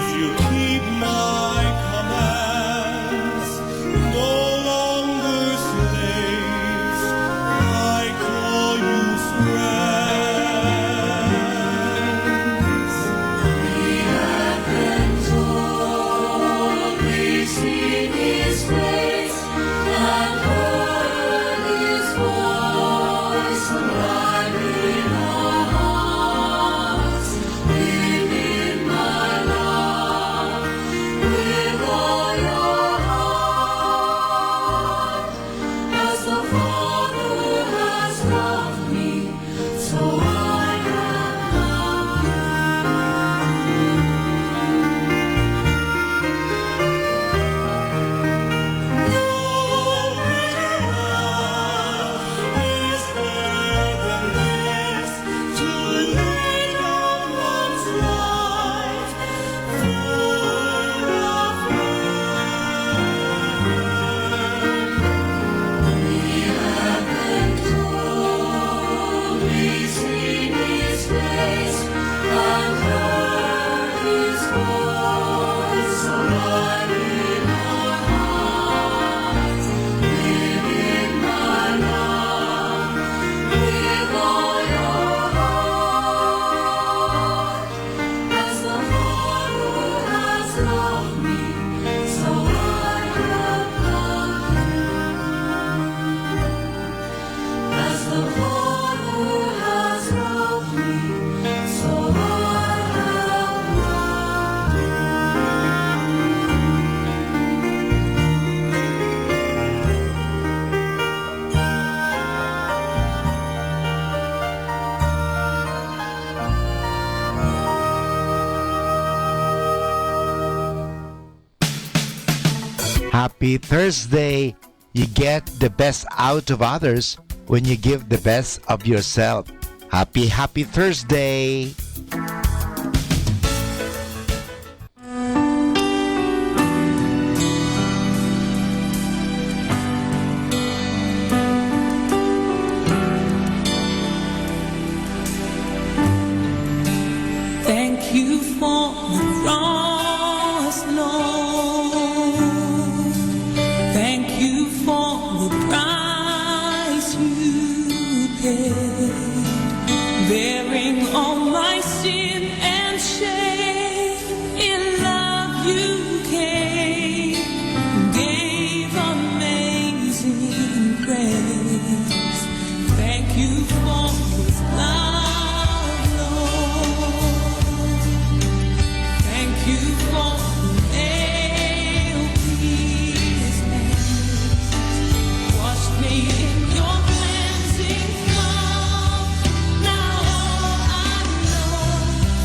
If you keep my commands, no longer slaves, I call you friends. We have been told we sing His praise and heard His voice alive in our hearts. Live in my love with all your heart. As the Father has loved me, so I have loved you. Is better than this, to lay down one's life for a friend. We have been told we sing His praise and heard His voice alive in our hearts. Live in my love with all your heart. As the Father has loved me, so I have loved you. As the Father has loved me, so I have loved you. Happy Thursday! You get the best out of others when you give the best of yourself. Happy Thursday! Thank you for the cross, Lord. Thank you for the price you paid, bearing all my sin and shame. In love you came, gave amazing grace. Thank you for this love, Lord. Thank you for the nail-pierced hands. Wash me in your cleansing flow. Now all I know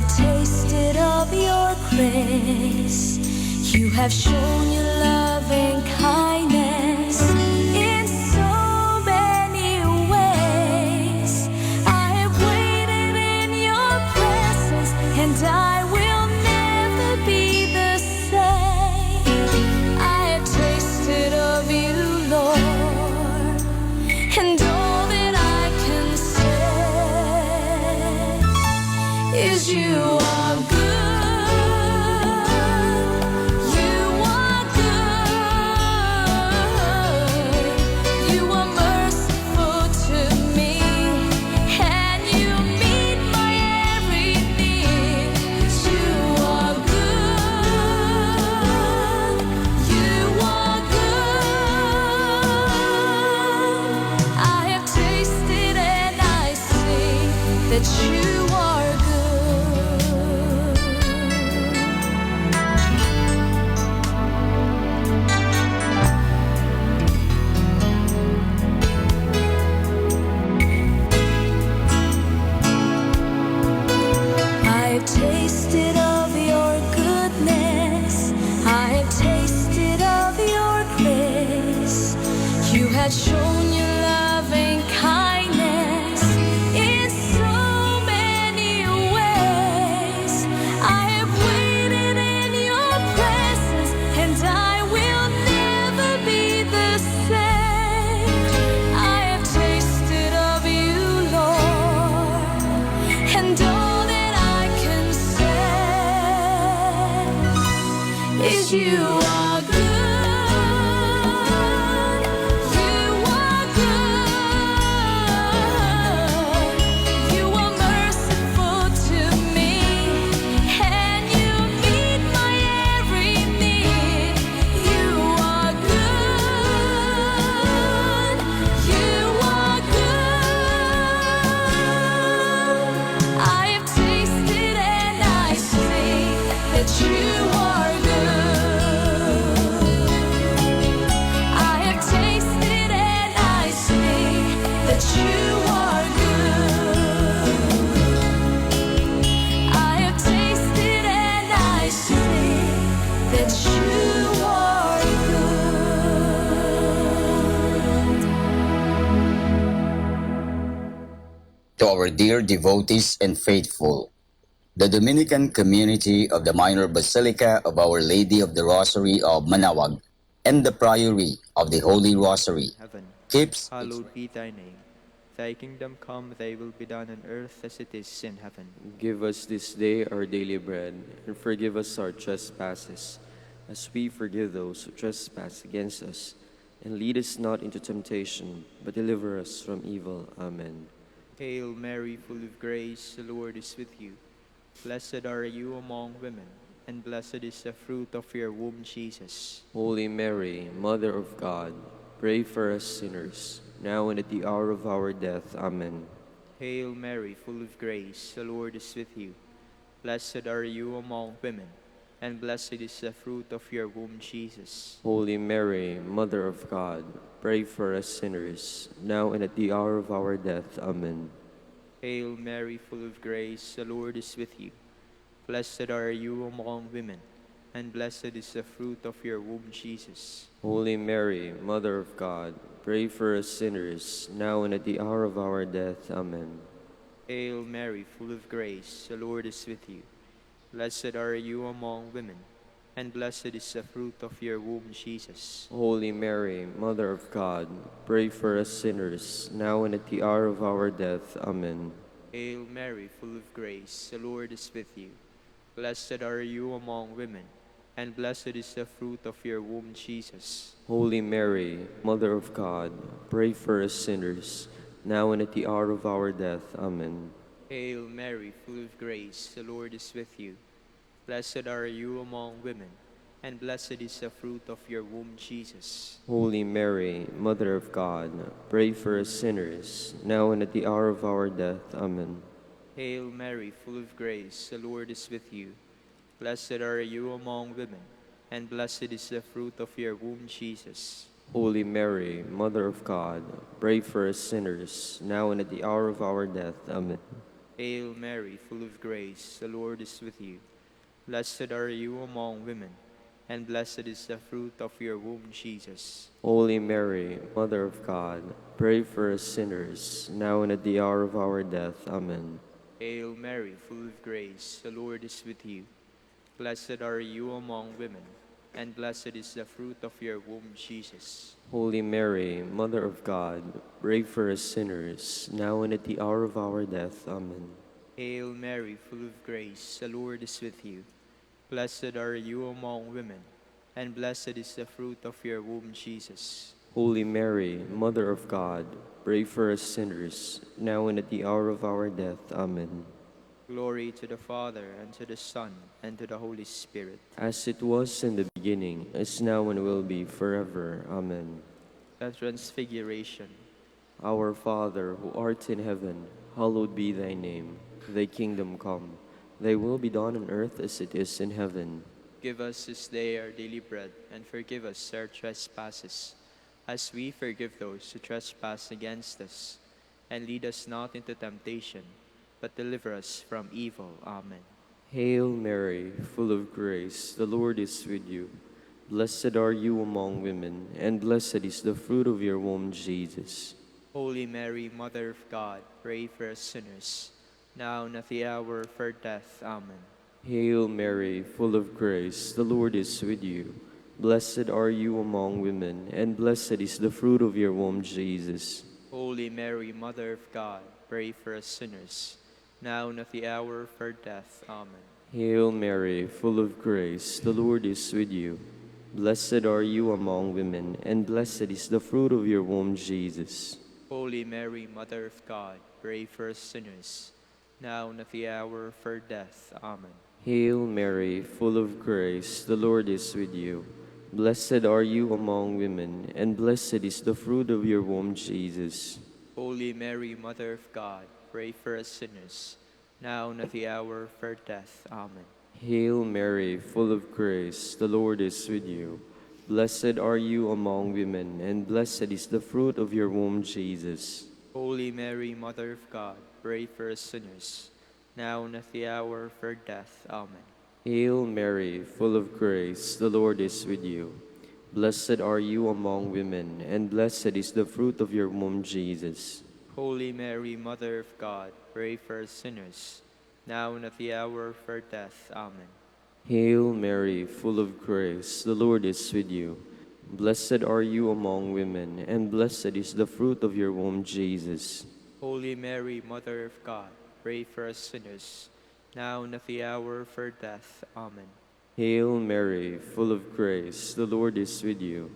have tasted of your grace. You have shown your love and kindness in so many ways. I have waited in your presence, and I will never be the same. I have tasted of you, Lord, and all that I can say is you are good. You are good. You are merciful to me, and you meet my every need. You are good. You are good. I have tasted and I see that you are good. I have tasted of your goodness. I have tasted of your grace. You had shown your love and kindness in so many ways. I have waited in your presence, and I will never be the same. I have tasted of you, Lord, and all that I can say is you are good. You are good. You are merciful to me, and you meet my every need. You are good. You are good. I have tasted and I see that you are good. I have tasted and I see that you are good. I have tasted and I see that you are good. To our dear devotees and faithful, the Dominican community of the Minor Basilica of Our Lady of the Rosary of Manawag and the Priory of the Holy Rosary Heaven, keeps hallowed be thy name. Thy kingdom come, thy will be done on earth as it is in heaven. Give us this day our daily bread, and forgive us our trespasses, as we forgive those who trespass against us. And lead us not into temptation, but deliver us from evil. Amen. Hail Mary, full of grace, the Lord is with you. Blessed are you among women, and blessed is the fruit of your womb, Jesus. Holy Mary, Mother of God, pray for us sinners, now and at the hour of our death. Amen. Hail Mary, full of grace, the Lord is with you. Blessed are you among women, and blessed is the fruit of your womb, Jesus. Holy Mary, Mother of God, pray for us sinners, now and at the hour of our death. Amen. Hail Mary, full of grace, the Lord is with you. Blessed are you among women, and blessed is the fruit of your womb, Jesus. Holy Mary, Mother of God, pray for us sinners, now and at the hour of our death. Amen. Hail Mary, full of grace, the Lord is with you. Blessed are you among women, and blessed is the fruit of your womb, Jesus. Holy Mary, Mother of God, pray for us sinners, now and at the hour of our death. Amen. Hail Mary, full of grace, the Lord is with you. Blessed are you among women, and blessed is the fruit of your womb, Jesus. Holy Mary, Mother of God, pray for us sinners, now and at the hour of our death. Amen. Hail Mary, full of grace, the Lord is with you. Blessed are you among women, and blessed is the fruit of your womb, Jesus. Holy Mary, Mother of God, pray for us sinners, now and at the hour of our death. Amen. Hail Mary, full of grace, the Lord is with you. Blessed are you among women, and blessed is the fruit of your womb, Jesus. Holy Mary, Mother of God, pray for us sinners, now and at the hour of our death. Amen. Hail Mary, full of grace, the Lord is with you. Blessed are you among women, and blessed is the fruit of your womb, Jesus. Holy Mary, Mother of God, pray for us sinners, now and at the hour of our death. Amen. Hail Mary, full of grace, the Lord is with you. Blessed are you among women, and blessed is the fruit of your womb, Jesus. Holy Mary, Mother of God, pray for us sinners, now and at the hour of our death. Amen. Hail Mary, full of grace, the Lord is with you. Blessed are you among women, and blessed is the fruit of your womb, Jesus. Holy Mary, Mother of God, pray for us sinners, now and at the hour of our death. Amen. Glory to the Father, and to the Son, and to the Holy Spirit. As it was in the beginning, is now and will be forever. Amen. The Transfiguration. Our Father, who art in heaven, hallowed be thy name. Thy kingdom come. Thy will be done on earth as it is in heaven. Give us this day our daily bread, and forgive us our trespasses, as we forgive those who trespass against us. And lead us not into temptation, but deliver us from evil. Amen. Hail Mary, full of grace, the Lord is with you. Blessed are you among women, and blessed is the fruit of your womb, Jesus. Holy Mary, Mother of God, pray for us sinners, now and at the hour of our death. Amen. Hail Mary, full of grace, the Lord is with you. Blessed are you among women, and blessed is the fruit of your womb, Jesus. Holy Mary, Mother of God, pray for us sinners, now and at the hour of our death. Amen. Hail Mary, full of grace, the Lord is with you. Blessed are you among women, and blessed is the fruit of your womb, Jesus. Holy Mary, Mother of God, pray for us sinners, now and at the hour of our death. Amen. Hail Mary, full of grace, the Lord is with you. Blessed are you among women, and blessed is the fruit of your womb, Jesus. Holy Mary, Mother of God, pray for us sinners, now and at the hour of our death. Amen. Hail Mary, full of grace, the Lord is with you. Blessed are you among women, and blessed is the fruit of your womb, Jesus. Holy Mary, Mother of God, pray for us sinners, now and at the hour of our death. Amen. Hail Mary, full of grace, the Lord is with you. Blessed are you among women, and blessed is the fruit of your womb, Jesus. Holy Mary, Mother of God, pray for us sinners, now and at the hour of our death. Amen. Hail Mary, full of grace, the Lord is with you. Blessed are you among women, and blessed is the fruit of your womb, Jesus. Holy Mary, Mother of God, pray for us sinners, now and at the hour of our death. Amen. Hail Mary, full of grace, the Lord is with you.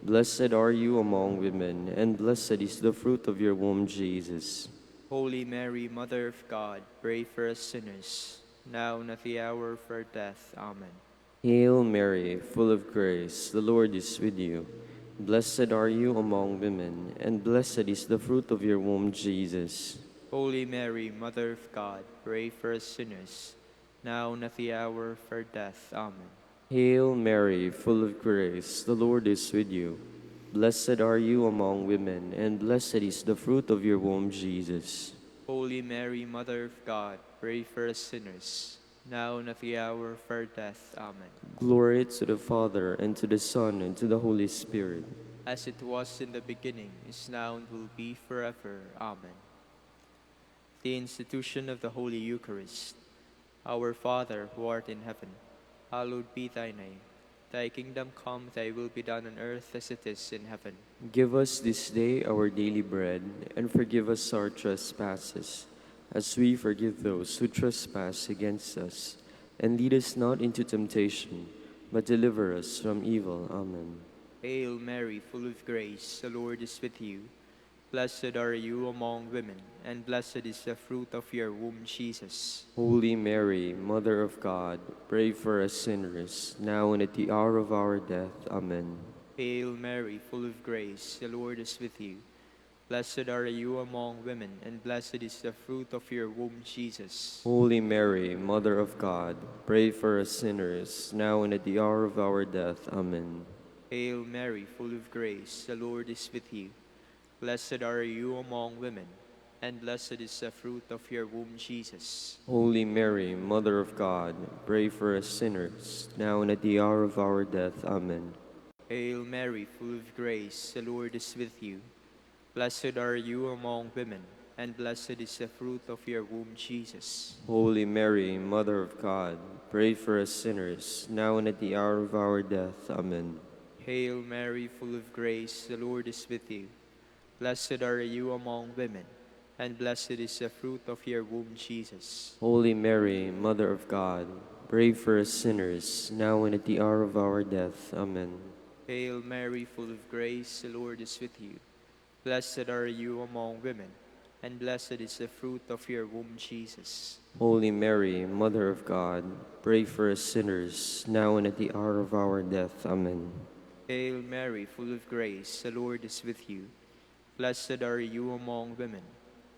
Blessed are you among women, and blessed is the fruit of your womb, Jesus. Holy Mary, Mother of God, pray for us sinners, now and at the hour of our death. Amen. Hail Mary, full of grace, the Lord is with you. Blessed are you among women, and blessed is the fruit of your womb, Jesus. Holy Mary, Mother of God, pray for us sinners, now and at the hour of our death. Amen. Hail Mary, full of grace, the Lord is with you. Blessed are you among women, and blessed is the fruit of your womb, Jesus. Holy Mary, Mother of God, pray for us sinners, now and at the hour of our death. Amen. Glory to the Father, and to the Son, and to the Holy Spirit. As it was in the beginning, is now, and will be forever. Amen. The institution of the Holy Eucharist. Our Father, who art in heaven, hallowed be thy name. Thy kingdom come, thy will be done on earth as it is in heaven. Give us this day our daily bread, and forgive us our trespasses, as we forgive those who trespass against us. And lead us not into temptation, but deliver us from evil. Amen. Hail Mary, full of grace, the Lord is with you. Blessed are you among women, and blessed is the fruit of your womb, Jesus. Holy Mary, Mother of God, pray for us sinners, now and at the hour of our death. Amen. Hail Mary, full of grace, the Lord is with you. Blessed are you among women, and blessed is the fruit of your womb, Jesus. Holy Mary, Mother of God, pray for us sinners, now and at the hour of our death. Amen. Hail Mary, full of grace, the Lord is with you. Blessed are you among women, and blessed is the fruit of your womb, Jesus. Holy Mary, Mother of God, pray for us sinners, now and at the hour of our death. Amen. Hail Mary, full of grace, the Lord is with you. Blessed are you among women, and blessed is the fruit of your womb, Jesus. Holy Mary, Mother of God, pray for us sinners, now and at the hour of our death. Amen. Hail Mary, full of grace, the Lord is with you. Blessed are you among women, and blessed is the fruit of your womb, Jesus. Holy Mary, Mother of God, pray for us sinners, now and at the hour of our death. Amen. Hail Mary, full of grace, the Lord is with you. Blessed are you among women, and blessed is the fruit of your womb, Jesus. Holy Mary, Mother of God, pray for us sinners, now and at the hour of our death. Amen. Hail Mary, full of grace, the Lord is with you. Blessed are you among women,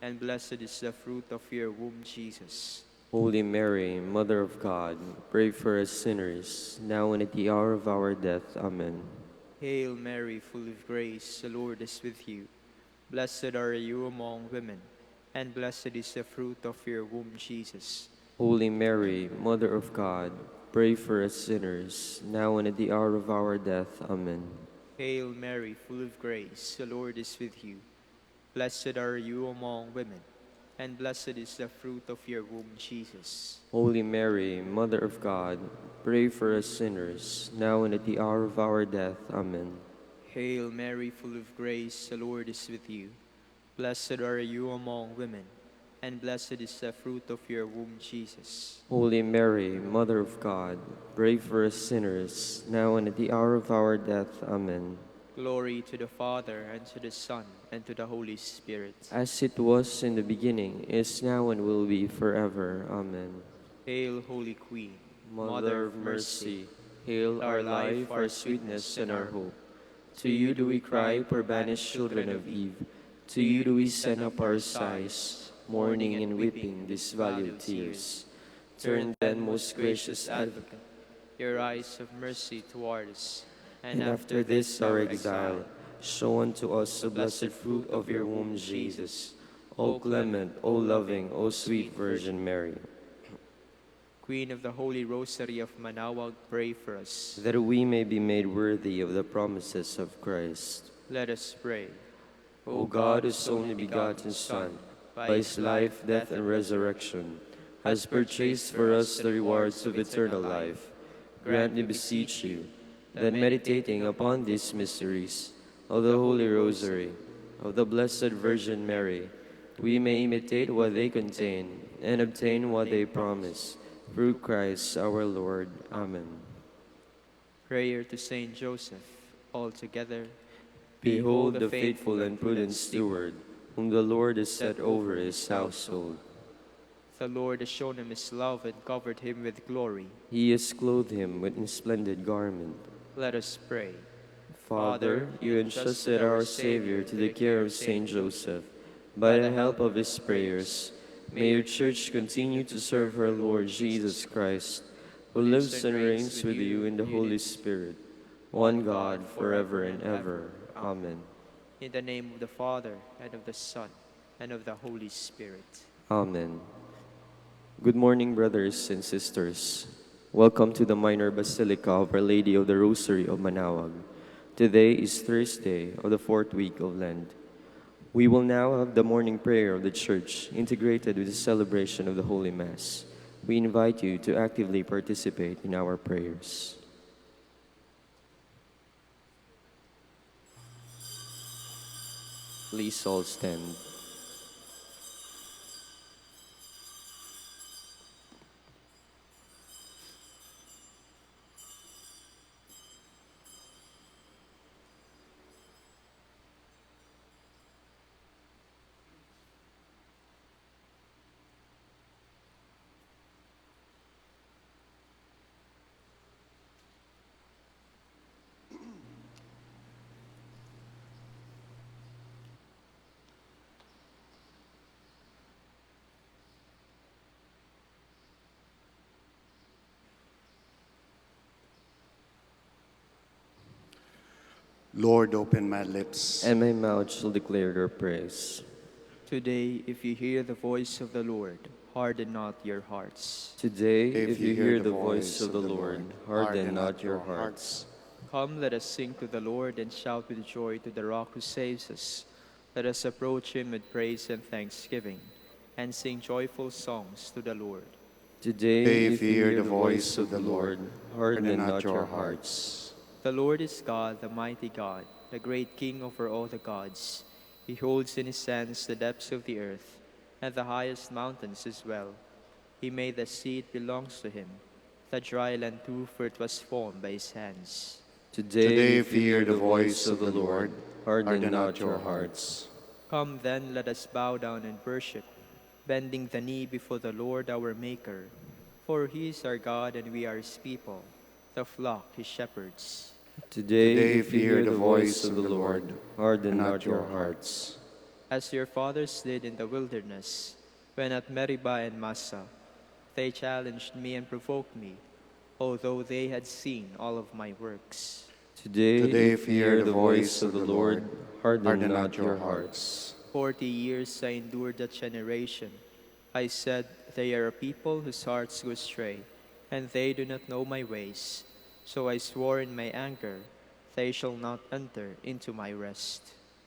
and blessed is the fruit of your womb, Jesus. Holy Mary, Mother of God, pray for us sinners, now and at the hour of our death. Amen. Hail Mary, full of grace, the Lord is with you. Blessed are you among women, and blessed is the fruit of your womb, Jesus. Holy Mary, Mother of God, pray for us sinners, now and at the hour of our death. Amen. Hail Mary, full of grace, the Lord is with you. Blessed are you among women, and blessed is the fruit of your womb, Jesus. Holy Mary, Mother of God, pray for us sinners, now and at the hour of our death. Amen. Hail Mary, full of grace, the Lord is with you. Blessed are you among women, and blessed is the fruit of your womb, Jesus. Holy Mary, Mother of God, pray for us sinners, now and at the hour of our death. Amen. Glory to the Father, and to the Son, and to the Holy Spirit. As it was in the beginning, is now, and will be forever. Amen. Hail, Holy Queen, Mother of mercy, hail our life, our sweetness, and our hope. To you do we cry, poor banished children of Eve. To you do we send up our sighs, mourning and weeping these valued tears. Turn then, most gracious Advocate, your eyes of mercy toward us, and after this our exile, show unto us the blessed fruit of your womb, Jesus. O clement, O loving, O sweet Virgin Mary, Queen of the Holy Rosary of Manaoag, pray for us. that we may be made worthy of the promises of Christ. Let us pray. O God, whose only begotten Son, by his life, death, and resurrection, has purchased for us the rewards of eternal life, grant, we beseech you, that meditating upon these mysteries of the Holy Rosary of the Blessed Virgin Mary, we may imitate what they contain and obtain what they promise. Through Christ our Lord. Amen. Prayer to Saint Joseph, all together. Behold the faithful and prudent steward, whom the Lord has set over his household. The Lord has shown him his love and covered him with glory. He has clothed him with a splendid garment. Let us pray. Father, you entrusted our Savior to the care of Saint Joseph. By the help of his prayers, may your Church continue to serve her Lord Jesus Christ, who lives and reigns with you in the Holy Spirit, one God, forever and ever. Amen. In the name of the Father, and of the Son, and of the Holy Spirit. Amen. Good morning, brothers and sisters. Welcome to the Minor Basilica of Our Lady of the Rosary of Manaoag. Today is Thursday of the 4th week of Lent. We will now have the morning prayer of the Church integrated with the celebration of the Holy Mass. We invite you to actively participate in our prayers. Please all stand. Lord, open my lips. And my mouth shall declare your praise. Today, if you hear the voice of the Lord, harden not your hearts. Today, if you hear the voice of the Lord, harden not your hearts. Come, let us sing to the Lord and shout with joy to the rock who saves us. Let us approach him with praise and thanksgiving, and sing joyful songs to the Lord. Today, if you hear the voice of the Lord, harden not your hearts. The Lord is God, the mighty God, the great King over all the gods. He holds in his hands the depths of the earth, and the highest mountains as well. He made the sea, it belongs to him, the dry land too, for it was formed by his hands. Today, if you hear the voice of the Lord, harden not your hearts. Come then, let us bow down and worship, bending the knee before the Lord our Maker. For he is our God, and we are his people, the flock his shepherds. Today, if you hear the voice of the Lord, harden not your hearts. As your fathers did in the wilderness, when at Meribah and Massah, they challenged me and provoked me, although they had seen all of my works. Today, if you hear the voice of the Lord, harden not your hearts. 40 years I endured that generation. I said, they are a people whose hearts go astray, and they do not know my ways. So I swore in my anger, they shall not enter into my rest.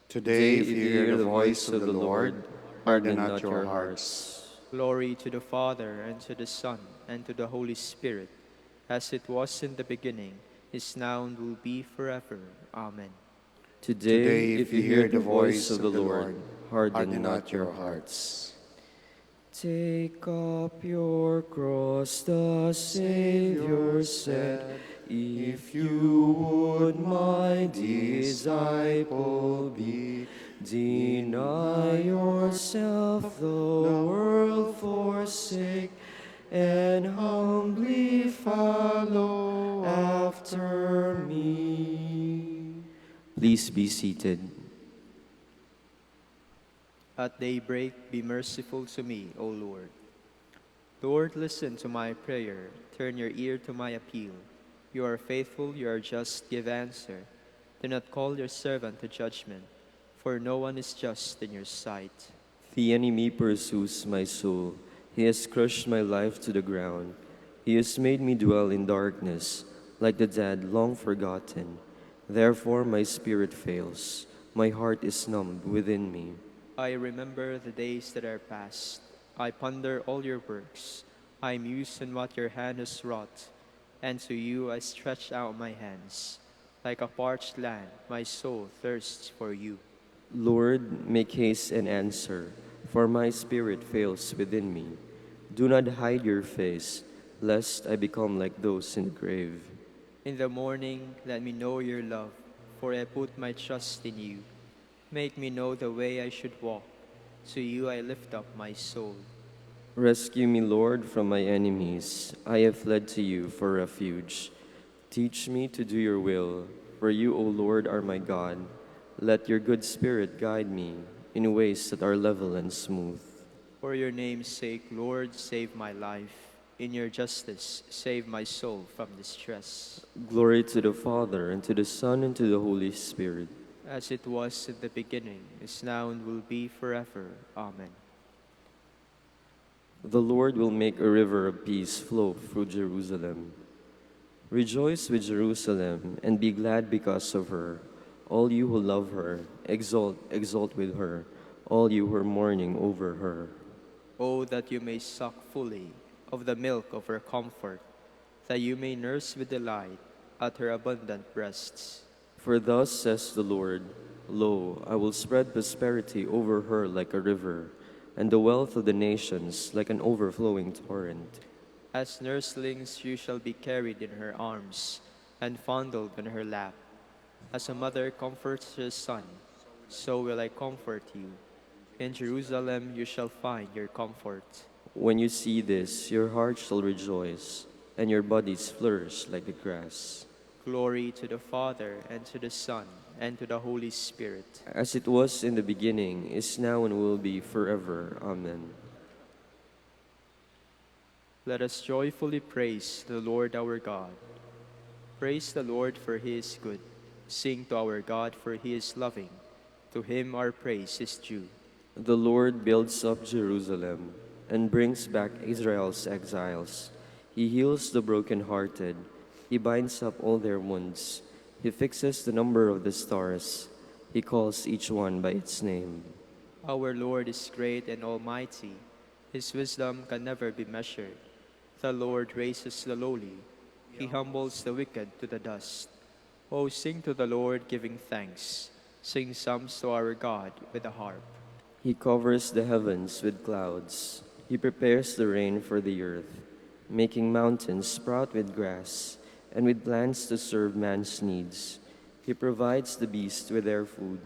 Today, if you hear the voice of the Lord, harden not your hearts. Glory to the Father, and to the Son, and to the Holy Spirit, as it was in the beginning, is now, and will be forever. Amen. Today, if you hear the voice of the Lord, harden not your hearts. Take up your cross, the Savior said, if you would my disciple be, deny yourself, the world forsake, and humbly follow after me. Please be seated. At daybreak, be merciful to me, O Lord. Lord, listen to my prayer. Turn your ear to my appeal. You are faithful, you are just, give answer. Do not call your servant to judgment, for no one is just in your sight. The enemy pursues my soul. He has crushed my life to the ground. He has made me dwell in darkness, like the dead long forgotten. Therefore my spirit fails. My heart is numbed within me. I remember the days that are past. I ponder all your works. I muse on what your hand has wrought. And to you I stretch out my hands. Like a parched land, my soul thirsts for you. Lord, make haste and answer, for my spirit fails within me. Do not hide your face, lest I become like those in the grave. In the morning, let me know your love, for I put my trust in you. Make me know the way I should walk. To you I lift up my soul. Rescue me, Lord, from my enemies. I have fled to you for refuge. Teach me to do your will, for you, O Lord, are my God. Let your good spirit guide me in ways that are level and smooth. For your name's sake, Lord, save my life. In your justice, save my soul from distress. Glory to the Father, and to the Son, and to the Holy Spirit. As it was in the beginning, is now, and will be forever. Amen. The Lord will make a river of peace flow through Jerusalem. Rejoice with Jerusalem, and be glad because of her. All you who love her, exult, exult with her. All you who are mourning over her. Oh, that you may suck fully of the milk of her comfort, that you may nurse with delight at her abundant breasts. For thus says the Lord, Lo, I will spread prosperity over her like a river, and the wealth of the nations like an overflowing torrent. As nurslings you shall be carried in her arms, and fondled in her lap. As a mother comforts her son, so will I comfort you. In Jerusalem you shall find your comfort. When you see this, your heart shall rejoice, and your bodies flourish like the grass. Glory to the Father, and to the Son, and to the Holy Spirit. As it was in the beginning, is now, and will be forever. Amen. Let us joyfully praise the Lord our God. Praise the Lord, for he is good. Sing to our God, for he is loving. To him our praise is due. The Lord builds up Jerusalem and brings back Israel's exiles. He heals the brokenhearted. He binds up all their wounds. He fixes the number of the stars. He calls each one by its name. Our Lord is great and almighty. His wisdom can never be measured. The Lord raises the lowly. He humbles the wicked to the dust. Oh, sing to the Lord, giving thanks. Sing psalms to our God with the harp. He covers the heavens with clouds. He prepares the rain for the earth, making mountains sprout with grass and with plants to serve man's needs. He provides the beasts with their food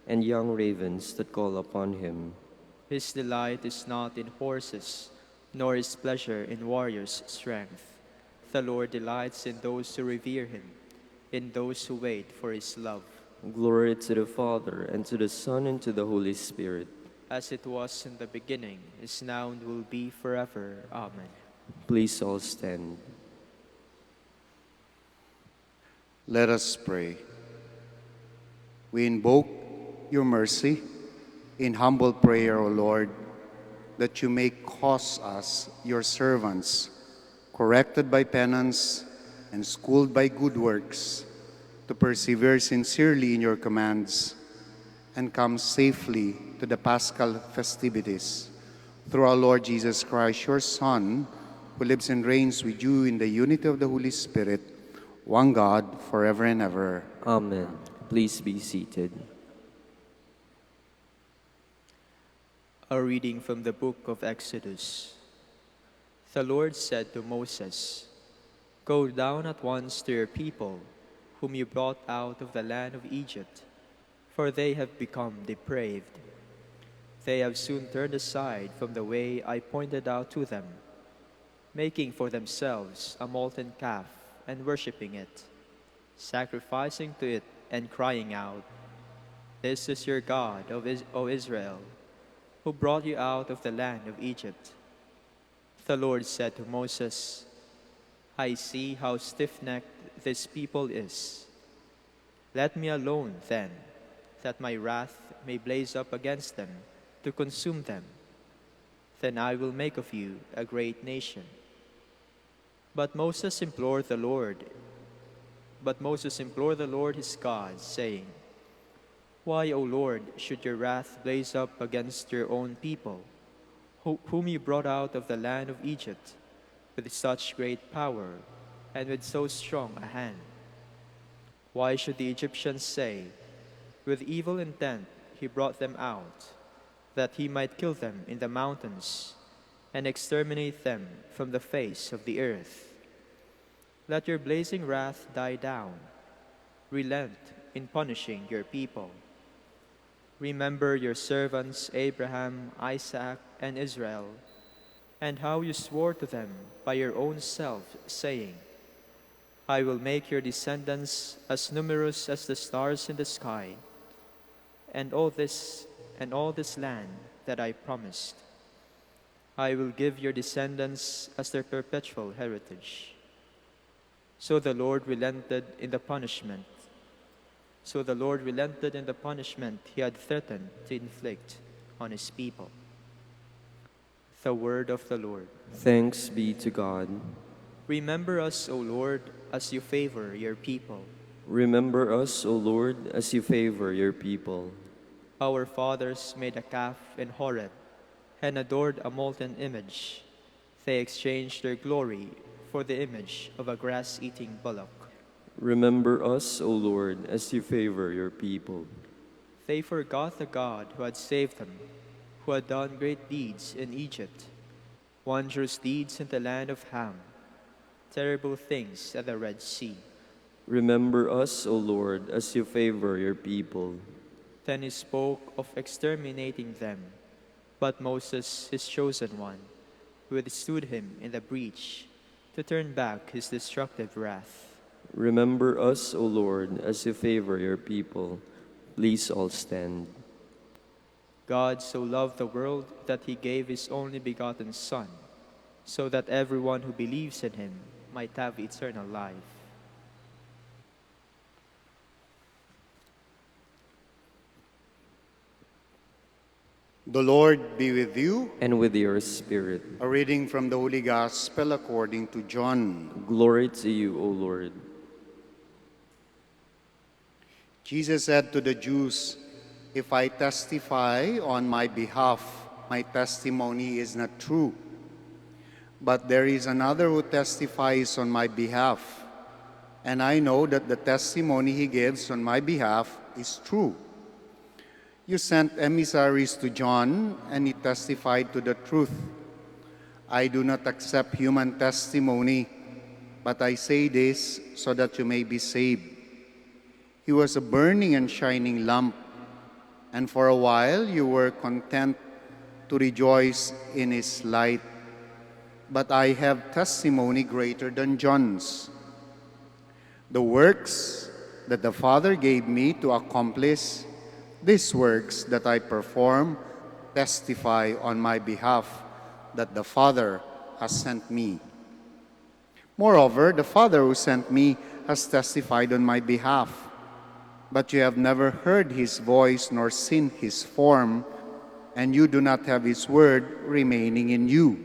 and young ravens that call upon him. His delight is not in horses, nor his pleasure in warriors' strength. The Lord delights in those who revere him, in those who wait for his love. Glory to the Father, and to the Son, and to the Holy Spirit. As it was in the beginning, is now, and will be forever. Amen. Please all stand. Let us pray. We invoke your mercy in humble prayer, O Lord, that you may cause us, your servants, corrected by penance and schooled by good works, to persevere sincerely in your commands and come safely to the Paschal festivities. Through our Lord Jesus Christ, your Son, who lives and reigns with you in the unity of the Holy Spirit, one God, forever and ever. Amen. Please be seated. A reading from the book of Exodus. The Lord said to Moses, "Go down at once to your people, whom you brought out of the land of Egypt, for they have become depraved. They have soon turned aside from the way I pointed out to them, making for themselves a molten calf and worshipping it, sacrificing to it and crying out, 'This is your God, O Israel, who brought you out of the land of Egypt.' The Lord said to Moses, 'I see how stiff-necked this people is. Let me alone then, that my wrath may blaze up against them to consume them. Then I will make of you a great nation.' But Moses implored the Lord his God, saying, 'Why, O Lord, should your wrath blaze up against your own people, whom you brought out of the land of Egypt with such great power and with so strong a hand? Why should the Egyptians say, with evil intent he brought them out, that he might kill them in the mountains and exterminate them from the face of the earth? Let your blazing wrath die down. Relent in punishing your people. Remember your servants Abraham, Isaac, and Israel, and how you swore to them by your own self, saying, I will make your descendants as numerous as the stars in the sky, and all this land that I promised, I will give your descendants as their perpetual heritage.' So the Lord relented in the punishment he had threatened to inflict on his people." The word of the Lord. Thanks be to God. Remember us, O Lord, as you favor your people. Remember us, O Lord, as you favor your people. Our fathers made a calf in Horeb and adored a molten image. They exchanged their glory for the image of a grass-eating bullock. Remember us, O Lord, as you favor your people. They forgot the God who had saved them, who had done great deeds in Egypt, wondrous deeds in the land of Ham, terrible things at the Red Sea. Remember us, O Lord, as you favor your people. Then he spoke of exterminating them, but Moses, his chosen one, withstood him in the breach to turn back his destructive wrath. Remember us, O Lord, as you favor your people. Please all stand. God so loved the world that he gave his only begotten Son, so that everyone who believes in him might have eternal life. The Lord be with you. and with your spirit. A reading from the Holy Gospel according to John. Glory to you, O Lord. Jesus said to the Jews, "If I testify on my behalf, my testimony is not true. But there is another who testifies on my behalf, and I know that the testimony he gives on my behalf is true. You sent emissaries to John, and he testified to the truth. I do not accept human testimony, but I say this so that you may be saved. He was a burning and shining lamp, and for a while you were content to rejoice in his light. But I have testimony greater than John's. The works that the Father gave me to accomplish, these works that I perform, testify on my behalf that the Father has sent me. Moreover, the Father who sent me has testified on my behalf. But you have never heard his voice nor seen his form, and you do not have his word remaining in you,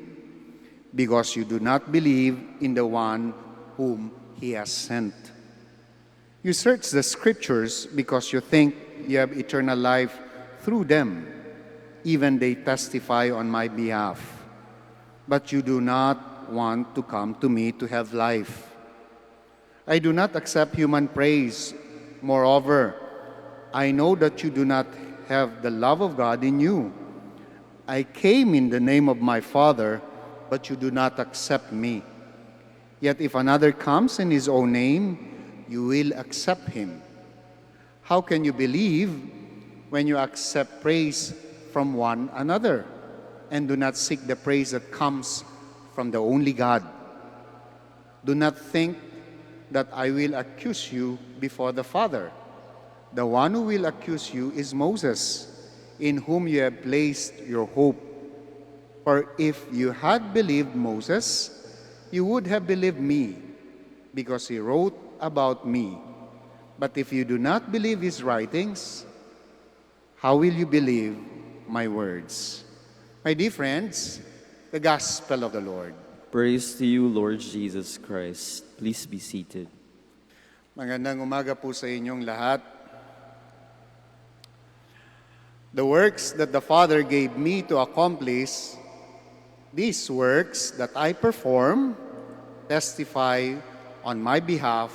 because you do not believe in the one whom he has sent. You search the Scriptures because you think you have eternal life through them. Even they testify on my behalf. But you do not want to come to me to have life. I do not accept human praise. Moreover, I know that you do not have the love of God in you. I came in the name of my Father, but you do not accept me. Yet if another comes in his own name, you will accept him. How can you believe when you accept praise from one another and do not seek the praise that comes from the only God? Do not think that I will accuse you before the Father. The one who will accuse you is Moses, in whom you have placed your hope. For if you had believed Moses, you would have believed me, because he wrote about me. But if you do not believe his writings, how will you believe my words?" My dear friends, the Gospel of the Lord. Praise to you, Lord Jesus Christ. Please be seated. Magandang umaga po sa inyong lahat. The works that the Father gave me to accomplish, these works that I perform, testify on my behalf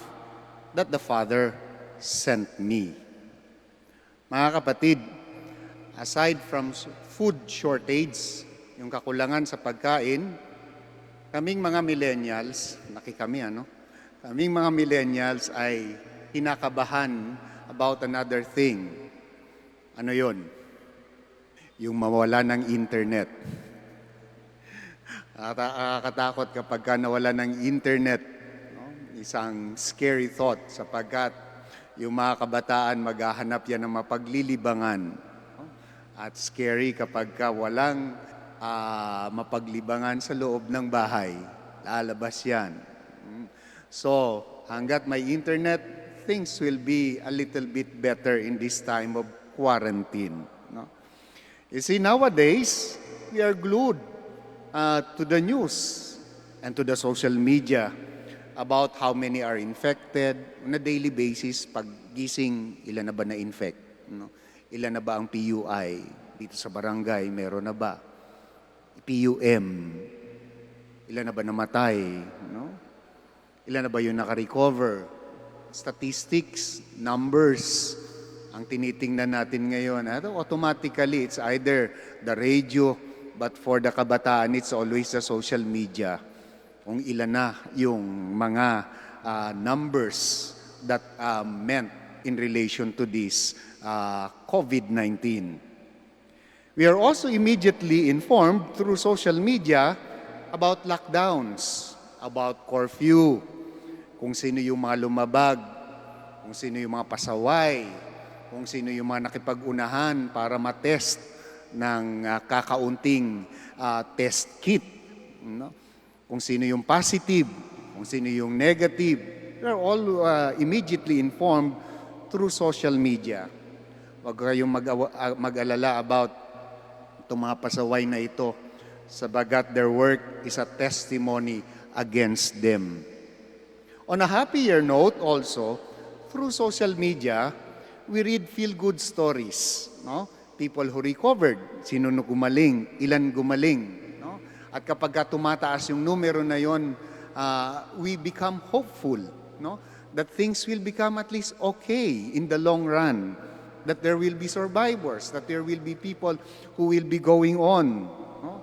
that the Father sent me. Mga kapatid, aside from food shortage, yung kakulangan sa pagkain, kaming mga millennials, kaming mga millennials ay kinakabahan about another thing. Ano yon? Yung mawala ng internet. Nakakatakot kapag ka nawala ng internet. No? Isang scary thought sapagkat yung mga kabataan maghahanap yan ng mapaglilibangan. No? At scary kapag ka walang mapaglibangan sa loob ng bahay. Lalabas yan. So, hanggat may internet, things will be a little bit better in this time of quarantine. No? You see, nowadays, we are glued to the news and to the social media about how many are infected. On a daily basis, pag gising, ilan na ba na-infect? No? Ilan na ba ang PUI? Dito sa barangay, meron na ba? PUM? Ilan na ba namatay? No? Ilan na ba yung naka-recover? Statistics, numbers, ang tinitingnan natin ngayon. Automatically, it's either the radio, but for the kabataan, it's always the social media. Kung ilan na yung mga numbers that meant in relation to this COVID-19. We are also immediately informed through social media about lockdowns, about curfew, kung sino yung mga lumabag, kung sino yung mga pasaway, kung sino yung mga nakipag-unahan para matest ng kakaunting test kit. No? Kung sino yung positive, kung sino yung negative. We are all immediately informed through social media. Huwag kayong mag-alala about itong mga pasaway na ito, sabagat their work is a testimony against them. On a happier note also, through social media, we read feel-good stories, no? People who recovered, sino no gumaling, ilan gumaling, no? At kapag tumataas yung numero na yon, we become hopeful, no? That things will become at least okay in the long run, that there will be survivors, that there will be people who will be going on, no?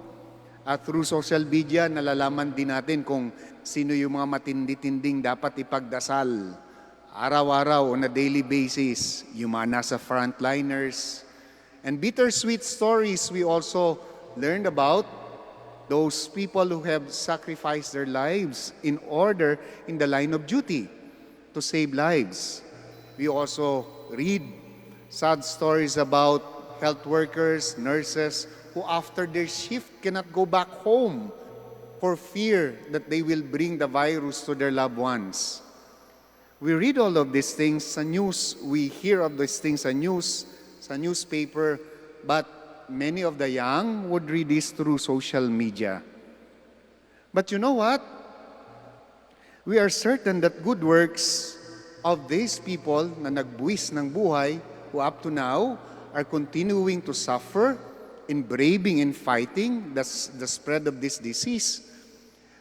At through social media, nalalaman din natin kung sino yung mga matindi-tinding dapat ipagdasal araw-araw on a daily basis, yung mga nasa frontliners. And bittersweet stories we also learned about those people who have sacrificed their lives in the line of duty to save lives. We also read sad stories about health workers, nurses, who after their shift cannot go back home for fear that they will bring the virus to their loved ones. We read all of these things sa news, we hear of these things sa news, sa newspaper, but many of the young would read this through social media. But you know what? We are certain that good works of these people na nagbuwis ng buhay who up to now are continuing to suffer in braving and fighting the spread of this disease.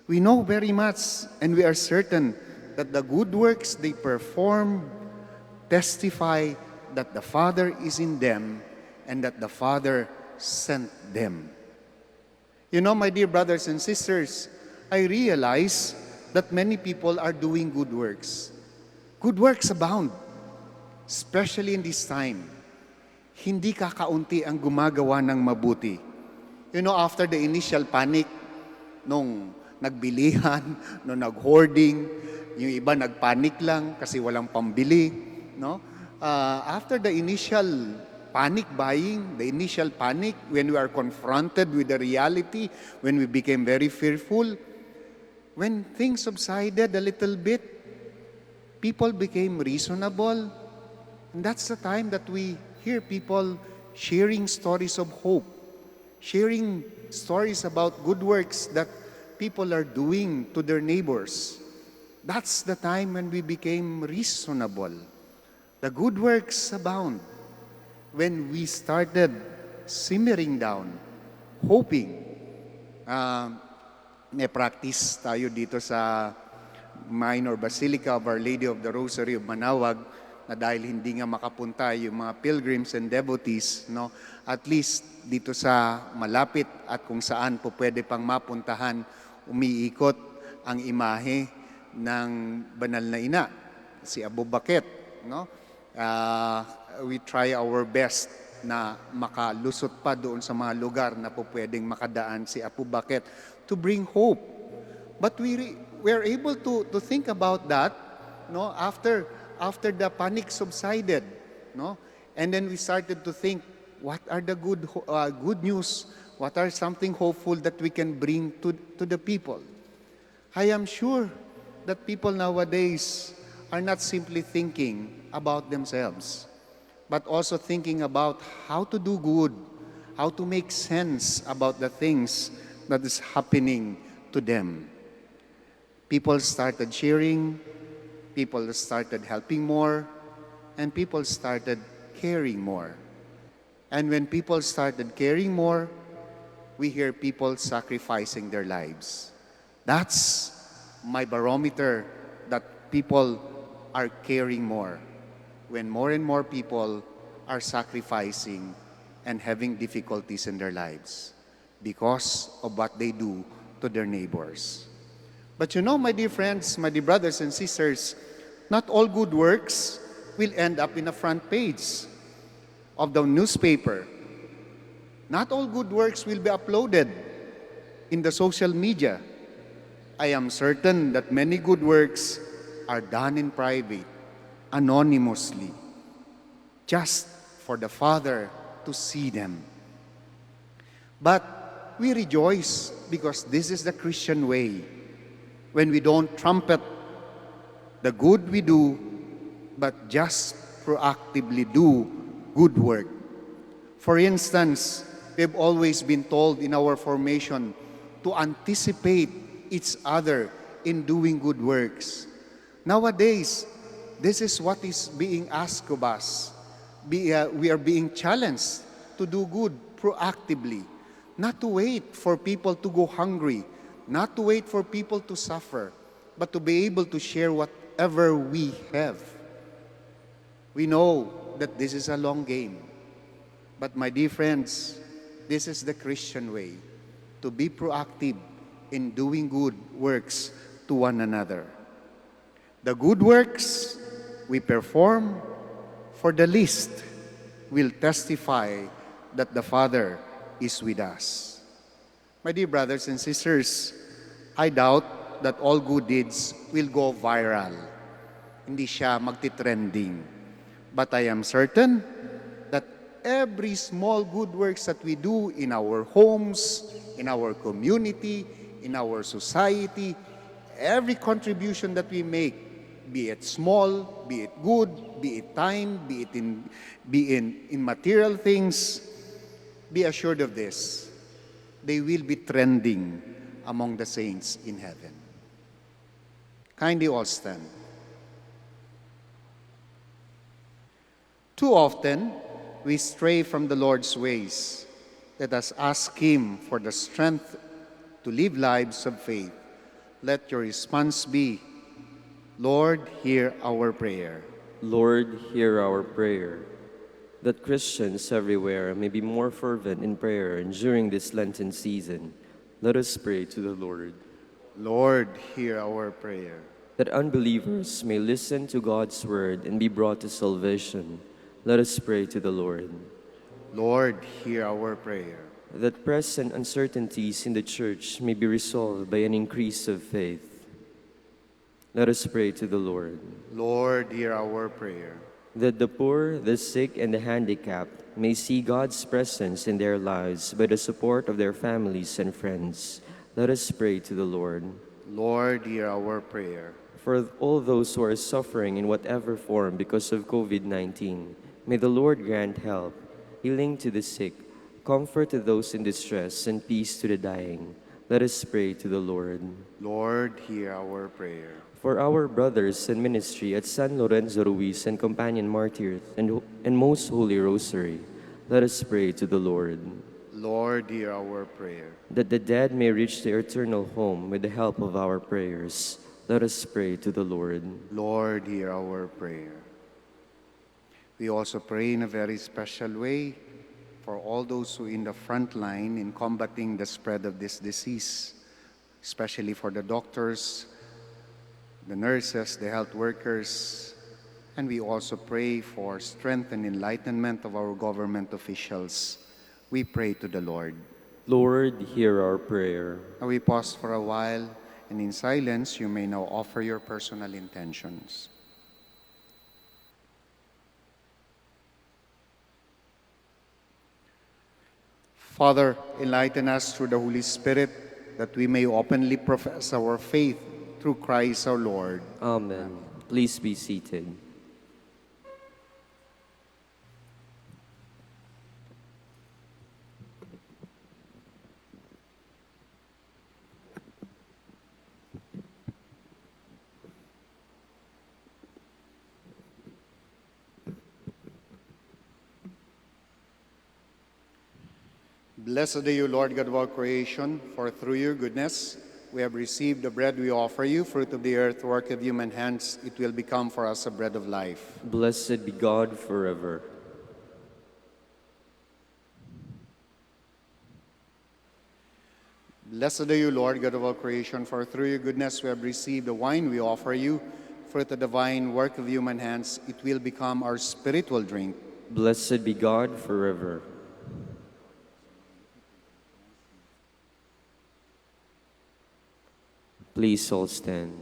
We know very much and we are certain that the good works they perform testify that the Father is in them and that the Father sent them. You know, my dear brothers and sisters, I realize that many people are doing good works. Good works abound, especially in this time. Hindi kakaunti ang gumagawa ng mabuti. You know, after the initial panic, nung nagbilihan, nung nag-hoarding, yung iba nagpanic lang kasi walang pambili, no? After the initial panic buying, the initial panic, when we are confronted with the reality, when we became very fearful, when things subsided a little bit, people became reasonable. And that's the time that we hear people sharing stories of hope, sharing stories about good works that people are doing to their neighbors. That's the time when we became reasonable. The good works abound. When we started simmering down, hoping. May practice tayo dito sa Minor Basilica of Our Lady of the Rosary of Manaoag na dahil hindi nga makapunta yung mga pilgrims and devotees, no, at least dito sa malapit at kung saan po pwede pang mapuntahan, umiikot ang imahe ng banal na ina, si Abu Bakit, no? We try our best na makalusot pa doon sa mga lugar na po pwedeng makadaan si Abu Bakit to bring hope. But we are able to think about that, no, after the panic subsided, no? And then we started to think, what are the good news? What are something hopeful that we can bring to the people? I am sure that people nowadays are not simply thinking about themselves, but also thinking about how to do good, how to make sense about the things that is happening to them. People started sharing, people started helping more, and people started caring more. And when people started caring more, we hear people sacrificing their lives. That's my barometer that people are caring more. When more and more people are sacrificing and having difficulties in their lives because of what they do to their neighbors. But you know, my dear friends, my dear brothers and sisters, not all good works will end up in the front page of the newspaper. Not all good works will be uploaded in the social media. I am certain that many good works are done in private, anonymously, just for the Father to see them. But we rejoice because this is the Christian way. When we don't trumpet the good we do, but just proactively do good work. For instance, we've always been told in our formation to anticipate each other in doing good works. Nowadays, this is what is being asked of us. We are being challenged to do good proactively, not to wait for people to go hungry, not to wait for people to suffer, but to be able to share whatever we have. We know that this is a long game. But my dear friends, this is the Christian way, to be proactive in doing good works to one another. The good works we perform for the least will testify that the Father is with us. My dear brothers and sisters, I doubt that all good deeds will go viral. Hindi siya magti-trending. But I am certain that every small good works that we do in our homes, in our community, in our society, every contribution that we make, be it small, be it good, be it time, be it in material things, be assured of this. They will be trending among the saints in heaven. Kindly all stand. Too often, we stray from the Lord's ways. Let us ask Him for the strength to live lives of faith. Let your response be, Lord, hear our prayer. Lord, hear our prayer. That Christians everywhere may be more fervent in prayer and during this Lenten season, let us pray to the Lord. Lord, hear our prayer. That unbelievers may listen to God's word and be brought to salvation, let us pray to the Lord. Lord, hear our prayer. That present uncertainties in the Church may be resolved by an increase of faith, let us pray to the Lord. Lord, hear our prayer. That the poor, the sick, and the handicapped may see God's presence in their lives by the support of their families and friends, let us pray to the Lord. Lord, hear our prayer. For all those who are suffering in whatever form because of COVID-19, may the Lord grant help, healing to the sick, comfort to those in distress, and peace to the dying. Let us pray to the Lord. Lord, hear our prayer. For our brothers in ministry at San Lorenzo Ruiz and Companion Martyrs and Most Holy Rosary, let us pray to the Lord. Lord, hear our prayer. That the dead may reach their eternal home with the help of our prayers, let us pray to the Lord. Lord, hear our prayer. We also pray in a very special way for all those who are in the front line in combating the spread of this disease, especially for the doctors, the nurses, the health workers, and we also pray for strength and enlightenment of our government officials. We pray to the Lord. Lord, hear our prayer. Now we pause for a while, and in silence you may now offer your personal intentions. Father, enlighten us through the Holy Spirit that we may openly profess our faith through Christ our Lord. Amen. Please be seated. Blessed are you, Lord God of all creation, for through your goodness we have received the bread we offer you, fruit of the earth, work of human hands. It will become for us a bread of life. Blessed be God forever. Blessed are you, Lord God of all creation, for through your goodness we have received the wine we offer you, fruit of the vine, work of human hands. It will become our spiritual drink. Blessed be God forever. Please all stand.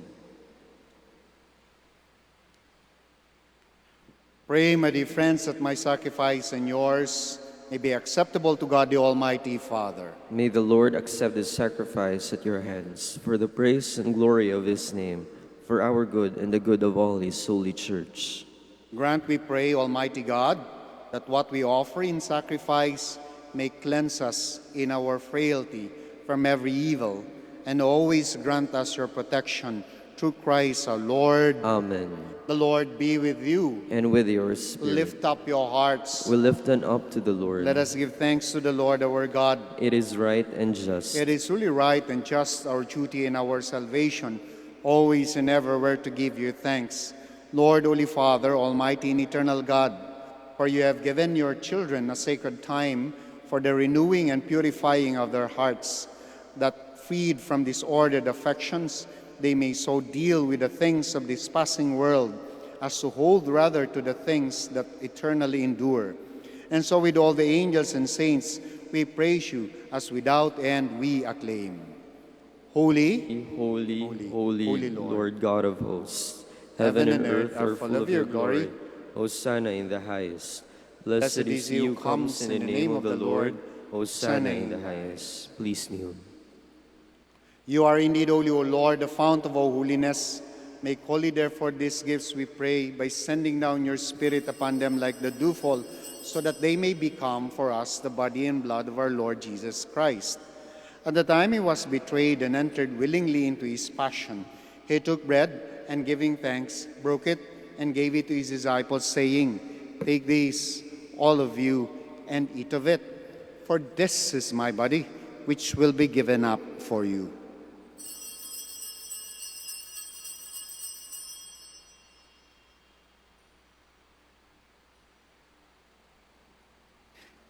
Pray, my dear friends, that my sacrifice and yours may be acceptable to God the Almighty Father. May the Lord accept this sacrifice at your hands for the praise and glory of his name, for our good and the good of all his holy church. Grant, we pray, Almighty God, that what we offer in sacrifice may cleanse us in our frailty from every evil, and always grant us your protection through Christ our Lord. Amen. The Lord be with you. And with your spirit, Lift up your hearts. we lift them up to the Lord. Let us give thanks to the Lord our God. It is right and just. It is truly right and just, our duty and our salvation, always and everywhere to give you thanks. Lord, Holy Father, Almighty and eternal God, for you have given your children a sacred time for the renewing and purifying of their hearts, that freed from disordered affections, they may so deal with the things of this passing world as to hold rather to the things that eternally endure. And so with all the angels and saints, we praise you as without end we acclaim. Holy, Holy, Holy, holy, holy Lord. Lord God of hosts, Heaven heaven and and earth are full of your glory. glory. Hosanna in the highest. Blessed is he who comes in the name of the Lord. Hosanna in the highest. Please kneel. You are indeed holy, O Lord, the fount of all holiness. Make holy, therefore, these gifts, we pray, by sending down your Spirit upon them like the dewfall, so that they may become for us the body and blood of our Lord Jesus Christ. At the time he was betrayed and entered willingly into his passion, he took bread, and giving thanks, broke it, and gave it to his disciples, saying, Take this, all of you, and eat of it, for this is my body, which will be given up for you.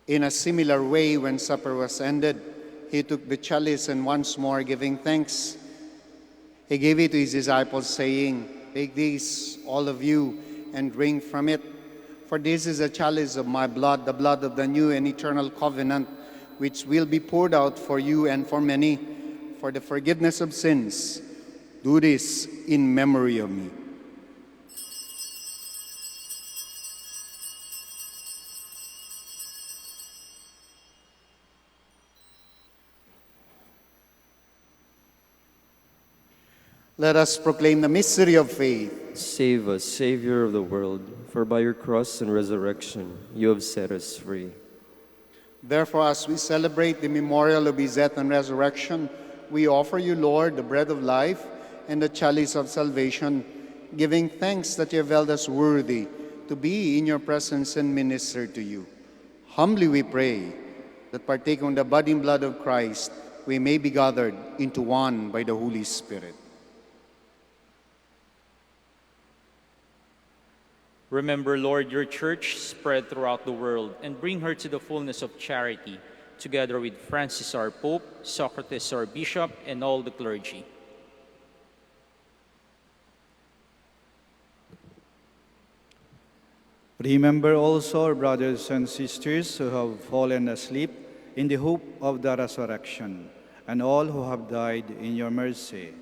In a similar way, when supper was ended, he took the chalice, and once more giving thanks, he gave it to his disciples, saying, Take this, all of you, and drink from it. For this is a chalice of my blood, the blood of the new and eternal covenant, which will be poured out for you and for many, for the forgiveness of sins. Do this in memory of me. Let us proclaim the mystery of faith. Save us, Savior of the world, for by your cross and resurrection you have set us free. Therefore, as we celebrate the memorial of his death and resurrection, we offer you, Lord, the bread of life and the chalice of salvation, giving thanks that you have held us worthy to be in your presence and minister to you. Humbly we pray that, partaking the body and blood of Christ, we may be gathered into one by the Holy Spirit. Remember, Lord, your church spread throughout the world and bring her to the fullness of charity, together with Francis our Pope, Socrates our Bishop, and all the clergy. Remember also our brothers and sisters who have fallen asleep in the hope of the resurrection, and all who have died in your mercy.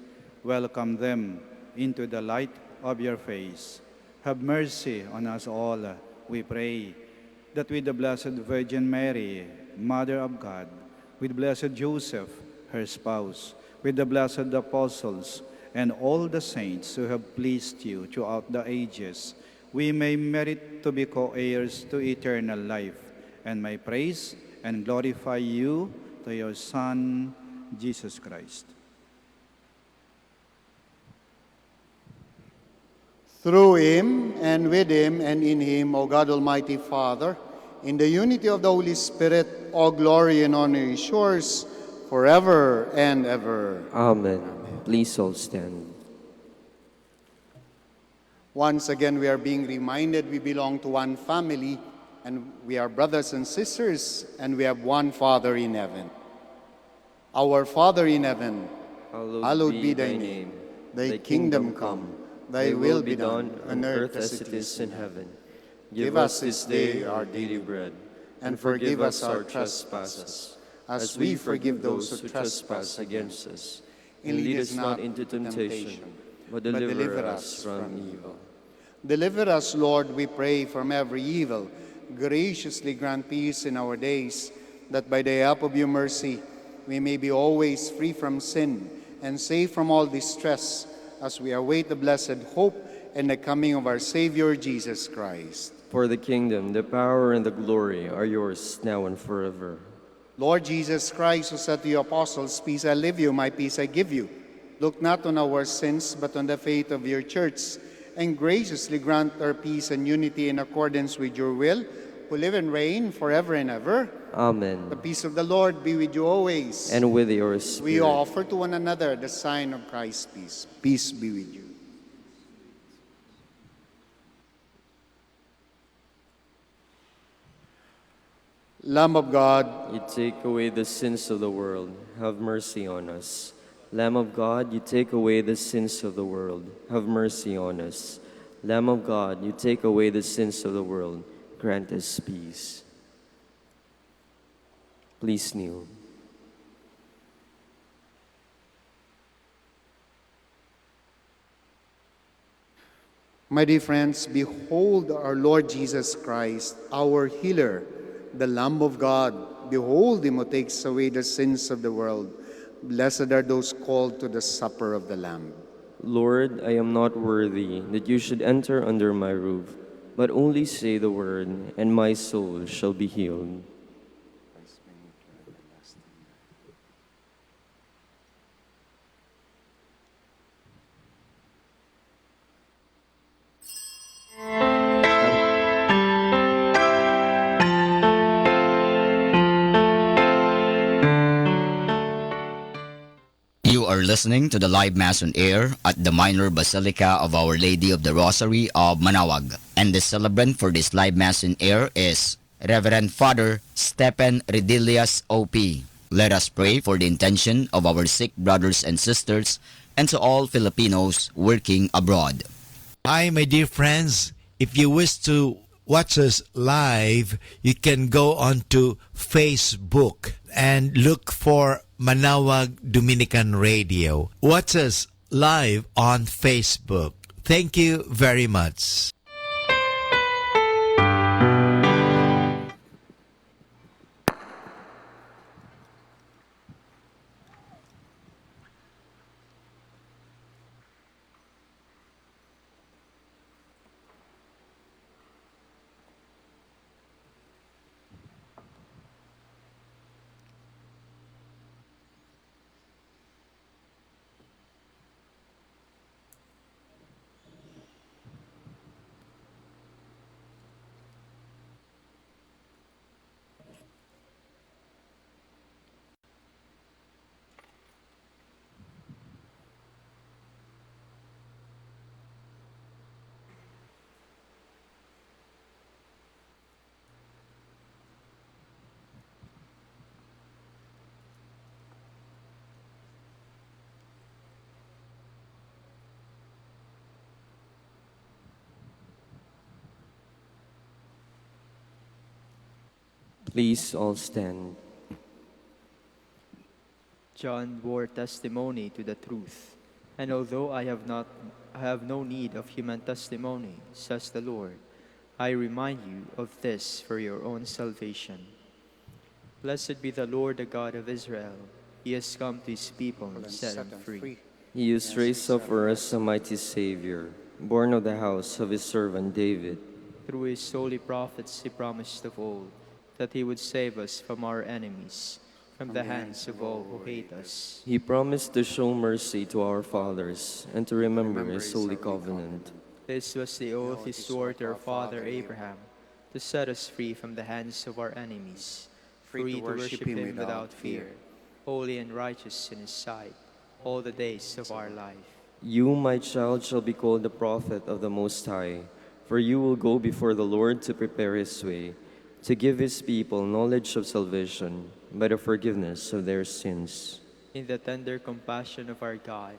Welcome them into the light of your face. Have mercy on us all, we pray, that with the Blessed Virgin Mary, Mother of God, with Blessed Joseph, her spouse, with the blessed apostles, and all the saints who have pleased you throughout the ages, we may merit to be co-heirs to eternal life, and may praise and glorify you to your Son, Jesus Christ. Through him, and with him, and in him, O God Almighty Father, in the unity of the Holy Spirit, all glory and honor is yours forever and ever. Amen. Please all stand. Once again, we are being reminded we belong to one family, and we are brothers and sisters, and we have one Father in heaven. Our Father in heaven, hallowed be thy name. Thy kingdom come. Thy will be done on earth as it is in heaven. Give us this day our daily bread, and forgive us our trespasses, as we forgive those who trespass against us. And lead us not into temptation, but deliver us from evil. Deliver us, Lord, we pray, from every evil. Graciously grant peace in our days, that by the help of your mercy we may be always free from sin and safe from all distress, as we await the blessed hope and the coming of our Savior, Jesus Christ. For the kingdom, the power, and the glory are yours now and forever. Lord Jesus Christ, who said to your apostles, "Peace I leave you, my peace I give you," look not on our sins, but on the faith of your church, and graciously grant our peace and unity in accordance with your will, who live and reign forever and ever. Amen. The peace of the Lord be with you always. And with your spirit. We offer to one another the sign of Christ's peace. Peace be with you. Lamb of God, You take away the sins of the world. Have mercy on us. Lamb of God, you take away the sins of the world. Have mercy on us. Lamb of God, you take away the sins of the world. Grant us peace. Please kneel. my dear friends, behold our Lord Jesus Christ, our healer, the Lamb of God. Behold him who takes away the sins of the world. Blessed are those called to the supper of the Lamb. Lord, I am not worthy that you should enter under my roof, but only say the word, and my soul shall be healed. You are listening to the live Mass on air at the Minor Basilica of Our Lady of the Rosary of Manawag. And the celebrant for this live Mass on air is Reverend Father Stephen Redilias OP. Let us pray for the intention of our sick brothers and sisters and to all Filipinos working abroad. Hi, my dear friends. If you wish to watch us live, you can go on to Facebook and look for Manawag Dominican Radio. Watch us live on Facebook. Thank you very much. Please all stand. John bore testimony to the truth, and although I have no need of human testimony, says the Lord, I remind you of this for your own salvation. Blessed be the Lord, the God of Israel. He has come to his people and set them free. He has raised up for us a mighty Savior, born of the house of his servant David. Through his holy prophets he promised of old that he would save us from our enemies, from the hands of all who hate us. He promised to show mercy to our fathers and to remember his holy covenant. This was the oath he swore to our father Abraham, to set us free from the hands of our enemies, free to worship him without fear, holy and righteous in his sight, all the days of our life. You, my child, shall be called the prophet of the Most High, for you will go before the Lord to prepare his way, to give his people knowledge of salvation by the forgiveness of their sins. In the tender compassion of our God,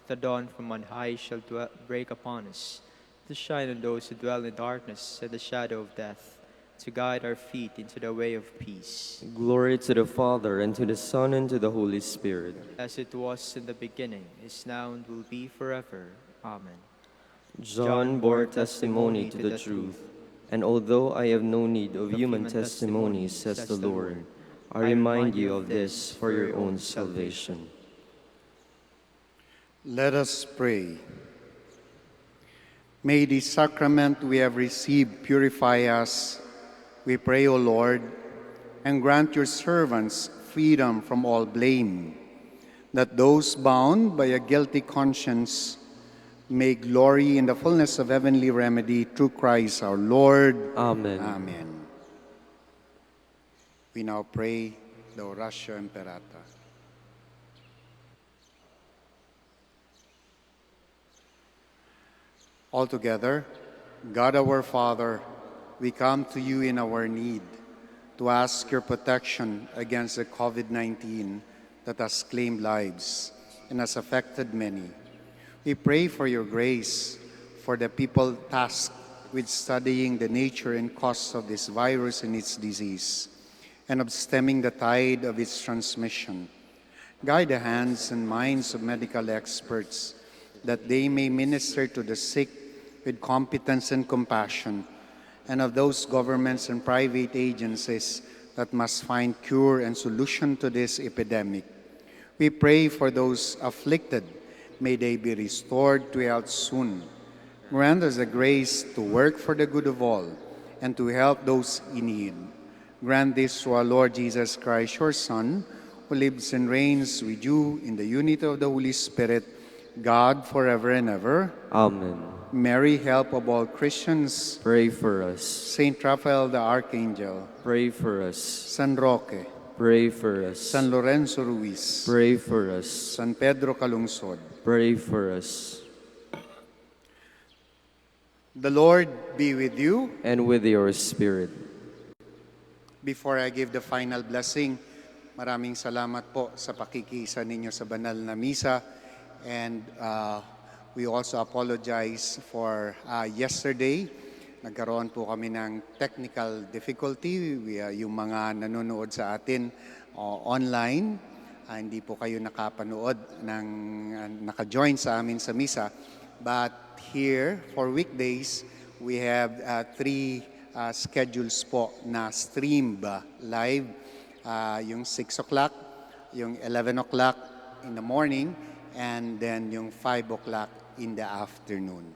the dawn from on high shall break upon us, to shine on those who dwell in darkness and the shadow of death, to guide our feet into the way of peace. Glory to the Father, and to the Son, and to the Holy Spirit. As it was in the beginning, is now, and will be forever. Amen. John bore testimony to the truth, and although I have no need of human testimony, says the Lord, I remind you of this for your own salvation. Let us pray. May the sacrament we have received purify us. We pray, O Lord, and grant your servants freedom from all blame, that those bound by a guilty conscience may glory in the fullness of heavenly remedy through Christ our Lord. Amen. Amen. We now pray the Oratio Imperata. Altogether, God our Father, we come to you in our need to ask your protection against the COVID-19 that has claimed lives and has affected many. We pray for your grace for the people tasked with studying the nature and cause of this virus and its disease, and of stemming the tide of its transmission. Guide the hands and minds of medical experts that they may minister to the sick with competence and compassion, and of those governments and private agencies that must find cure and solution to this epidemic. We pray for those afflicted. May they be restored to health soon. Grant us the grace to work for the good of all and to help those in need. Grant this through our Lord Jesus Christ, your Son, who lives and reigns with you in the unity of the Holy Spirit, God forever and ever. Amen. Mary, help of all Christians. Pray for us. Saint Raphael the Archangel. Pray for us. San Roque. Pray for us. San Lorenzo Ruiz. Pray for us. San Pedro Calungsod. Pray for us. The Lord be with you. And with your spirit. Before I give the final blessing, maraming salamat po sa pakikisa ninyo sa banal na misa. And we also apologize for yesterday. Nagkaroon po kami ng technical difficulty. Yung mga nanonood sa atin online, hindi po kayo nakapanood ng naka-join sa amin sa misa. But here, for weekdays, we have 3 schedules po na stream live. Yung 6 o'clock, yung 11 o'clock in the morning, and then yung 5 o'clock in the afternoon.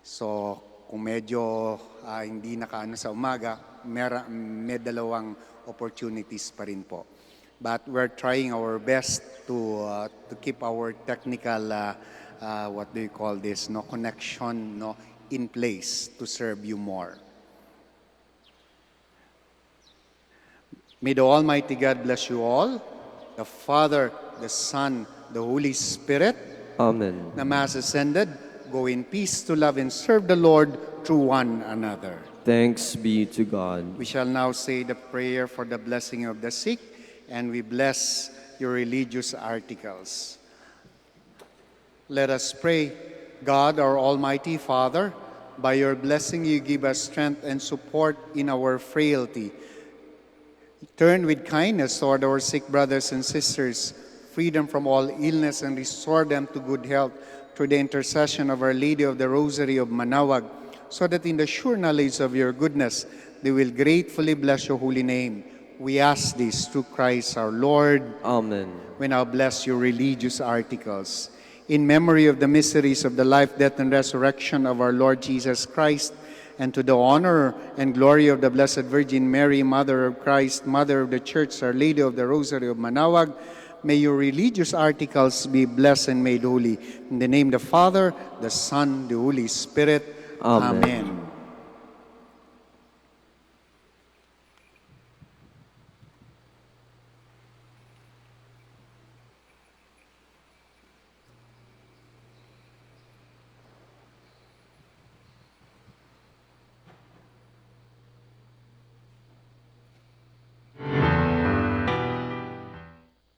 So, kung medyo hindi nakaano sa umaga, may dalawang opportunities pa rin po. But we're trying our best to keep our technical, what do you call this, connection in place to serve you more. May the Almighty God bless you all, the Father, the Son, the Holy Spirit. Amen. The Mass is ended. Go in peace to love and serve the Lord through one another. Thanks be to God. We shall now say the prayer for the blessing of the sick, and we bless your religious articles. Let us pray. God, our Almighty Father, by your blessing you give us strength and support in our frailty. Turn with kindness toward our sick brothers and sisters, freedom from all illness, and restore them to good health through the intercession of Our Lady of the Rosary of Manaoag, so that in the sure knowledge of your goodness, they will gratefully bless your holy name. We ask this through Christ our Lord. Amen. We now bless your religious articles. In memory of the mysteries of the life, death, and resurrection of our Lord Jesus Christ, and to the honor and glory of the Blessed Virgin Mary, Mother of Christ, Mother of the Church, Our Lady of the Rosary of Manaoag, may your religious articles be blessed and made holy. In the name of the Father, the Son, the Holy Spirit. Amen. Amen.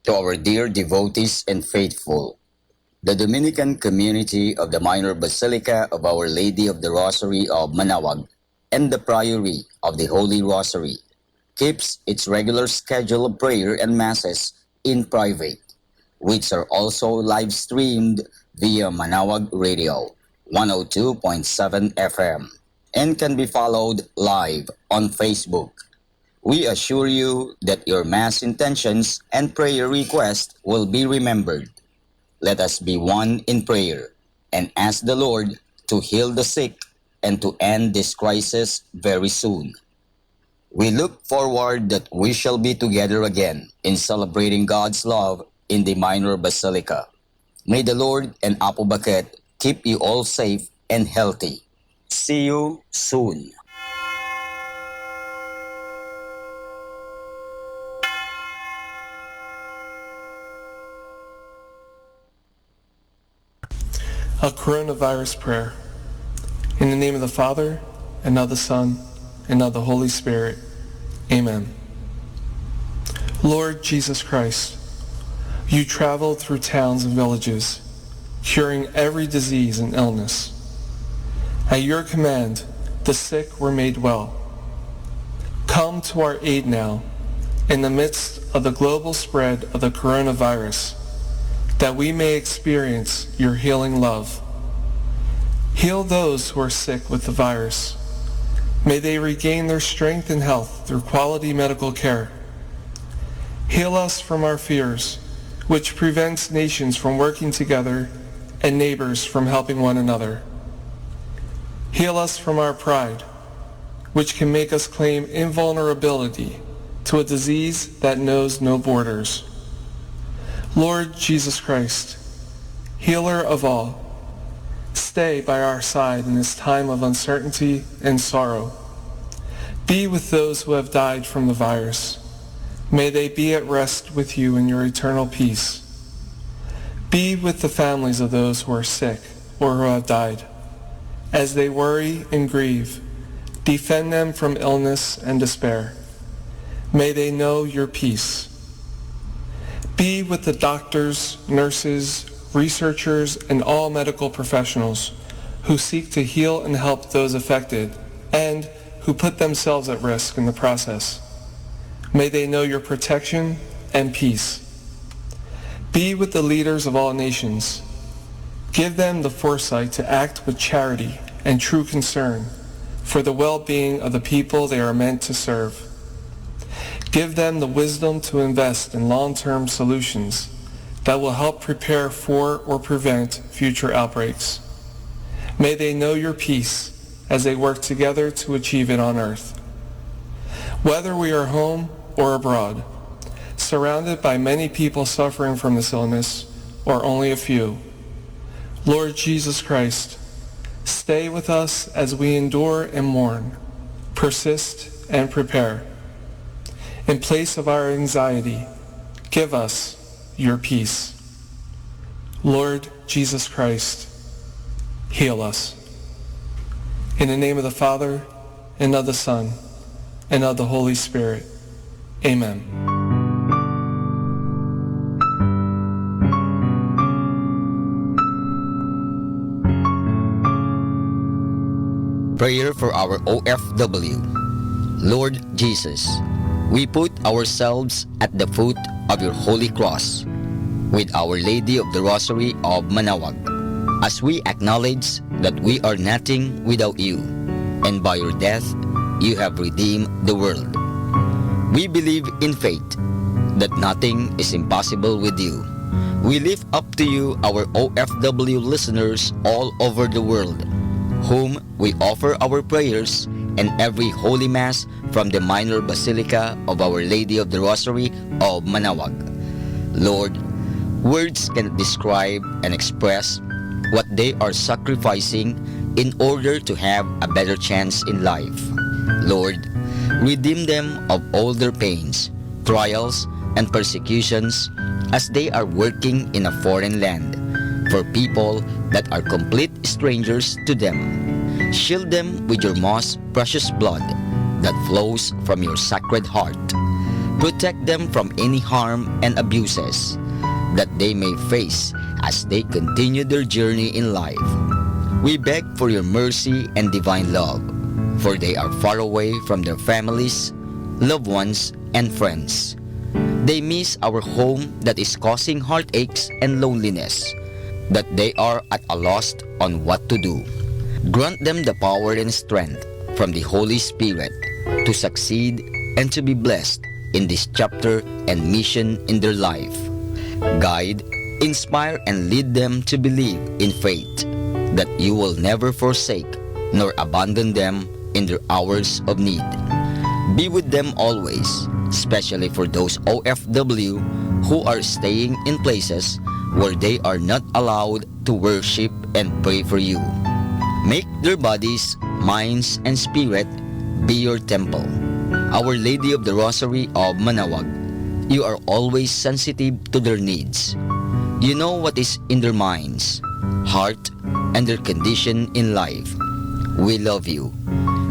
To our dear devotees and faithful, the Dominican community of the Minor Basilica of Our Lady of the Rosary of Manaoag and the Priory of the Holy Rosary keeps its regular schedule of prayer and masses in private, which are also live streamed via Manaoag Radio 102.7 FM and can be followed live on Facebook. We assure you that your Mass intentions and prayer requests will be remembered. Let us be one in prayer and ask the Lord to heal the sick and to end this crisis very soon. We look forward that we shall be together again in celebrating God's love in the Minor Basilica. May the Lord and Apo Baket keep you all safe and healthy. See you soon. A coronavirus prayer. In the name of the Father, and of the Son, and of the Holy Spirit. Amen. Lord Jesus Christ, you traveled through towns and villages, curing every disease and illness. At your command, the sick were made well. Come to our aid now, in the midst of the global spread of the coronavirus, that we may experience your healing love. Heal those who are sick with the virus. May they regain their strength and health through quality medical care. Heal us from our fears, which prevents nations from working together and neighbors from helping one another. Heal us from our pride, which can make us claim invulnerability to a disease that knows no borders. Lord Jesus Christ, healer of all, stay by our side in this time of uncertainty and sorrow. Be with those who have died from the virus. May they be at rest with you in your eternal peace. Be with the families of those who are sick or who have died. As they worry and grieve, defend them from illness and despair. May they know your peace. Be with the doctors, nurses, researchers, and all medical professionals who seek to heal and help those affected and who put themselves at risk in the process. May they know your protection and peace. Be with the leaders of all nations. Give them the foresight to act with charity and true concern for the well-being of the people they are meant to serve. Give them the wisdom to invest in long-term solutions that will help prepare for or prevent future outbreaks. May they know your peace as they work together to achieve it on earth. Whether we are home or abroad, surrounded by many people suffering from this illness, or only a few, Lord Jesus Christ, stay with us as we endure and mourn, persist and prepare. In place of our anxiety, give us your peace. Lord Jesus Christ, heal us. In the name of the Father, and of the Son, and of the Holy Spirit. Amen. Prayer for our OFW. Lord Jesus, we put ourselves at the foot of your holy cross with Our Lady of the Rosary of Manaoag, as we acknowledge that we are nothing without you, and by your death you have redeemed the world. We believe in faith that nothing is impossible with you. We lift up to you our OFW listeners all over the world, whom we offer our prayers and every Holy Mass from the Minor Basilica of Our Lady of the Rosary of Manaoag. Lord, words cannot describe and express what they are sacrificing in order to have a better chance in life. Lord, redeem them of all their pains, trials, and persecutions as they are working in a foreign land for people that are complete strangers to them. Shield them with your most precious blood that flows from your sacred heart. Protect them from any harm and abuses that they may face as they continue their journey in life. We beg for your mercy and divine love, for they are far away from their families, loved ones, and friends. They miss our home that is causing heartaches and loneliness, that they are at a loss on what to do. Grant them the power and strength from the Holy Spirit to succeed and to be blessed in this chapter and mission in their life. Guide, inspire, and lead them to believe in faith that you will never forsake nor abandon them in their hours of need. Be with them always, especially for those OFW who are staying in places where they are not allowed to worship and pray for you. Make their bodies, minds, and spirit be your temple. Our Lady of the Rosary of Manaoag, you are always sensitive to their needs. You know what is in their minds, heart, and their condition in life. We love you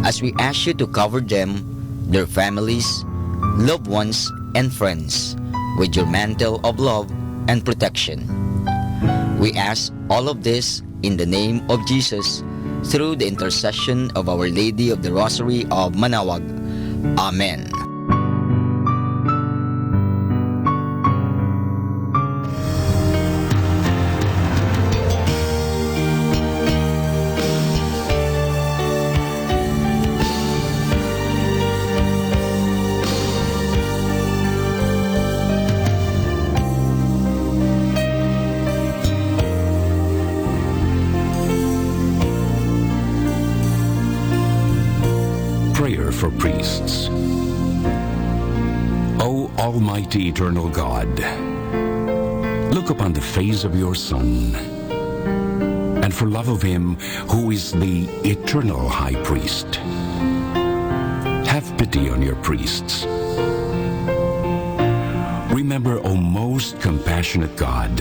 as we ask you to cover them, their families, loved ones, and friends with your mantle of love and protection. We ask all of this in the name of Jesus through the intercession of Our Lady of the Rosary of Manaoag. Amen. Prayer for priests. O Almighty Eternal God, look upon the face of your Son, and for love of him who is the eternal High Priest, have pity on your priests. Remember, O most compassionate God,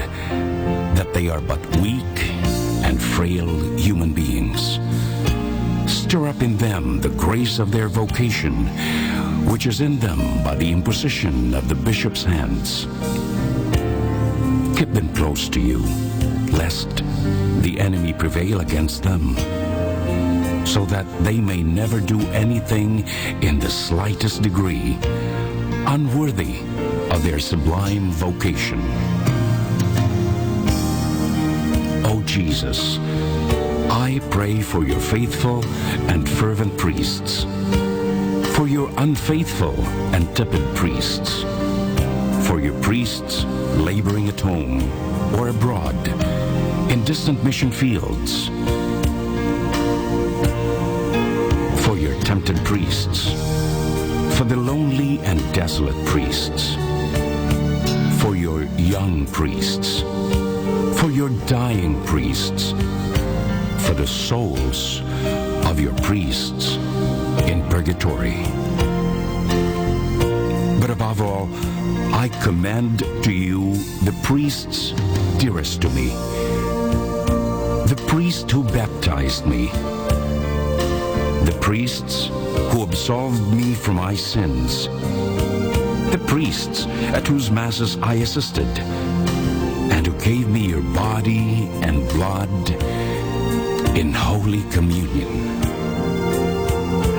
that they are but weak and frail human beings. Stir up in them the grace of their vocation, which is in them by the imposition of the bishop's hands. Keep them close to you, lest the enemy prevail against them, so that they may never do anything in the slightest degree unworthy of their sublime vocation. O Jesus, I pray for your faithful and fervent priests, for your unfaithful and tepid priests, for your priests laboring at home or abroad in distant mission fields, for your tempted priests, for the lonely and desolate priests, for your young priests, for your dying priests, for the souls of your priests in purgatory. But above all, I commend to you the priests dearest to me, the priest who baptized me, the priests who absolved me from my sins, the priests at whose masses I assisted, and who gave me your body and blood in Holy Communion,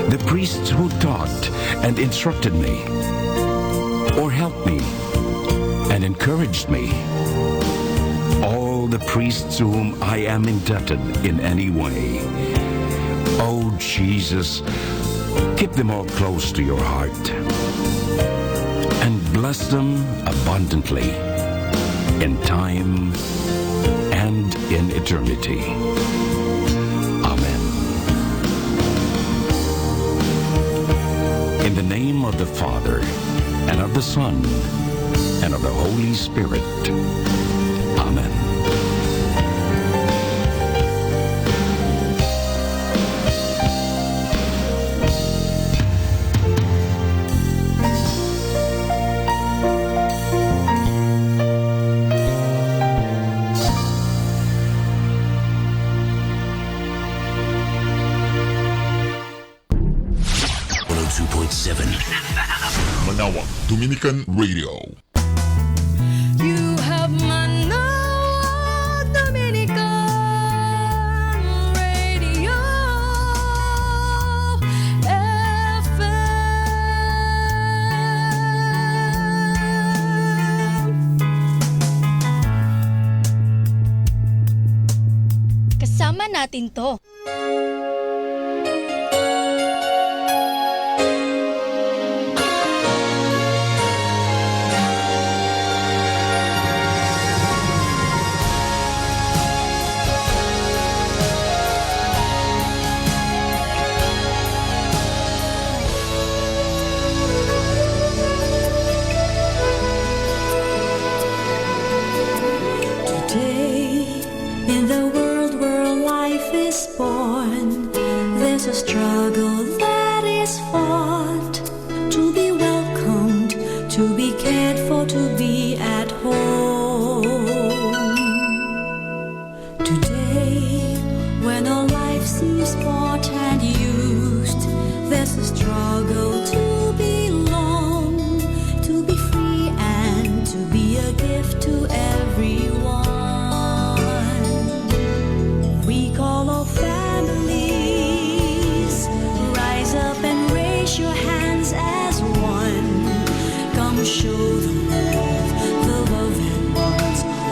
the priests who taught and instructed me, or helped me and encouraged me, all the priests to whom I am indebted in any way. Oh Jesus, keep them all close to your heart and bless them abundantly in time and in eternity. Amen. In the name of the Father, and of the Son, and of the Holy Spirit. Amen. Manaoag Dominican Radio. You have Manaoag Dominican Radio FM. Kasama natin to.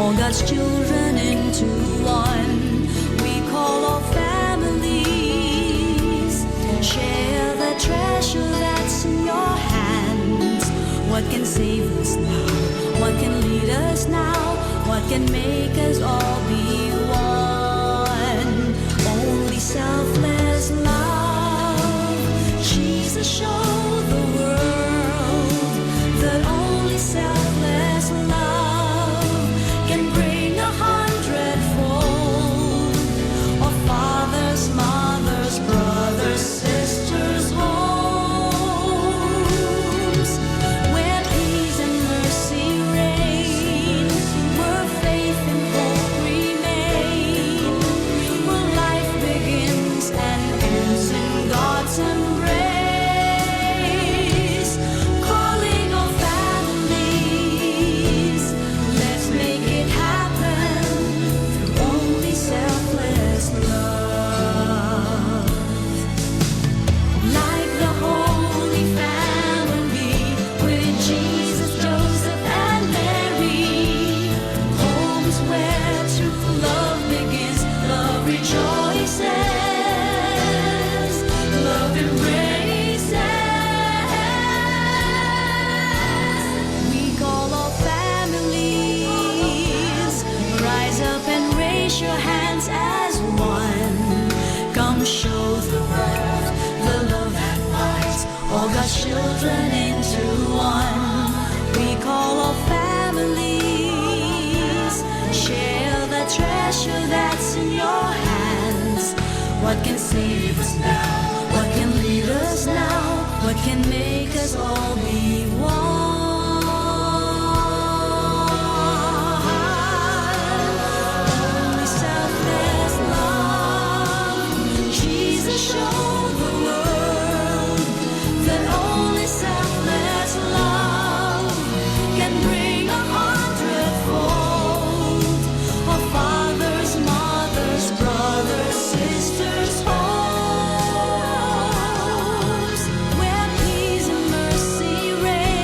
all God's children into one. We call all families, share the treasure that's in your hands. What can save us now? What can lead us now? What can make us all be one? Only selfless love. Jesus showed the world that only selfless love can bring 100-fold of fathers, mothers, brothers, sisters, homes, where peace and mercy reign, where faith and hope remain, where life begins and ends in God's embrace. Calling all families, let's make it happen through only selfless love. Like the Holy Family with Jesus, Joseph, and Mary, homes where true love begins, love rejoices, love embraces. We call all families, rise up and raise your hands as one. Come show the world the love that binds all God's children into one. We call all families, share the treasure that's in your hands. What can save us now? What can lead us now? What can make us all be one? Only selfless love. Jesus showed the world that only selfless love can bring 100-fold of fathers, mothers, brothers, sisters, homes, where peace and mercy reign.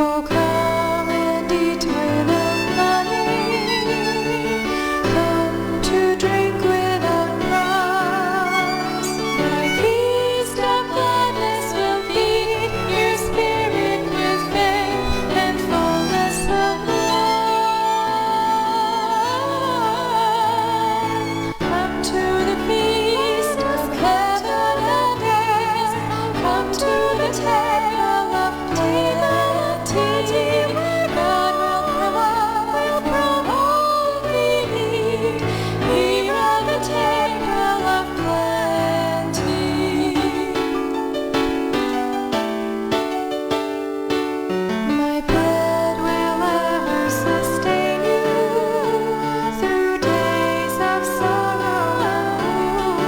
Oh, come and eat with honey. Come to drink without price. My feast of gladness will feed your spirit with faith and fullness of love. Come to the feast of heaven and earth. Come to the table of divinity. God will provide all we need. Here at the table of plenty. My bread will ever sustain you through days of sorrow and woe.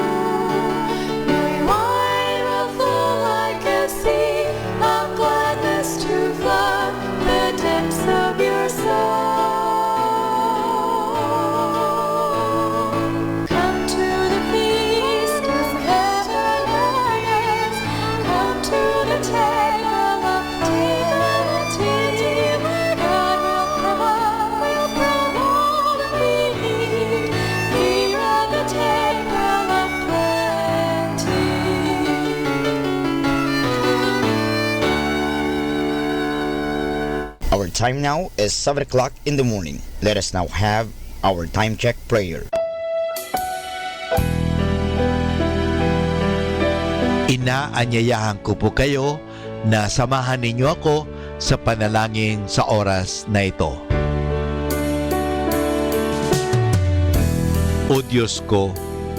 My wine will flow like a sea of gladness to flood the depths of your soul. Come to the feast of heaven and earth. Come to the table of divinity. God will provide all we need. Here at the table of plenty. Our time now is 7 o'clock in the morning. Let us now have our time check prayer. Inaanyayahan ko po kayo na samahan ninyo ako sa panalangin sa oras na ito. O Diyos ko,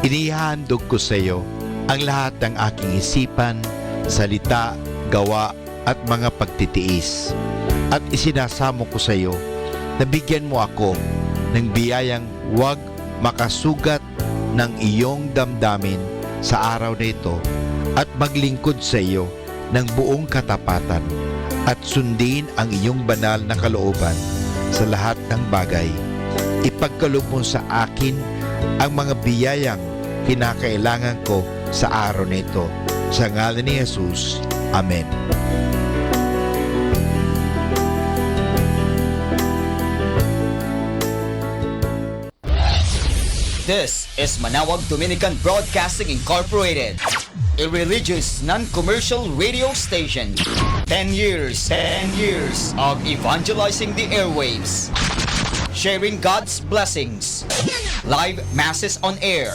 inihahandog ko sa iyo ang lahat ng aking isipan, salita, gawa at mga pagtitiis. At isinasamo ko sa iyo na bigyan mo ako ng biyayang huwag makasugat ng iyong damdamin sa araw na ito at maglingkod sa iyo ng buong katapatan at sundin ang iyong banal na kalooban sa lahat ng bagay. Ipagkaloob mo sa akin ang mga biyayang kinakailangan ko sa araw na ito. Sa ngalan ni Jesus. Amen. This is Manawag Dominican Broadcasting Incorporated, a religious, non-commercial radio station. 10 years of evangelizing the airwaves, sharing God's blessings, live masses on air,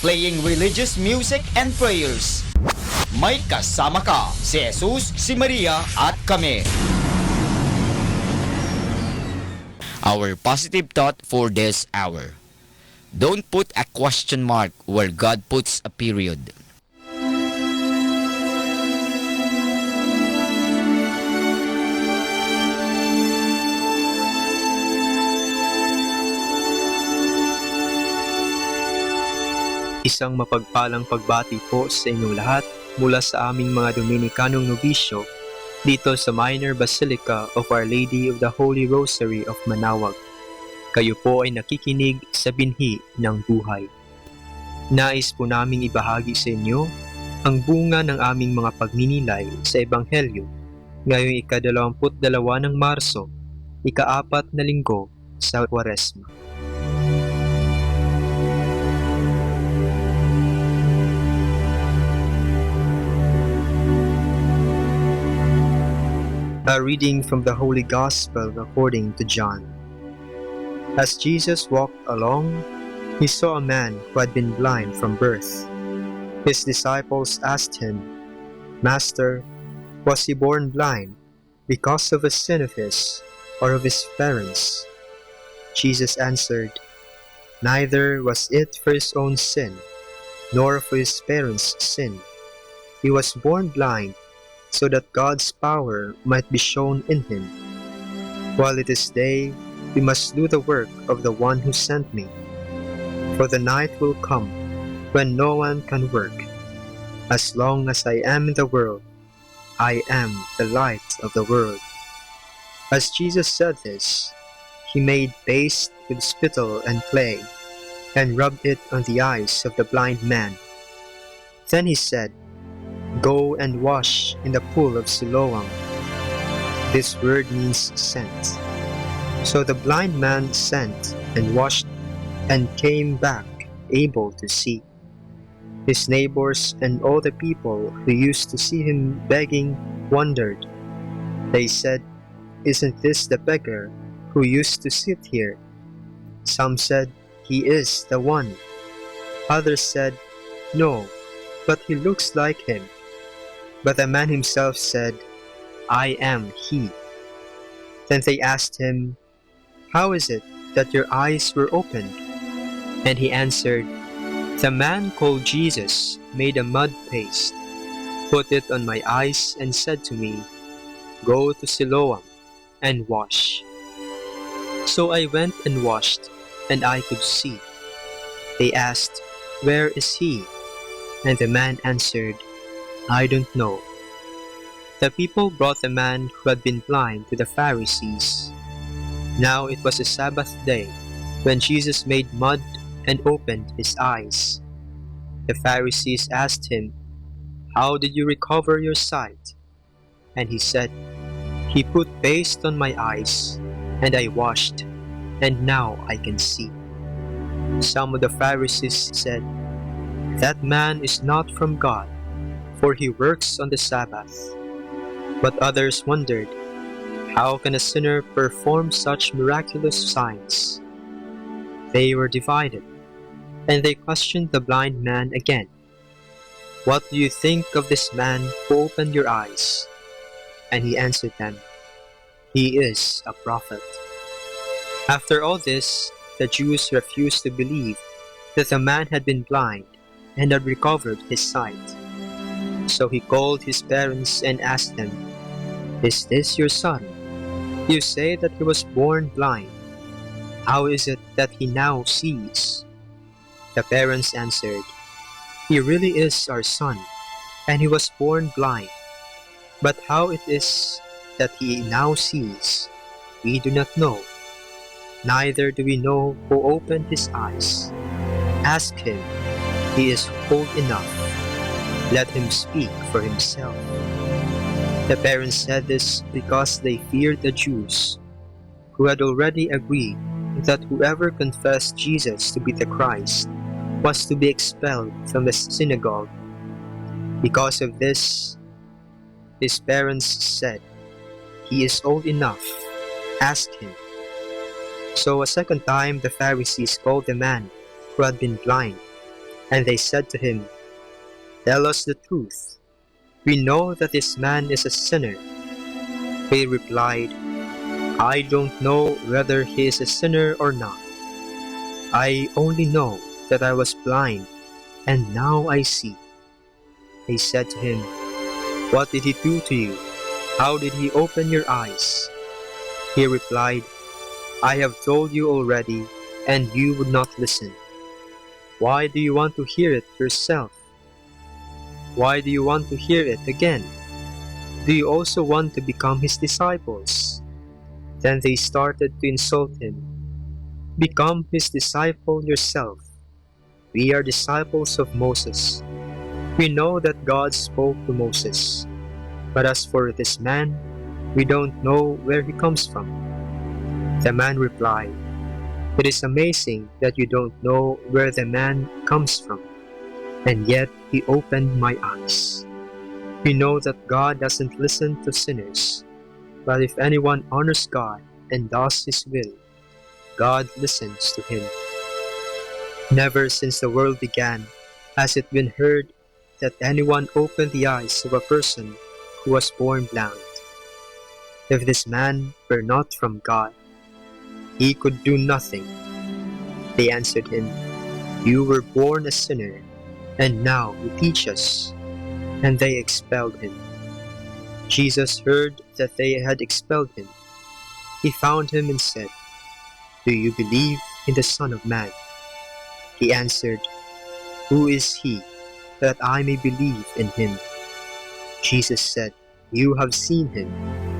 playing religious music and prayers. May kasama ka, si Jesus, si Maria at kami. Our positive thought for this hour: don't put a question mark where God puts a period. Isang mapagpalang pagbati po sa inyong lahat mula sa aming mga Dominikanong nobisyo dito sa Minor Basilica of Our Lady of the Holy Rosary of Manawag. Kayo po ay nakikinig sa binhi ng buhay. Nais po naming ibahagi sa inyo ang bunga ng aming mga pagninilay sa Ebanghelyo ngayong ika-22 ng Marso, ika-4 na linggo sa Kwaresma. A reading from the Holy Gospel according to John. As Jesus walked along, he saw a man who had been blind from birth. His disciples asked him, "Master, was he born blind because of a sin of his or of his parents?" Jesus answered, "Neither was it for his own sin, nor for his parents' sin. He was born blind so that God's power might be shown in him. While it is day, we must do the work of the one who sent me. For the night will come when no one can work. As long as I am in the world, I am the light of the world." As Jesus said this, he made paste with spittle and clay, and rubbed it on the eyes of the blind man. Then he said, "Go and wash in the pool of Siloam." This word means sent. So the blind man sent and washed and came back able to see. His neighbors and all the people who used to see him begging wondered. They said, "Isn't this the beggar who used to sit here?" Some said, "He is the one." Others said, "No, but he looks like him." But the man himself said, "I am he." Then they asked him, "How is it that your eyes were opened?" And he answered, "The man called Jesus made a mud paste, put it on my eyes, and said to me, 'Go to Siloam and wash.' So I went and washed, and I could see." They asked, "Where is he?" And the man answered, "I don't know." The people brought the man who had been blind to the Pharisees. Now it was a Sabbath day, when Jesus made mud and opened his eyes. The Pharisees asked him, "How did you recover your sight?" And he said, "He put paste on my eyes, and I washed, and now I can see." Some of the Pharisees said, "That man is not from God, for he works on the Sabbath." But others wondered, "How can a sinner perform such miraculous signs?" They were divided, and they questioned the blind man again. "What do you think of this man who opened your eyes?" And he answered them, "He is a prophet." After all this, the Jews refused to believe that the man had been blind and had recovered his sight. So he called his parents and asked them, "Is this your son? You say that he was born blind. How is it that he now sees?" The parents answered, "He really is our son, and he was born blind. But how it is that he now sees, we do not know. Neither do we know who opened his eyes. Ask him. He is old enough. Let him speak for himself." The parents said this because they feared the Jews, who had already agreed that whoever confessed Jesus to be the Christ was to be expelled from the synagogue. Because of this, his parents said, "He is old enough. Ask him." So a second time the Pharisees called the man who had been blind, and they said to him, "Tell us the truth. We know that this man is a sinner." He replied, "I don't know whether he is a sinner or not. I only know that I was blind, and now I see." They said to him, "What did he do to you? How did he open your eyes?" He replied, "I have told you already, and you would not listen. Why do you want to hear it yourself? Why do you want to hear it again? Do you also want to become his disciples?" Then they started to insult him. "Become his disciple yourself. We are disciples of Moses. We know that God spoke to Moses. But as for this man, we don't know where he comes from." The man replied, "It is amazing that you don't know where the man comes from, and yet he opened my eyes. We know that God doesn't listen to sinners, but if anyone honors God and does his will, God listens to him. Never since the world began has it been heard that anyone opened the eyes of a person who was born blind. If this man were not from God, he could do nothing." They answered him, "You were born a sinner, and now you teach us." And they expelled him. Jesus heard that they had expelled him. He found him and said, "Do you believe in the Son of Man?" He answered, "Who is he, that I may believe in him?" Jesus said, "You have seen him,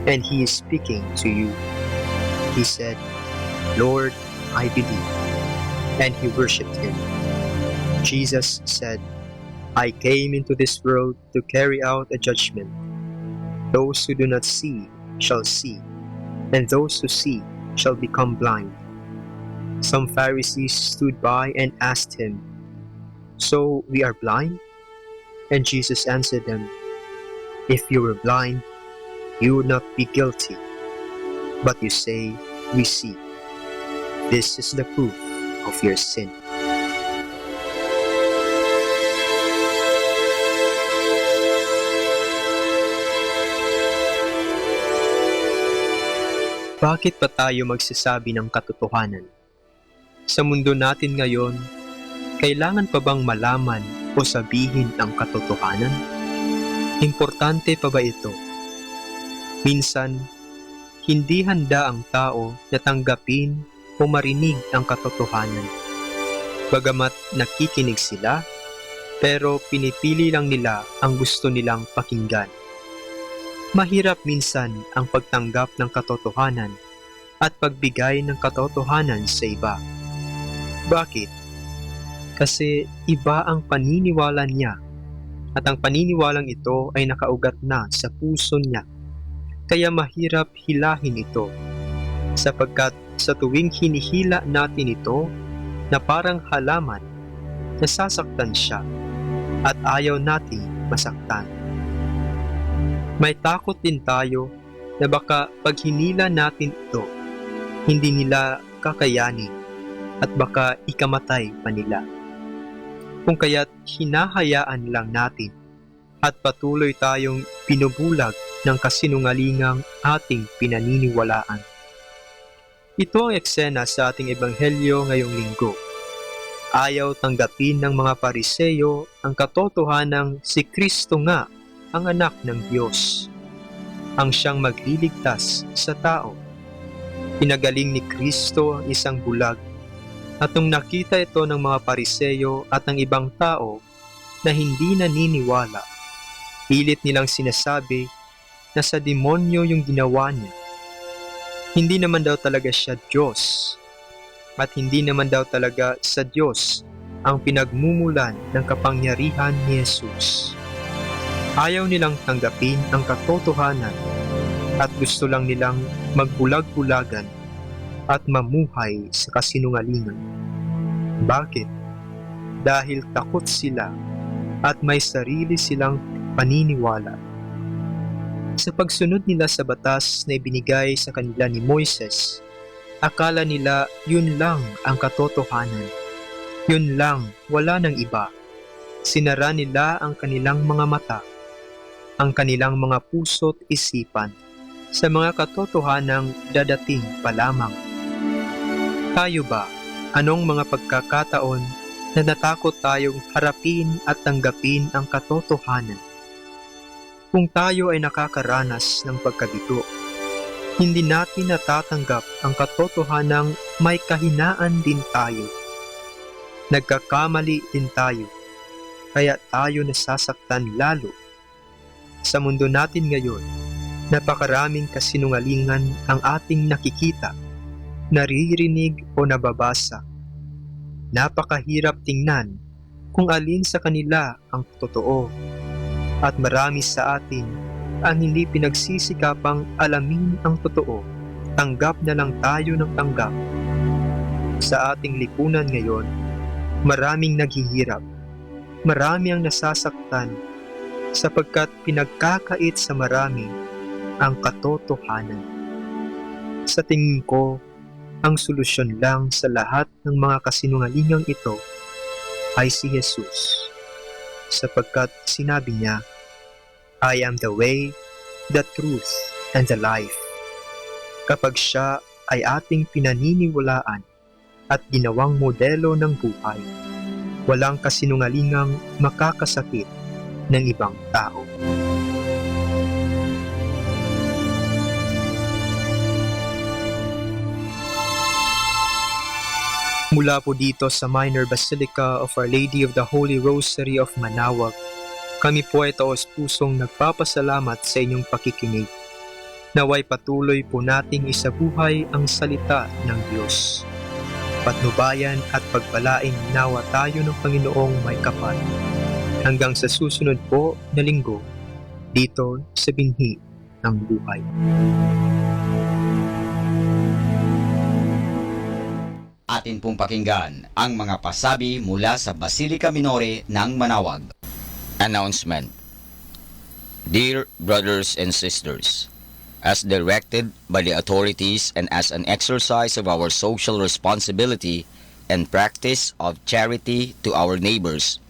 and he is speaking to you." He said, "Lord, I believe." And he worshipped him. Jesus said, I came into this world to carry out a judgment. Those who do not see shall see, and those who see shall become blind. Some Pharisees stood by and asked him, "So we are blind?" And Jesus answered them, "If you were blind, you would not be guilty. But you say, 'We see.' This is the proof of your sin." Bakit pa tayo magsasabi ng katotohanan? Sa mundo natin ngayon, kailangan pa bang malaman o sabihin ang katotohanan? Importante pa ba ito? Minsan, hindi handa ang tao na tanggapin o marinig ang katotohanan. Bagamat nakikinig sila, pero pinipili lang nila ang gusto nilang pakinggan. Mahirap minsan ang pagtanggap ng katotohanan at pagbigay ng katotohanan sa iba. Bakit? Kasi iba ang paniniwala niya at ang paniniwalang ito ay nakaugat na sa puso niya. Kaya mahirap hilahin ito sapagkat sa tuwing hinihila natin ito na parang halaman, nasasaktan siya at ayaw nating masaktan. May takot din tayo na baka pag hinila natin ito, hindi nila kakayanin at baka ikamatay pa nila. Kung kaya't hinahayaan lang natin at patuloy tayong pinubulag ng kasinungalingang ating pinaniniwalaan. Ito ang eksena sa ating ebanghelyo ngayong linggo. Ayaw tanggapin ng mga Pariseyo ang katotohanang si Kristo nga ang anak ng Diyos, ang siyang magliligtas sa tao. Pinagaling ni Kristo ang isang bulag at nung nakita ito ng mga Pariseyo at ng ibang tao na hindi naniniwala, pilit nilang sinasabi na sa demonyo yung ginawa niya. Hindi naman daw talaga siya Diyos at hindi naman daw talaga sa Diyos ang pinagmumulan ng kapangyarihan ni Jesus. Ayaw nilang tanggapin ang katotohanan at gusto lang nilang magbulag-bulagan at mamuhay sa kasinungalingan. Bakit? Dahil takot sila at may sarili silang paniniwala. Sa pagsunod nila sa batas na ibinigay sa kanila ni Moises, akala nila yun lang ang katotohanan. Yun lang, wala nang iba. Sinara nila ang kanilang mga mata, ang kanilang mga puso't isipan sa mga katotohanang dadating pa lamang. Tayo ba, anong mga pagkakataon na natakot tayong harapin at tanggapin ang katotohanan? Kung tayo ay nakakaranas ng pagkabigo, hindi natin natatanggap ang katotohanang may kahinaan din tayo. Nagkakamali din tayo, kaya tayo nasasaktan lalo. Sa mundo natin ngayon, napakaraming kasinungalingan ang ating nakikita, naririnig o nababasa. Napakahirap tingnan kung alin sa kanila ang totoo. At marami sa atin ang hindi pinagsisikapang alamin ang totoo. Tanggap na lang tayo ng tanggap. Sa ating lipunan ngayon, maraming naghihirap. Marami ang nasasaktan sapagkat pinagkakait sa marami ang katotohanan. Sa tingin ko, ang solusyon lang sa lahat ng mga kasinungalingang ito ay si Jesus. Sapagkat sinabi niya, "I am the way, the truth, and the life." Kapag siya ay ating pinaniniwalaan at ginawang modelo ng buhay, walang kasinungalingang makakasakit ng ibang tao. Mula po dito sa Minor Basilica of Our Lady of the Holy Rosary of Manaoag, kami po ay taos-pusong nagpapasalamat sa inyong pakikinig. Naway patuloy po nating isabuhay ang salita ng Diyos. Patnubayan at pagpalain nawa tayo ng Panginoong may kapal. Hanggang sa susunod po na linggo, dito sa Binhi ng Buhay. Atin pong pakinggan ang mga pasabi mula sa Basilica Minore ng Manawag. Announcement. Dear brothers and sisters, as directed by the authorities and as an exercise of our social responsibility and practice of charity to our neighbors,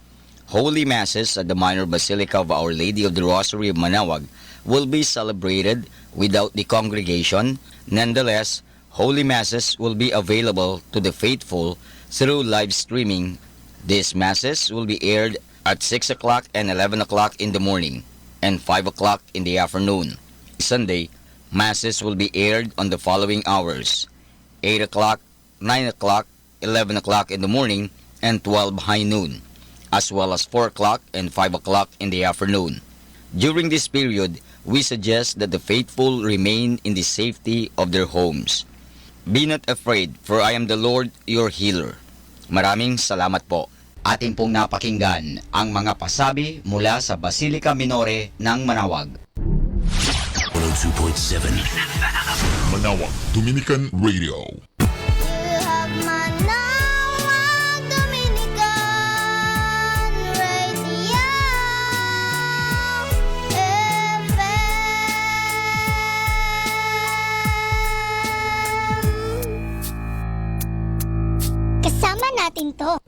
Holy Masses at the Minor Basilica of Our Lady of the Rosary of Manawag will be celebrated without the congregation. Nonetheless, Holy Masses will be available to the faithful through live streaming. These Masses will be aired at 6 o'clock and 11 o'clock in the morning and 5 o'clock in the afternoon. Sunday, Masses will be aired on the following hours: 8 o'clock, 9 o'clock, 11 o'clock in the morning, and 12 high noon, as well as 4 o'clock and 5 o'clock in the afternoon. During this period, we suggest that the faithful remain in the safety of their homes. Be not afraid, for I am the Lord your healer. Maraming salamat po. Atin pong napakinggan ang mga pasabi mula sa Basilica Minore ng Manawag. 102.7 Manawag Dominican Radio. Kasama natin to.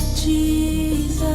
Jesus.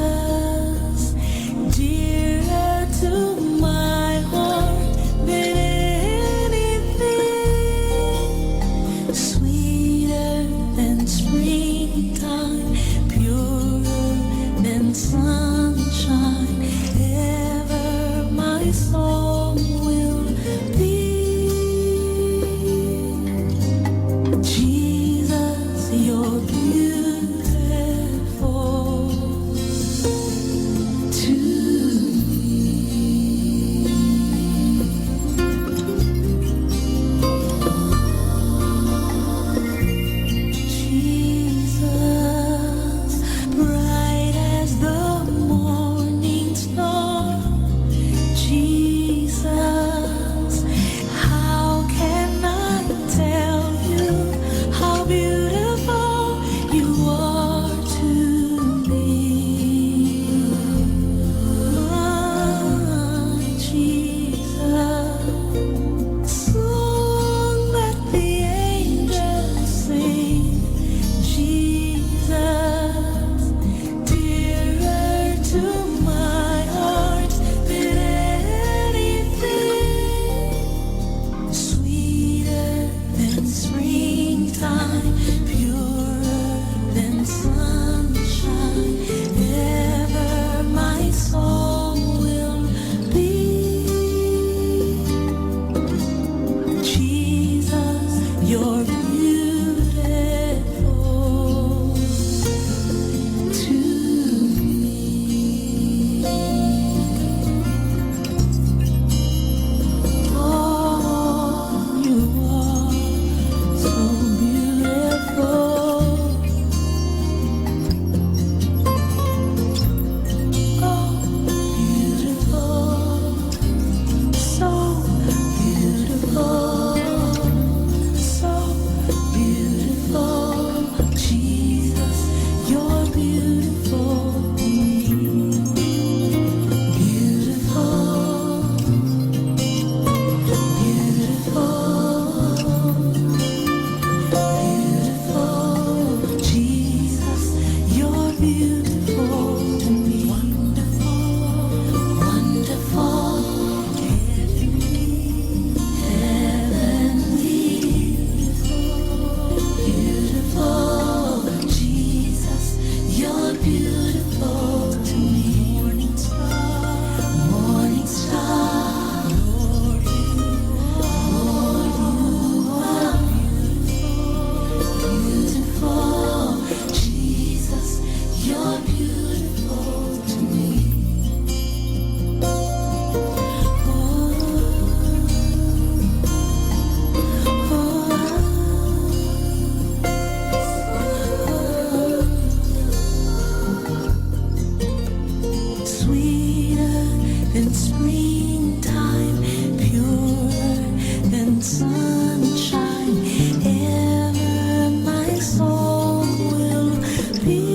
in springtime, pure than sunshine, ever my song will be.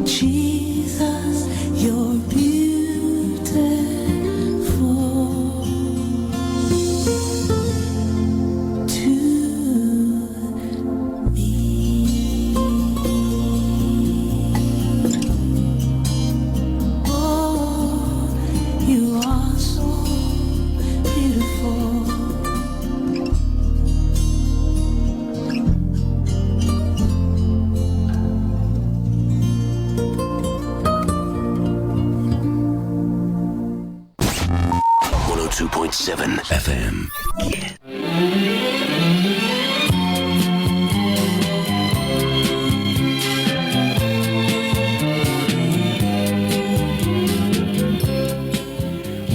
Jesus, you're beautiful to me. Oh, you are so beautiful. FM.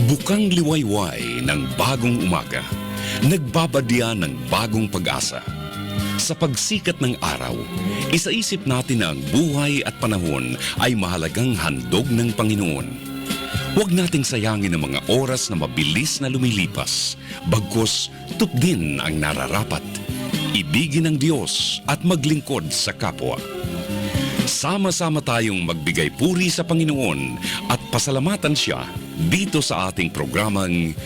Bukang liwayway ng bagong umaga, nagbabadya ng bagong pag-asa. Sa pagsikat ng araw, isaisip natin na ang buhay at panahon ay mahalagang handog ng Panginoon. Huwag nating sayangin ang mga oras na mabilis na lumilipas, bagkus tupdin ang nararapat. Ibigin ang Diyos at maglingkod sa kapwa. Sama-sama tayong magbigay puri sa Panginoon at pasalamatan Siya dito sa ating programang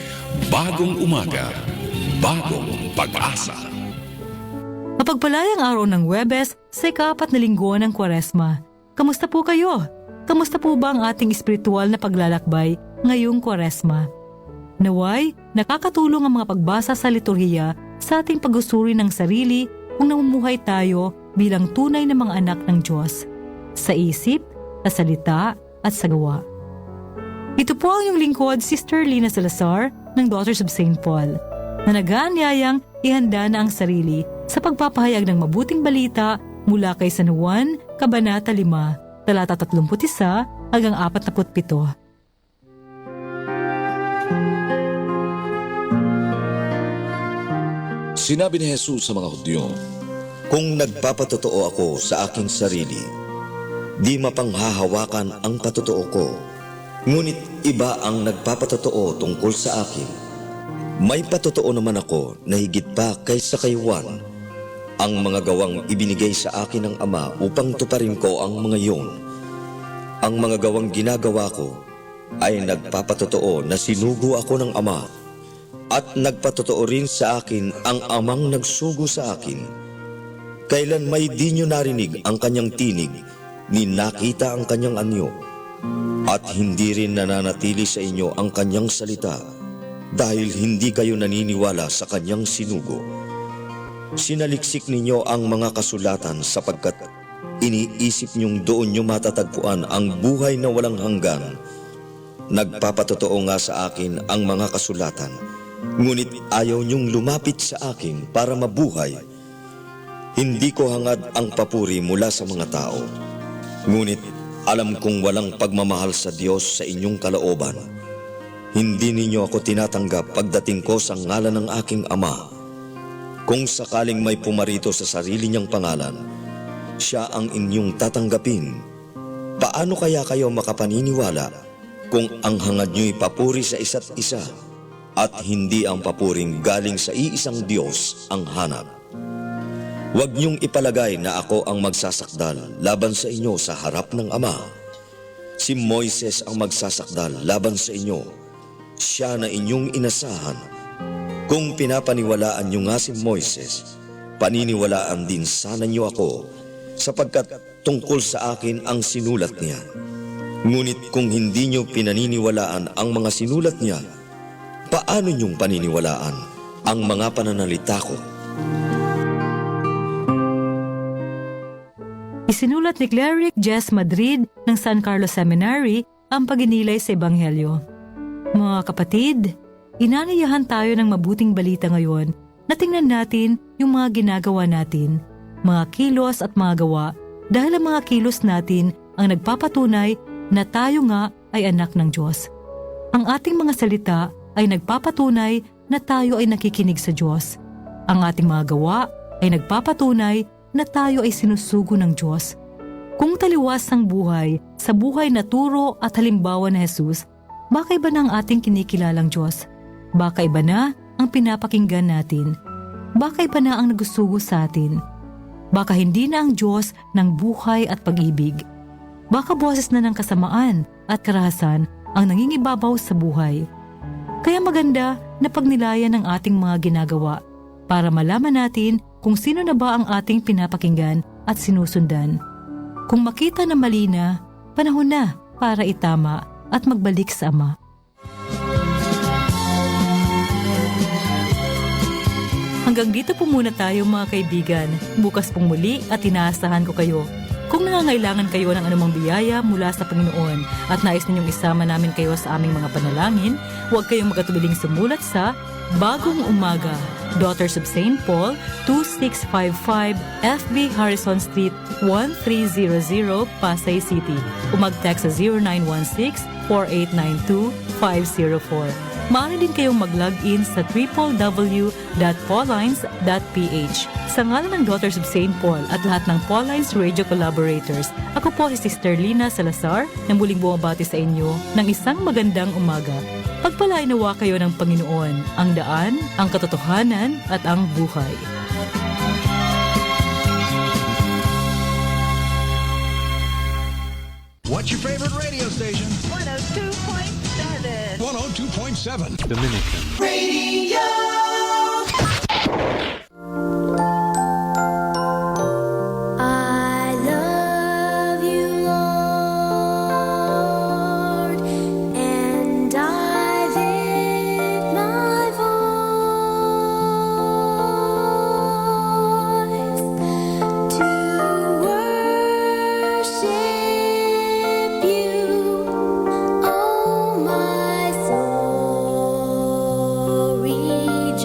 Bagong Umaga, Bagong Pag-asa. Mapagpalayang araw ng Huwebes sa ika-4 na linggo ng Kwaresma. Kamusta po kayo? Kamusta po ba ang ating espiritual na paglalakbay ngayong Kwaresma? Naway, nakakatulong ang mga pagbasa sa liturhiya sa ating pag-usuri ng sarili kung namumuhay tayo bilang tunay na mga anak ng Diyos, sa isip, sa salita, at sa gawa. Ito po ang iyong lingkod, Sister Lina Salazar ng Daughters of St. Paul, na nag-aanyayang ihanda na ang sarili sa pagpapahayag ng mabuting balita mula kay San Juan, Kabanata 5, talata 31 hanggang 47. Sinabi ni Jesus sa mga Hudyo, "Kung nagpapatotoo ako sa aking sarili, di mapanghahawakan ang patotoo ko. Ngunit iba ang nagpapatotoo tungkol sa akin. May patotoo naman ako na higit pa kaysa kay Juan. Ang mga gawang ibinigay sa akin ng Ama upang tuparin ko ang mga iyon. Ang mga gawang ginagawa ko ay nagpapatotoo na sinugo ako ng Ama, at nagpatotoo rin sa akin ang Amang nagsugo sa akin. Kailan may di nyo narinig ang kanyang tinig, ni nakita ang kanyang anyo, at hindi rin nananatili sa inyo ang kanyang salita, dahil hindi kayo naniniwala sa kanyang sinugo. Sinaliksik ninyo ang mga kasulatan sapagkat iniisip nyong doon nyo matatagpuan ang buhay na walang hanggan. Nagpapatotoo nga sa akin ang mga kasulatan, ngunit ayaw nyong lumapit sa akin para mabuhay. Hindi ko hangad ang papuri mula sa mga tao, ngunit alam kong walang pagmamahal sa Diyos sa inyong kalooban. Hindi ninyo ako tinatanggap pagdating ko sa ngalan ng aking Ama. Kung sakaling may pumarito sa sarili niyang pangalan, siya ang inyong tatanggapin. Paano kaya kayo makapaniniwala kung ang hangad niyo'y papuri sa isa't isa at hindi ang papuring galing sa iisang Diyos ang hanap? Huwag niyong ipalagay na ako ang magsasakdal laban sa inyo sa harap ng Ama. Si Moises ang magsasakdal laban sa inyo. Siya na inyong inasahan. Kung pinapaniwalaan niyo nga si Moises, paniniwalaan din sana niyo ako, sapagkat tungkol sa akin ang sinulat niya. Ngunit kung hindi niyo pinaniniwalaan ang mga sinulat niya, paano niyong paniniwalaan ang mga pananalita ko? Isinulat ni Cleric Jess Madrid ng San Carlos Seminary ang paginilay sa Ebanghelyo. Mga kapatid, inanayahan tayo ng mabuting balita ngayon na tingnan natin yung mga ginagawa natin, mga kilos at mga gawa, dahil ang mga kilos natin ang nagpapatunay na tayo nga ay anak ng Diyos. Ang ating mga salita ay nagpapatunay na tayo ay nakikinig sa Diyos. Ang ating mga gawa ay nagpapatunay na tayo ay sinusugo ng Diyos. Kung taliwas ang buhay sa buhay na turo at halimbawa na Jesus, baka iba na ang ating kinikilalang Diyos? Baka iba na ang pinapakinggan natin? Baka iba na ang nagusugo sa atin? Baka hindi na ang Diyos ng buhay at pag-ibig? Baka boses na ng kasamaan at karahasan ang nangingibabaw sa buhay? Kaya maganda na pagnilayan ang ating mga ginagawa para malaman natin kung sino na ba ang ating pinapakinggan at sinusundan. Kung makita na mali na, panahon na para itama at magbalik sa Ama. Hanggang dito po muna tayo mga kaibigan. Bukas pong muli at inaasahan ko kayo. Kung nangangailangan kayo ng anumang biyaya mula sa Panginoon at nais ninyong isama namin kayo sa aming mga panalangin, huwag kayong magatubiling sumulat sa Bagong Umaga, Daughters of St. Paul, 2655 FB Harrison Street, 1300 Pasay City. O mag-text sa 0916-4892-504. Maaari din kayong mag-log-in sa www.paulines.ph. Sa ngalan ng Daughters of St. Paul at lahat ng Paulines Radio Collaborators, ako po si Sister Lina Salazar na muling bumabati sa inyo ng isang magandang umaga. Pagpalain nawa kayo ng Panginoon, ang daan, ang katotohanan at ang buhay. What's your favorite radio station? 102.7. 102.7. Dominican Radio. I love you, Lord, and I lift my voice to worship you, oh my soul, rejoice.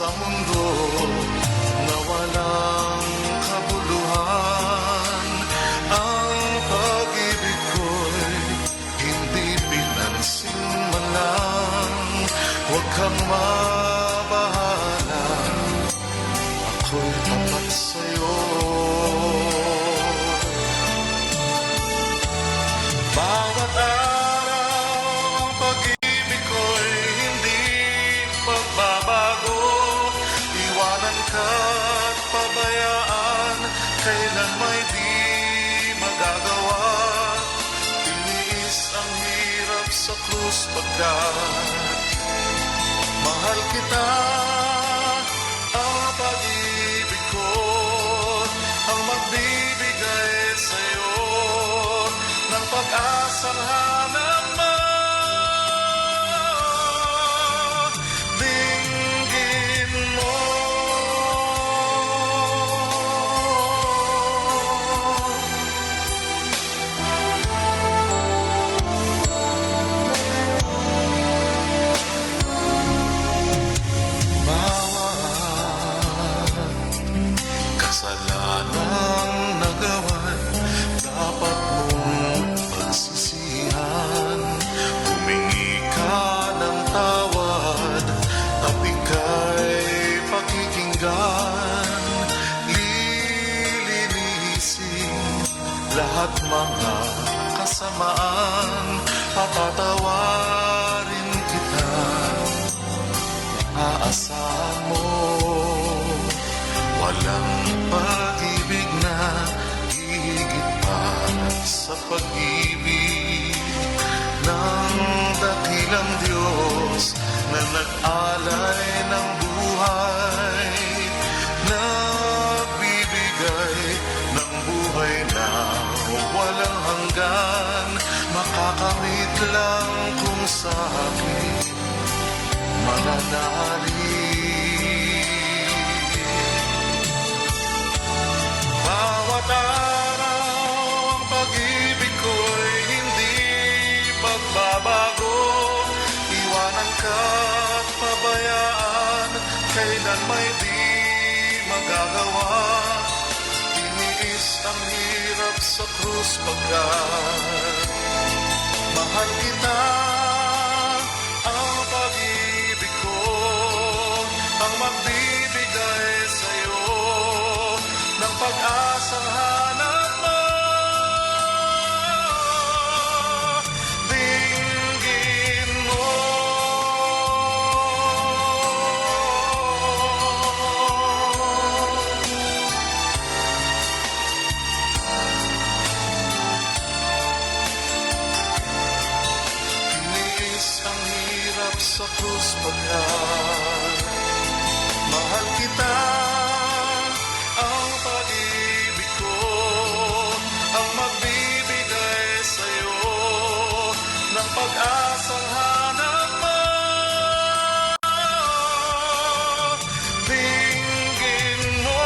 sa mundo na walang kabuluhan. Ang pag-ibig ko'y hindi pinansin man lang. Huwag kang mabahala, ako'y tapat sa'yo. Bawat araw ang pag-ibig ko'y hindi magbabago. Iwanan ka't pabayaan, kailan may di magagawa. Tiniis ang hirap sa krus pagkat mahal kita. Ang pag-ibig ko ang magbibigay sa'yo ng pag-asang hanap mo. Dinggin mo. Bawat kasalanang nagawan dapat mong pagsisihan. Humingi ka ng tawad at ika'y pakikinggan. Lilinisin lahat mga kasamaan, patatawarin kita. Aasahan mo walang pag-ibig na higit pa sa pag-ibig ng dakilang Diyos na nag-alay ng buhay, nagbibigay ng buhay na walang hanggan. Makakamit lang kung sa akin mananalig. Bawat araw ang pag-ibig ko'y hindi magbabago. Iwanan ka't pabayaan, kailan may di magagawa. Tiniis ang hirap sa krus pagkat mahal kita. Ang pag-ibig ko ang magbibigay sa'yo ng pag-asang hanap mo. Dinggin mo. Tiniis ang hirap sa krus pagkat mahal kita. Ang pag-ibig ko ang magbibigay sa'yo ng pag-asang hanap mo. Dinggin mo.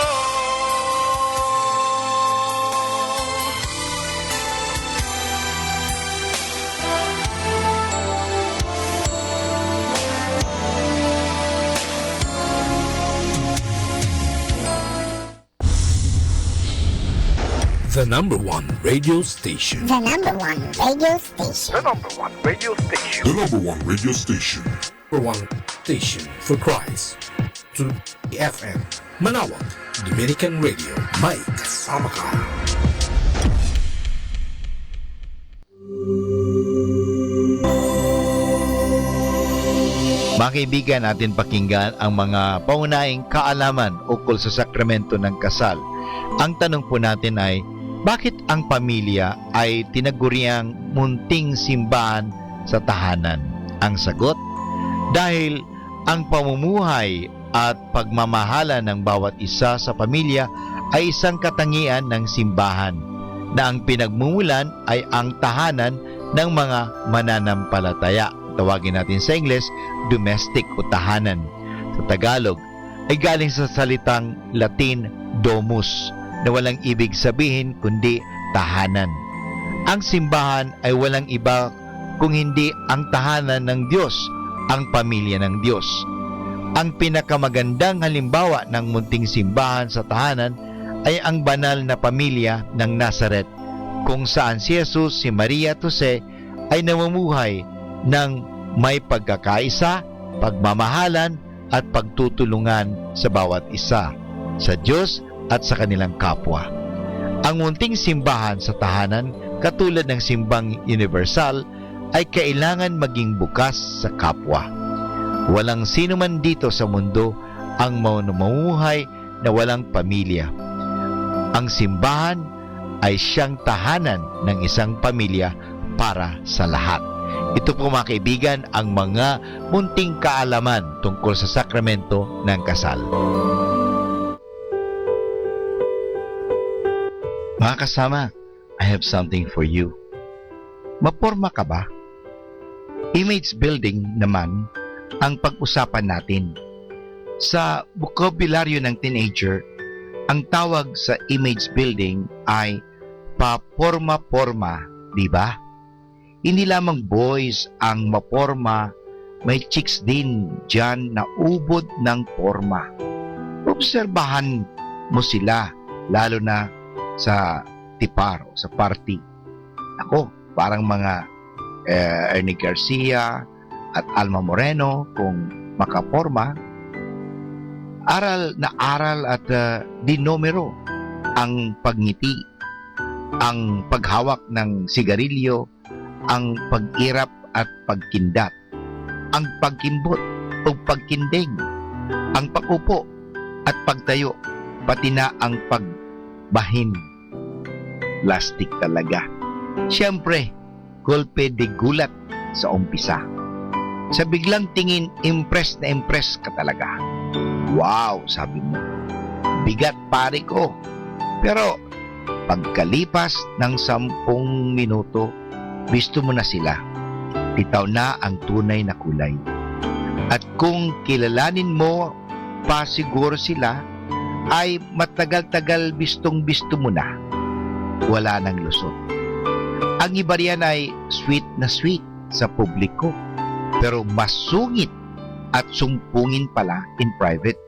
The number one radio station. The number one radio station. The number one radio station. The number one radio station. Number one station for Christ. To FM. Manawag. Dominican Radio. May kasama ka. Mga kaibigan, natin pakinggan ang mga paunahing kaalaman ukol sa sakramento ng kasal. Ang tanong po natin ay, bakit ang pamilya ay tinaguriang munting simbahan sa tahanan? Ang sagot, dahil ang pamumuhay at pagmamahala ng bawat isa sa pamilya ay isang katangian ng simbahan, na ang pinagmumulan ay ang tahanan ng mga mananampalataya. Tawagin natin sa Ingles, domestic o tahanan. Sa Tagalog, ay galing sa salitang Latin domus, na walang ibig sabihin kundi tahanan. Ang simbahan ay walang iba kung hindi ang tahanan ng Diyos, ang pamilya ng Diyos. Ang pinakamagandang halimbawa ng munting simbahan sa tahanan ay ang banal na pamilya ng Nazaret, kung saan si Jesus, si Maria at Jose ay namumuhay ng may pagkakaisa, pagmamahalan at pagtutulungan sa bawat isa, sa Diyos at sa kanilang kapwa. Ang munting simbahan sa tahanan, katulad ng simbang universal, ay kailangan maging bukas sa kapwa. Walang sino man dito sa mundo ang mamumuhay na walang pamilya. Ang simbahan ay siyang tahanan ng isang pamilya para sa lahat. Ito po mga kaibigan ang mga munting kaalaman tungkol sa sakramento ng kasal. Mga kasama, I have something for you. Maporma ka ba? Image building naman ang pag-usapan natin. Sa bokabularyo ng teenager, ang tawag sa image building ay paporma-porma, di ba? Hindi lamang boys ang maporma, may chicks din dyan na ubod ng porma. Obserbahan mo sila, lalo na sa tipar o sa party. Ako, parang mga Ernie Garcia at Alma Moreno kung makaporma. Aral na aral at dinomero ang pagngiti, ang paghawak ng sigarilyo, ang pag-irap at pagkindat, ang pagkimbot o pagkinding, ang pag-upo at pagtayo, pati na ang pagbahin. Plastic talaga. Siyempre, golpe de gulat sa umpisa. Sa biglang tingin, impress na impress ka talaga. Wow, sabi mo. Bigat pare ko. Pero pagkalipas ng 10 minuto, gusto mo na sila. Bitaw na ang tunay na kulay. At kung kilalanin mo pa siguro sila, ay matagal-tagal bistong-bisto mo na. Wala nang lusot. Ang iba riyan ay sweet na sweet sa publiko, pero mas sungit at sumpungin pala in private.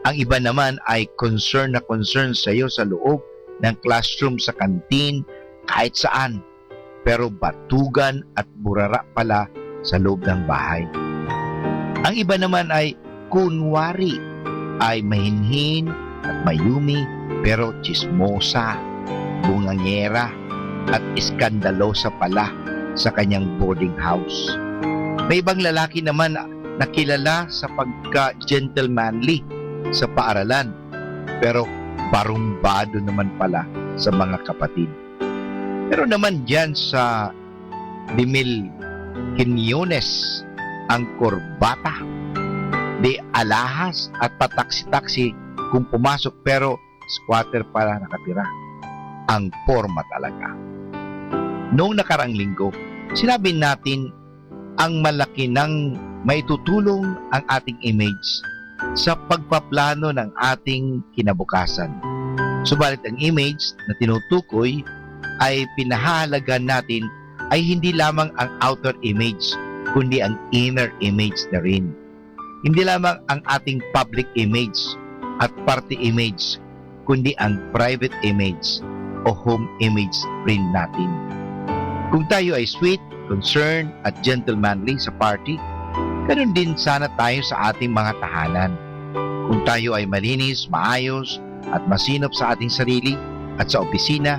Ang iba naman ay concern na concern sa iyo sa loob ng classroom, sa kantin, kahit saan. Pero batugan at burara pala sa loob ng bahay. Ang iba naman ay kunwari, ay mahinhin at mayumi, pero chismosa, bungangera, at iskandalosa pala sa kanyang boarding house. May ibang lalaki naman na kilala sa pagka-gentlemanly sa paaralan, pero barumbado naman pala sa mga kapatid. Pero naman dyan sa Dimil Quinones, ang korbata, di alahas at pataksi-taksi kung pumasok, pero squatter pala nakatira. Ang porma talaga. Noong nakarang linggo, sinabi natin ang malaki ng maitutulong ang ating image sa pagpaplano ng ating kinabukasan. Subalit ang image na tinutukoy ay pinahahalagan natin ay hindi lamang ang outer image, kundi ang inner image na rin. Hindi lamang ang ating public image at party image, kundi ang private image o home image rin natin. Kung tayo ay sweet, concerned at gentlemanly sa party, ganun din sana tayo sa ating mga tahanan. Kung tayo ay malinis, maayos at masinop sa ating sarili at sa opisina,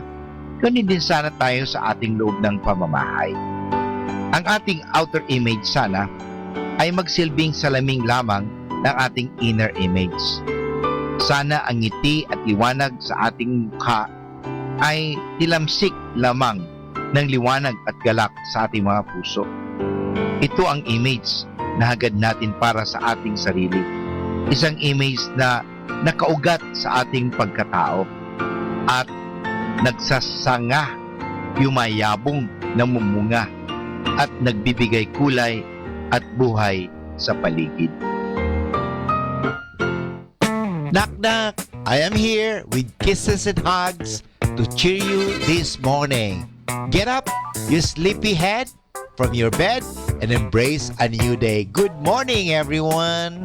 ganun din sana tayo sa ating loob ng pamamahay. Ang ating outer image sana ay magsilbing salaming lamang ng ating inner image. Sana ang ngiti at liwanag sa ating mukha ay tilamsik lamang ng liwanag at galak sa ating mga puso. Ito ang image na hagad natin para sa ating sarili. Isang image na nakaugat sa ating pagkatao at nagsasanga, yumayabong, namumunga at nagbibigay kulay at buhay sa paligid. Knock knock, I am here with kisses and hugs to cheer you this morning. Get up, you sleepyhead, from your bed and embrace a new day. Good morning, everyone.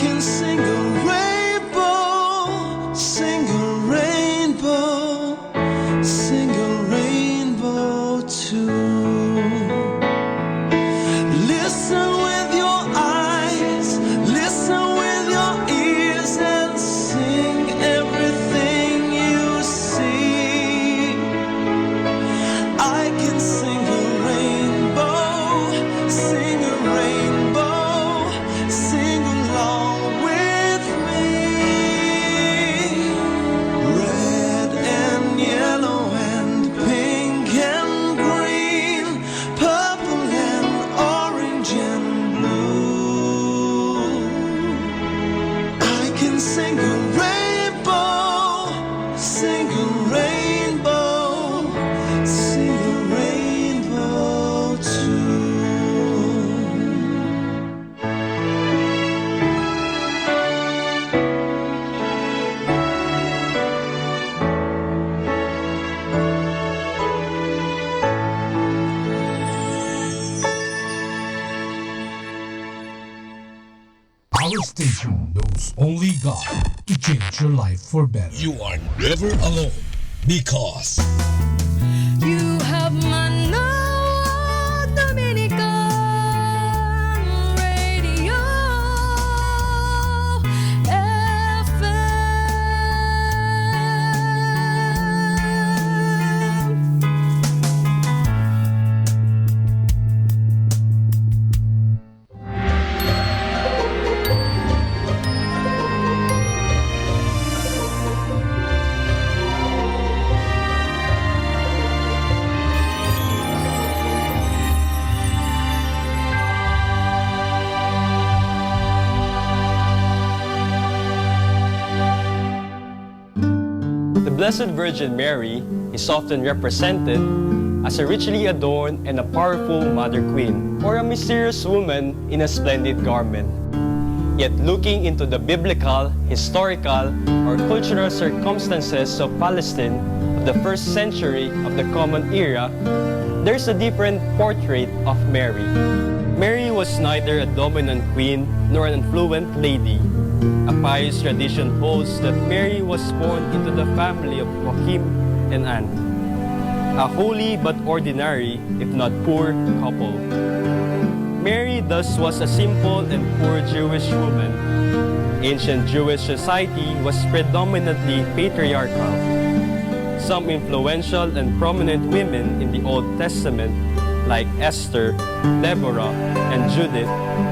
can sing a rainbow, sing a rainbow, sing a rainbow too. Listen with your eyes, listen with your ears, and sing everything you see. I can sing a rainbow, sing a rainbow, sing along with me. Red and yellow and pink and green, purple and orange and blue. I can sing a rainbow, sing a rainbow, sing a rainbow too. Our station knows only God to change your life for better. You are never alone because You have Manawa Dominican Radio FM. The Blessed Virgin Mary is often represented as a richly adorned and a powerful Mother Queen, or a mysterious woman in a splendid garment. Yet looking into the biblical, historical, or cultural circumstances of Palestine of the first century of the Common Era, there's a different portrait of Mary. Mary was neither a dominant queen nor an affluent lady. A pious tradition holds that Mary was born into the family of Joachim and Anne, a holy but ordinary, if not poor, couple. Mary thus was a simple and poor Jewish woman. Ancient Jewish society was predominantly patriarchal. Some influential and prominent women in the Old Testament, like Esther, Deborah, and Judith,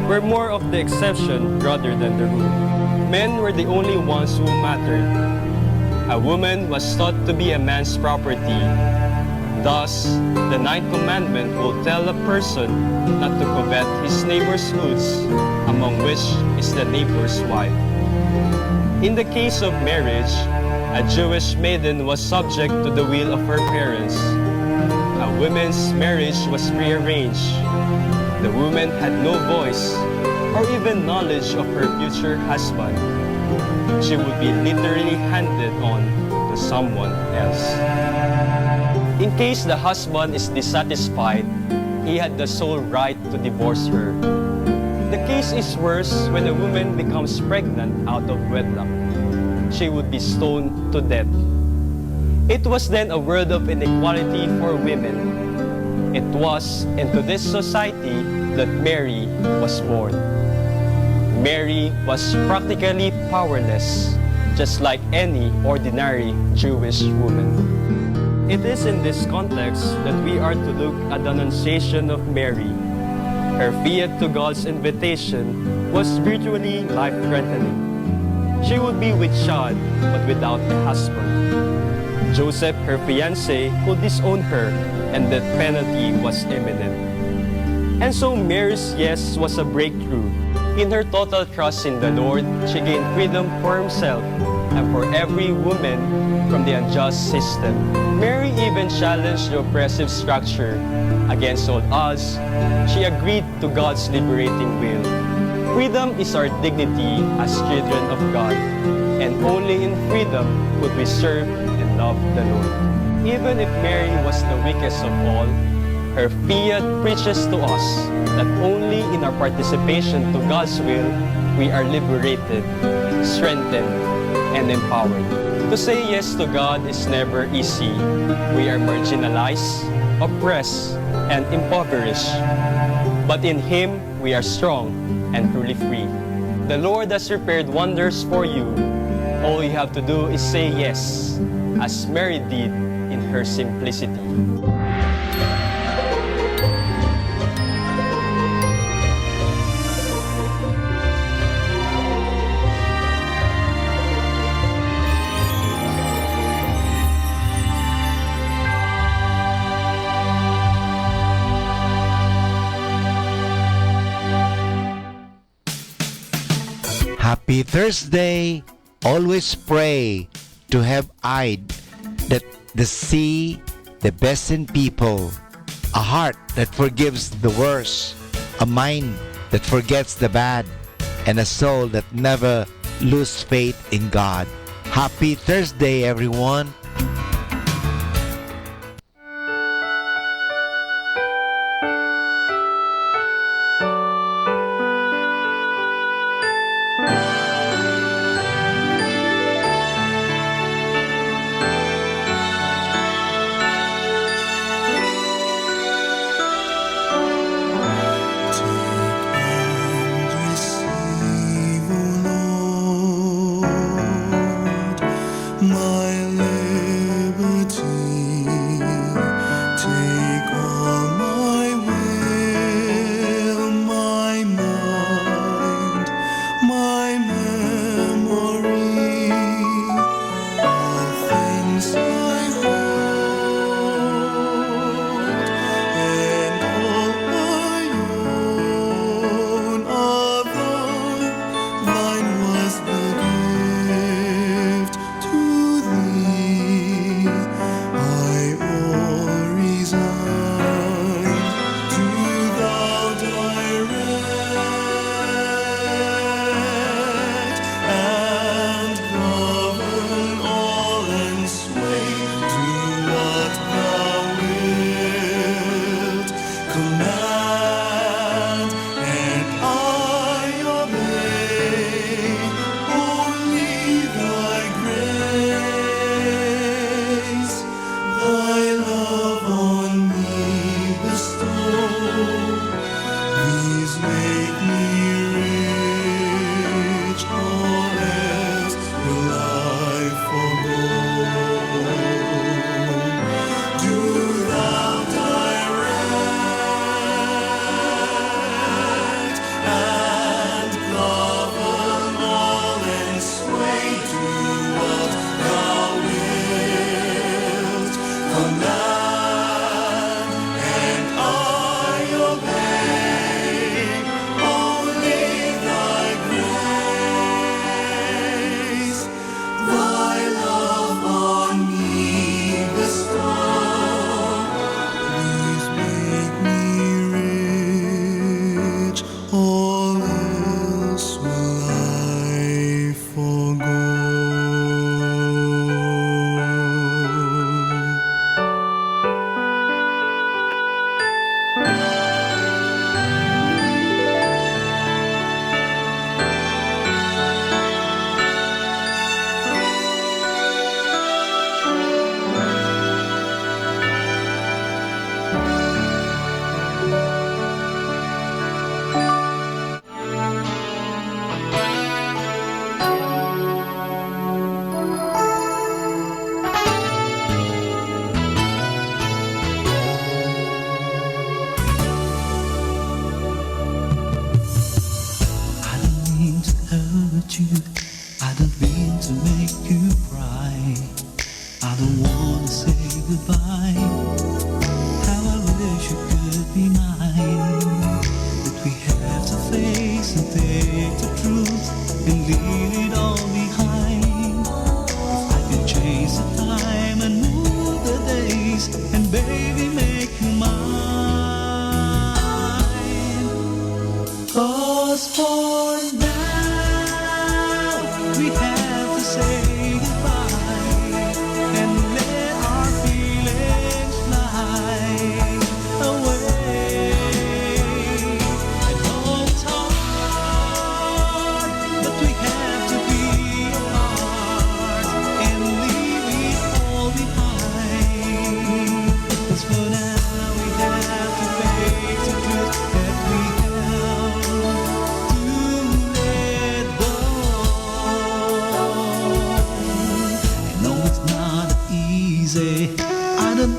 were more of the exception rather than the rule. Men were the only ones who mattered. A woman was thought to be a man's property. Thus, the ninth commandment will tell a person not to covet his neighbor's goods, among which is the neighbor's wife. In the case of marriage, a Jewish maiden was subject to the will of her parents. A woman's marriage was prearranged. The woman had no voice or even knowledge of her future husband. She would be literally handed on to someone else. In case the husband is dissatisfied, he had the sole right to divorce her. The case is worse when a woman becomes pregnant out of wedlock. She would be stoned to death. It was then a world of inequality for women. It was into this society that Mary was born. Mary was practically powerless, just like any ordinary Jewish woman. It is in this context that we are to look at the Annunciation of Mary. Her fiat to God's invitation was virtually life-threatening. She would be with child, but without a husband. Joseph, her fiancé, could disown her, and the penalty was imminent. And so Mary's yes was a breakthrough. In her total trust in the Lord, she gained freedom for herself and for every woman from the unjust system. Mary even challenged the oppressive structure. Against all odds, she agreed to God's liberating will. Freedom is our dignity as children of God, and only in freedom could we serve and love the Lord. Even if Mary was the weakest of all, her fiat preaches to us that only in our participation to God's will we are liberated, strengthened, and empowered. To say yes to God is never easy. We are marginalized, oppressed, and impoverished. But in Him, we are strong and truly free. The Lord has prepared wonders for you. All you have to do is say yes, as Mary did in her simplicity. Happy Thursday! Always pray to have eyed that the see the best in people, a heart that forgives the worst, a mind that forgets the bad, and a soul that never lose faith in God. Happy Thursday, everyone!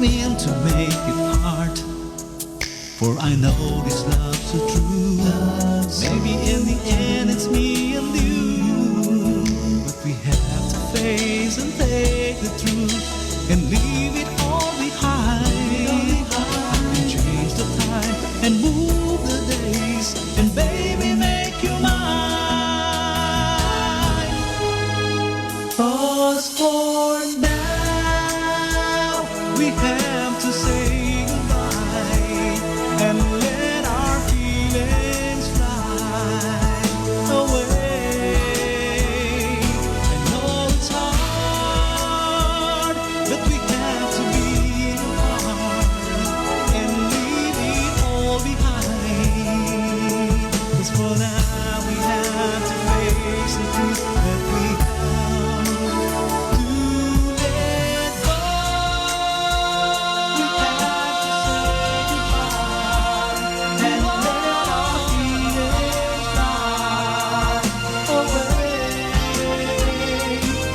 meant to make it part. For I know this love's so true. Maybe in the end it's me and you, but we have to face and take the truth and leave it all behind. And change the time and move the days, and baby make you mine. 'Cause for now we have to say goodbye and let our feelings fly away. I know it's hard, but we have to be apart and leave it all behind. 'Cause for now we have to face the truth that we have to let go. We have to say goodbye and let our feelings fly away.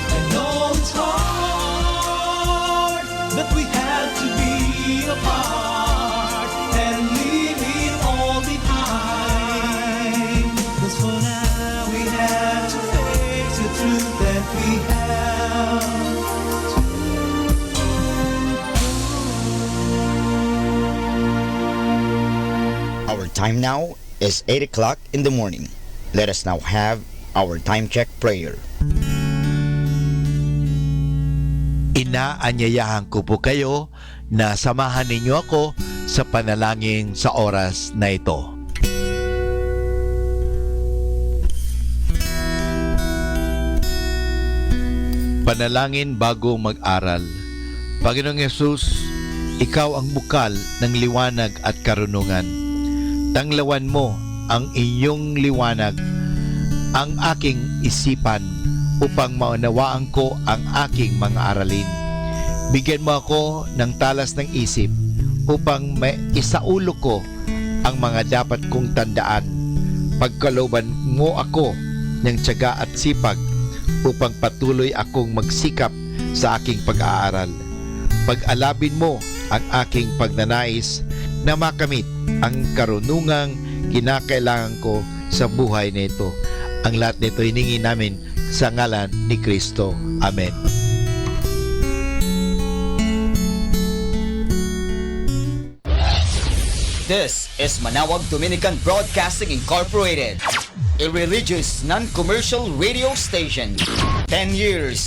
I know it's hard, but we have to be apart and leave it all behind. 'Cause for now we have to face the truth that we have. Our time now is 8 o'clock in the morning. Let us now have our time check prayer. Inaanyayahan ko po kayo na samahan ninyo ako sa panalangin sa oras na ito. Panalangin bago mag-aral. Panginoong Yesus, Ikaw ang bukal ng liwanag at karunungan. Tanglawan mo ang iyong liwanag, ang aking isipan, upang maunawaan ko ang aking mga aralin. Bigyan mo ako ng talas ng isip upang maisaulo ko ang mga dapat kong tandaan. Pagkalooban mo ako ng tiyaga at sipag upang patuloy akong magsikap sa aking pag-aaral. Pag-alabin mo ang aking pagnanais na makamit ang karunungang kinakailangan ko sa buhay nito. Ang lahat nito hiningi namin sa ngalan ni Kristo. Amen. This is Manawag Dominican Broadcasting Incorporated, a religious, non-commercial radio station. 10 years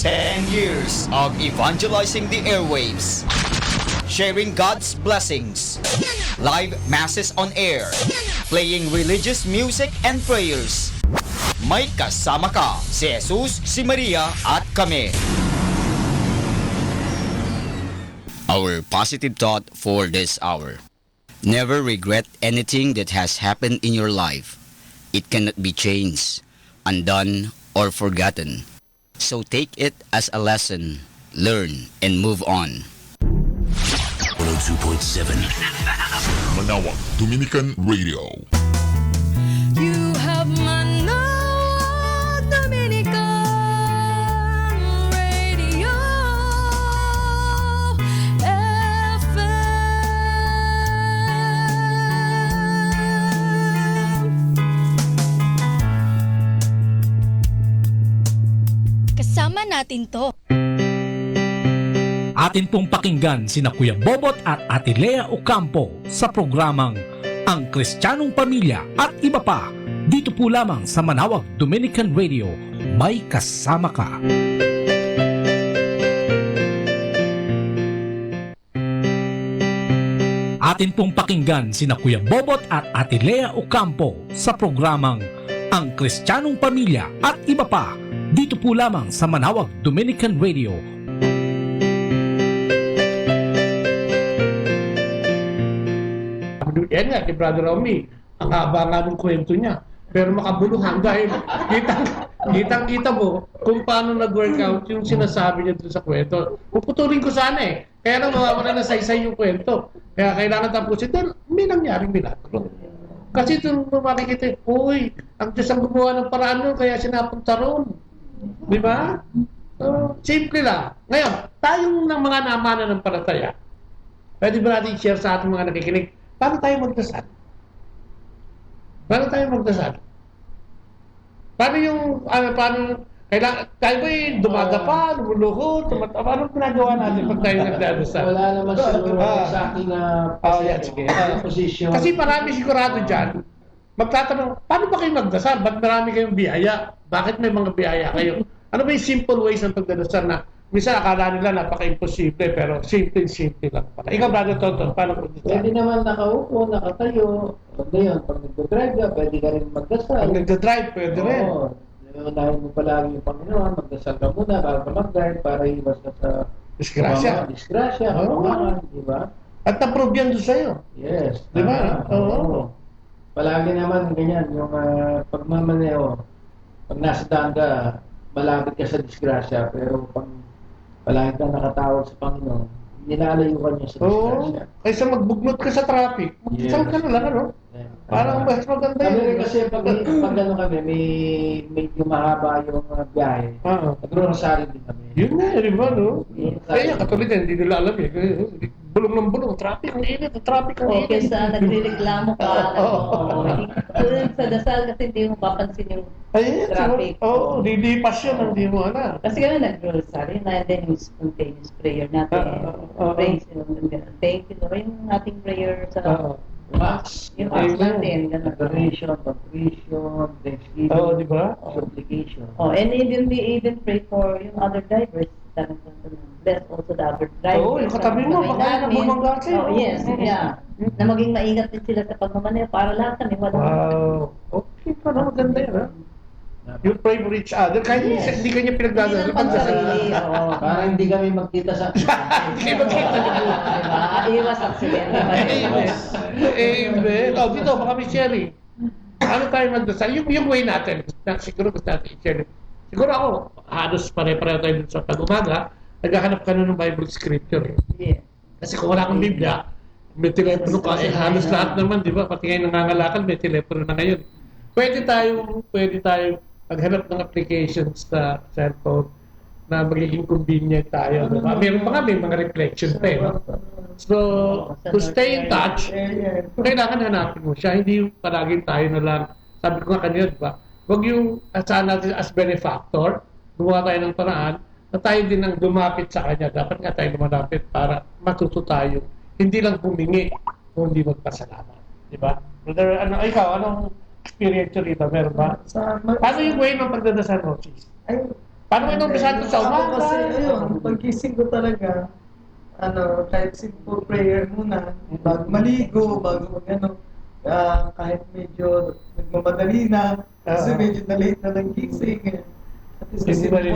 of evangelizing the airwaves, sharing God's blessings, live masses on air, playing religious music and prayers. May kasama ka, si Jesus, si Maria, at kami. Our positive thought for this hour. Never regret anything that has happened in your life. It cannot be changed, undone, or forgotten. So take it as a lesson, learn, and move on. 102.7 Manawag Dominican Radio. You have Manawag Dominican Radio FM. Kasama natin to. Atin pong pakinggan sina Kuya Bobot at Ate Lea Ocampo sa programang Ang Kristiyanong Pamilya at Iba Pa, dito po lamang sa Manawag Dominican Radio. May kasama ka. Atin pong pakinggan sina Kuya Bobot at Ate Lea Ocampo sa programang Ang Kristiyanong Pamilya at Iba Pa, dito po lamang sa Manawag Dominican Radio. Yan nga, kay Brother Romy, ang haba nga ng kwento niya. Pero makabuluhan dahil kitang-kita mo kung paano nag-workout yung sinasabi niya doon sa kwento. Puputulin ko sana eh. Kaya nang mawawala na saysay yung kwento. Kaya kailangan tapusin. Dahil may nangyaring milagro. Kasi doon mo makikita, uy, ang Diyos ang gumawa ng paraan nun, kaya sinapunta ron. Di ba? So, simple lang. Ngayon, tayong ng mga namana ng palataya, Pwede ba natin i-share sa ating mga nakikinig? Paano tayo magdasal? Paano tayo magdasal? Paano yung, paano, kailangan, tayo ba'y dumadapa, lumuluhod, paano ginagawa natin pag tayo nagdadasal? Wala naman siguro sa aking position. Kasi marami sigurado dyan, magtatanong, paano ba kayo magdasal? Ba't marami kayong biyaya? Bakit may mga biyaya kayo? Ano ba yung simple ways ng pagdadasal na minsan akala nila napaka-imposible pero simple lang pala. Ikaw, Brother Tonton, paano magdasal? Pwede naman nakaupo, nakatayo. Ngayon, pag nagdadrive ka, pwede ka rin magdasal. Pag nagdadrive, pwede rin. Oo. Unahin mo palagi yung Panginoon, magdasal ka muna bago ka mag-drive para iwas ka sa disgrasya. Disgrasya, kapangalan, di ba? At na-prove yan doon sa'yo. Yes. Di ba? Oo. Palagi naman ganyan, yung pagmamaneho, pag nasa daan ka, malapit ka sa disgrasya, pero pag palagi ka nakatawag sa Panginoon, nilalayo ka niya sa disgrasya. Kaysa magbugnot ka sa traffic, magdasal ka na lang, ano? Parang mas maganda yun. Kasi pag ano kami, may medyo mahaba yung biyahe. Nag-rosary din kami. Yun na, di ba, no? Kaya katulad yan, hindi nila alam eh. Bulong ng bulong, traffic ang init, traffic ang init. Kesa nagre-reklamo ka, tulad sa dasal kasi hindi mo papansin yung traffic. Oo, lilipas yun, hindi mo alam. Kasi kami nag-rosary na, and then yung spontaneous prayer natin. Praise Him, thank you, Lord. Yung ating prayer sa Max. Yung Max natin, gano'n. Adoration, contrition, thanksgiving, di ba? supplication. And we even pray for yung other drivers. Bless also the other drivers. Yung katabi mo, baka na bumangga sa'yo. Yes, yeah. Na maging maingat din sila sa pagmamaneho para lahat kami wala. Wow. Okay pa na, maganda yun, ha? You pray for each other. Kahit hindi kanya pinagdadasal. Para hindi kami magkita sa... Hindi magkita. Iwas aksidente. Amen. Dito, baka may sharing. Ano tayo magdasal? Yung way natin. Siguro gusto natin i-share. Siguro ako, halos pare-pareho tayo sa pag-umaga, naghahanap ka na ng Bible scripture. Yeah. Kasi kung wala kang Biblia, may telepono ka. Halos lahat naman, di ba? Pati ngayon nangangalakal, may telepono na ngayon. Pwede tayo maghanap ng applications sa cellphone na magiging convenient tayo. Diba? Meron pa kami mga reflection pa eh. So, to stay in touch, kailangan hanapin mo siya. Hindi yung palaging tayo na lang. Sabi ko nga kanina, diba? Huwag yung asahan natin as benefactor, gumawa tayo ng paraan, na tayo din ang lumapit sa kanya. Dapat nga tayo lumapit para matuto tayo. Hindi lang humingi, kundi magpasalamat. Diba? Brother, ikaw, anong experience nyo rito? Meron ba? Paano yung way ng pagdadasal mo, sis? Paano yung umpisahan ko sa umaga? Kasi ayun, pagkising ko talaga, kahit simple prayer muna, bago maligo, bago kahit medyo nagmamadali na, kasi medyo na-late na nag-gising. At isa simple,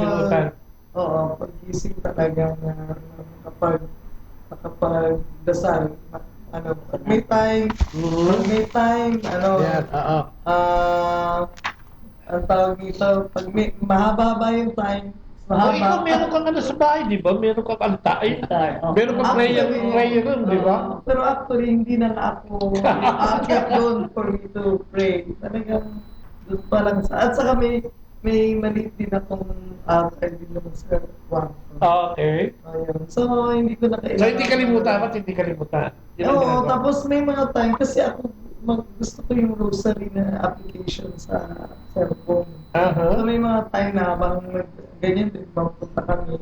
pagkising talaga na makapagdasal. Pag may time, ang tawag dito, pag mahaba yung time, ikaw meron kang sa bahay, di ba? Meron kang altay. Meron kang prayer nun, di ba? Pero actually, hindi na ako aakyat doon for me to pray. Talagang doon pa lang at saka may maliit din akong archive din naman sa kwarto. Okay. So, hindi ko na kailangan. So, hindi kalimutan. Ba't hindi kalimutan? Oo, tapos may mga time, kasi ako, gusto ko yung rosary na application sa cellphone. So, may mga time na habang ganyan din, punta kami,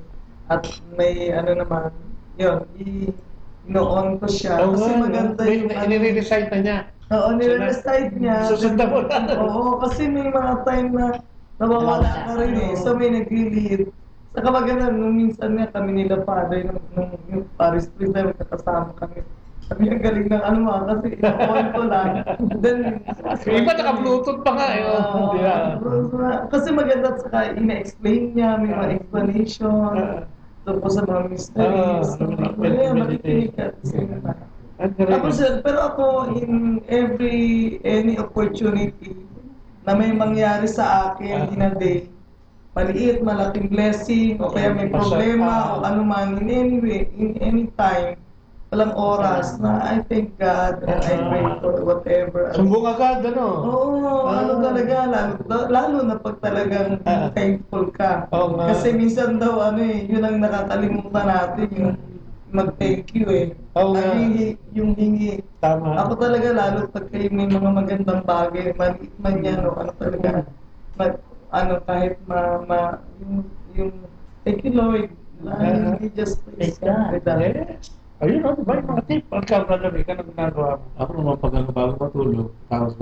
at may naman, yun, ino-on ko siya. Kasi maganda yung... Nire-recite na niya. Oo, nire-recite niya. Susundan mo na. Oo, kasi may mga time na nawawala ka rin eh. So may nag-lead. Saka maganda, nung minsan nga kami nila Father, nung Paris Priest na magkakasama kami. Sabi ang galing ng kasi ino-on ko lang. Then, iba naka-Bluetooth pa nga eh. Kasi maganda at saka ina-explain niya, may mga explanation. Tungkol sa mga mysteries. Makikinig ka. Tapos pero ako, in any opportunity na may mangyari sa akin in a day, maliit, malaking blessing, o kaya may problema, o ano man, in any time, walang oras na I thank God and I pray for whatever. Sumbong agad, Oo, talaga, lalo na pag talagang thankful ka. Kasi minsan daw, yun ang nakakalimutan natin, mag-thank you eh. Oo Ang nga. yung hingi. Tama. Ako talaga lalo pag kayo may mga magandang bagay, maliit man yan o ano talaga, kahit yung thank you Lord. You just praise God. Yes. Ayun, no, diba yung mga tip? Pagka, brother, ikaw na ginagawa mo. Ako naman pag bago matulog, tapos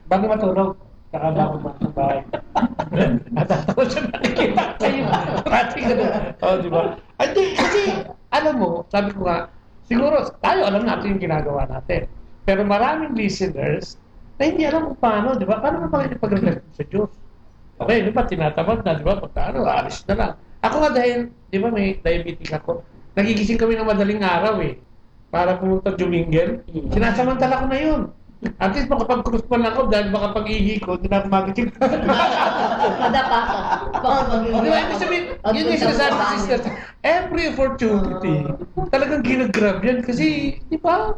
bago matulog, saka bago sa bahay. Natatawa siya nakikita kayo. Parati ka na. O, diba? Kasi, alam mo, sabi ko nga, siguro, tayo alam natin yung ginagawa natin. Pero maraming listeners na hindi alam kung paano, di ba? Paano ba makikipag-reflect sa Diyos? Okay, di ba? Tinatamad na, di ba? Pagka alis na lang. Ako nga dahil, di ba, may diabetes ako. Nagigising kami ng madaling araw eh. Para pumunta Jumingel. Sinasamantala ko na yun. At least makapag-cruise pa lang ako dahil baka pag-ihi ko, hindi na ako magising. Madapa ka. Di ba? Ibig sabihin, yun yung sinasabi ko, sisters. Every opportunity, talagang ginagrab yan. Kasi, di ba,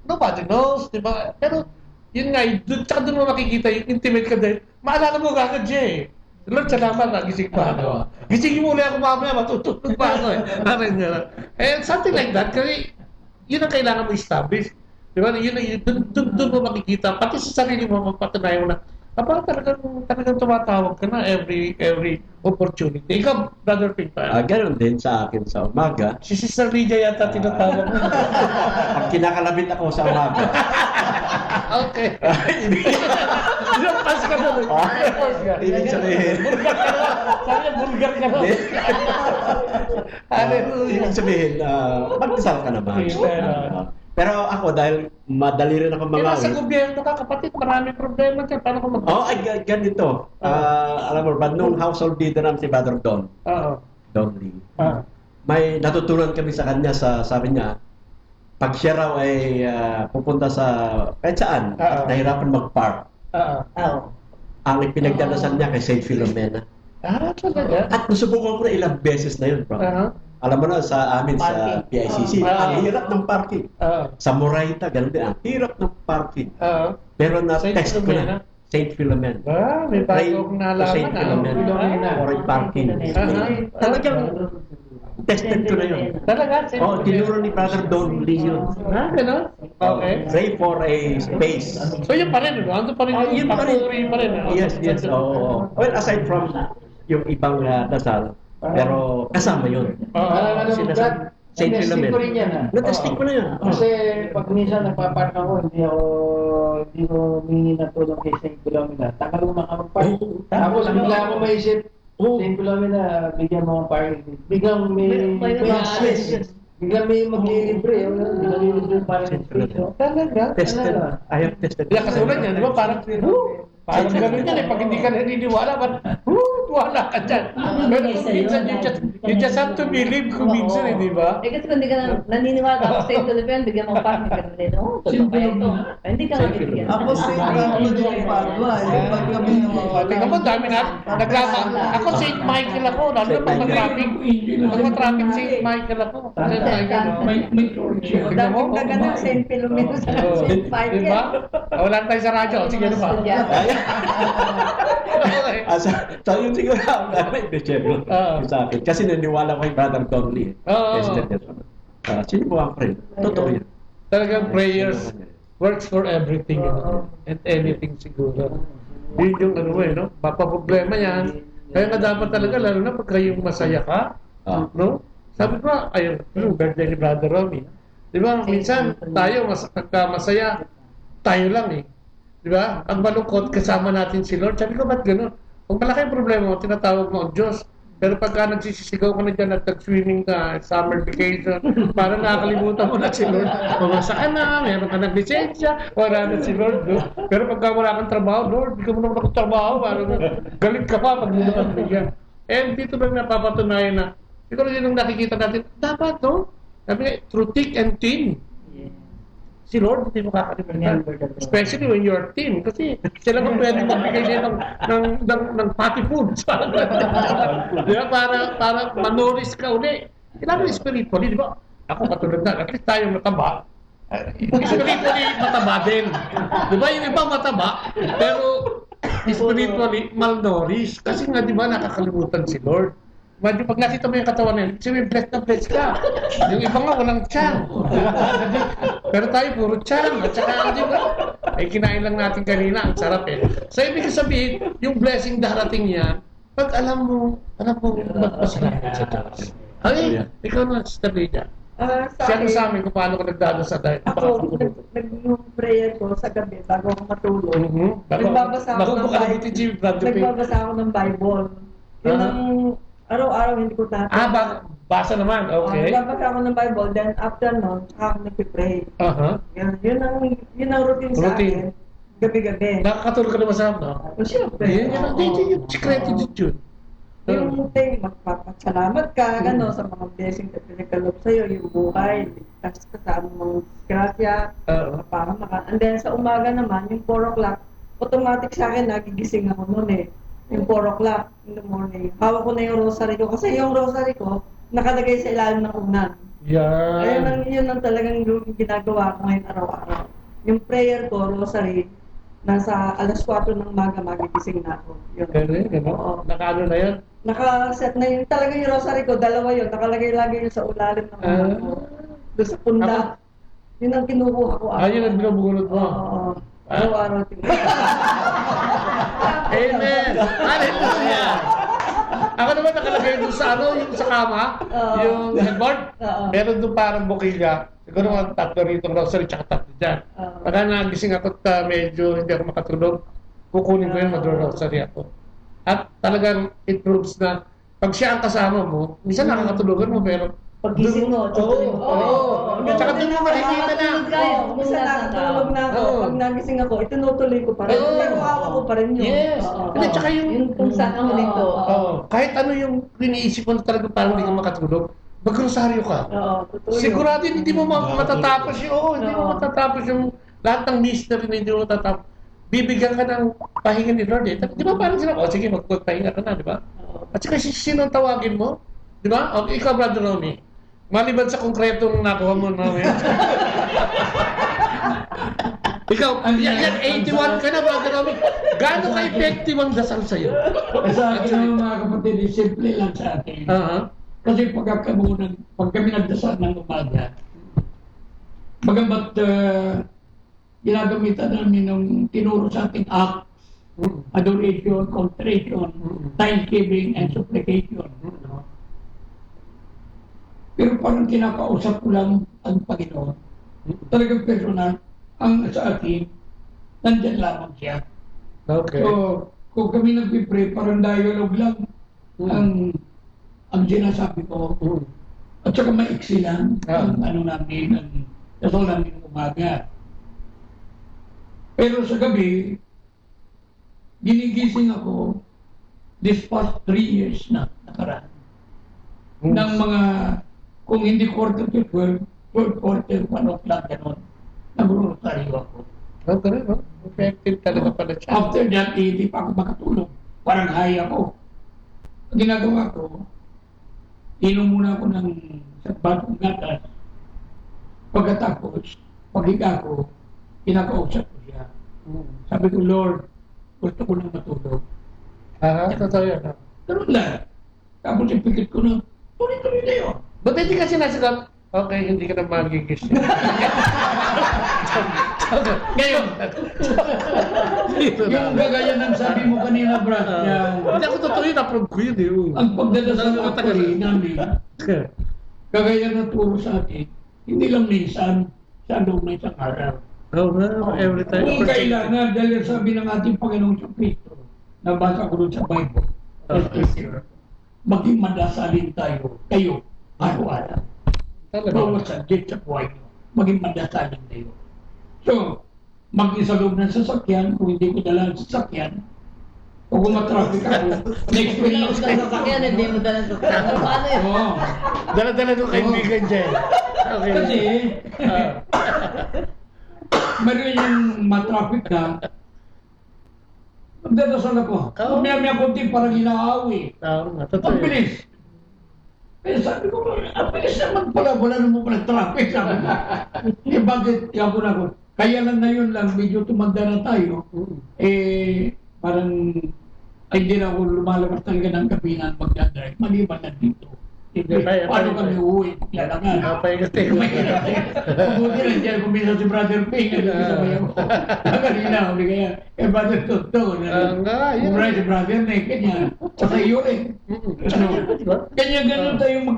nobody knows, di ba? Pero, yun nga, tsaka doon mo makikita yung intimate ka dahil, maalala mo agad siya eh. Lord, salamat na, gising pa ako. Gisingin mo ulit ako mamaya, matutulog pa ako eh. Parang gano'n. And something like that, kasi yun ang kailangan mo establish. Di ba? Doon mo makikita, pati sa sarili mo, mapatunayan mo na, talagang tumatawag ka na every opportunity. Ikaw, Brother Pinto. Ganon din sa akin sa umaga. Si Sister Lydia yata tinatawag mo. Pag kinakalabit ako sa umaga. Okay. Pas ka doon. Ibig sabihin. Sabi bulgar ka doon. Ibig sabihin, magdasal ka naman. Pero ako, dahil madali rin ako Kaya sa mangawit. gobyerno ka, kapatid, maraming problema dyan. Paano ko mag- Ganito. Alam mo ba, nung household leader namin si Brother Don. Don Lee. May natutunan kami sa kanya, sabi niya, pag siya raw ay pupunta sa kahit saan, at nahirapan mag-park. Ang ipinagdalasan niya kay St. Philomena. Talaga? At nasubukan ko na ilang beses na yun, bro. Alam mo na, sa amin, sa PICC, ang hirap ng parking. Sa Moraita, ganun din, ang hirap ng parking. Pero na-test ko na. St. Philomena. May bagong nalaman St. Philomena. For parking. Talagang tested ko na yun. Talaga? Tinuro ni Brother Don Lee yun. Gano'n? Okay. Pray for a space. So yun pa rin, ando pa rin yung papuri pa rin. Yes. Well, aside from yung ibang dasal, pero kasama yun. Sinasabi, St. Natesting ko rin yan ha. Natesting ko na yun. Kasi pag minsan nagpapark ako, hindi ko humingi ng tulong kay St. Philomena. Taka lang makapark. Tapos bigla ako maisip, St. Philomena, bigyan mo ang parking. Biglang may access. Biglang may maglilibre. Biglang libre parking space. Talaga? Tested. I have tested. Kaya kasunod niya, di ba? Parang ganun yan eh. Pag hindi ka naniniwala, wala ka dyan. Pero kung minsan, you just have to believe kung minsan eh, di ba? Kasi kung hindi ka naniniwala ako sa ito, bigyan mo pa, totoo kaya ito. Hindi ka nabibigyan. Ako St. Francis yung Padua. Pag kami nawawala. Tingnan mo, dami na. Ako St. Michael ako. Lalo na pag matraffic. Pag matraffic, St. Michael ako. St. Michael. May torch. Tingnan mo. Dami ka na St. Philomena sa St. Michael. Diba? Wala tayo sa radyo. Sige, ano ba? So yun siguro ang impression sa akin. Kasi naniwala ko kay Brother Don Lee. Tested niya. Sinubukan ko rin. Totoo yun. Talagang prayers works for everything and anything siguro. Yun yung ano no? Problema yan. Kaya nga dapat talaga, lalo na pag kayong masaya ka, no? Sabi ko, ayun, birthday ni Brother Romy. Di ba, minsan tayo, masaya, tayo lang eh. Di ba? Ang malungkot, kasama natin si Lord. Sabi ko, ba't gano'n? Kung malaki ang problema mo, tinatawag mo ang Diyos. Pero pagka nagsisisigaw ka na dyan at nag-swimming ka, summer vacation, parang nakakalimutan mo na si Lord. Pumasa ka na, meron ka ng lisensya, wala na si Lord. No? Pero pagka wala kang trabaho, Lord, hindi ka mo naman akong trabaho, parang galit ka pa pag hindi naman bigyan. And dito ba napapatunayan na, siguro yun ang nakikita natin, dapat, no? Sabi nga, through thick and thin. Si Lord, hindi mo kakalimutan. Especially when you're team. Kasi sila kung pwede magbigay siya ng party foods. Di ba? Para manoris ka uli. Kailangan spiritually, di ba? Ako katulad na, at least tayo mataba. Spiritually, mataba din. Di ba? Yung iba mataba, pero spiritually, malnourished. Kasi nga, di ba, nakakalimutan si Lord. Medyo pag nakita mo yung katawan nila, kasi may blessed na blessed ka. Yung iba nga walang tiyan. Pero tayo puro tiyan. At saka, di ba? Ay, kinain lang natin kanina. Ang sarap eh. So, ibig sabihin, yung blessing darating yan, pag alam mo magpasalamat sa Diyos. Ay, ikaw na, Sister Lydia. Siya ko sa amin kung paano ko nagdadasal dahil Ako, yung prayer ko sa gabi bago ako matulog. Nagbabasa ako ng Bible. Yun ang araw-araw hindi ko tatapos. Basa naman, okay. Nagbabasa ako ng Bible, then after nun, ako nagpipray. Yun ang routine sa akin. Gabi-gabi. Nakakatulog ka naman sa no? Siyempre. Yung sikreto dito yun. Yung thing, magpapasalamat ka, sa mga blessings na pinagkaloob sa'yo, yung buhay, ligtas ka sa anumang disgrasya, and then sa umaga naman, yung 4 o'clock, automatic sa akin, nagigising ako noon eh. Yung 4 o'clock in the morning. Hawak ko na yung rosary ko, kasi yung rosary ko, nakalagay sa ilalim ng unan. Yan. Yun ang talagang ginagawa ko ngayon araw-araw. Yung prayer ko, rosary, nasa alas 4 ng umaga magigising na ako. Gano'n? Nakaano na yan? Naka-set na yun. Talaga yung rosary ko, 2 yun. Nakalagay lagi yun sa ulalim ng unan ko. Doon sa punda. Yun ang kinukuha ko. Yun ang binubulot mo? Araw-araw. Amen! Hallelujah! Ako naman nakalagay doon sa yung sa kama, yung headboard. Meron doon parang bukilya. Siguro mga 3 rito rosary tsaka 3 dyan. Pagka nagising ako at medyo hindi ako makatulog, kukunin ko yun, mag-rosary ako. At talagang it proves na pag siya ang kasama mo, minsan nakakatulugan mo, pero pag-gising mo, tsaka doon mo makikita na. Minsan nakatulog na ako. Pag nagising ako, itinutuloy ko pa rin. Pero hawa ko pa rin yun. Yes. Tsaka yung kung saan ako nito. Kahit ano yung iniisip mo na talaga parang hindi ka makatulog, mag-rosaryo ka. Sigurado hindi mo matatapos hindi mo matatapos yung lahat ng mystery na hindi mo matatapos. Bibigyan ka ng pahinga ni Lord eh. Di ba parang sinabi, sige magpahinga ka na, di ba? At saka sino tawagin mo? Di ba? Okay, ikaw, Brother Ronnie. Maliban sa konkretong nakuha mo namin. Ikaw, yan 81 ka na, Brother Ronnie. Gaano ka-effective ang dasal sa'yo? Sa akin mga kapatid, simple lang sa atin. Kasi pag kami nagdasal ng umaga, bagamat ginagamitan namin ng tinuro sa ating acts, adoration, contrition, thanksgiving, and supplication. Pero parang kinakausap ko lang ang Panginoon. Talagang personal, ang sa akin, nandyan lamang siya. Okay. So, kung kami nagpipray, parang dialogue lang ang sinasabi ko. At saka maiksi lang ang namin, ang dasal namin umaga. Pero sa gabi, ginigising ako this past 3 years na nakaraan. Ng mga, kung hindi quarter to 12, 12 quarter, 1 o'clock, gano'n, nag-rosaryo ako. Okay, no? Effective talaga pala siya. After that, hindi pa ako makatulog. Parang high ako. Ang ginagawa ko, inom muna ako ng batong gatas. Pagkatapos, paghiga ko, kinakausap ko siya. Sabi ko, Lord, gusto ko nang matulog. Totoo yan. Ganun lang. Tapos ipikit ko na, tuloy-tuloy na yun. Ba't hindi kasi nasagot, okay, hindi ka na magigising. Ngayon. Yung gagayan ng sabi mo kanina, Brad. Hindi ako totoo yun, approve ko yun. Ang pagdadasal ng pagkain namin, gagayan na turo sa atin, hindi lang minsan, sa loob na isang araw. Every time. Kung kailangan, dahil sabi ng ating Panginoong sa Kristo, nabasa ko doon sa Bible, maging madasalin kayo, araw-araw. Bawat subject sa buhay nyo, maging madasalin kayo. So, mag-isa loob ng sasakyan, kung hindi ko dala ng sasakyan, o kung matraffic ako, next week lang sa sasakyan, hindi mo dala ng sasakyan. Paano yun? Dala-dala nung kaibigan dyan. Kasi, meron yung matraffic na, magdadasal ako. Maya-maya konti parang inaawi. Ang bilis. Kaya sabi ko, ang bilis naman pala, wala naman pala traffic. Sabi ko, bakit? Kaya lang ngayon lang, medyo tumanda na tayo. Parang ay hindi na ako lumalabas talaga ng gabi na magdadrive. Maliban na dito. Paano kami uuwi? Kailangan. Mabuti lang dyan, kumisa si Brother Ping. Sabay ako. Kanina, uli kaya. Kaya Brother Toto. Kumray si Brother Nick. Kanya. Sa iyo eh. Kanya ganun tayong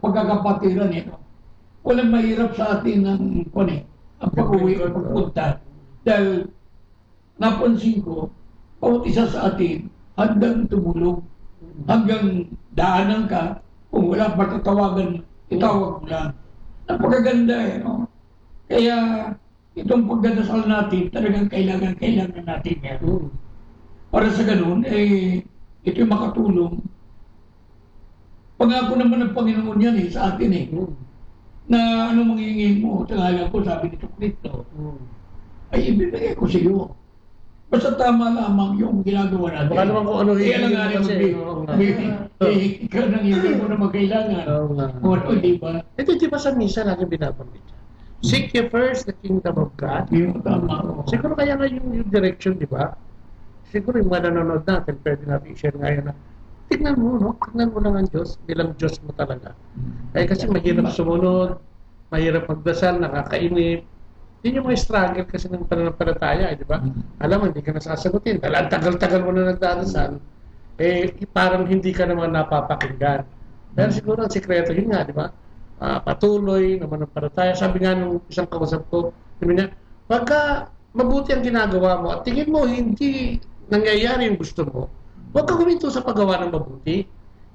pagkakapatiran eh. Walang mahirap sa atin ng ang pag-uwi o pagpunta. Dahil napansin ko, bawat isa sa atin hanggang tumulog, hanggang daanan ka, kung wala patatawagan, itawag mo lang. Napakaganda eh, no? Kaya itong pagdadasal natin, talagang kailangan natin yan. Para sa ganun, ito'y makatulong. Pangako naman ng Panginoon yan sa atin na ano manghihingin mo, sa ngalan ko, sabi nito Kristo, ay ibibigay ko sa iyo. Basta tama lamang yung ginagawa natin. Baka naman kung ano hihingin mo kasi. Ikaw nang hindi mo na magkailangan. O, di ba? Ito di ba sa misa natin binabanggit? Seek ye first the kingdom of God. Yung tama. Siguro kaya nga yung direction, di ba? Siguro yung mga nanonood natin, pwede natin i-share ngayon na tignan mo, no? Tignan mo lang ang Diyos, bilang Diyos mo talaga. Kasi mahirap sumunod, mahirap magdasal, nakakainip. Yun yung mga struggle kasi ng pananampalataya, di ba? Alam mo, hindi ka nasasagutin. Dahil ang tagal-tagal mo na nagdadasal, parang hindi ka naman napapakinggan. Pero siguro ang sikreto, yun nga, di ba? Patuloy na mananampalataya. Sabi nga nung isang kausap ko, sabi niya, pagka mabuti ang ginagawa mo at tingin mo hindi nangyayari yung gusto mo, huwag ka huminto sa paggawa ng mabuti.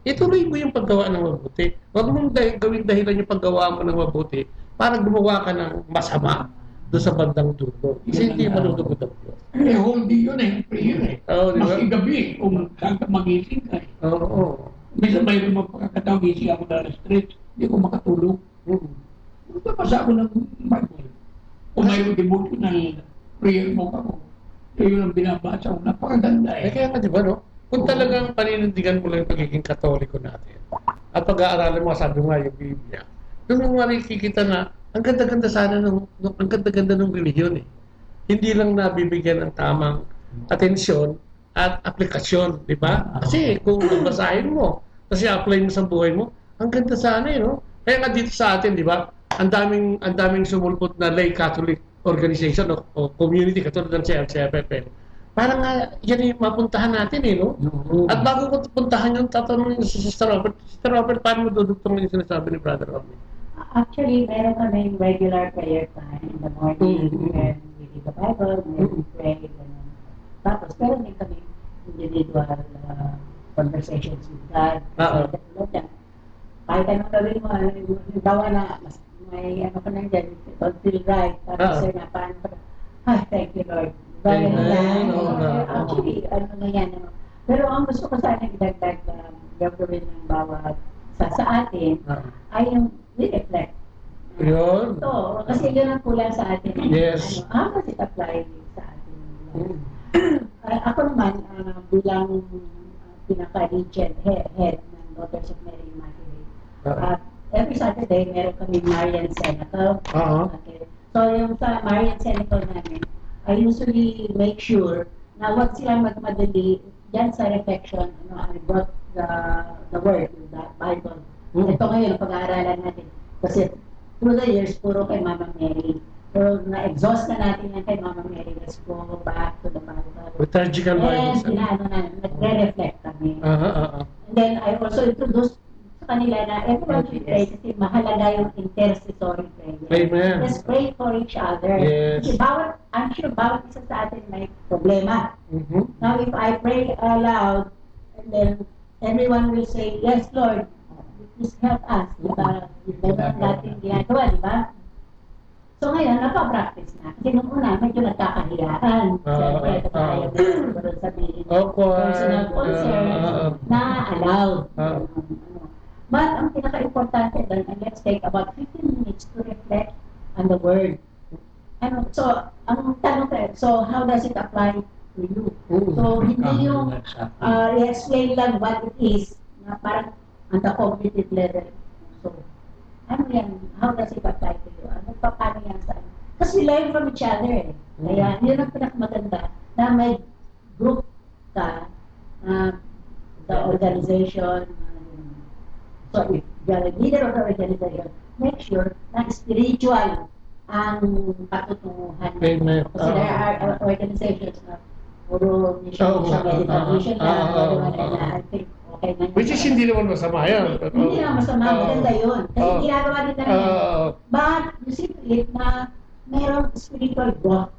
Ituloy mo yung paggawa ng mabuti. Huwag mong gawin dahilan yung paggawa mo ng mabuti para gumawa ka ng masama doon sa bandang dulo. Kasi hindi malulugod ang Diyos. Holding yun prayer Mas igabi kung magising ka Minsan mayroon magpakakataw, gising ako na stretch, hindi ko makatulog. Magpapasa ako ng Bible. Kung mayroon devotional prayer mo ako, yun ang binabasa ko. Napakaganda Kaya nga, di ba, no? Kung talagang paninindigan mo lang yung pagiging katoliko natin at pag-aaralan mo, sabi nga yung Biblia, doon mo makikita na ang ganda-ganda sana ang ganda-ganda ng relihiyon Hindi lang nabibigyan ng tamang atensyon at aplikasyon, di ba? Kasi kung basahin mo, kasi apply mo sa buhay mo, ang ganda sana no? Kaya nga dito sa atin, di ba? Ang daming sumulpot na lay Catholic organization o community katulad ng CFFL. Parang yan yung mapuntahan natin no? At bago ko puntahan yung tatanungin si Sister Robert, paano mo dudugtong yung sinasabi ni Brother Robert? Actually, meron kami regular prayer time in the morning when we read the Bible, when we pray, tapos meron din kami individual conversations with God. Kahit anong gawin mo, bawa na, may ano ka nang dyan, don't feel right, tapos sir na, paano ka, thank you Lord. Actually, ano na yan, pero ang gusto ko sana idagdag gagawin ng bawat sa atin, ay yung reflect. Yun. So, kasi yun ang kulang sa atin. Yes. How does it apply sa atin? Ako naman, bilang pinaka-region head ng Daughters of Mary Immaculate. Every Saturday, meron kami Marian Cenacle. Okay. So, yung sa Marian Cenacle namin, I usually make sure na wag sila magmadali dyan sa reflection, I brought the word, the Bible. Ito ngayon, pag-aaralan natin. Kasi through the years, puro kay Mama Mary. So, na-exhaust na natin yan kay Mama Mary. Let's go back to the Bible. Liturgical Bible. And nagre-reflect kami. And then, I also introduced sa kanila na everyone should pray kasi mahalaga yung intercessory prayer. Amen. Let's pray for each other. Yes. Kasi I'm sure bawat isa sa atin may problema. Now, if I pray aloud, and then everyone will say, yes, Lord, please help us. Diba? Meron natin ginagawa, diba? So ngayon, napapractice na. Kasi nung una, medyo nagkakahiyaan. Siyempre, tayo sabihin, personal concern na allowed. But ang pinaka-importante doon, and let's take about 15 minutes to reflect on the word. So, ang tanong ko, so how does it apply to you? So, hindi yung i-explain lang what it is, na parang on the cognitive level. So, ano yan? How does it apply to you? Ano pa, paano yan sa ano? Kasi we learn from each other Kaya, yun ang pinakamaganda na may group ka the organization. So if you're a leader of the organization, make sure na spiritual ang patutunguhan. Amen. Kasi there are organizations na puro mission sa medical mission na I think okay na. Which is hindi naman masama yan. Hindi naman masama, maganda yun. Kasi ginagawa nila yan. But you see to it na mayroong spiritual growth.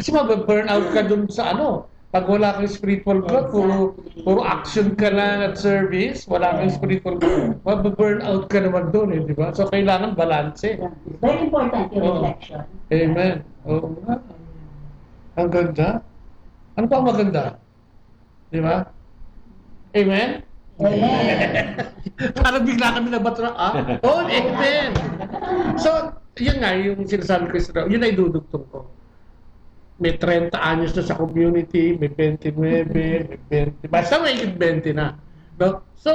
Kasi mag-burn out ka dun sa ano. Pag wala kang spiritual growth, puro action ka lang at service, wala kang spiritual growth, mag-burn out ka naman dun eh, di ba? So, kailangan balance eh. Very important yung reflection. Amen. Oo nga. Ang ganda. Ano pa ang maganda? Di ba? Amen? Amen. Parang bigla kami nabato na, amen! So, yun nga, yung sinasabi ko, yun ay dudugtong ko. May 30 anyos na sa community, may 29, may 20, basta may 20 na. No? So,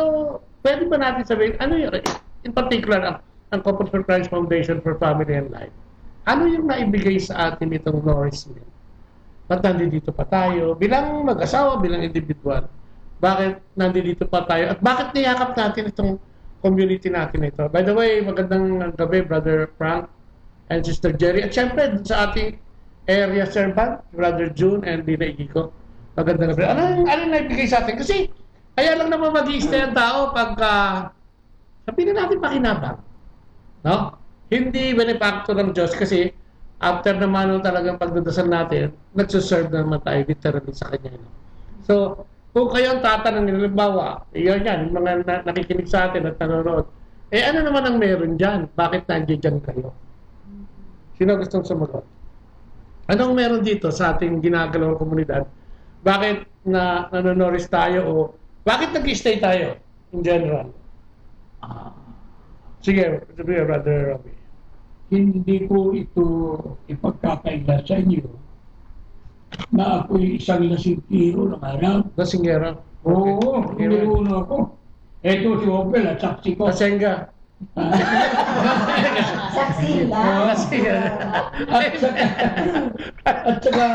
pwede ba natin sabihin, ano yun, in particular, ang Couple for Christ Foundation for Family and Life, ano yung naibigay sa atin itong nourishment? Ba't nandito pa tayo? Bilang mag-asawa, bilang individual, bakit nandito pa tayo? At bakit niyakap natin itong community natin ito? By the way, magandang gabi, Brother Frank and Sister Jerry. At syempre, sa ating area servant, Brother June and Dina Igiko. Magandang gabi. Ano naibigay sa atin? Kasi, kaya lang naman mag-i-stay ang tao pagka, sabihin natin pakinabang. No? Hindi benefactor ng Diyos kasi after naman nung talagang pagdadasal natin, nagsuserve naman tayo literally sa Kanya. No? So, kung kayo ang tatanungin, halimbawa, yun yan, yung mga nakikinig sa atin at nanonood, ano naman ang meron dyan? Bakit nandiyan kayo? Sino gustong sumagot? Anong meron dito sa ating ginagalawang komunidad? Bakit nanonoris tayo o bakit nag-stay tayo in general? Sige, Brother Robbie. Hindi ko ito ipagkakaila sa inyo na ako'y isang lasingkiro ng araw. Lasingkiro? Oo, niluno ako. Ito si Opel at saksi ko. Pasenga. Saksi lang. At saka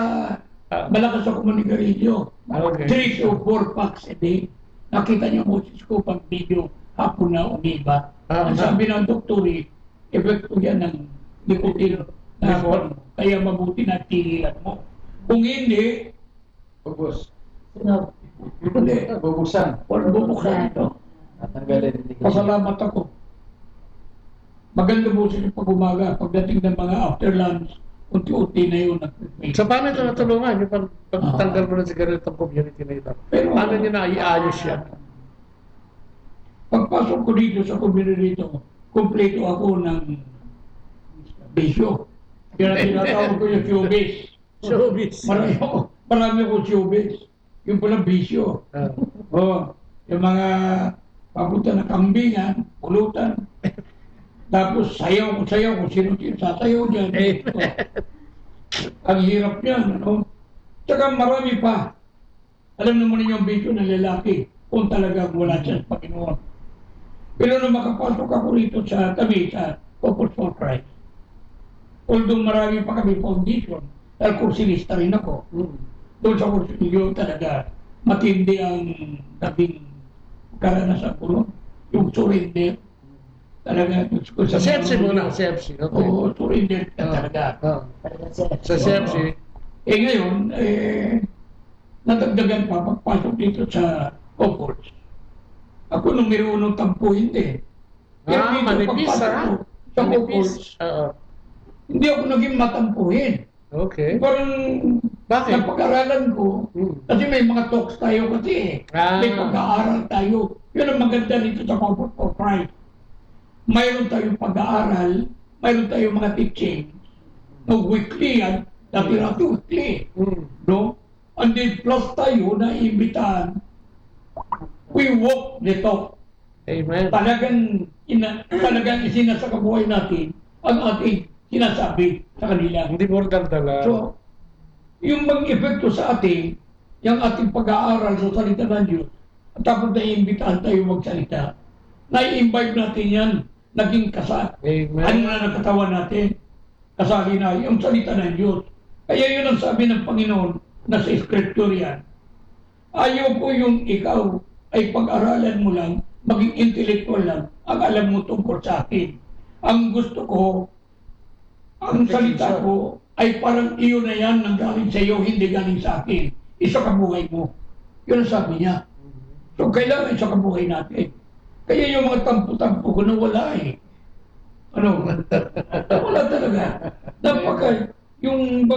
malakas ako manigarilyo. 3 to 4 packs a day. Nakita niyo Moses ko pag video hapon na umiba. Ang sabi ng doktor, epekto yan ng nicotine. Kaya mabuti na tigilan mo. Kung hindi, Bubus. Hindi. Bubusan. Bubuksan ito. Pasalamat ako. Maganda po sila pag umaga. Pagdating ng mga after lunch, unti-unti na yun. So paano ito natulungan? Yung pagtanggal mo ng sigarilyo itong community na ito? Paano nyo na iayos yan? Pagpasok ko dito sa community ito, kompleto ako ng bisyo. Kaya tinatawag ko yung showbiz. Showbiz. Marami ako showbiz. Yung pala bisyo. Yung mga papunta na kambingan, pulutan. Tapos sayaw kung sino sasayaw dyan. Ang hirap yan, ano? Tsaka marami pa. Alam naman ninyo ang bisyo ng lalaki kung talagang wala siya sa Panginoon. Pero nung makapasok ako rito sa Couple for Christ, although marami pa kami foundation, dahil kursilista rin ako, doon sa kursilyo talaga matindi ang naging karanasan ko, yung surrender. Talaga, sa CFC muna, CFC. Oo, surrender talaga. Sa CFC. Ngayon, nadagdagan pa pagpasok dito sa couples. Ako numero 1 tampo hindi. Manipis ha? Sa couples, hindi ako naging matampuhin. Okay. Parang bakit? Napag-aralan ko, kasi may mga talks tayo kasi may pag-aaral tayo. Yun ang maganda dito sa Couple for Christ. Mayroon tayong pag-aaral, mayroon tayong mga teaching. No, weekly yan, dati weekly. No? And then plus tayo na imbitahan, we walk the talk. Amen. Talagang isinasa kabuhay natin ang ating sinasabi sa kanila. Hindi mo daldala. So, yung mag-epekto sa atin, yung ating pag-aaral sa salita ng Diyos, at tapos naiimbitahan tayo magsalita, nai-invite natin yan, naging kasal. Amen. Ano na nakatawan natin? Kasali na yung salita ng Diyos. Kaya yun ang sabi ng Panginoon na sa Scripture yan. Ayaw ko yung ikaw ay pag-aralan mo lang, maging intellectual lang, ang alam mo tungkol sa akin. Ang gusto ko, ang salita ko, ay parang iyo na yan nang galing sa iyo, hindi galing sa akin. Isa ka buhay mo. Yun ang sabi niya. So kailangan isa ka buhay natin. Kaya yung mga tampo-tampo ko nawala eh. Ano? Wala talaga. Napaka, yung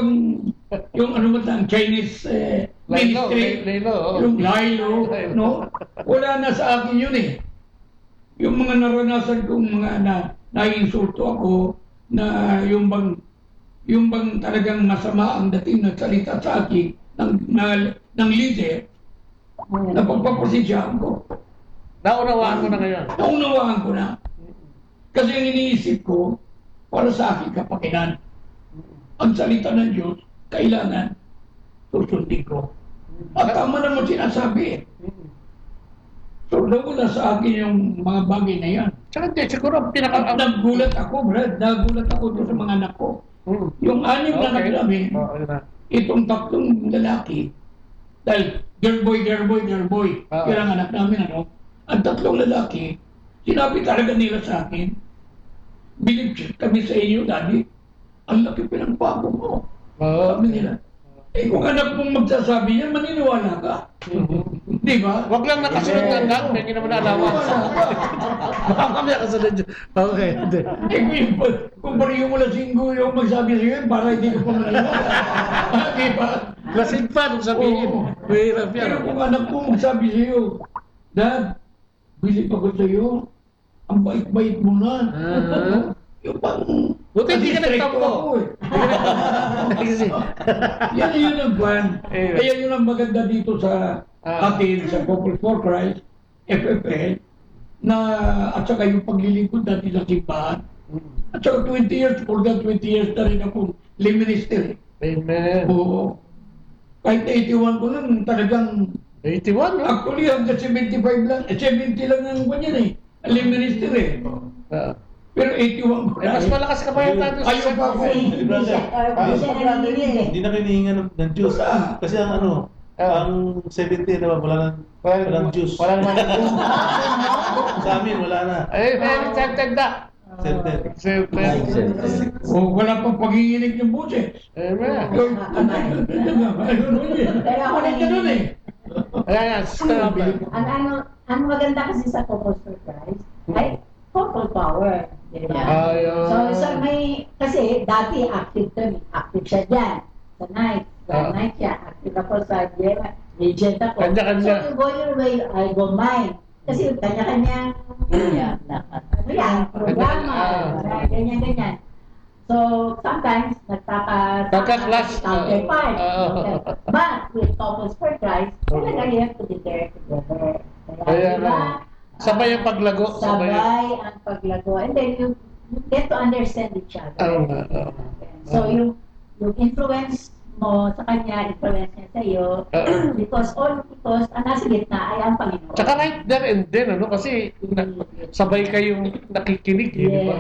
ano ba ang Chinese ministry, yung Lilo, no? Wala na sa akin yun eh. Yung mga naranasan kong mga naiinsulto ako, na yung bang talagang masama ang dating na salita sa akin ng leader, napagpapasensyahan ko. Naunawaan mo na ngayon? Naunawaan ko na. Kasi ang iniisip ko, para sa akin kapakinan, ang salita ng Diyos, kailangan susundin ko. At tama naman sinasabi. So, nawala sa akin yung mga bagay na yan. Tsaka hindi, siguro nagulat ako, Brad. Nagulat ako doon sa mga anak ko. Yung anim na anak namin, itong tatlong lalaki, dahil girl boy, yun ang anak namin, ano? Ang tatlong lalaki, sinabi talaga nila sa akin, believe kami sa inyo, Daddy. Ang laki pinagbago mo. Sabi nila. Eh kung anak mong magsasabi yan, maniniwala ka. Di ba? Huwag lang nakasunod ng anak, hindi naman alawa. Baka kami nakasunod dyan. Okay. Eh kung pariyo mo lasinggo yung magsabi sa'yo, para hindi ko pa maniniwala. Di ba? Lasing pa nung sabihin. Mahirap yan. Pero kung anak mo magsabi sa'yo, Dad, bilip ako sa'yo, ang bait-bait mo na. Yung pang... Buti hindi ka nagtampo. Yan yun ang plan. Kaya yun ang maganda dito sa atin, sa Couple for Christ, FFL, na at saka yung paglilingkod natin sa simbahan. At saka 20 years, for that 20 years na rin akong lay minister. Amen. Oo. Kahit 81 ko lang, talagang... 81, no? Actually, hanggang 75 lang, 70 lang ang ganyan eh. Lay minister eh. Pero 81 ko na. Mas malakas ka pa yung tato sa ayaw pa ako. Hindi na kinihingan ng Diyos. Kasi ang ang 70 na walang juice. Walang naman. Sa amin, wala na. Eh, accepted na. Oh, wala pang paginginig ng boses. Amen. Pero ako ganun eh. Ang maganda kasi sa Couple for Christ ay couple power. Diba? So may, kasi dati active siya dyan. Sa night siya. Active ako sa agent ako. Kanya-kanya. So you go your way, I go mine. Kasi kanya-kanyang programa. Ganyan-ganyan. So sometimes nagkaka-clash counterpart. But with Couples for Christ, talaga you have to be there together. Kaya sabay ang paglago. Sabay ang paglago. And then you get to understand each other. So yung influence mo sa kanya, influence niya sa iyo. Because ang nasa gitna ay ang Panginoon. Tsaka right there and then, kasi sabay kayong nakikinig. Yes.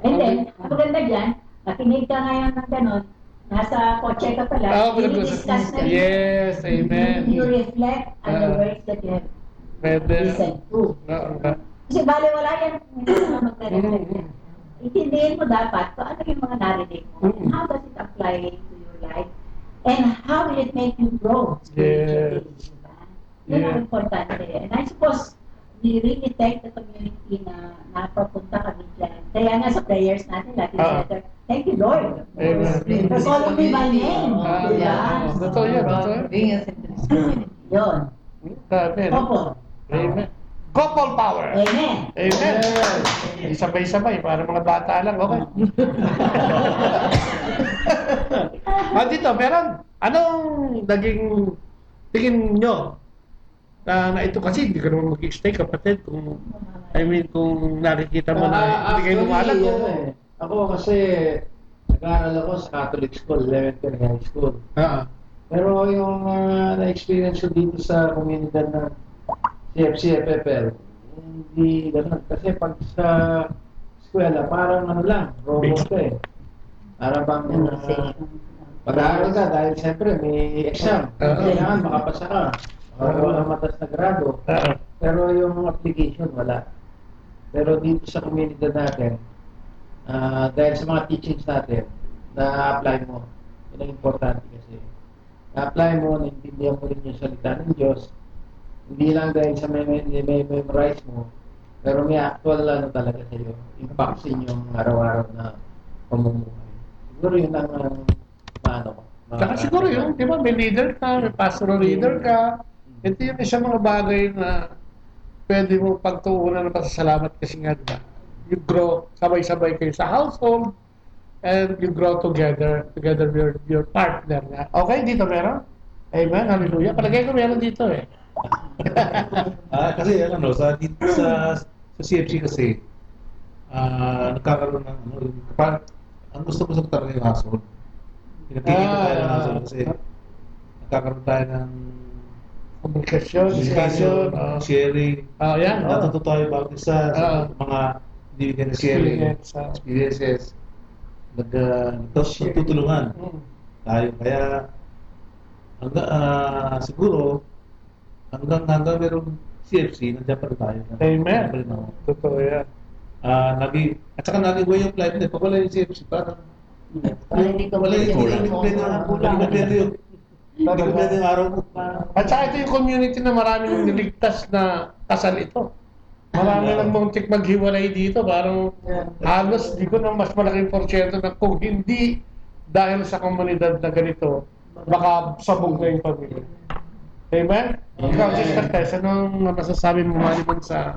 And then, ang maganda dyan, nakinig ka ngayon ng ganon, nasa kotse ka pala, i-discuss na yun. Yes, amen. You reflect on the words that you have listened to. Kasi bale wala yan, magre-reflect yan. Itindihin mo dapat kung ano yung mga narinig mo. How does it apply to your life? And how will it make you grow spiritually? Yun ang importante. And I suppose, we really thank the community na napapunta kami dyan. Kaya nga sa prayers natin, thank you Lord. For calling me by name. Totoo yun. Being a community. Yun. Couple. Amen. Couple power. Amen. Amen. Sabay-sabay, para mga bata lang, okay? Dito, meron. Anong naging tingin nyo na ito kasi hindi ka naman mag-stay kapatid kung nakikita mo na hindi kayo lumalag. Ako kasi nag-aaral ako sa Catholic school, elementary high school. Pero yung na-experience ko dito sa komunidad ng CFC, FFL, hindi ganun. Kasi pag sa eskwela, parang robot ka eh. Para bang pag-aaral ka dahil siyempre may exam. Kailangan makapasa ka. Wala matas na grado. Pero yung application, wala. Pero dito sa komunidad natin, dahil sa mga teachings natin, na-apply mo. Yun ang importante kasi. Na-apply mo, naintindihan mo rin yung salita ng Diyos. Hindi lang dahil sa may memorize mo, pero may actual talaga sa'yo. Impact sa inyong araw-araw na pamumuhay. Siguro yun ang paano ko. Saka siguro yung, di ba, may leader ka, may pastoral leader ka. Ito yung isang mga bagay na pwede mo pagtuunan ng pasasalamat kasi nga, di ba? You grow, sabay-sabay kayo sa household, and you grow together with your partner. Okay, dito meron? Amen, hallelujah. Palagay ko meron dito eh. Kasi ano, sa CFC kasi, nagkakaroon ng ang gusto ko sa talaga yung household. Pinatigil ko tayo ng household kasi nagkakaroon tayo ng communication, discussion, sharing. Yan. Natuto tayo about isa sa mga bibigyan ng sharing experiences. Tapos tutulungan tayo. Kaya siguro hanggang merong CFC, nandiyan pa rin tayo. Amen. Totoo yan. At saka nag-iwa yung flight na. Pag wala yung CFC, parang Hindi ka kompleto yung araw mo. At saka ito yung community na maraming niligtas na kasal ito. Marami lang muntik maghiwalay dito. Parang halos di ko na mas malaking porsyento na kung hindi dahil sa komunidad na ganito, baka sabog na yung pamilya. Amen? Ikaw, Sister Tess, anong masasabi mo maliban sa...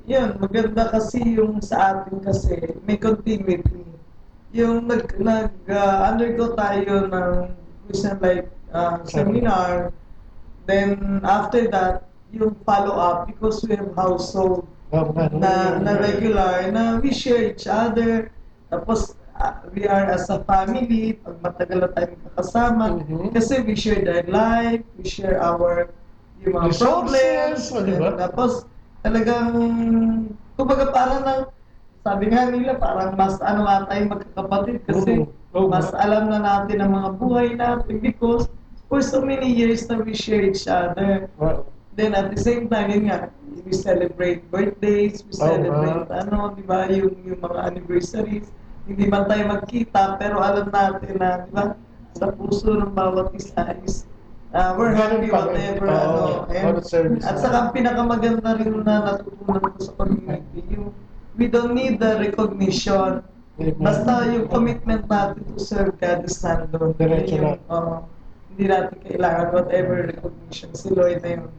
Yun, maganda kasi yung sa atin kasi may continuity. Yung undergo tayo ng Christian life seminar, then after that, yung follow-up because we have household na regular, na we share each other, tapos we are as a family, pag matagal na tayo kasama, kasi we share their life, we share our yung mga problems, tapos talagang, kumbaga parang sabi nga nila, parang mas nga tayong magkakapatid kasi mas alam na natin ang mga buhay natin because for so many years na we share each other. Then at the same time, yun nga, we celebrate birthdays, we celebrate di ba, yung mga anniversaries. Hindi man tayo magkita, pero alam natin na, di ba, sa puso ng bawat isa is we're happy whatever, at saka ang pinakamaganda rin na natutunan ko sa community, yung we don't need the recognition. Basta yung commitment natin to serve God is nandun. Hindi natin kailangan whatever recognition. Si Lloyd na yung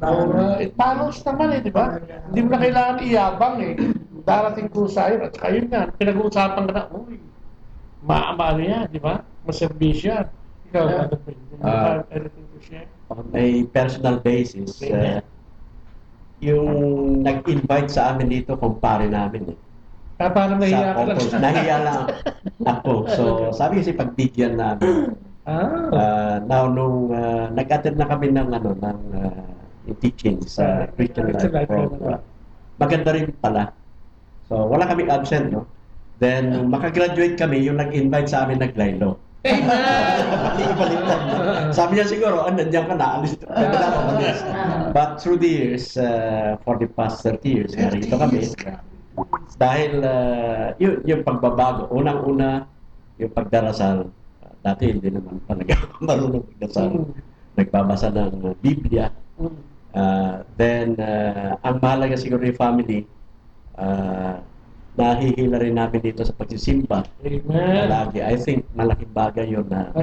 it follows naman di ba? Hindi mo na kailangan iyabang darating ko sa iyo. At saka yun nga, pinag-uusapan ka na, maamano yan, di ba? Maservisyan. Ikaw, anything to share? On a personal basis, yung nag-invite sa amin dito, kumpare namin parang nahiya ka lang. Nahiya lang ako. So, sabi kasi pagbigyan namin. Now, nung nag-attend na kami ng teaching sa Christian Life Program, maganda rin pala. So, wala kaming absent, no? Then, makagraduate kami, yung nag-invite sa amin, naglaylo. Sabi niya siguro, nandiyan ka na, alis. But through the years, for the past 30 years, narito kami. Dahil yung pagbabago, unang-una, yung pagdarasal, dati hindi naman talaga ako marunong magdasal. Nagbabasa ng Biblia. Then, ang mahalaga siguro yung family, nahihila rin namin dito sa pagsisimba. Amen. Lagi. I think malaking bagay yun na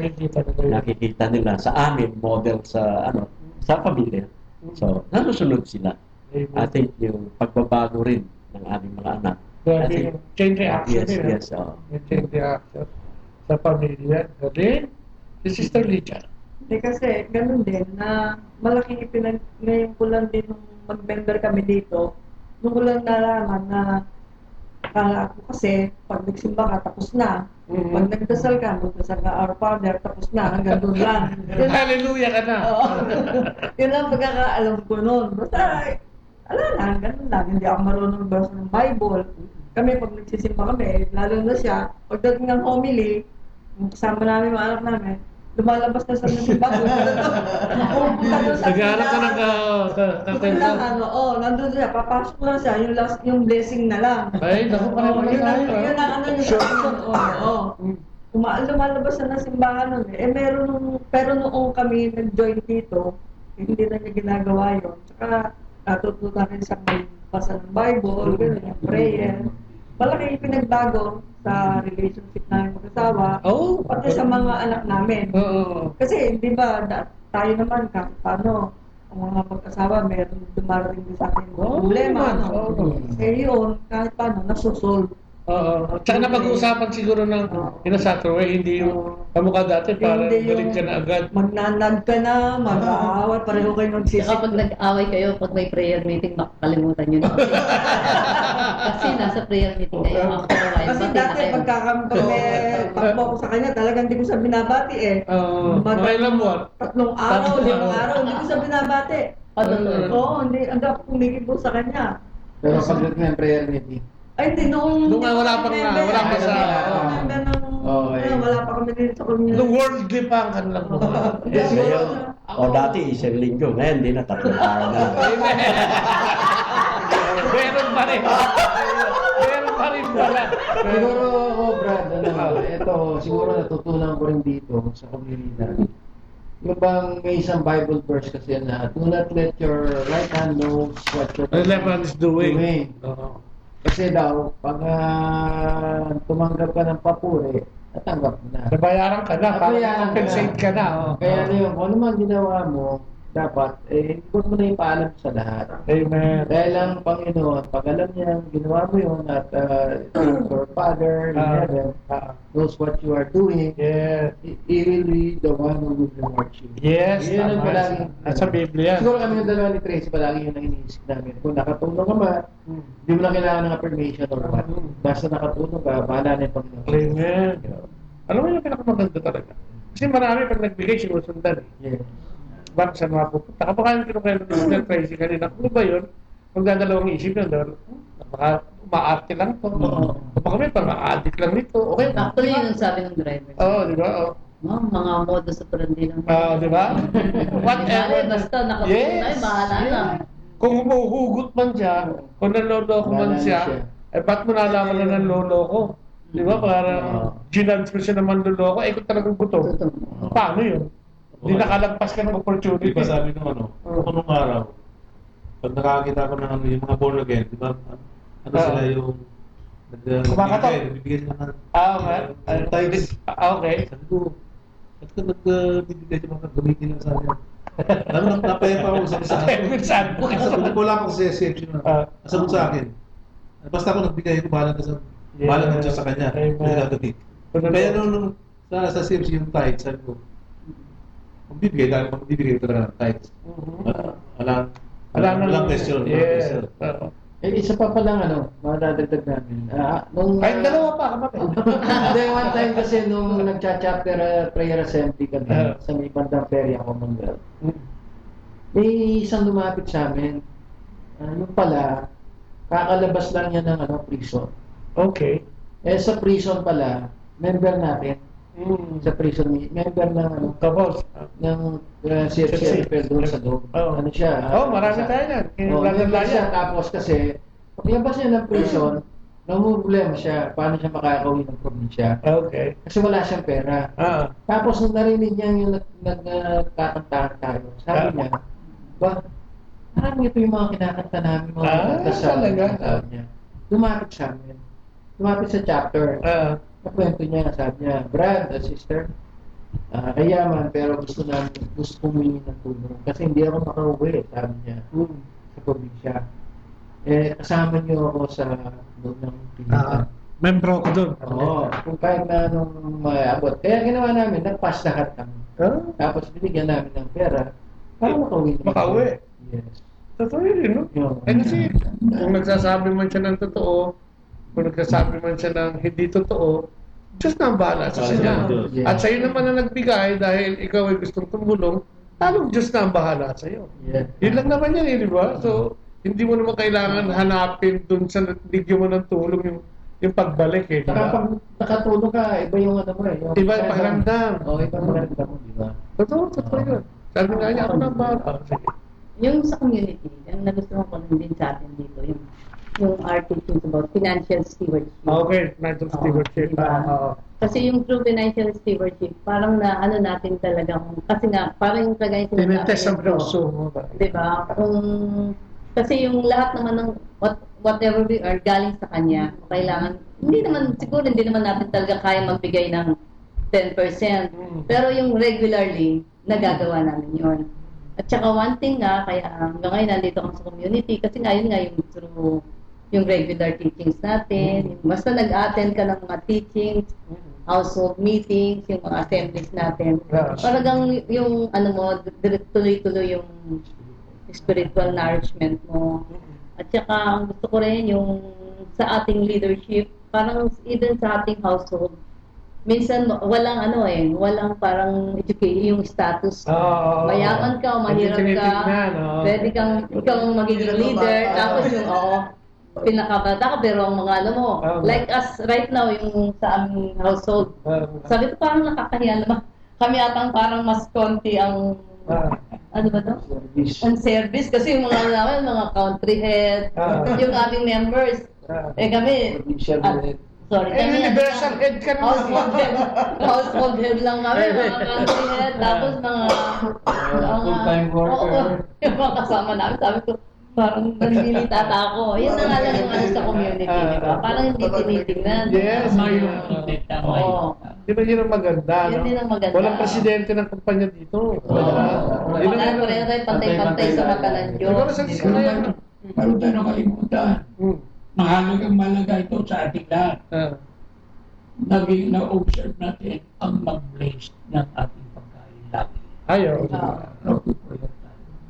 nakikita nila sa amin, model sa pamilya. So, nanusunod sila. Amen. I think yung pagbabago rin ng aming mga anak. Change reaction. Yes. Change reaction sa pamilya. Galing. Si Sister Licha. Hindi kasi, ganun din, na malaking ngayon ko lang din nung mag-member kami dito, nung ko lang nalaman na akala ko kasi, pag nagsimba ka, tapos na. Pag nagdasal ka, Our Father, tapos na, hanggang doon lang. Hallelujah ka na! Yun ang pagkakaalam ko noon. Basta, ganun lang. Hindi ako marunong basa ng Bible. Kami, pag nagsisimba kami, lalo na siya, pagdating ng homily, kasama namin, mga anak namin, lumalabas na sa simbahan. Nagharap ka ng Buti lang, nandun siya, papasok lang siya, yung blessing na lang. Ay, naku, parang Yun ang tayo. lumalabas na ng simbahan nun eh. Pero noong kami nag-join dito, hindi na niya ginagawa yun. Tsaka natutunan rin siya magbasa ng Bible, gano'n, yung prayer. Malaki yung pinagbago sa relationship namin mag-asawa, pati sa mga anak namin. Kasi, di ba, tayo naman kahit paano, ang mga mag-asawa, meron dumarating din sa akin problema. Eh yun, kahit paano, nasusolve. Tsaka napag-uusapan siguro ng in-a-subtle way, hindi yung kamukha dati, parang galit ka na agad. Magnanag ka na, mag-aaway, pareho kayo magsisip. Saka pag nag-away kayo, pag may prayer meeting, makakalimutan nyo na. Kasi nasa prayer meeting kayo after a while. Kasi dati, pagkakambay ko sa kanya, talagang hindi ko siya binabati eh. Mga ilang buwan? 3 araw, 5 araw, hindi ko siya binabati. Oo, hindi ako kumikibo sa kanya. Pero pag may prayer meeting, ay, hindi. Noong wala pa sa... Wala pa kami dito sa community. The worldly pa ang kanilang mga. Dati isang linggo, ngayon hindi na 3 araw na. Meron pa rin. Meron pa rin pala. Siguro ako, Brad, ito, siguro natutunan ko rin dito sa komunidad. Yung bang may isang Bible verse kasi na, do not let your right hand know what your left hand is doing. Kasi daw, pag tumanggap ka ng papuri, natanggap mo na. Nabayaran ka na, parang compensate ka na. Kaya yun, kung ano man ginawa mo, dapat, huwag mo na ipaalam sa lahat. Amen. Dahil ang Panginoon, pag alam niya, ginawa mo yun at your Father in heaven knows what you are doing, He will be the one who will reward you. Yes, yun ang palagi. Nasa Biblia. Siguro kami ng dalawa ni Tracy, palagi yun ang iniisip namin. Kung nakatulong ka man, hindi mo na kailangan ng affirmation or what. Basta nakatulong ka, bahala na yung Panginoon. Amen. Alam mo yung pinakamaganda talaga. Kasi marami pag nagbigay, sinusundan. Yeah. Bakit saan mapupunta? Kapag kaya kinukailan ng Tracy kanina, kung ba yun? Magdadalawang isip yun, baka umaarte lang to. Baka may pang-addict lang nito. Okay. Actually, yun ang sabi ng driver. Di ba? Mga modus operandi lang. Di ba? Whatever. Basta nakatulong tayo, bahala na. Kung humuhugot man siya, kung nanloloko man siya, ba't mo nalaman na nanloloko? Di ba? Parang ginands mo siya naman loloko, kung talagang gutom. Paano yun? Hindi nakalagpas ka ng opportunity. Di ba sabi nung nung araw, pag nakakita ko ng yung mga born again, di ba, sila yung nagbibigay sila ng tithes. Okay. Sabi ko, ba't ka nagbibigay sa mga gamitin lang sa akin? Alam mo, napayapa ako sa akin. Wala ako sa SFC na. Sabi sa akin, basta ako nagbigay, bahala ka sa kanya. Kaya nung sa SFC yung tithes, sabi ko, magbibigay talaga ng tithes. Walang question. Isa pa palang madadagdag namin. Kahit dalawa pa, kapatid. Hindi, one time kasi nung nagcha-chapter prayer assembly kami sa may bandang Peria, Commonwealth, may isang lumapit sa amin. Yung pala, kakalabas lang niya ng prison. Okay. Sa prison pala, member natin. Sa prison, member ng CFCFL doon sa loob. Ano siya? Marami tayo yan. Member siya. Tapos kasi, paglabas niya ng prison, namumblema siya paano siya makakauwi ng probinsya. Okay. Kasi wala siyang pera. Tapos nung narinig niya yung nagkakantahan tayo, sabi niya, parang ito yung mga kinakanta namin, mga nagkasal niya. Lumapit sa amin. Lumapit sa chapter. Nakwento niya, sabi niya, Brad, sister, kayaman, pero gusto humingi ng tulong. Kasi hindi ako makauwi, sabi niya, sa probinsya. Kasama niyo ako sa doon ng pilihan. Membro ko doon. Oo, kung kahit na nung maabot. Kaya ginawa namin, nag-pass lahat kami. Tapos binigyan namin ng pera para makauwi. Makauwi? Yes. Totoo yun, no? Kasi kung nagsasabi man siya ng totoo, kung nagsasabi man siya ng hindi totoo, Diyos na ang bahala sa kanya. At sa'yo naman na nagbigay dahil ikaw ay gustong tumulong, talong Diyos na ang bahala sa'yo. Yun lang naman yan, di ba? So, hindi mo naman kailangan hanapin dun sa bigyan mo ng tulong yung pagbalik eh. Saka pag nakatulog ka, iba yung ano mo eh. Iba yung pakiramdam. Oo, iba yung pakiramdam mo, di ba? Totoo yun. Sabi nga niya, ako na ba? Sige. Yung sa community, ang nagustuhan ko lang din sa atin dito, yung our teachings about financial stewardship. Okay, financial stewardship. Diba? Kasi yung true financial stewardship, parang na ano natin talagang, kasi nga, parang yung kagaya tinitest ang puso mo. Diba? Kasi yung lahat naman ng whatever we are galing sa kanya, kailangan, hindi naman natin talaga kaya magbigay ng 10%. Pero yung regularly, nagagawa namin yun. At saka one thing nga, kaya hanggang ngayon nandito ako sa community, kasi ngayon nga yung through yung regular teachings natin, basta nag-attend ka ng mga teachings, household meetings, yung mga assemblies natin. Talagang yung ano mo, tuloy-tuloy yung spiritual nourishment mo. At saka ang gusto ko rin yung sa ating leadership, parang even sa ating household, minsan walang walang parang education, yung status. Mayaman ka o mahirap ka, pwede kang ikaw magiging leader, tapos yung pinakabata ka, pero ang mga ano mo, like us right now, yung sa aming household, sabi ko parang nakakahiya naman. Kami atang parang mas konti ang ano ba to? Ang service. Kasi yung mga namin, mga country head, yung aming members, kami, universal head ka naman. Household head lang kami, mga country head, tapos mga full-time worker. Yung mga kasama namin, sabi ko, parang nanlilitata ako. Yun na nga lang yung ano sa community, di ba? Parang hindi tinitingnan. Yes. Di ba yun ang maganda? Yun din ang maganda. Walang presidente ng kumpanya dito. Wala rin pantay-pantay sa mata ng Diyos. Pero tayo nakalimutan. Mahalagang ito sa ating lahat. Na-observe natin ang mag-bless ng ating pagkain lagi. Ayaw.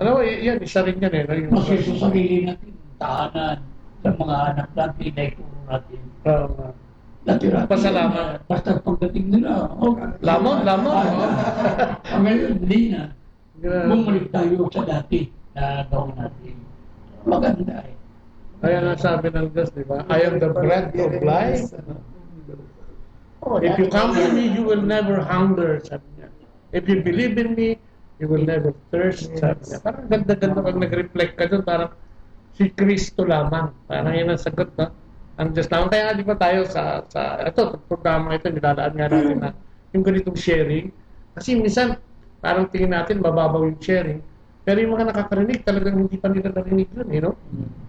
Alam mo, yan, isa rin yan eh. Kasi sa sarili natin, tahanan, sa mga anak natin, na ituro natin. Natira. Pasalamat. Basta pagdating nila, lamon. Ngayon, hindi na. Bumalik tayo sa dati na gawin natin. Maganda eh. Kaya nga sabi ng Diyos, di ba? I am the bread of life. If you come to me, you will never hunger, sabi niya. If you believe in me, you will never thirst, sabi niya. Parang ganda-ganda pag nag-reflect ka doon, parang si Kristo lamang. Parang yun ang sagot, no? Ang Diyos lamang. Kaya nga di ba tayo sa ito, programa ito, nilalaan nga natin na yung ganitong sharing. Kasi minsan, parang tingin natin, mababaw yung sharing. Pero yung mga nakakarinig, talagang hindi pa nila narinig yun, no?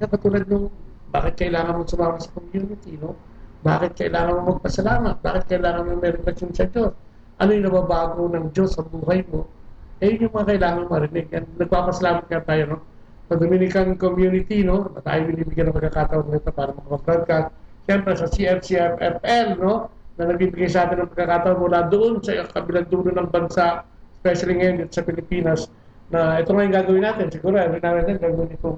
Kaya katulad nung, bakit kailangan mo sumama sa community, no? Bakit kailangan mo magpasalamat? Bakit kailangan mo may relasyon sa Diyos? Ano yung nababago ng Diyos sa buhay mo? Yun yung mga kailangan marinig. And nagpapasalamat nga tayo, no? Sa Dominican community, no? Tayo binibigyan ng pagkakataon nito para makapag-broadcast. Siyempre sa CFCFFL, no? Na nagbibigay sa atin ng pagkakataon mula doon sa kabilang dulo ng bansa, especially ngayon sa Pilipinas, na ito nga yung gagawin natin. Siguro, every now and then, gagawin itong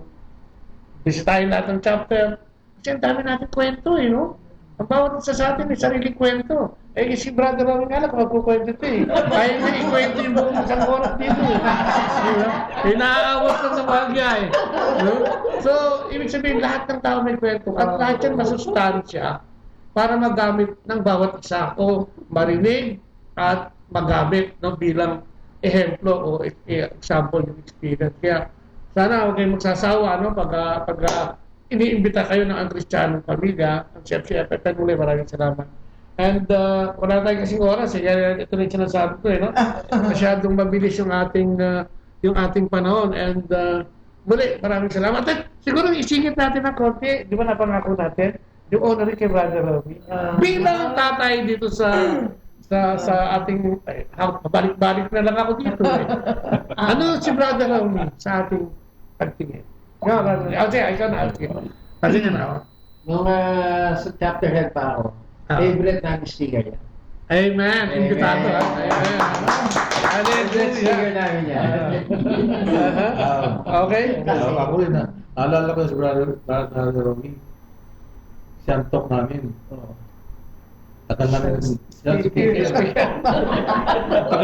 bisitahin natin chapter. Kasi ang dami natin kwento, no? Ang bawat isa sa atin may sariling kwento. Si Brother Raul nga lang kung magkukwento ito eh. Kaya na ikwento yung buong isang oras dito eh. Naaawas lang ng bagya eh. So, ibig sabihin, lahat ng tao may kwento. At lahat yan masustansya para magamit ng bawat isa o marinig at magamit bilang ehemplo o example yung experience. Kaya sana huwag kayong magsasawa pag iniimbita kayo ng ang Kristiyanong Pamilya, ang CFCFFL muli, maraming salamat. And wala tayong kasing oras, kaya ito rin sinasabi ko no? Masyadong mabilis yung ating panahon. And muli, maraming salamat. At siguro isingit natin ng konti, di ba napangako natin, yung honoring kay Brother Romy. Bilang tatay dito sa ating, balik-balik na lang ako dito eh. Ano si Brother Romy sa ating pagtingin? Ikaw na. Kasi nga na. Nung sa chapter head pa ako, favorite namin sticker yan. Amen. Invitado. Amen. Favorite sticker namin yan. Okay? Ako rin na. Naalala ko si Brother Romy. Siyang namin. Tagal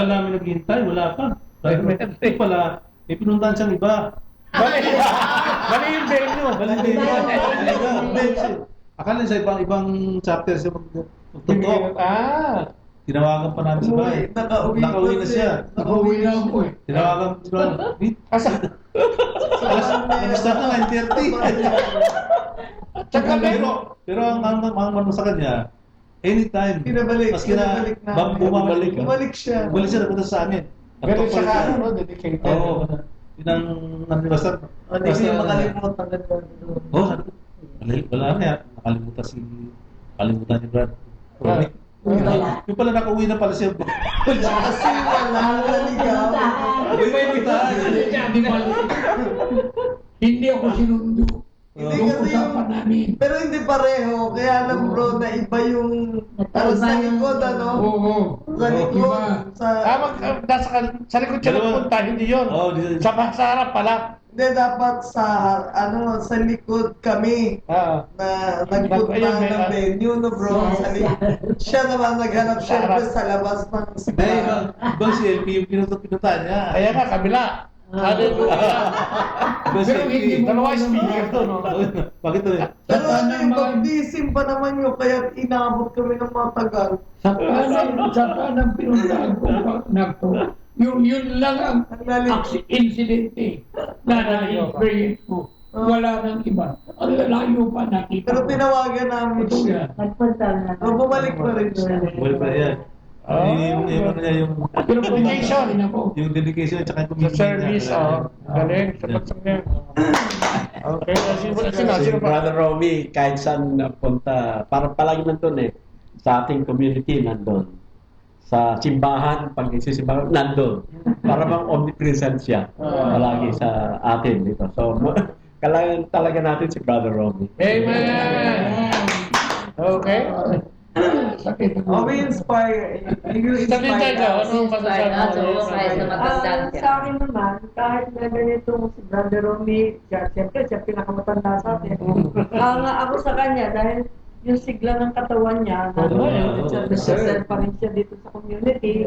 namin naghihintay, wala pa. Pala, may pinuntahan siyang iba. Mali yung venue. Akala sa ibang chapter siya magtutok. Tinawagan pa namin sa bahay. Nakauwi na siya. Nakauwi na ako eh. Tinawagan si Brad. Asa? Nag-start na 9:30. Tsaka pero ang ano sa kanya, anytime. Pinabalik na. Bumalik siya. Bumalik siya, napunta sa amin. Pero siya dedicated. Oo. Basta Hindi ko yung makalimutan ka doon. wala na yan. Nakalimutan ni Brad. Yung pala nakauwi na pala siya. Kasi wala naligaw. Hindi ako sinundo. Hindi kasi yung, pero hindi pareho. Kaya lang bro, na iba yung sa likod, ano? Oo. Sa likod. Sa likod siya nagpunta, hindi yun. Sa harap pala. Hindi, dapat sa sa likod kami na nagpunta ng venue, no bro? Siya naman naghanap syempre sa labas ng spa. Ibang si LP yung pinuta niya. Kaya nga, kabila. Pero hindi mo dalawa speaker to, no? Bakit to? Pero ano yung baptism pa naman yun, kaya inabot kami ng matagal. Sa kanang pinuntahan ko nagto. Yun lang ang incidente na na-experience ko. Wala nang iba. Ang lalayo pa nakita. Pero tinawagan namin siya. Nagpunta na. Bumalik pa rin siya. Bumalik pa yan. Yung dedication. Yung dedication at saka yung commitment. Service, galing. Sapat sa niya. Okay. Si Brother Romy, kahit saan napunta, parang palagi nandun eh. Sa ating community, nandun. Sa simbahan, pag nagsisimbahan, nandun. Para bang omnipresent siya. Palagi sa atin dito. So, kailangan talaga natin si Brother Romy. Amen! Okay. We inspire. You inspire us. Sa akin naman, kahit na ganito si Brother Romy, siyempre siya pinakamatanda sa atin. Ako sa kanya, dahil yung sigla ng katawan niya, nasa pa rin siya dito sa community,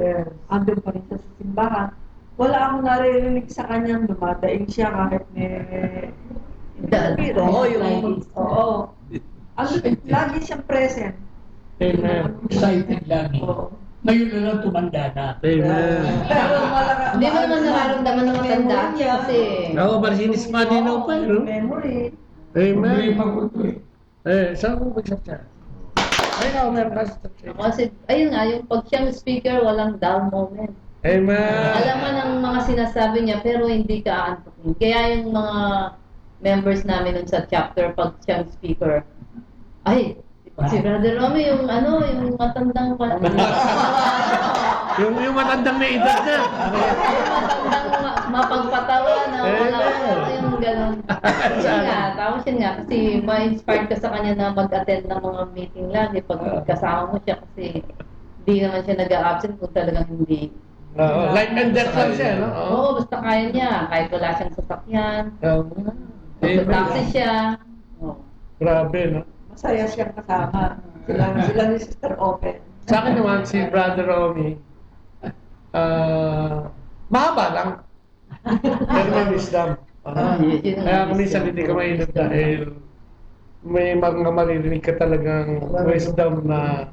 andun pa rin siya sa simbahan. Wala akong naririnig sa kanyang dumadaing siya kahit may lagi siyang present. Amen. Excited lagi. Ngayon na lang tumanda na. Amen. Pero Hindi mo naman nararamdaman ng matanda kasi. Oo, masinis maninaw pa. Memory. Amen. Saan mo mag-shot siya? Ay, meron ka sa Kasi, ayun nga, yung pag siyang speaker, walang down moment. Amen. Alam mo ng mga sinasabi niya, pero hindi ka aantukin. Kaya yung mga members namin nun sa chapter, pag siyang speaker, ay, si Brother Romy, yung yung matandang yung matandang na edad na. Matandang mapagpatawa na wala yung gano'n. Tapos yun nga, kasi ma-inspired ka sa kanya na mag-attend ng mga meeting lagi pag kasama mo siya kasi hindi naman siya nag-a-absent kung talagang hindi. Life and death lang siya, no? Oo, basta kaya niya. Kahit wala siyang sasakyan. Taxi siya. Grabe, no? Masaya siyang kasama. Sila ni Sister Open. Sa akin naman, si Brother Romy, mahaba lang. Pero may wisdom. Kaya minsan hindi ka mainit dahil may mga maririnig ka talagang wisdom na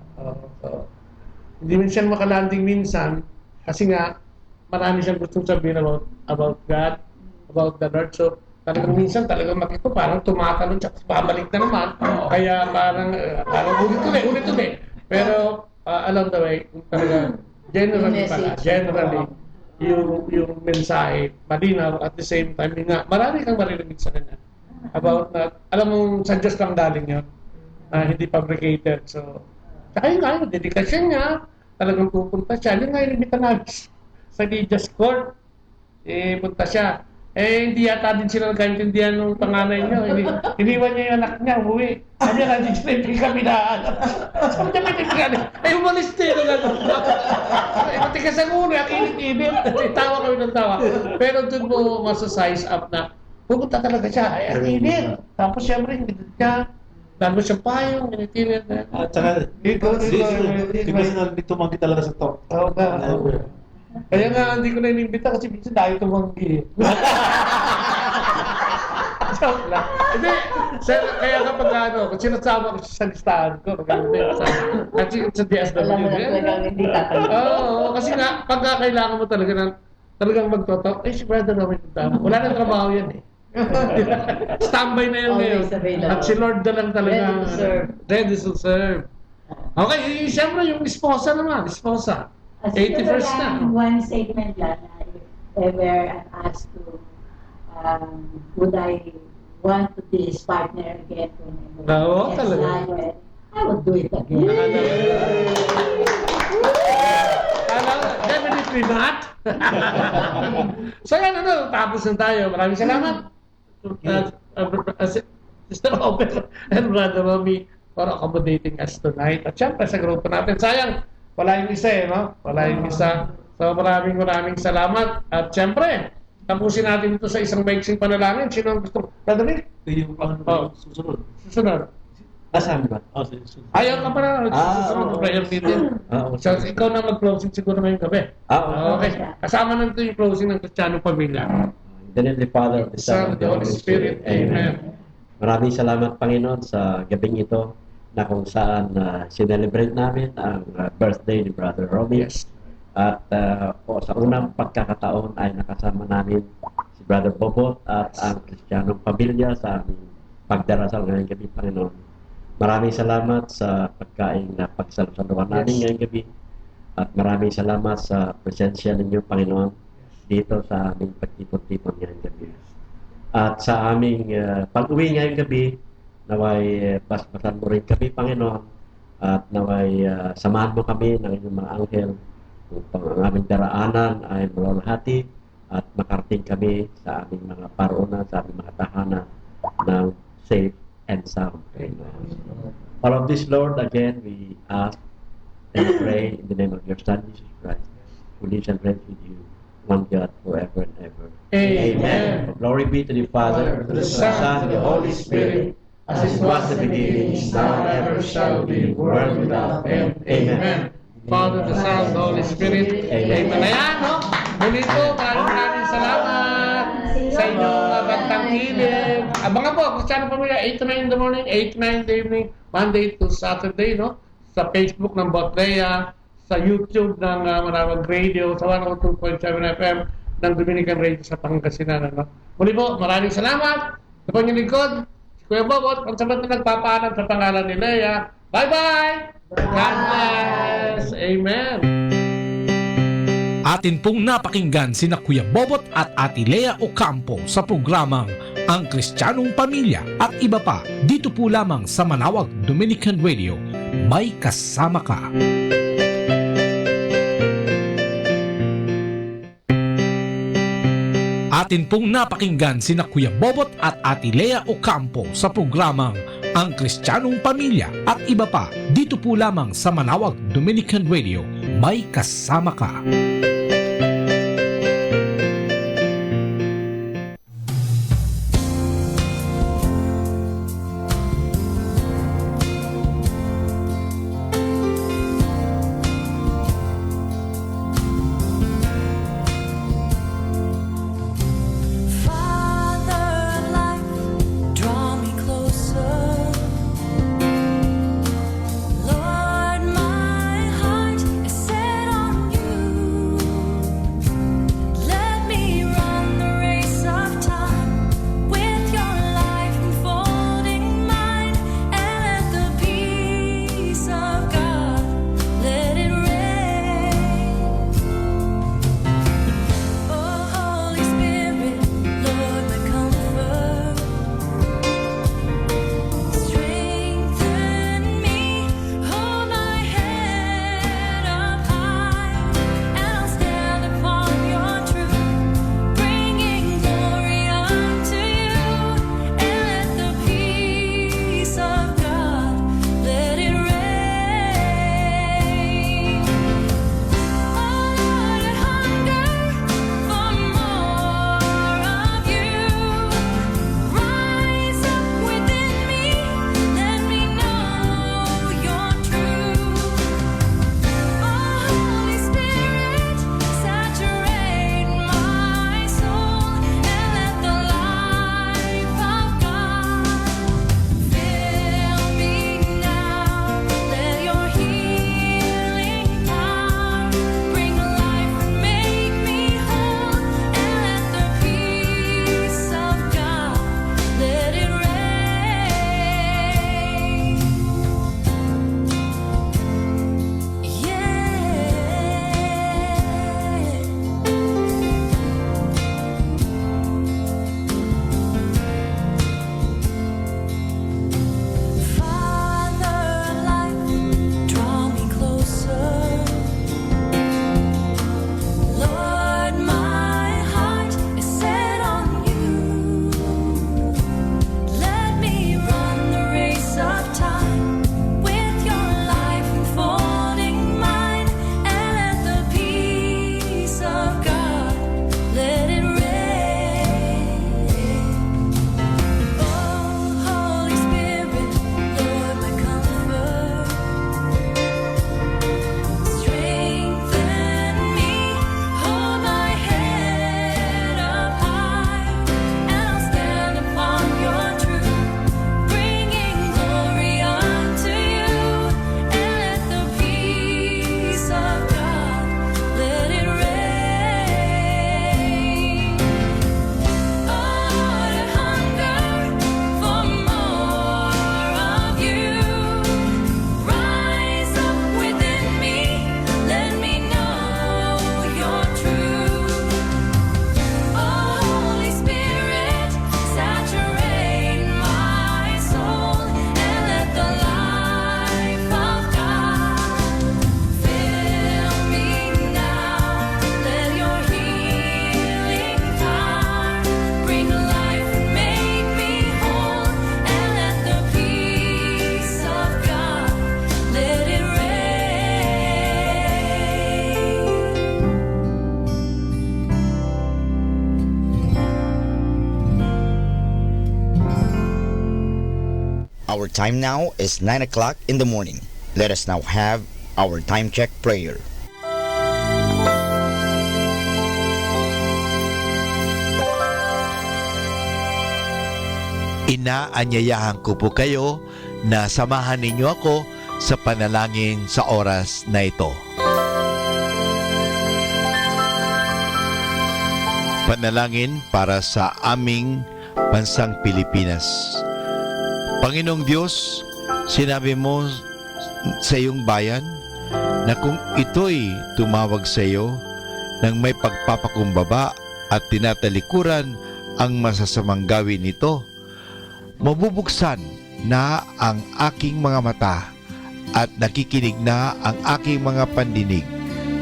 hindi man siya makalanding minsan kasi nga marami siyang gustong sabihin about God, about the Lord. So, talagang minsan talagang makito parang tumatalon siya babalik na naman. Kaya parang ulit-ulit. Pero along the way, talaga generally yung mensahe malinaw at the same time nga marami kang maririnig sa kanya about na alam mo sa Diyos lang daling yun, hindi fabricated. So saka yun nga yung dedikasyon niya, talagang pupunta siya. Yun nga yung limita namin sa Lydia's Court, punta siya. Hindi yata din sila nagkaintindihan ng panganay niyo. Iniwan niya yung anak niya, uwi. Sabi niya, hindi sila yung kaminaan. Sabi niya, may tignan. Umalis din. Matigas ang ulo, ang init-init. Tawa kami ng tawa. Pero doon mo masasize up na pupunta talaga siya. Ang init. Tapos siyempre, hindi niya. Lalo siyang payong, init-init. At saka, hindi tumanggi talaga sa talk. Kaya nga, hindi ko na inimbita kasi minsan dahil tumanggi. Joke lang. Hindi, kaya kapag kung sinasama ko sa listahan ko, kasi sa DSWD. Alam mo na talagang hindi tatanggap. Oo, kasi nga, pagka kailangan mo talagang magtotok, si Brother Romy punta. Wala nang trabaho yan eh. Standby na yan ngayon. At si Lord na lang talaga. Ready to serve. Okay, siyempre yung esposa naman. Esposa. 81st na. One statement lang na if ever I'm asked to would I want to be his partner again when Oo, talaga. I would do it again. Definitely not. So yan, tapos na tayo. Maraming salamat. Sister Robert and Brother Romy for accommodating us tonight. At syempre sa grupo natin. Sayang, wala yung isa no? Wala yung isa. So maraming salamat. At syempre, tapusin natin ito sa isang maiksing panalangin. Sino ang gusto? Brother Nick? Yung susunod. Susunod. Asan ba? Ayaw ka pa na. Susunod ang prayer meeting. So ikaw na mag-closing siguro ngayong gabi. Okay. Kasama na ito yung closing ng Kristyanong Pamilya. The Heavenly Father, the Son, and the Holy Spirit. Amen. Maraming salamat, Panginoon, sa gabing ito na kung saan sinelebrate namin ang birthday ni Brother Romy. Yes. At sa unang pagkakataon ay nakasama namin si Brother Bobot at ang Kristyanong Pamilya sa aming pagdarasal ngayong gabi, Panginoon. Maraming salamat sa pagkain na pagsalusaluhan namin ngayong gabi. At maraming salamat sa presensya ninyo, Panginoon, dito sa aming pagtipon-tipon ngayong gabi. At sa aming pag-uwi ngayong gabi, naway basbasan mo rin kami, Panginoon, at naway samahan mo kami ng inyong mga anghel upang ang aming daraanan ay malalahati at makarating kami sa aming mga paroonan, sa aming mga tahanan ng safe and sound. Amen. All of this, Lord, again, we ask and pray in the name of your Son, Jesus Christ, who lives and reigns with you, one God, forever and ever. Amen. Glory be to the Father, to the Son, and the Holy Spirit, as it was in the beginning, is now, and ever shall be, world without end. Amen. Father, the Son, the Holy Spirit. Amen. Ayan, muli po, maraming salamat sa inyong bantang hilig. Abangan po, Kristyanong Pamilya, 8 to 9 in the morning, 8 to 9 in the evening, Monday to Saturday, sa Facebook ng Botlea, sa YouTube ng Manawag Radio, sa 102.7 FM ng Dominican Radio sa Pangasinan. Muli po, maraming salamat. Sa panyang lingkod, si Kuya Bobot, ang sabat na nagpapaalam sa pangalan ni Lea. Bye-bye! God bless! Amen! Atin pong napakinggan sina Kuya Bobot at Ate Lea Ocampo sa programang Ang Kristyanong Pamilya at iba pa dito po lamang sa Manawag Dominican Radio. May kasama ka. Atin pong napakinggan sina Kuya Bobot at Ate Lea Ocampo sa programang Ang Kristyanong Pamilya at iba pa dito po lamang sa Manawag Dominican Radio. May kasama ka. Lord, my heart is set on you. Our time now is 9 o'clock in the morning. Let us now have our time check prayer. Inaanyayahan ko po kayo na samahan ninyo ako sa panalangin sa oras na ito. Panalangin para sa aming bansang Pilipinas. Panginoong Diyos, sinabi mo sa iyong bayan na kung ito'y tumawag sa iyo nang may pagpapakumbaba at tinatalikuran ang masasamang gawin nito, mabubuksan na ang aking mga mata at nakikinig na ang aking mga pandinig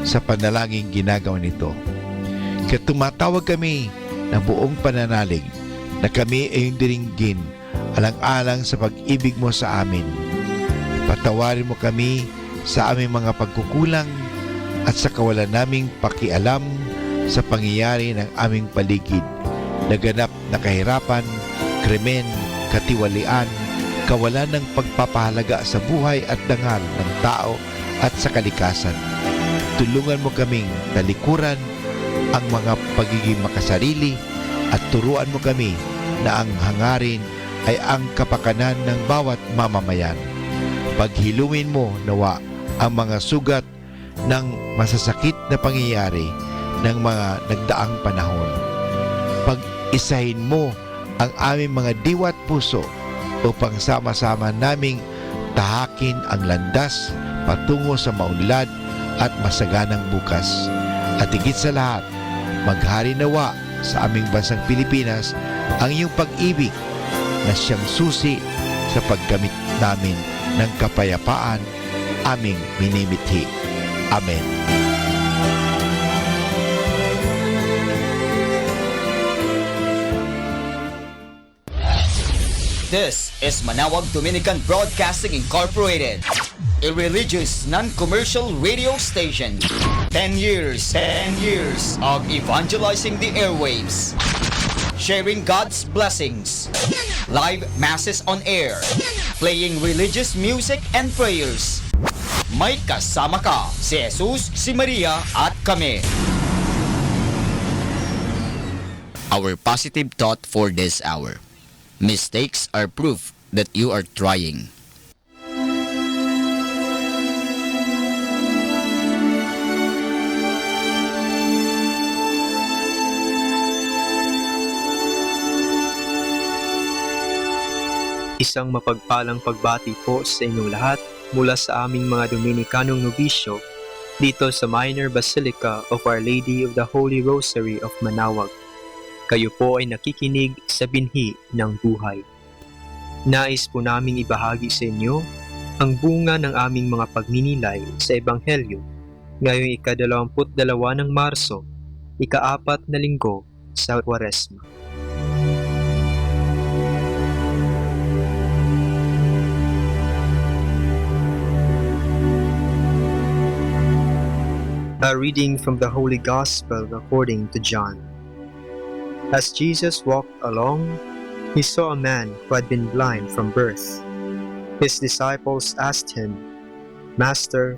sa panalangin ginagawa nito. Kaya tumatawag kami ng buong pananalig na kami ay diringgin alang-alang sa pag-ibig mo sa amin. Patawarin mo kami sa aming mga pagkukulang at sa kawalan naming pakialam sa pangyayari ng aming paligid, naganap na kahirapan, krimen, katiwalian, kawalan ng pagpapahalaga sa buhay at dangal ng tao at sa kalikasan. Tulungan mo kaming talikuran ang mga pagiging makasarili at turuan mo kami na ang hangarin ay ang kapakanan ng bawat mamamayan. Paghilumin mo nawa ang mga sugat ng masasakit na pangyayari ng mga nagdaang panahon. Pag-isahin mo ang aming mga diwa at puso upang sama-sama naming tahakin ang landas patungo sa maunlad at masaganang bukas. At higit sa lahat, maghari nawa sa aming bansang Pilipinas ang iyong pag-ibig na siyang susi sa paggamit namin ng kapayapaan aming minimithi. Amen. This is Manawag Dominican Broadcasting Incorporated, a religious, non-commercial radio station. 10 years of evangelizing the airwaves, sharing God's blessings, live masses on air, playing religious music and prayers. May kasama ka, si Jesus, si Maria, at kami. Our positive thought for this hour. Mistakes are proof that you are trying. Isang mapagpalang pagbati po sa inyong lahat mula sa aming mga Dominikanong nobisyo dito sa Minor Basilica of Our Lady of the Holy Rosary of Manawag. Kayo po ay nakikinig sa binhi ng buhay. Nais po naming ibahagi sa inyo ang bunga ng aming mga pagninilay sa Ebanghelyo ngayong ika-22 ng Marso, ika-4 na linggo sa Kwaresma. A reading from the Holy Gospel according to John. As Jesus walked along, he saw a man who had been blind from birth. His disciples asked him, "Master,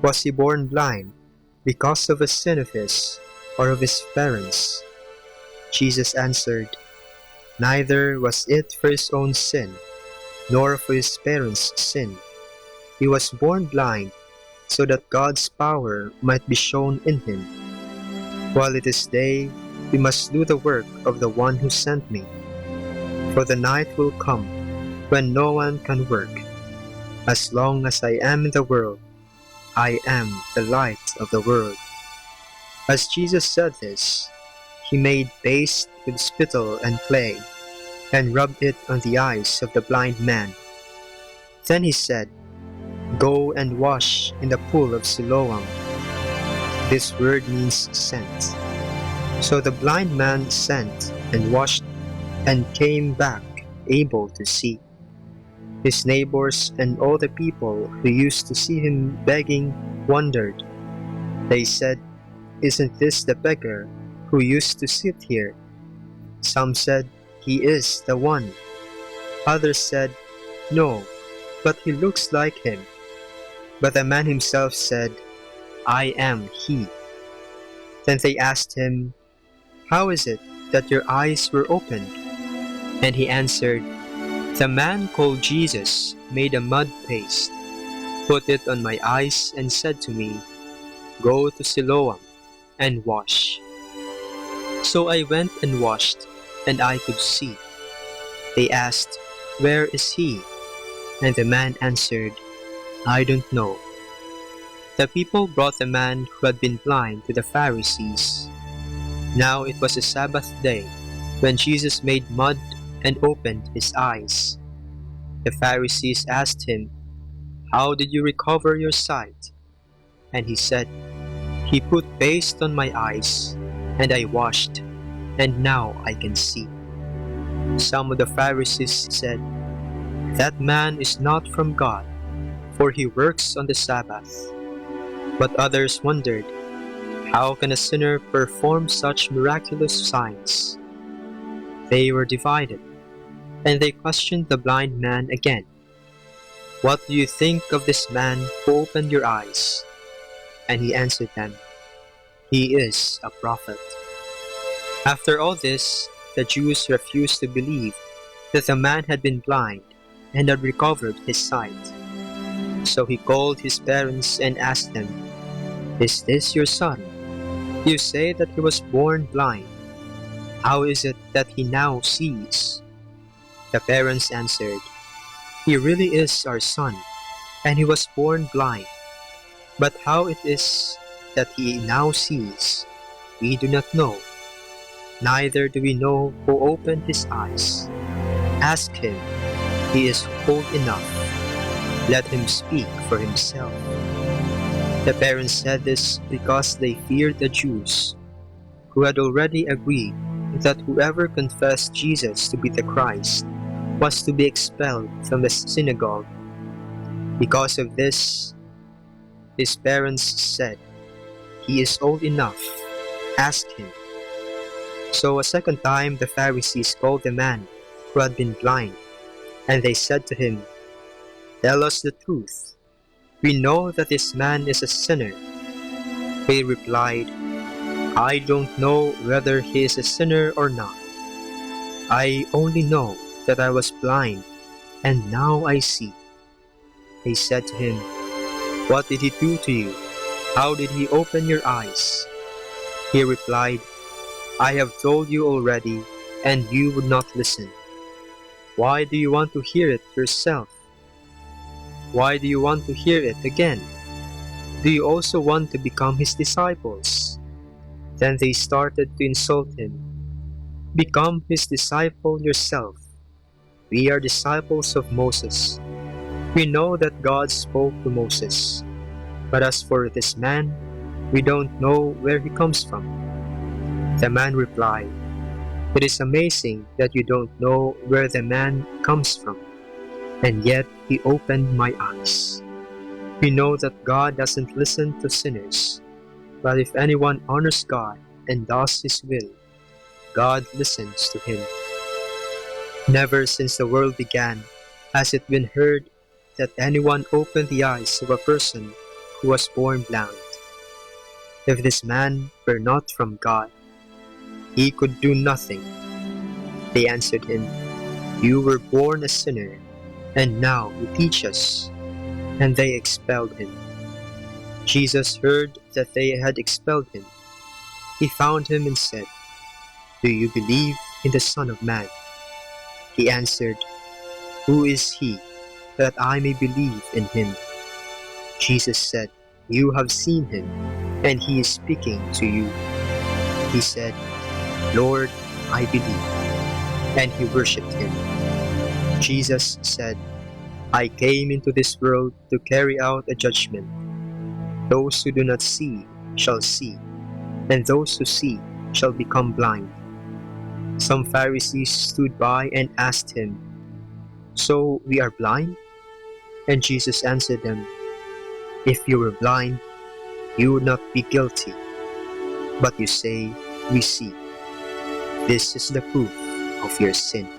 was he born blind because of a sin of his or of his parents?" Jesus answered, "Neither was it for his own sin, nor for his parents' sin. He was born blind so that God's power might be shown in him. While it is day, we must do the work of the one who sent me. For the night will come when no one can work. As long as I am in the world, I am the light of the world." As Jesus said this, he made paste with spittle and clay, and rubbed it on the eyes of the blind man. Then he said, "Go and wash in the pool of Siloam." This word means sent. So the blind man sent and washed and came back able to see. His neighbors and all the people who used to see him begging wondered. They said, "Isn't this the beggar who used to sit here?" Some said, "He is the one." Others said, "No, but he looks like him." But the man himself said, "I am he." Then they asked him, "How is it that your eyes were opened?" And he answered, "The man called Jesus made a mud paste, put it on my eyes, and said to me, 'Go to Siloam and wash.' So I went and washed, and I could see." They asked, "Where is he?" And the man answered, "I don't know." The people brought the man who had been blind to the Pharisees. Now it was a Sabbath day, when Jesus made mud and opened his eyes. The Pharisees asked him, "How did you recover your sight?" And he said, "He put paste on my eyes, and I washed, and now I can see." Some of the Pharisees said, "That man is not from God, for he works on the Sabbath." But others wondered, "How can a sinner perform such miraculous signs?" They were divided, and they questioned the blind man again. "What do you think of this man who opened your eyes?" And he answered them, "He is a prophet." After all this, the Jews refused to believe that the man had been blind and had recovered his sight. So he called his parents and asked them, "Is this your son? You say that he was born blind. How is it that he now sees?" The parents answered, "He really is our son, and he was born blind. But how it is that he now sees, we do not know. Neither do we know who opened his eyes. Ask him. He is old enough. Let him speak for himself." The parents said this because they feared the Jews, who had already agreed that whoever confessed Jesus to be the Christ was to be expelled from the synagogue. Because of this, his parents said, "He is old enough. Ask him." So a second time the Pharisees called the man who had been blind, and they said to him, "Tell us the truth. We know that this man is a sinner." He replied, "I don't know whether he is a sinner or not. I only know that I was blind, and now I see." They said to him, "What did he do to you? How did he open your eyes?" He replied, "I have told you already, and you would not listen. Why do you want to hear it yourself? Why do you want to hear it again? Do you also want to become his disciples?" Then they started to insult him. "Become his disciple yourself. We are disciples of Moses. We know that God spoke to Moses. But as for this man, we don't know where he comes from." The man replied, "It is amazing that you don't know where the man comes from, and yet he opened my eyes. We know that God doesn't listen to sinners, but if anyone honors God and does his will, God listens to him. Never since the world began has it been heard that anyone opened the eyes of a person who was born blind. If this man were not from God, he could do nothing." They answered him, "You were born a sinner, and now you teach us." And they expelled him. Jesus heard that they had expelled him. He found him and said, "Do you believe in the Son of Man?" He answered, "Who is he, that I may believe in him?" Jesus said, "You have seen him, and he is speaking to you." He said, "Lord, I believe." And he worshipped him. Jesus said, "I came into this world to carry out a judgment. Those who do not see shall see, and those who see shall become blind." Some Pharisees stood by and asked him, "So we are blind?" And Jesus answered them, "If you were blind, you would not be guilty. But you say, 'We see.' This is the proof of your sin."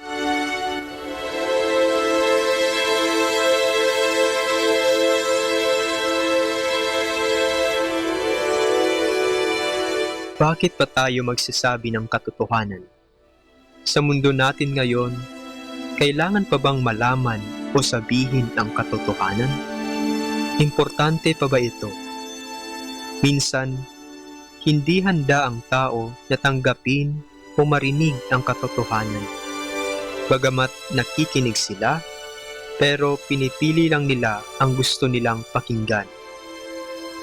Bakit pa tayo magsasabi ng katotohanan? Sa mundo natin ngayon, kailangan pa bang malaman o sabihin ang katotohanan? Importante pa ba ito? Minsan, hindi handa ang tao na tanggapin o marinig ang katotohanan. Bagamat nakikinig sila, pero pinipili lang nila ang gusto nilang pakinggan.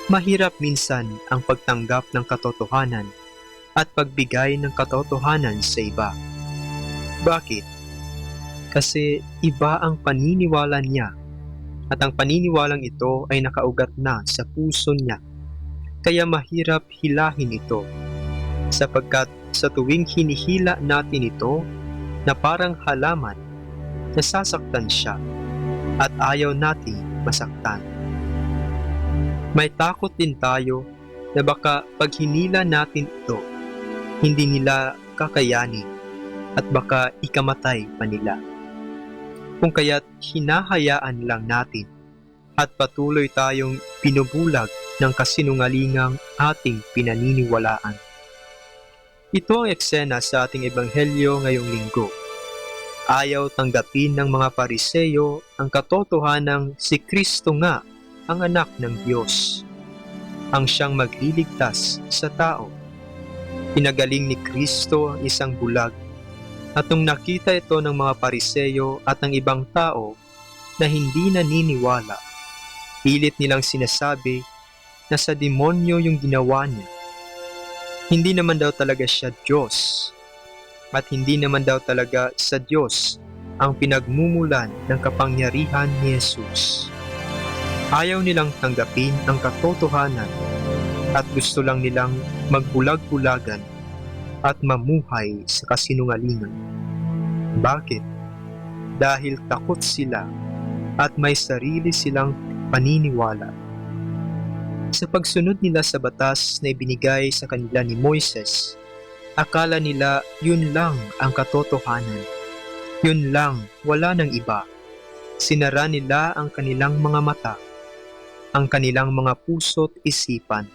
Mahirap minsan ang pagtanggap ng katotohanan at pagbigay ng katotohanan sa iba. Bakit? Kasi iba ang paniniwala niya at ang paniniwalang ito ay nakaugat na sa puso niya. Kaya mahirap hilahin ito sapagkat sa tuwing hinihila natin ito na parang halaman, nasasaktan siya at ayaw nating masaktan. May takot din tayo na baka pag hinila natin ito, hindi nila kakayanin at baka ikamatay pa nila. Kung kaya't hinahayaan lang natin at patuloy tayong pinubulag ng kasinungalingang ating pinaniniwalaan. Ito ang eksena sa ating ebanghelyo ngayong linggo. Ayaw tanggapin ng mga Pariseyo ang katotohanang si Kristo nga ang anak ng Diyos, ang siyang magliligtas sa tao. Pinagaling ni Kristo ang isang bulag at nung nakita ito ng mga Pariseyo at ng ibang tao na hindi naniniwala, pilit nilang sinasabi na sa demonyo yung ginawa niya. Hindi naman daw talaga siya Diyos at hindi naman daw talaga sa Diyos ang pinagmumulan ng kapangyarihan ni Jesus. Ayaw nilang tanggapin ang katotohanan at gusto lang nilang magbulag-bulagan at mamuhay sa kasinungalingan. Bakit? Dahil takot sila at may sarili silang paniniwala. Sa pagsunod nila sa batas na ibinigay sa kanila ni Moises, akala nila yun lang ang katotohanan. Yun lang, wala nang iba. Sinara nila ang kanilang mga mata, ang kanilang mga puso't isipan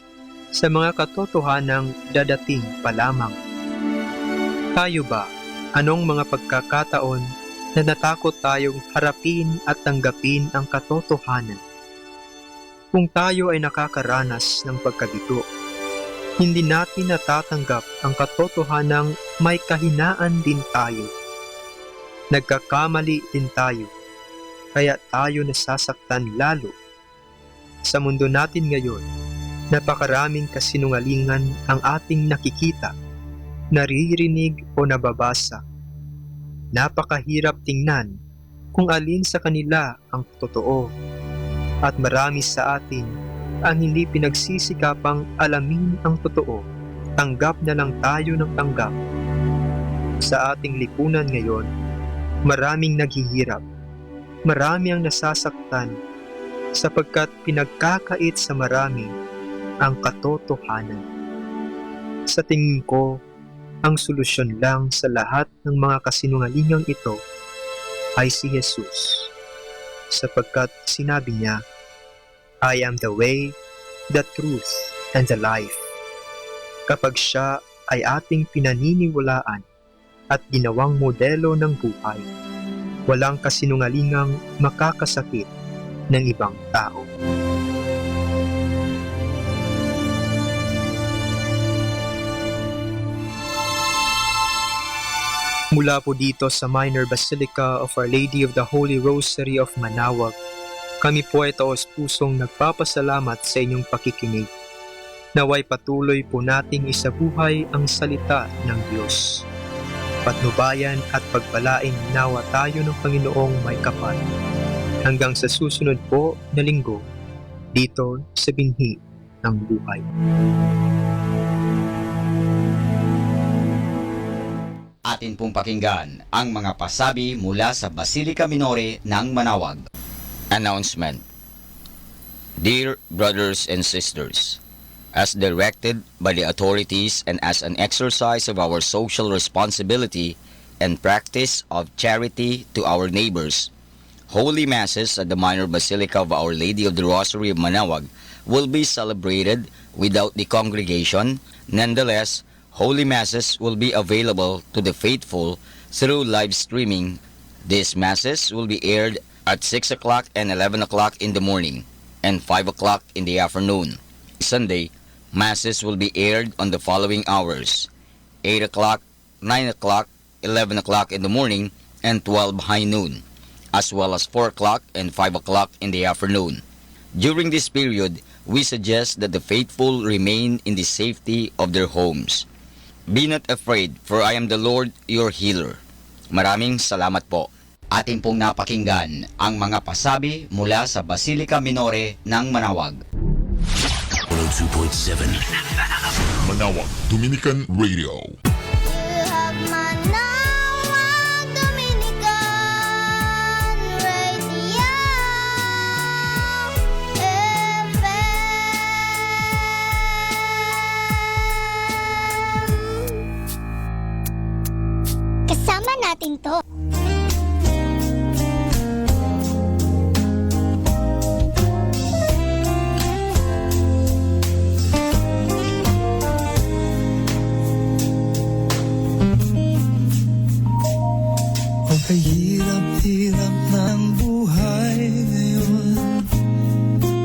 sa mga katotohanang dadating pa lamang. Tayo ba, anong mga pagkakataon na natakot tayong harapin at tanggapin ang katotohanan? Kung tayo ay nakakaranas ng pagkabigo, hindi natin natatanggap ang katotohanang may kahinaan din tayo. Nagkakamali din tayo, kaya tayo nasasaktan lalo. Sa mundo natin ngayon, napakaraming kasinungalingan ang ating nakikita, naririnig o nababasa. Napakahirap tingnan kung alin sa kanila ang totoo. At marami sa atin ang hindi pinagsisikapang alamin ang totoo. Tanggap na lang tayo ng tanggap. Sa ating lipunan ngayon, maraming naghihirap. Marami ang nasasaktan sapagkat pinagkakait sa marami ang katotohanan. Sa tingin ko, ang solusyon lang sa lahat ng mga kasinungalingang ito ay si Jesus. Sapagkat sinabi niya, I am the way, the truth, and the life. Kapag siya ay ating pinaniniwalaan at ginawang modelo ng buhay, walang kasinungalingang makakasakit ng ibang tao. Mula po dito sa Minor Basilica of Our Lady of the Holy Rosary of Manaoag, kami po ay taos-pusong nagpapasalamat sa inyong pakikinig. Naway patuloy po nating isabuhay ang salita ng Diyos. Patnubayan at pagpalain nawa tayo ng Panginoong may kapal. Hanggang sa susunod po na linggo, dito sa binhi ng buhay. Atin pong pakinggan ang mga pasabi mula sa Basilica Minore ng Manaoag. Announcement. Dear brothers and sisters, as directed by the authorities and as an exercise of our social responsibility and practice of charity to our neighbors, Holy Masses at the Minor Basilica of Our Lady of the Rosary of Manaoag will be celebrated without the congregation. Nonetheless, Holy Masses will be available to the faithful through live streaming. These Masses will be aired at 6 o'clock and 11 o'clock in the morning and 5 o'clock in the afternoon. Sunday, Masses will be aired on the following hours: 8 o'clock, 9 o'clock, 11 o'clock in the morning, and 12 high noon, as well as 4 o'clock and 5 o'clock in the afternoon. During this period, we suggest that the faithful remain in the safety of their homes. Be not afraid, for I am the Lord your healer. Maraming salamat po. Atin pong napakinggan ang mga pasabi mula sa Basilica Minore ng Manaoag. 102.7 Manaoag Dominican Radio. Kasama natin to. Kahirap-hirap ng buhay ngayon,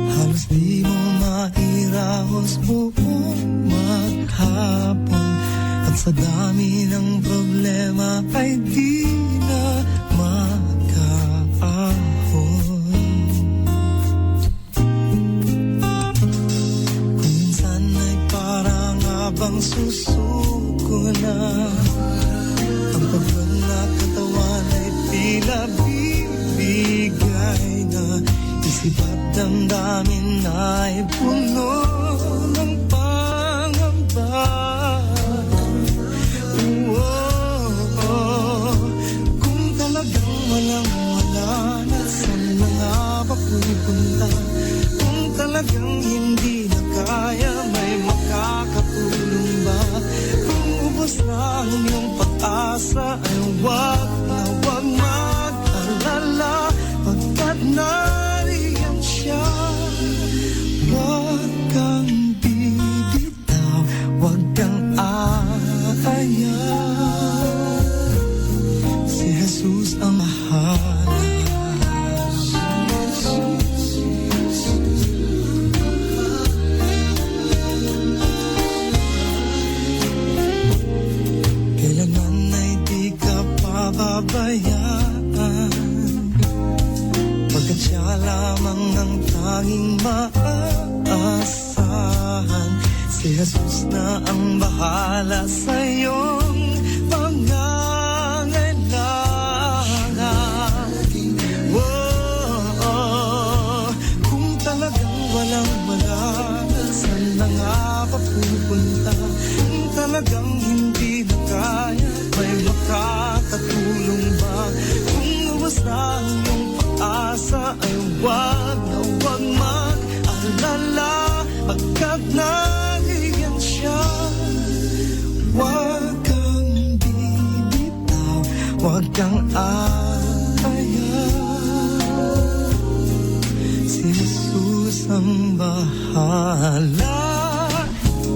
halos di mo mairahos buong maghapon. At sa dami ng problema ay di na makaahon. Kung minsan ay parang abang susuko na, ang pagod na katawan ay tila bibigay na. Isip at damdamin ay puno ng pangamba. Kung talagang walang-wala na, saan na nga ba pupunta? Kung talagang hindi na kaya, may makakatulong ba? Kung ubos na ang iyong pag-asa, ay huwag na huwag mag-alala, pagkat nariyan siya. Huwag kang bibitaw, huwag kang aaya. Si Jesus ang mahal. Kailanman ay di ka pababayaan, pagkat siya lamang ang tanging maaasahan. Si Jesus na ang bahala sa iyong pangangailangan. Kung talagang walang-wala, saan na nga ba pupunta? Kung talagang hindi na kaya, may makakatulong ba? Kung ubos na ang iyong pag-asa, ay huwag na huwag mag-alala, pagkat nariyan siya. Huwag kang bibitaw, huwag kang aaya. Si Jesus ang bahala,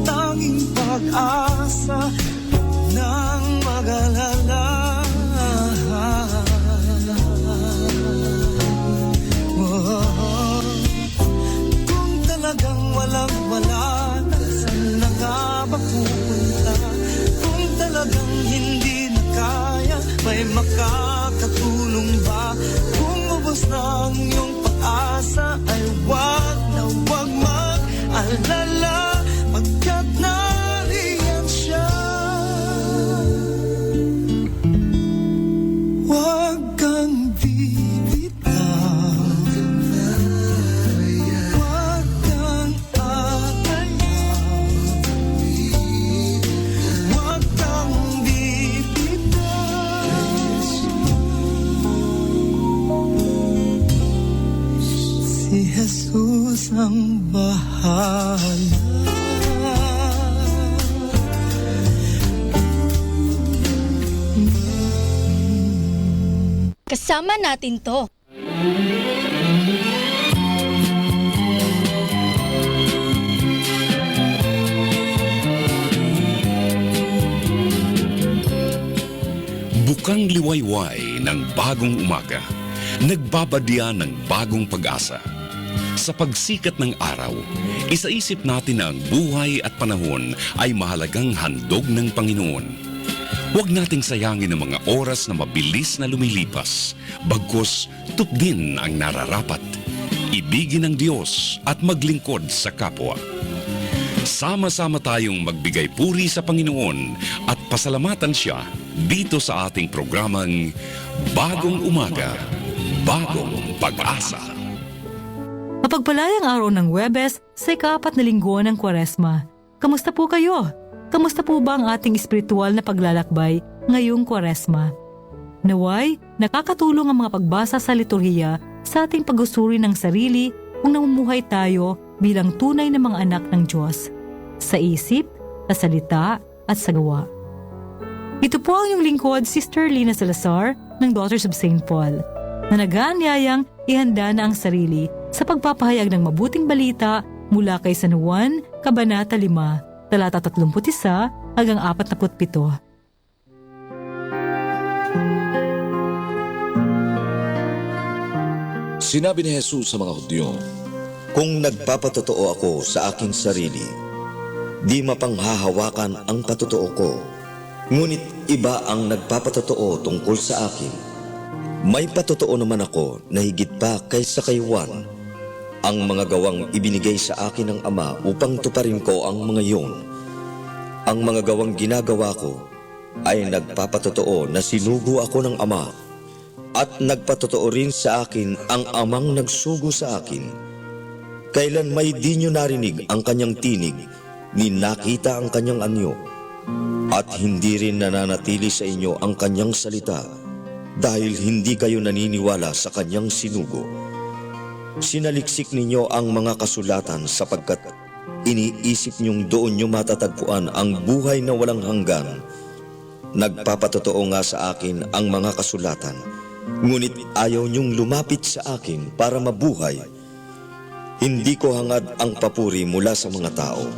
tanging pag-asa ng mag-alala. Kung talagang walang-wala na, saan na nga ba pupunta? Kung talagang hindi na kaya, may makakatulong ba? Kung ubos na ang iyong pag-asa, ay huwag na huwag mag-alala, pagkat nariyan siya. Huwag kang bibitaw, huwag kang aaya. Huwag kang bibitaw. Si Jesus ang bahala. Kasama natin to. Bukang liwayway ng bagong umaga, nagbabadya ng bagong pag-asa. Sa pagsikat ng araw, isaisip natin na ang buhay at panahon ay mahalagang handog ng Panginoon. Huwag nating sayangin ang mga oras na mabilis na lumilipas, bagkus tupdin ang nararapat, ibigin ang Diyos at maglingkod sa kapwa. Sama-sama tayong magbigay puri sa Panginoon at pasalamatan siya dito sa ating programang Bagong Umaga, Bagong Pag-asa. Mapagpalayang araw ng Huwebes sa ika-4 na linggo ng Kwaresma. Kamusta po kayo? Kamusta po ba ang ating espiritual na paglalakbay ngayong Kwaresma? Naway, nakakatulong ang mga pagbasa sa liturhiya sa ating pag-usuri ng sarili kung namumuhay tayo bilang tunay na mga anak ng Diyos, sa isip, sa salita, at sa gawa. Ito po ang iyong lingkod, Sister Lina Salazar ng Daughters of St. Paul, na nag-aanyayang ihanda na ang sarili sa pagpapahayag ng mabuting balita mula kay San Juan, Kabanata 5, talata 31 hanggang 47. Sinabi ni Jesus sa mga Hudyo, "Kung nagpapatotoo ako sa aking sarili, di mapanghahawakan ang patotoo ko. Ngunit iba ang nagpapatotoo tungkol sa akin. May patotoo naman ako na higit pa kaysa kay Juan, ang mga gawang ibinigay sa akin ng Ama upang tuparin ko ang mga iyon. Ang mga gawang ginagawa ko ay nagpapatotoo na sinugo ako ng Ama, at nagpatotoo rin sa akin ang Amang nagsugo sa akin. Kailan may di nyo narinig ang kanyang tinig, ni nakita ang kanyang anyo, at hindi rin nananatili sa inyo ang kanyang salita, dahil hindi kayo naniniwala sa kanyang sinugo. Sinaliksik ninyo ang mga kasulatan sapagkat iniisip niyong doon nyo matatagpuan ang buhay na walang hanggan. Nagpapatotoo nga sa akin ang mga kasulatan, ngunit ayaw niyong lumapit sa akin para mabuhay. Hindi ko hangad ang papuri mula sa mga tao,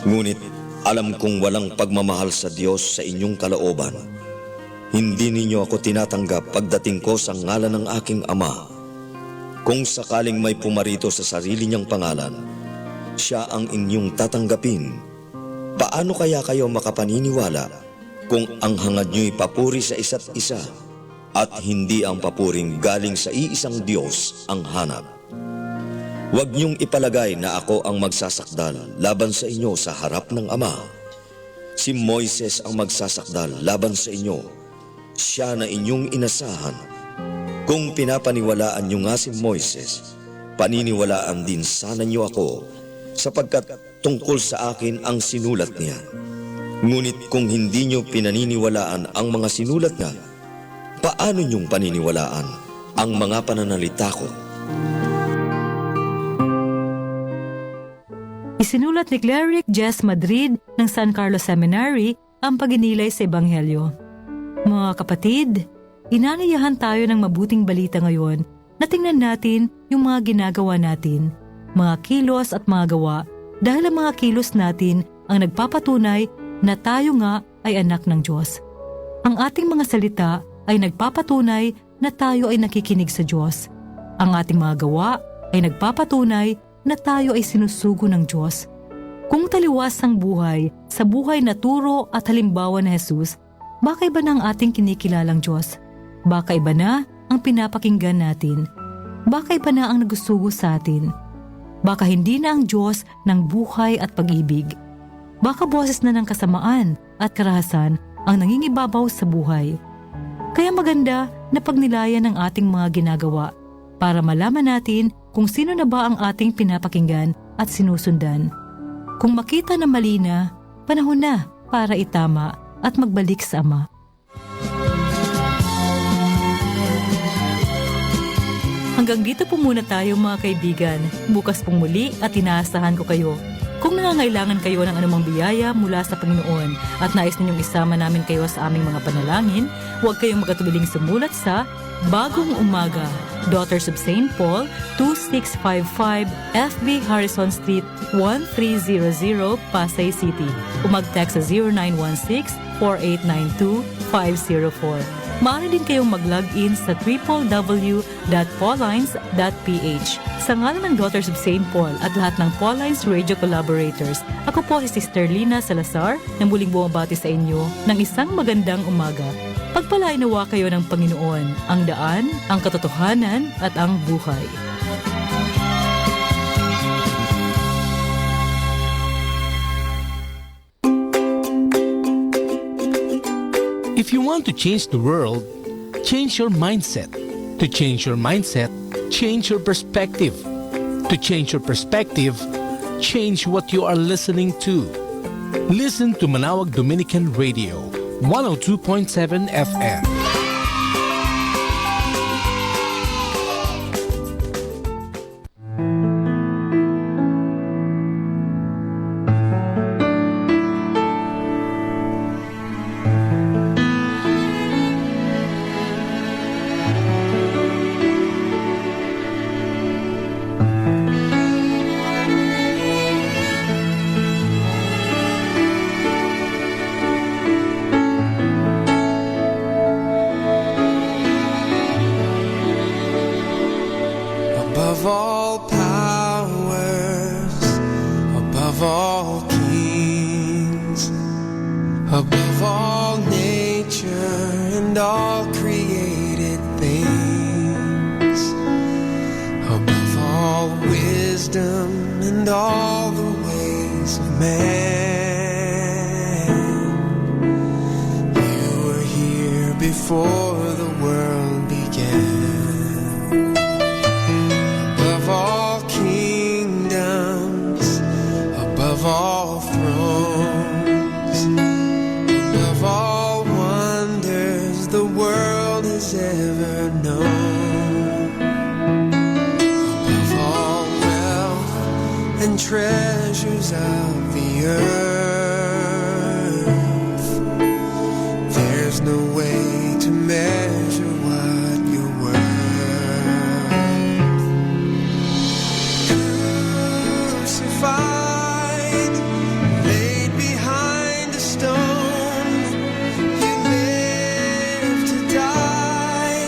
ngunit alam kong walang pagmamahal sa Diyos sa inyong kalooban. Hindi ninyo ako tinatanggap pagdating ko sa ngalan ng aking Ama. Kung sakaling may pumarito sa sarili niyang pangalan, siya ang inyong tatanggapin. Paano kaya kayo makapaniniwala kung ang hangad niyo'y papuri sa isa't isa at hindi ang papuring galing sa iisang Diyos ang hanap? Huwag niyong ipalagay na ako ang magsasakdal laban sa inyo sa harap ng Ama. Si Moises ang magsasakdal laban sa inyo. Siya na inyong inasahan. Kung pinapaniwalaan niyo nga si Moises, paniniwalaan din sana niyo ako, sapagkat tungkol sa akin ang sinulat niya. Ngunit kung hindi niyo pinaniniwalaan ang mga sinulat niya, paano niyong paniniwalaan ang mga pananalita ko? Isinulat ni Cleric Jess Madrid ng San Carlos Seminary ang paginilay sa Ebanghelyo. Mga kapatid, inanayahan tayo ng mabuting balita ngayon na tingnan natin yung mga ginagawa natin, mga kilos at mga gawa, dahil ang mga kilos natin ang nagpapatunay na tayo nga ay anak ng Diyos. Ang ating mga salita ay nagpapatunay na tayo ay nakikinig sa Diyos. Ang ating mga gawa ay nagpapatunay na tayo ay sinusugo ng Diyos. Kung taliwas ang buhay sa buhay na turo at halimbawa ni Jesus, baka iba na ang ating kinikilalang Diyos. Baka iba na ang pinapakinggan natin. Baka iba na ang nagusugo sa atin. Baka hindi na ang Diyos ng buhay at pag-ibig. Baka boses na ng kasamaan at karahasan ang nangingibabaw sa buhay. Kaya maganda na pagnilayan ang ating mga ginagawa para malaman natin kung sino na ba ang ating pinapakinggan at sinusundan. Kung makita na mali na, panahon na para itama at magbalik sa Ama. Hanggang dito po muna tayo mga kaibigan. Bukas pong muli at inaasahan ko kayo. Kung nangangailangan kayo ng anumang biyaya mula sa Panginoon at nais ninyong isama namin kayo sa aming mga panalangin, huwag kayong magatubiling sumulat sa Bagong Umaga, Daughters of St. Paul, 2655 FB Harrison Street, 1300 Pasay City. O mag-text sa 0916-4892-504. Maaari din kayong mag-log-in sa www.paulines.ph. Sa ngalan ng Daughters of St. Paul at lahat ng Paulines Radio Collaborators, ako po si Sister Lina Salazar na muling bumabati sa inyo ng isang magandang umaga. Pagpalain nawa kayo ng Panginoon, ang daan, ang katotohanan at ang buhay. If you want to change the world, change your mindset. To change your mindset, change your perspective. To change your perspective, change what you are listening to. Listen to Manawag Dominican Radio, 102.7 FM. Above all powers, above all kings, above all nature and all created things, above all wisdom and all the ways of man, you were here before the world began. Above all kingdoms, above all thrones, above all wonders the world has ever known, above all wealth and treasures of the earth, there's no way to measure what you're worth. Crucified, laid behind a stone, you lived to die,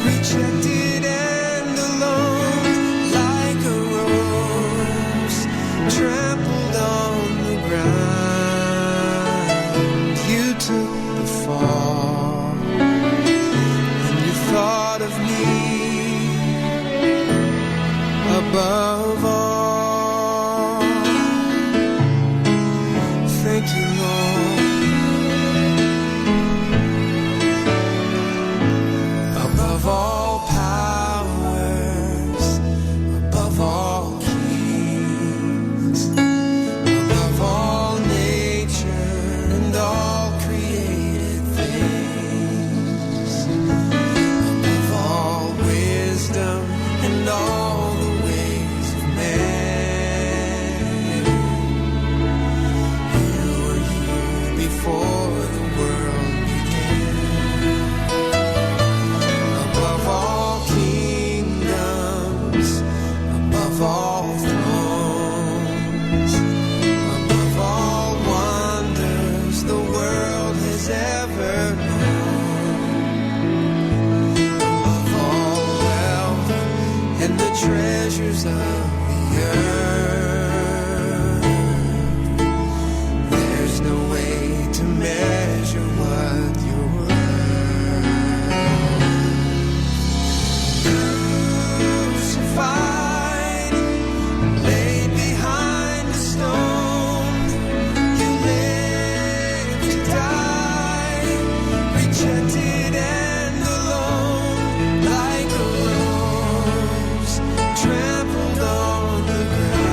rejected and alone, like a rose trampled on the ground. You took the fall, and you thought of me above all. Thank you, Lord. Above all powers, above all kings, above all nature and all created things, above all wisdom and all the ways of man, you were here before the world began. Above all kingdoms, above all thrones, above all wonders the world has ever known, above all wealth and the treasures of the earth, there's no way to measure what you're crucified, laid behind a stone, you lived to die, rejected and alone, like a rose trampled on the ground.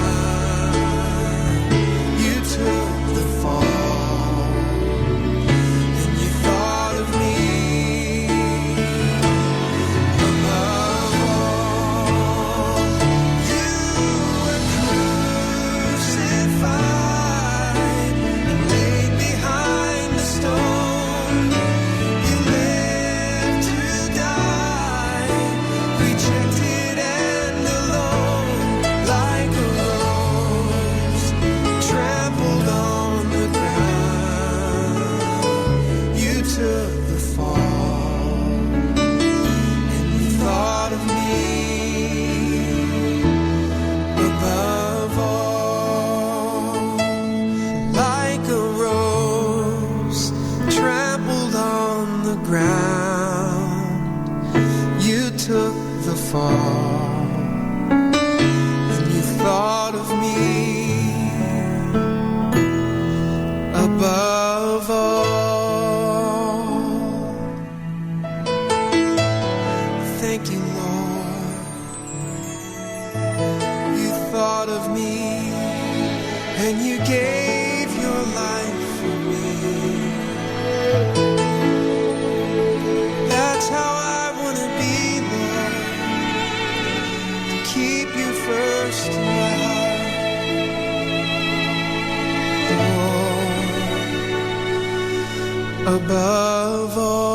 thought of me, and you gave your life for me. That's how I want to be, Lord, to keep you first in my heart. Oh, above all.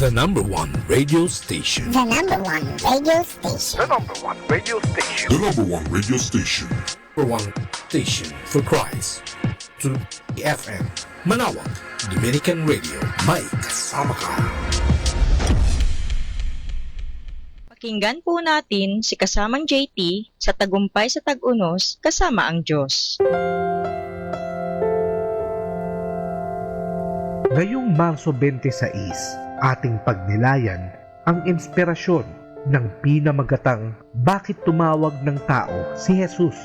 The number one radio station. The number one radio station. The number one radio station. The number one radio station. Number one station for Christ. To FM. Manawag. Dominican Radio. May kasama ka. Pakinggan po natin si kasamang JT sa Tagumpay sa Tag-Unos kasama ang Diyos. Ngayong Marso 26, ating pagnilayan ang inspirasyon ng pinamagatang Bakit Tumawag ng Tao si Jesus.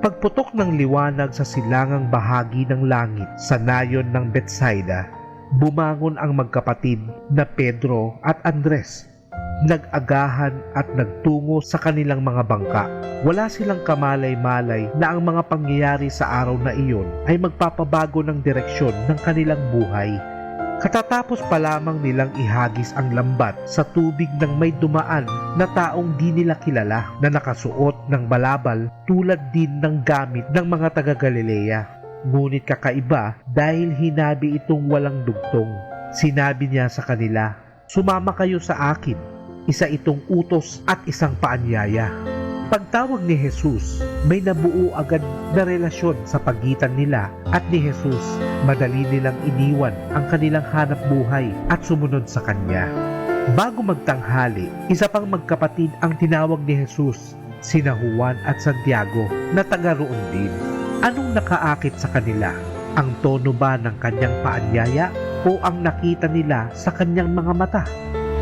Pagputok ng liwanag sa silangang bahagi ng langit sa nayon ng Betsaida, bumangon ang magkapatid na Pedro at Andres. Nag-agahan at nagtungo sa kanilang mga bangka. Wala silang kamalay-malay na ang mga pangyayari sa araw na iyon ay magpapabago ng direksyon ng kanilang buhay. Katatapos pa lamang nilang ihagis ang lambat sa tubig ng may dumaan na taong di nila kilala na nakasuot ng balabal tulad din ng gamit ng mga taga-Galilea. Ngunit kakaiba dahil hinabi itong walang dugtong. Sinabi niya sa kanila, "Sumama kayo sa akin." Isa itong utos at isang paanyaya. Pagtawag ni Jesus, may nabuo agad na relasyon sa pagitan nila at ni Jesus. Madali nilang iniwan ang kanilang hanap buhay at sumunod sa Kanya. Bago magtanghali, isa pang magkapatid ang tinawag ni Jesus, sina Juan at Santiago na taga roon din. Anong nakaakit sa kanila? Ang tono ba ng kanyang paanyaya o ang nakita nila sa kanyang mga mata?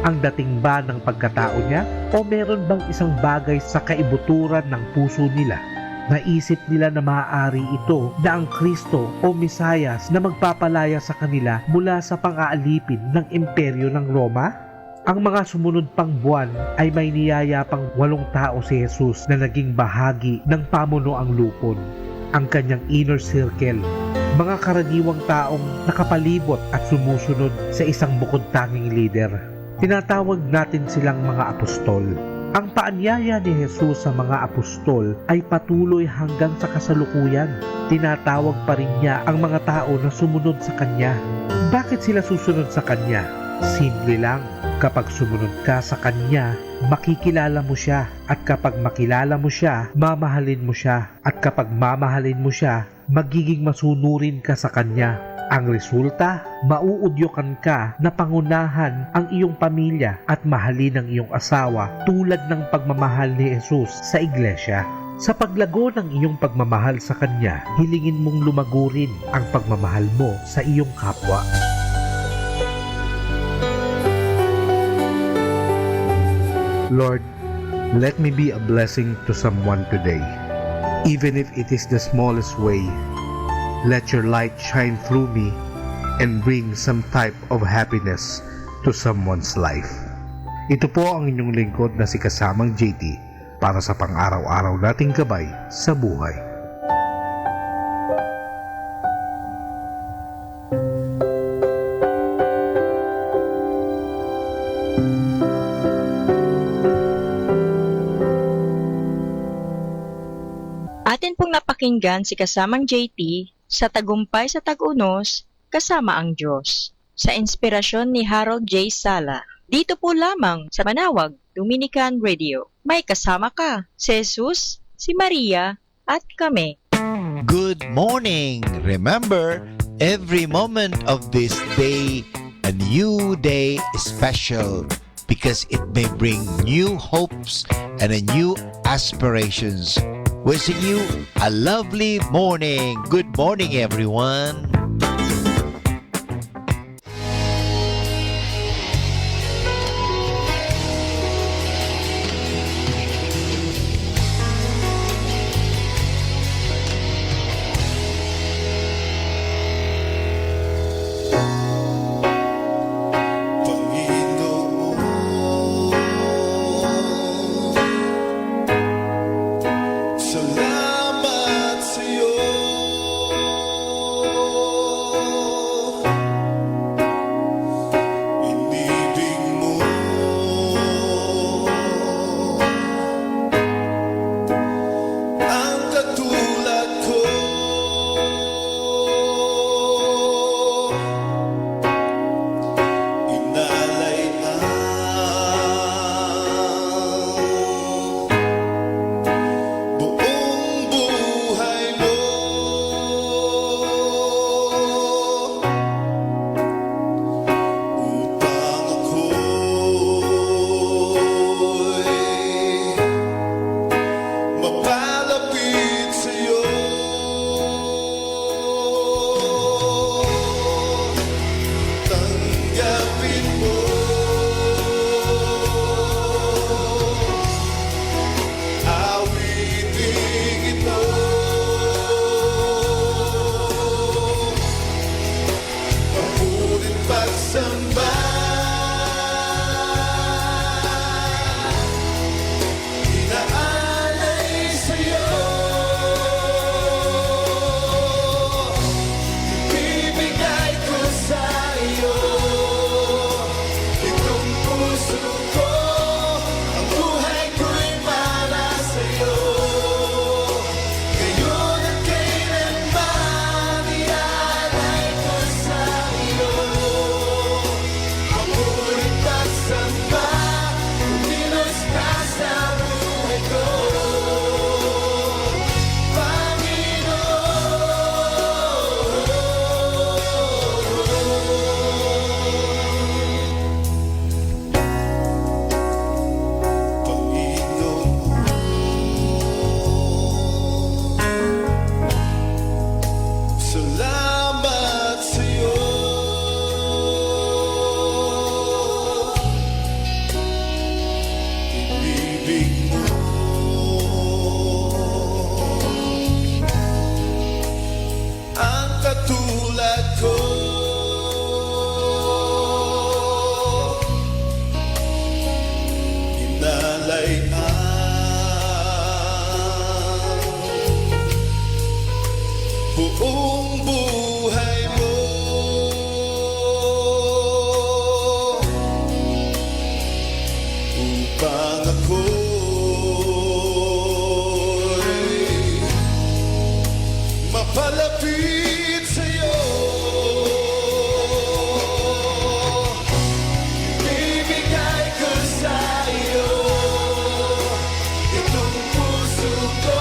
Ang dating ba ng pagkatao niya o meron bang isang bagay sa kaibuturan ng puso nila? Naisip nila na maaari ito na ang Kristo o Mesayas na magpapalaya sa kanila mula sa pang-aalipin ng imperyo ng Roma? Ang mga sumunod pang buwan ay may niyaya pang 8 tao si Jesus na naging bahagi ng pamunuang lupon. Ang kanyang inner circle, mga karaniwang taong nakapalibot at sumusunod sa isang bukod-tanging leader. Tinatawag natin silang mga apostol. Ang paanyaya ni Jesus sa mga apostol ay patuloy hanggang sa kasalukuyan. Tinatawag pa rin niya ang mga tao na sumunod sa Kanya. Bakit sila susunod sa Kanya? Simple lang. Kapag sumunod ka sa Kanya, makikilala mo siya. At kapag makilala mo siya, mamahalin mo siya. At kapag mamahalin mo siya, magiging masunurin ka sa Kanya. Ang resulta, mauudyokan ka na pangunahan ang iyong pamilya at mahalin ang iyong asawa tulad ng pagmamahal ni Jesus sa iglesia. Sa paglago ng iyong pagmamahal sa Kanya, hilingin mong lumago rin ang pagmamahal mo sa iyong kapwa. Lord, let me be a blessing to someone today. Even if it is the smallest way, let your light shine through me and bring some type of happiness to someone's life. Ito po ang inyong lingkod na si Kasamang JT para sa pang-araw-araw nating gabay sa buhay. Atin pong napakinggan si kasamang JT sa Tagumpay sa Tag-Unos kasama ang Diyos sa inspirasyon ni Harold J. Sala. Dito po lamang sa Manawag Dominican Radio. May kasama ka, si Jesus, si Maria, at kami. Good morning! Remember, every moment of this day, a new day is special because it may bring new hopes and a new aspirations. Wishing you a lovely morning. Good morning, everyone. Salamat sa'yo. pag-ibig mo. Ang katulad ko, inalay buong buhay mo upang ako'y mapalapit sa'yo. Ibigay ko sa'yo itong puso ko.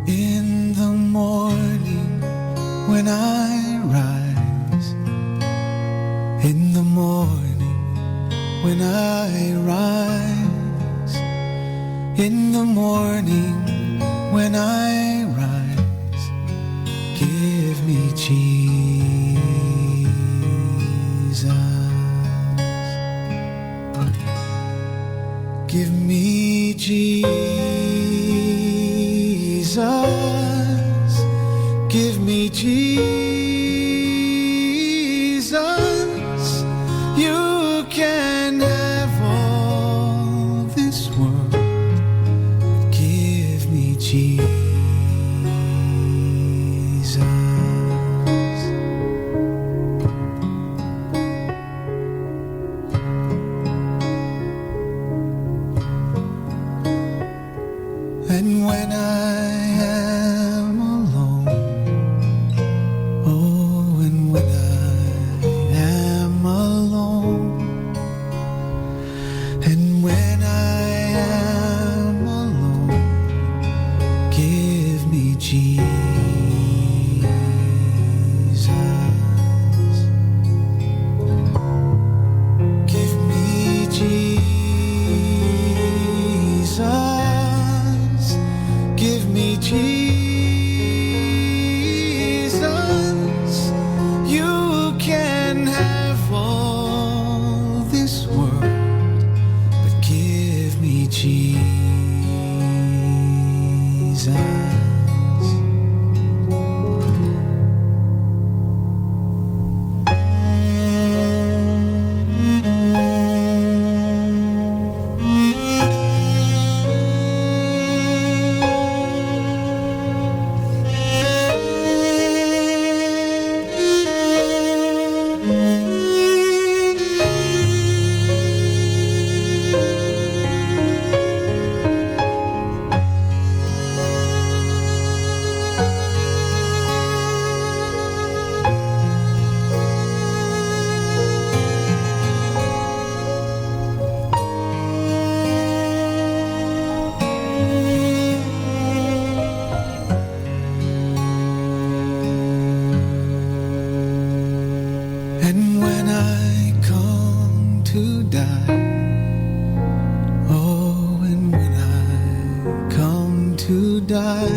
In the morning when I rise, in the morning when I rise, in the morning when I rise, give me Jesus, give me Jesus, give me Jesus. You can have all this world, but give me Jesus. And when I am alone, Jesus. And when I come to die, oh, and when I come to die,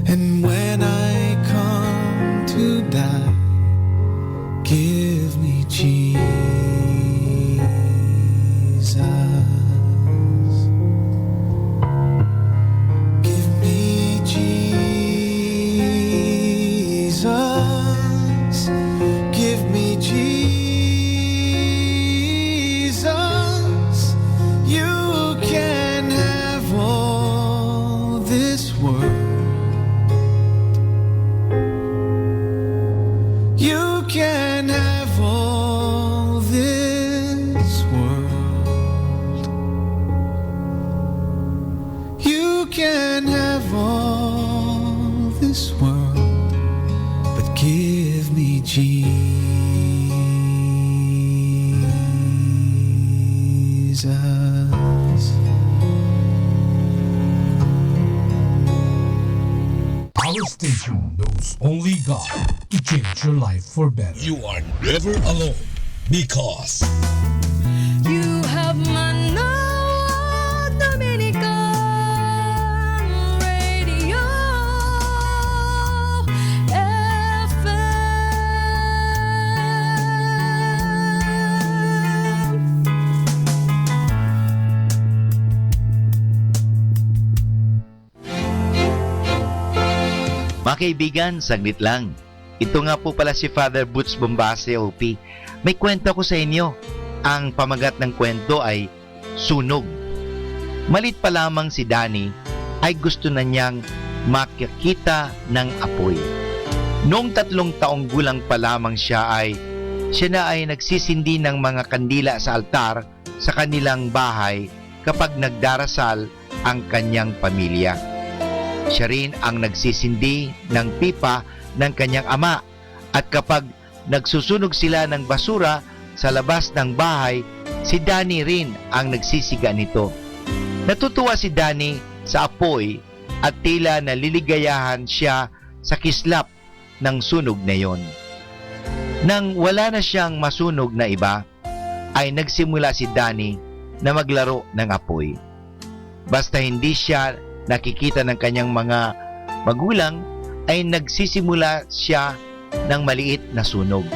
and when I come to die, give me Jesus. Give me Jesus. Give me Jesus. You can have all this world. You can have all this world. You can have all this world, but give me Jesus. Our station knows only God to change your life for better. You are never alone because You have Manawag Dominican Radio FM. Mga kaibigan, saglit lang. Ito nga po pala si Father Boots Bombase, OP. May kwento ko sa inyo. Ang pamagat ng kwento ay Sunog. Malit pa lamang si Danny ay gusto na niyang makikita ng apoy. Noong 3 taong gulang pa lamang siya na ay nagsisindi ng mga kandila sa altar sa kanilang bahay kapag nagdarasal ang kanyang pamilya. Siya rin ang nagsisindi ng pipa ng kanyang ama at kapag nagsusunog sila ng basura sa labas ng bahay, si Danny rin ang nagsisiga nito. Natutuwa si Danny sa apoy at tila naliligayahan siya sa kislap ng sunog na yon. Nang wala na siyang masunog na iba, ay nagsimula si Danny na maglaro ng apoy. Basta hindi siya nakikita ng kanyang mga magulang, ay nagsisimula siya ng maliit na sunog.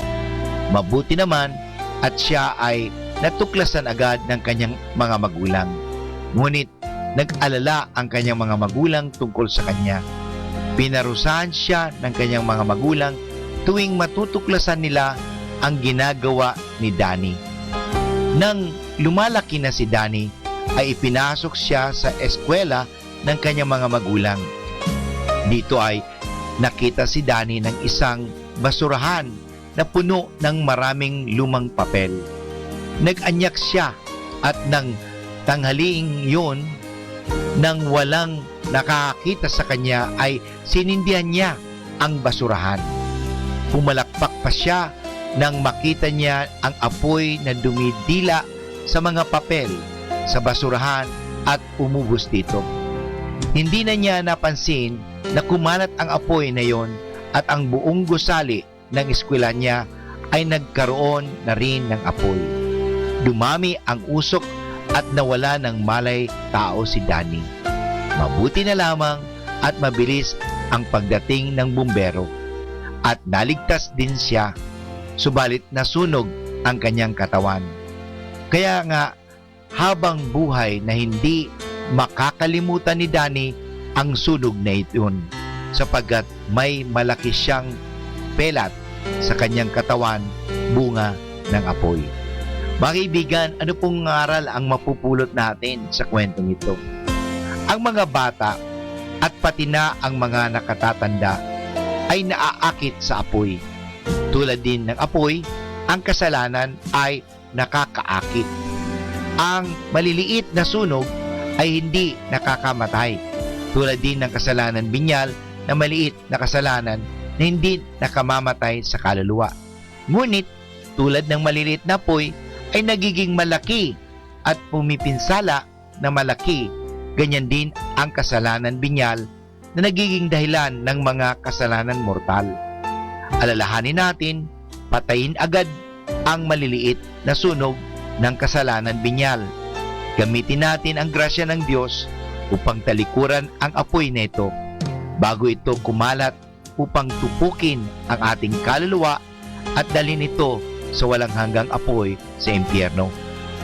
Mabuti naman at siya ay natuklasan agad ng kanyang mga magulang. Ngunit nag-alala ang kanyang mga magulang tungkol sa kanya. Pinarusahan siya ng kanyang mga magulang tuwing matutuklasan nila ang ginagawa ni Danny. Nang lumalaki na si Danny, ay ipinasok siya sa eskwela ng kanyang mga magulang. Dito ay nakita si Danny ng isang basurahan na puno ng maraming lumang papel. Nag-anyak siya at nang tanghaliing yun, nang walang nakakita sa kanya ay sinindihan niya ang basurahan. Pumalakpak pa siya nang makita niya ang apoy na dumidila sa mga papel sa basurahan at umubos dito. Hindi na niya napansin na kumalat ang apoy na yon at ang buong gusali ng eskwela niya ay nagkaroon na rin ng apoy. Dumami ang usok at nawala ng malay tao si Danny. Mabuti na lamang at mabilis ang pagdating ng bumbero at naligtas din siya, subalit nasunog ang kanyang katawan. Kaya nga habang buhay na hindi makakalimutan ni Danny ang sunog na iyon sapagkat may malaki siyang pelat sa kanyang katawan, bunga ng apoy. Mga kaibigan, ano pong aral ang mapupulot natin sa kwentong ito? Ang mga bata at pati na ang mga nakatatanda ay naaakit sa apoy. Tulad din ng apoy, ang kasalanan ay nakakaakit. Ang maliliit na sunog ay hindi nakakamatay. Tulad din ng kasalanan binyal na maliit na kasalanan na hindi nakamamatay sa kaluluwa. Ngunit, tulad ng maliliit na apoy, ay nagiging malaki at pumipinsala na malaki. Ganyan din ang kasalanan binyal na nagiging dahilan ng mga kasalanan mortal. Alalahanin natin, patayin agad ang maliliit na sunog ng kasalanan binyal. Gamitin natin ang grasya ng Diyos upang talikuran ang apoy nito bago ito kumalat upang tupukin ang ating kaluluwa at dalhin ito sa walang hanggang apoy sa impyerno.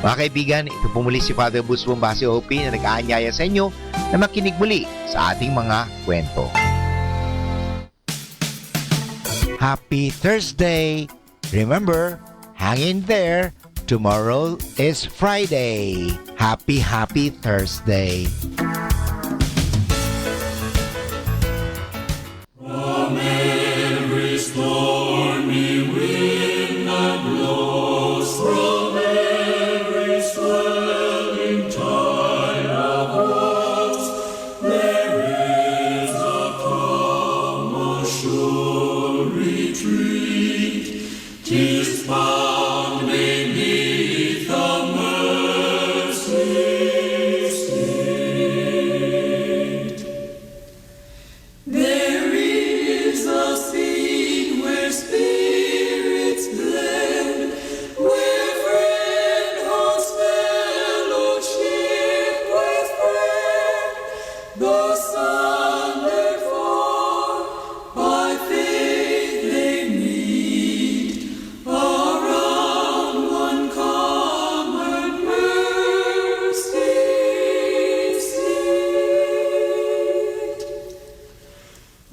Mga kaibigan, ito po muli si Father Boots Bombasi OP na nag-aanyaya sa inyo na makinig muli sa ating mga kwento. Happy Thursday! Remember, hang in there. Tomorrow is Friday. Happy Thursday! From every stormy wind that blows, from every swelling tide of woes, there is a calm, a sure retreat. 'Tis found beneath the mercy seat. There is a scene where spirits blend, where friend holds fellowship with friend. The sun therefore by faith they meet, around one common mercy seat.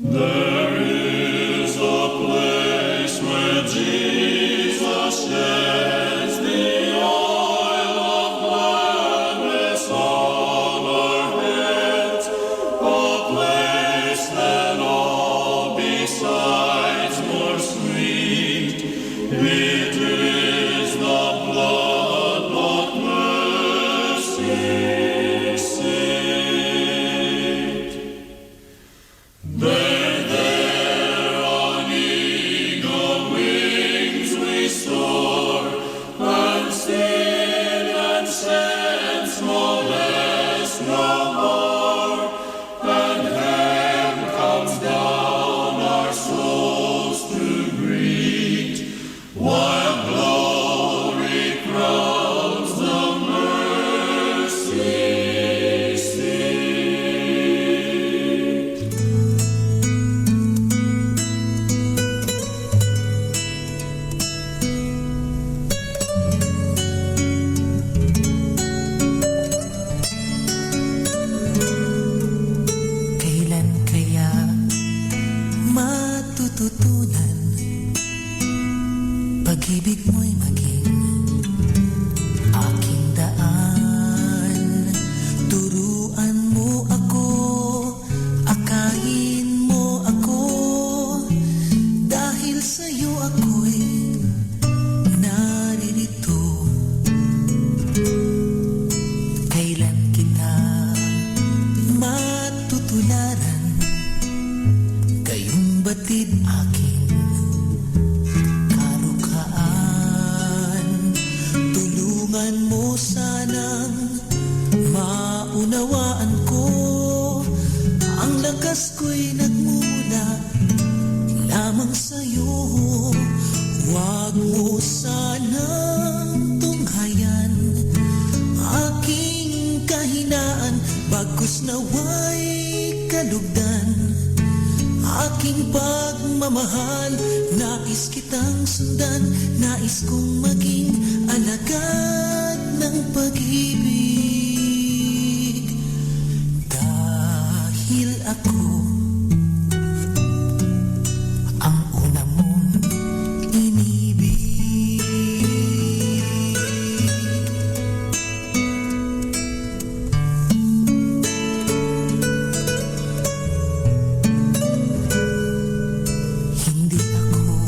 There is a place where Jesus sheds the oil of gladness on our heads, a place than all besides more sweet. It is the blood-bought mercy seat. There on eagle wings we soar, and sin and sense molest no more, and heaven comes down our souls to greet, while glory crowns the mercy seat. Kailan kaya matututunan pag-ibig mo'y maging aking daan? Turuan mo ako, akayin mo ako, dahil sa'yo ako'y naririto. Kailan kita matutularan, kayong batid aking kalukhaan. Tulungan mo sanang maunawaan ko, ang lakas ko'y nagmumula lamang sa'yo. Huwag mo sanang tunghayan aking kahinaan, bagkus nawa'y kalugdan. Aking pagmamahal, nais kitang sundan, nais kong maging alagad ng pag-ibig. Dahil ako ang una mong inibig. Hindi ako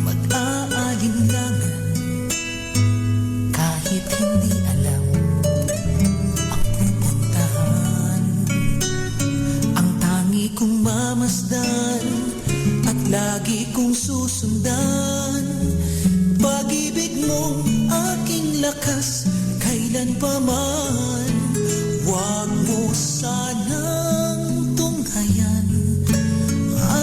mag-aalinlangan kahit hindi alam ang pupuntahan. Ang tangi kong mamasdan at lagi kong susundan, pag-ibig mong aking lakas kailan pa man. Huwag mo sanang tunghayan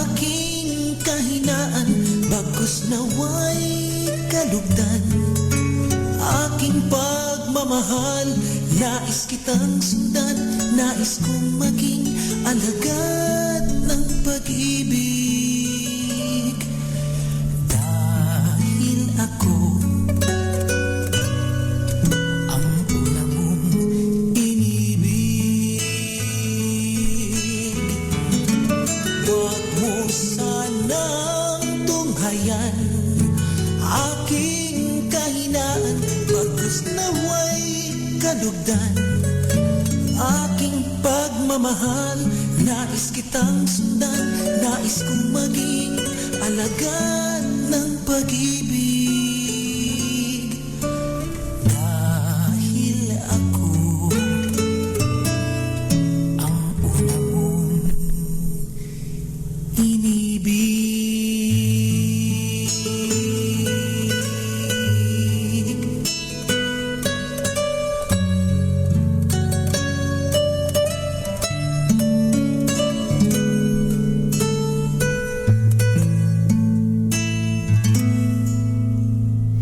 aking kahinaan, bagkus nawa'y kalugdan. Aking pagmamahal, nais kitang sundan, nais kong maging alagad ng pag-ibig. Dahil ako ang una mong inibig. Huwag mo sanang tunghayan aking kahinaan, bagkus nawa'y kalugdan. Aking pagmamahal, nais kitang sundan, nais kong maging alagad ng pag-ibig. Dahil ako ang una mong inibig.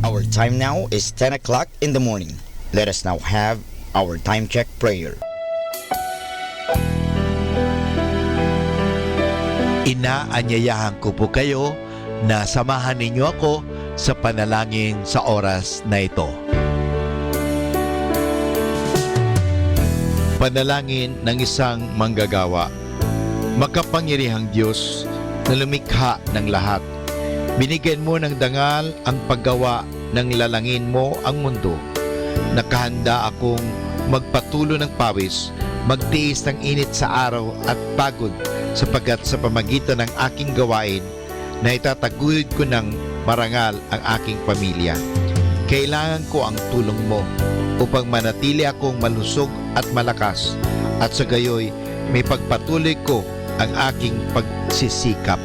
Our time now is 10 o'clock in the morning. Let us now have our time check prayer. Inaanyayahan ko po kayo na samahan ninyo ako sa panalangin sa oras na ito. Panalangin ng isang manggagawa. Makapangyarihang Diyos na lumikha ng lahat, binigyan mo ng dangal ang paggawa ng lalangin mo ang mundo. Nakahanda akong magpatulo ng pawis, magtiis ng init sa araw at pagod, sapagkat sa pamagitan ng aking gawain na itataguyod ko ng marangal ang aking pamilya. Kailangan ko ang tulong mo upang manatili akong malusog at malakas, at sa gayoy may pagpatuloy ko ang aking pagsisikap.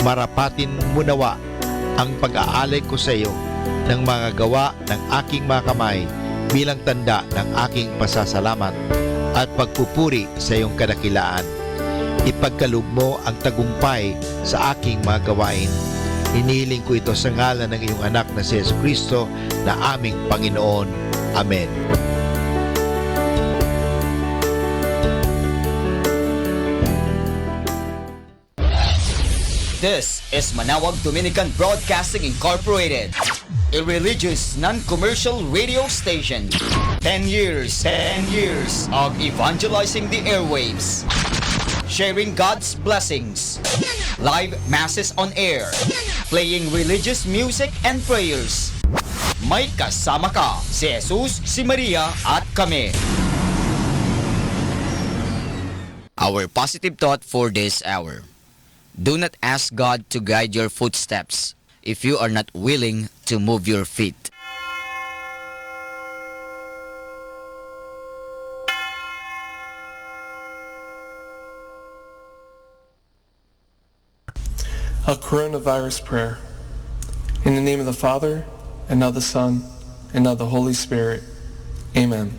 Marapatin mo nawa ang pag-aalay ko sa iyo ng mga gawa ng aking mga kamay bilang tanda ng aking pasasalamat at pagpupuri sa iyong kadakilaan. Ipagkaloob mo ang tagumpay sa aking mga gawain. Inihiling ko ito sa ngalan ng iyong anak na si Jesucristo na aming Panginoon. Amen. This is Manawag Dominican Broadcasting Incorporated, a religious non-commercial radio station. 10 years of evangelizing the airwaves, sharing God's blessings, live masses on air, playing religious music and prayers. May kasama ka, si Jesus, si Maria at kami. Our positive thought for this hour. Do not ask God to guide your footsteps if you are not willing to move your feet. A coronavirus prayer. In the name of the Father, and of the Son, and of the Holy Spirit. Amen.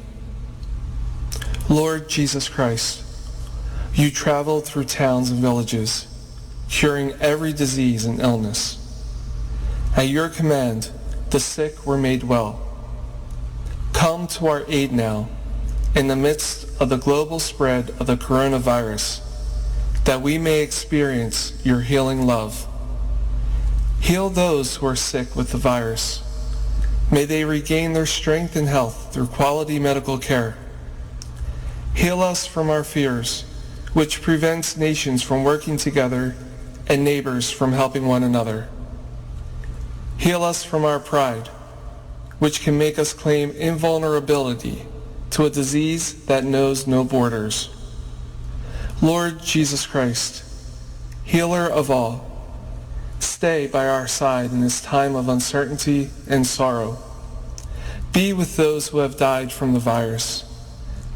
Lord Jesus Christ, you traveled through towns and villages, curing every disease and illness. At your command, the sick were made well. Come to our aid now, in the midst of the global spread of the coronavirus, that we may experience your healing love. Heal those who are sick with the virus. May they regain their strength and health through quality medical care. Heal us from our fears, which prevents nations from working together and neighbors from helping one another. Heal us from our pride, which can make us claim invulnerability to a disease that knows no borders. Lord Jesus Christ, healer of all, stay by our side in this time of uncertainty and sorrow. Be with those who have died from the virus.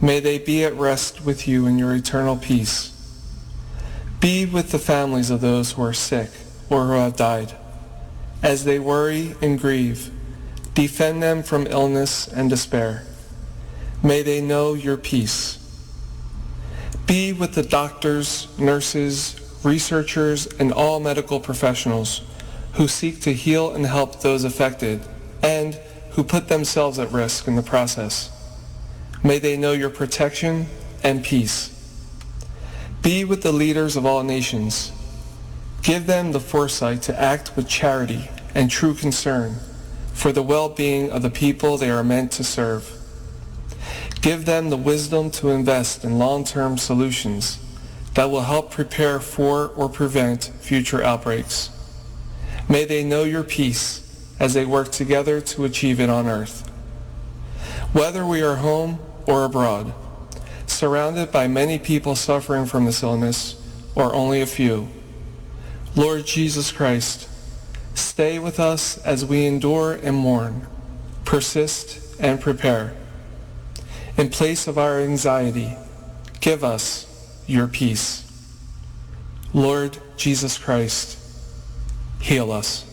May they be at rest with you in your eternal peace. Be with the families of those who are sick or who have died. As they worry and grieve, defend them from illness and despair. May they know your peace. Be with the doctors, nurses, researchers, and all medical professionals who seek to heal and help those affected and who put themselves at risk in the process. May they know your protection and peace. Be with the leaders of all nations. Give them the foresight to act with charity and true concern for the well-being of the people they are meant to serve. Give them the wisdom to invest in long-term solutions that will help prepare for or prevent future outbreaks. May they know your peace as they work together to achieve it on earth. Whether we are home or abroad, surrounded by many people suffering from this illness or only a few, Lord Jesus Christ, stay with us as we endure and mourn, persist and prepare. In place of our anxiety, give us your peace. Lord Jesus Christ, heal us.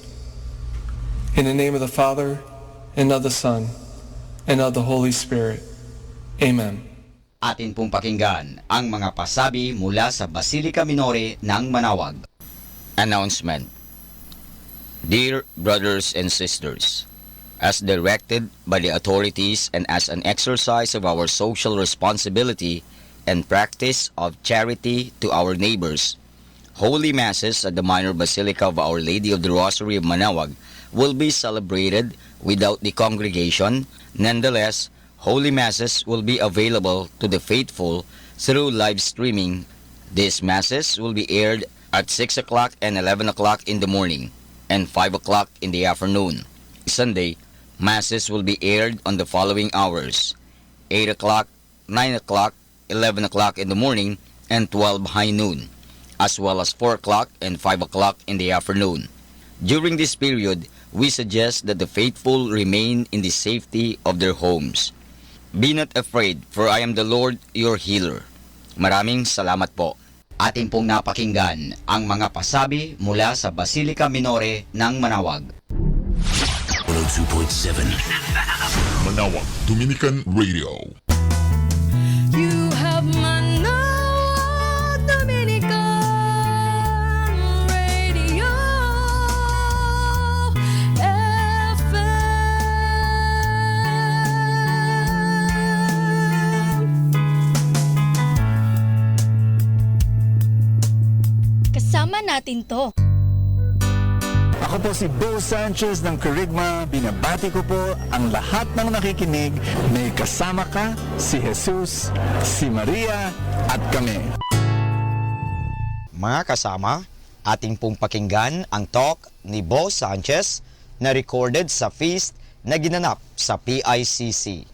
In the name of the Father, and of the Son, and of the Holy Spirit. Amen. Atin pong pakinggan ang mga pasabi mula sa Basilica Minore ng Manawag. Announcement. Dear brothers and sisters, as directed by the authorities and as an exercise of our social responsibility and practice of charity to our neighbors, Holy Masses at the Minor Basilica of Our Lady of the Rosary of Manawag will be celebrated without the congregation. Nonetheless, Holy Masses will be available to the faithful through live streaming. These Masses will be aired at 6 o'clock and 11 o'clock in the morning and 5 o'clock in the afternoon. Sunday, Masses will be aired on the following hours: 8 o'clock, 9 o'clock, 11 o'clock in the morning, and 12 high noon, as well as 4 o'clock and 5 o'clock in the afternoon. During this period, we suggest that the faithful remain in the safety of their homes. Be not afraid, for I am the Lord your healer. Maraming salamat po. Atin pong napakinggan ang mga pasabi mula sa Basilica Minore ng Manawag. 102.7 Manawag Dominican Radio. You have Manawag Dominican Radio FM. Kasama natin to. Ako po si Bo Sanchez ng Kerygma. Binabati ko po ang lahat ng nakikinig. May kasama ka, si Jesus, si Maria, at kami. Mga kasama, ating pong pakinggan ang talk ni Bo Sanchez na recorded sa feast na ginanap sa PICC.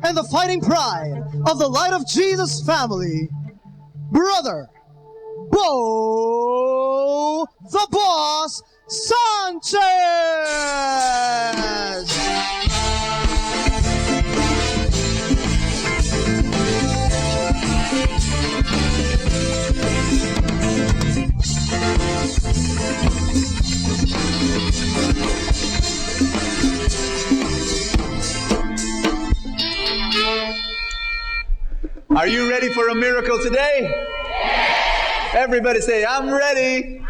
And the fighting pride of the Light of Jesus family, Brother Bo the Boss Sanchez! Are you ready for a miracle today? Everybody say, I'm ready.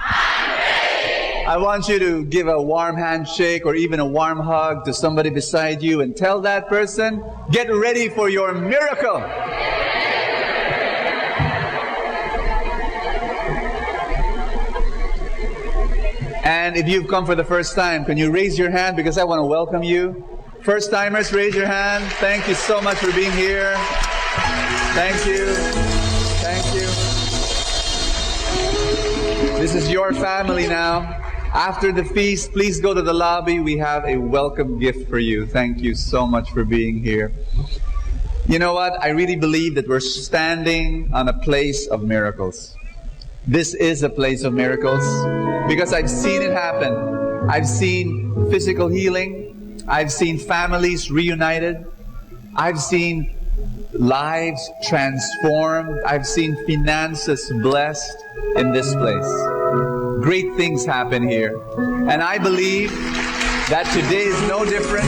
I want you to give a warm handshake or even a warm hug to somebody beside you and tell that person, get ready for your miracle. And if you've come for the first time, can you raise your hand because I want to welcome you? First timers, raise your hand. Thank you so much for being here. Thank you. Thank you. This is your family now. After the feast, please go to the lobby. We have a welcome gift for you. Thank you so much for being here. You know what? I really believe that we're standing on a place of miracles. This is a place of miracles because I've seen it happen. I've seen physical healing. I've seen families reunited. I've seen lives transformed. I've seen finances blessed in this place. Great things happen here. And I believe that today is no different.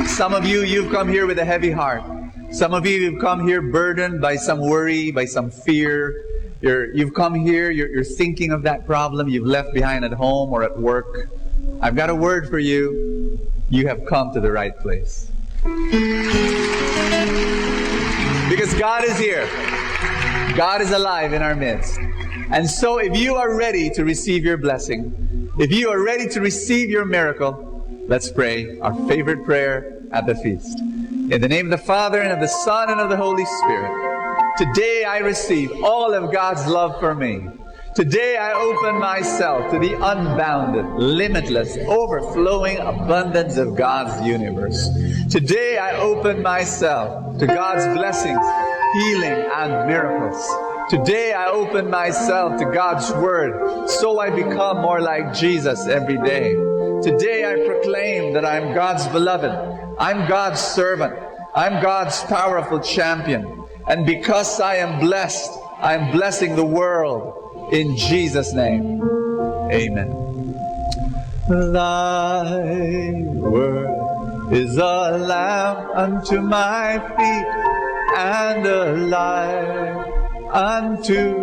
Some of you, you've come here with a heavy heart. Some of you, you've come here burdened by some worry, by some fear. You've come here, you're thinking of that problem you've left behind at home or at work. I've got a word for you. You have come to the right place. Because God is here. God is alive in our midst. And so if you are ready to receive your blessing, if you are ready to receive your miracle, let's pray our favorite prayer at the feast. In the name of the Father, and of the Son, and of the Holy Spirit, today I receive all of God's love for me. Today I open myself to the unbounded, limitless, overflowing abundance of God's universe. Today I open myself to God's blessings, healing, and miracles. Today I open myself to God's Word, so I become more like Jesus every day. Today I proclaim that I'm God's beloved. I'm God's servant. I'm God's powerful champion. And because I am blessed, I'm blessing the world in Jesus' name. Amen. Thy word is a lamp unto my feet and a light unto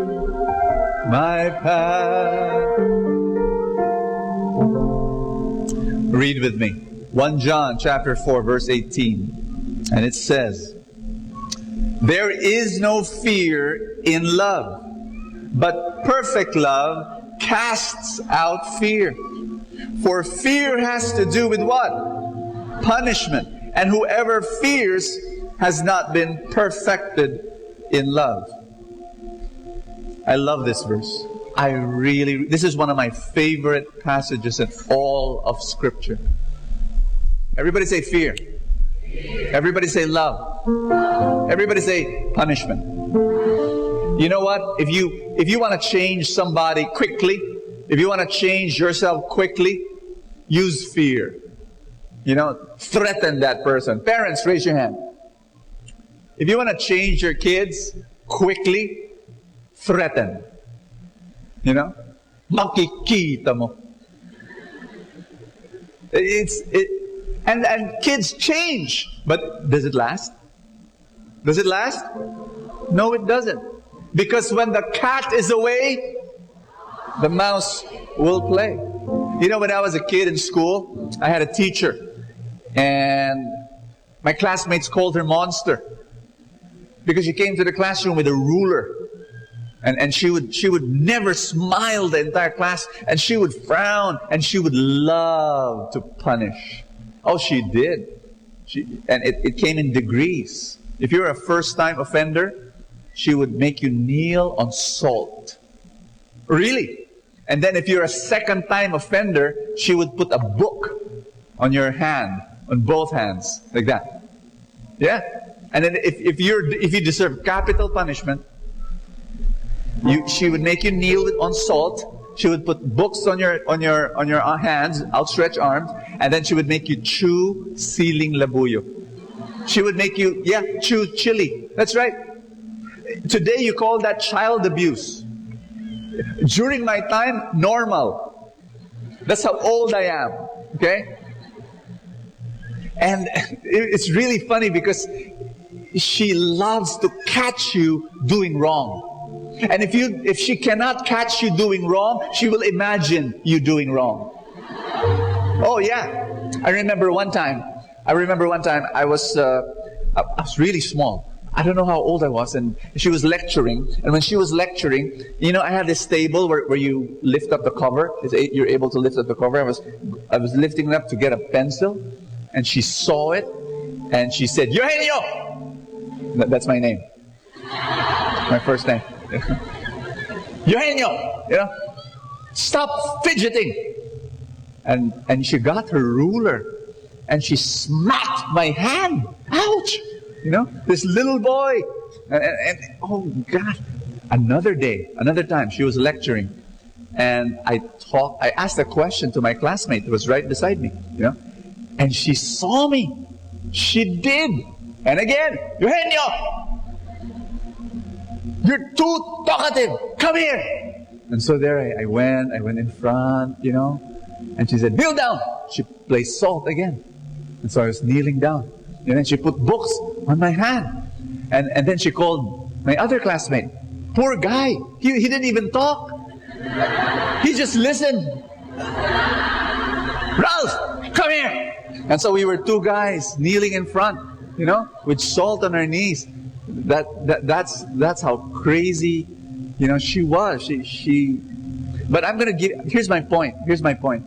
my path. Read with me. 1 John chapter 4 verse 18. And it says, there is no fear in love, but perfect love casts out fear. For fear has to do with what? Punishment. And whoever fears has not been perfected in love. I love this verse. This is one of my favorite passages in all of Scripture. Everybody say fear. Everybody say love. Everybody say punishment. You know what? If you want to change somebody quickly, if you want to change yourself quickly, use fear. You know, threaten that person. Parents, raise your hand. If you want to change your kids quickly, threaten. You know? Makikita mo. And kids change. But does it last? Does it last? No, it doesn't. Because when the cat is away, the mouse will play. You know, when I was a kid in school, I had a teacher. And my classmates called her Monster. Because she came to the classroom with a ruler. And she would never smile the entire class. And she would frown. And she would love to punish. Oh, she did. And it came in degrees. If you're a first-time offender, she would make you kneel on salt. Really? And then if you're a second-time offender, she would put a book on your hand, on both hands, like that. Yeah. And then if you deserve capital punishment, she would make you kneel on salt. She would put books on your hands, outstretched arms, and then she would make you chew siling labuyo. She would make you, chew chili. That's right. Today you call that child abuse. During my time, normal. That's how old I am. Okay? And it's really funny because she loves to catch you doing wrong. And if she cannot catch you doing wrong, she will imagine you doing wrong. Oh yeah. I remember one time I was really small. I don't know how old I was, and she was lecturing. And when she was lecturing, you know, I had this table where you lift up the cover. You're able to lift up the cover. I was lifting it up to get a pencil, and she saw it, and she said, Eugenio! That's my name. My first name. Eugenio! You know, stop fidgeting! And she got her ruler, and she smacked my hand. Ouch! You know, this little boy. And oh God. Another time, she was lecturing. And I asked a question to my classmate who was right beside me. You know, and she saw me. She did. And again, Eugenio! You're too talkative. Come here. And so there I went in front, you know. And she said, kneel down. She placed salt again. And so I was kneeling down. And then she put books on my hand. And then she called my other classmate. Poor guy. He didn't even talk. He just listened. Ralph, come here. And so we were two guys kneeling in front, you know, with salt on our knees. That's how crazy, you know, she was. But I'm going to here's my point.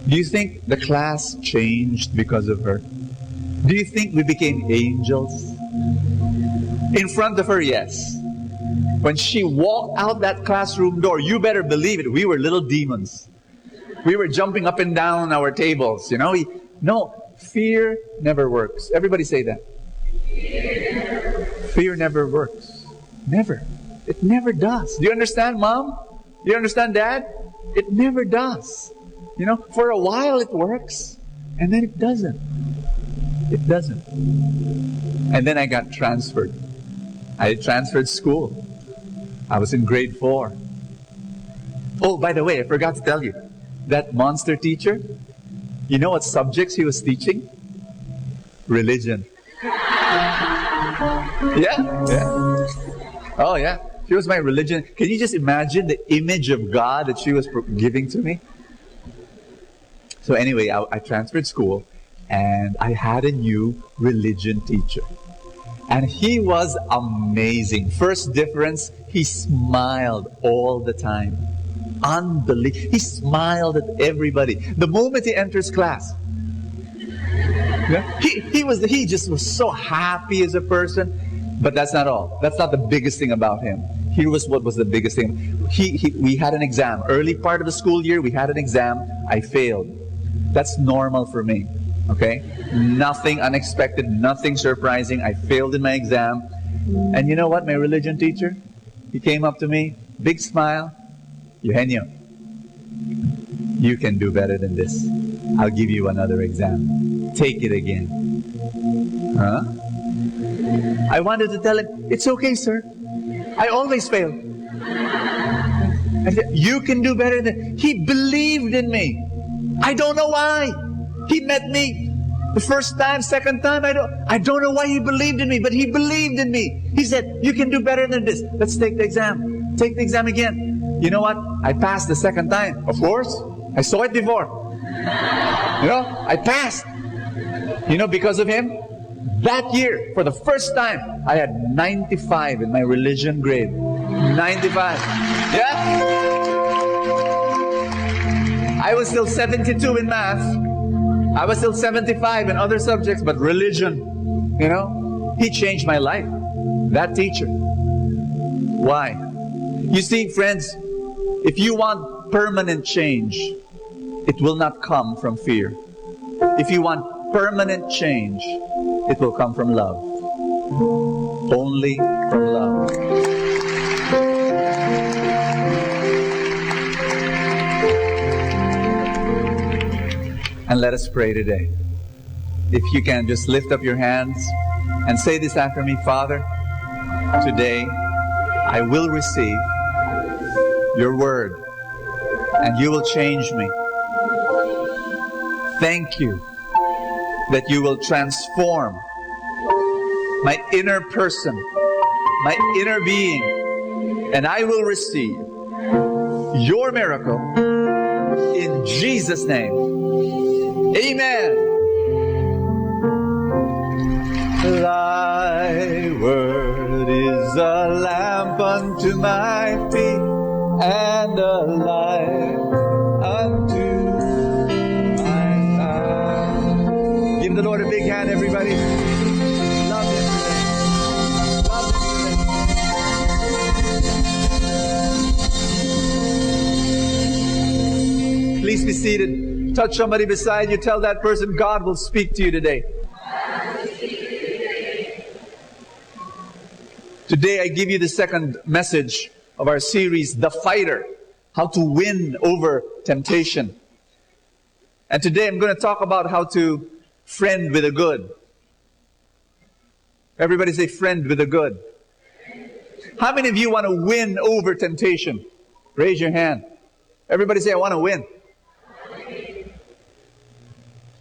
Do you think the class changed because of her? Do you think we became angels? In front of her, yes. When she walked out that classroom door, you better believe it, we were little demons. We were jumping up and down on our tables, you know. No, fear never works. Everybody say that. Fear never works. Never. It never does. Do you understand, Mom? Do you understand, Dad? It never does. You know, for a while it works, and then it doesn't. It doesn't. And then I got transferred. I transferred school. I was in grade 4. Oh, by the way, I forgot to tell you. That monster teacher, you know what subjects he was teaching? Religion. Yeah. Oh, yeah. She was my religion. Can you just imagine the image of God that she was giving to me? So anyway, I transferred school, and I had a new religion teacher. And he was amazing. First difference, he smiled all the time. Unbelievable. He smiled at everybody. The moment he enters class, he just was so happy as a person. But that's not all. That's not the biggest thing about him. Here was what was the biggest thing. We had an exam. Early part of the school year, we had an exam. I failed. That's normal for me. Okay? Nothing unexpected, nothing surprising. I failed in my exam. And you know what? My religion teacher, he came up to me, big smile. Eugenio, you can do better than this. I'll give you another exam. Take it again. Huh? I wanted to tell him, it's okay, sir. I always fail. I said, you can do better than... He believed in me. I don't know why. He met me the first time, second time. I don't know why he believed in me, but he believed in me. He said, you can do better than this. Let's take the exam. Take the exam again. You know what? I passed the second time. Of course. I saw it before. You know, I passed. You know, because of him, that year, for the first time, I had 95 in my religion grade. 95. Yeah? I was still 72 in math. I was still 75 in other subjects, but religion, you know, he changed my life. That teacher. Why? You see, friends, if you want permanent change, it will not come from fear. If you want permanent change, it will come from love. Only from love. And let us pray today. If you can, just lift up your hands and say this after me. Father, today I will receive your word and you will change me. Thank you that you will transform my inner person, my inner being, and I will receive your miracle in Jesus' name. Amen. unto my feet and a light unto my path. Give the Lord a big hand, everybody. Love Him today. Love Him today. Please be seated. Touch somebody beside you. Tell that person God will speak to you today. Today I give you the second message of our series, The Fighter, how to win over temptation. And today I'm going to talk about how to friend with the good. Everybody say friend with the good. How many of you want to win over temptation? Raise your hand. Everybody say, I want to win.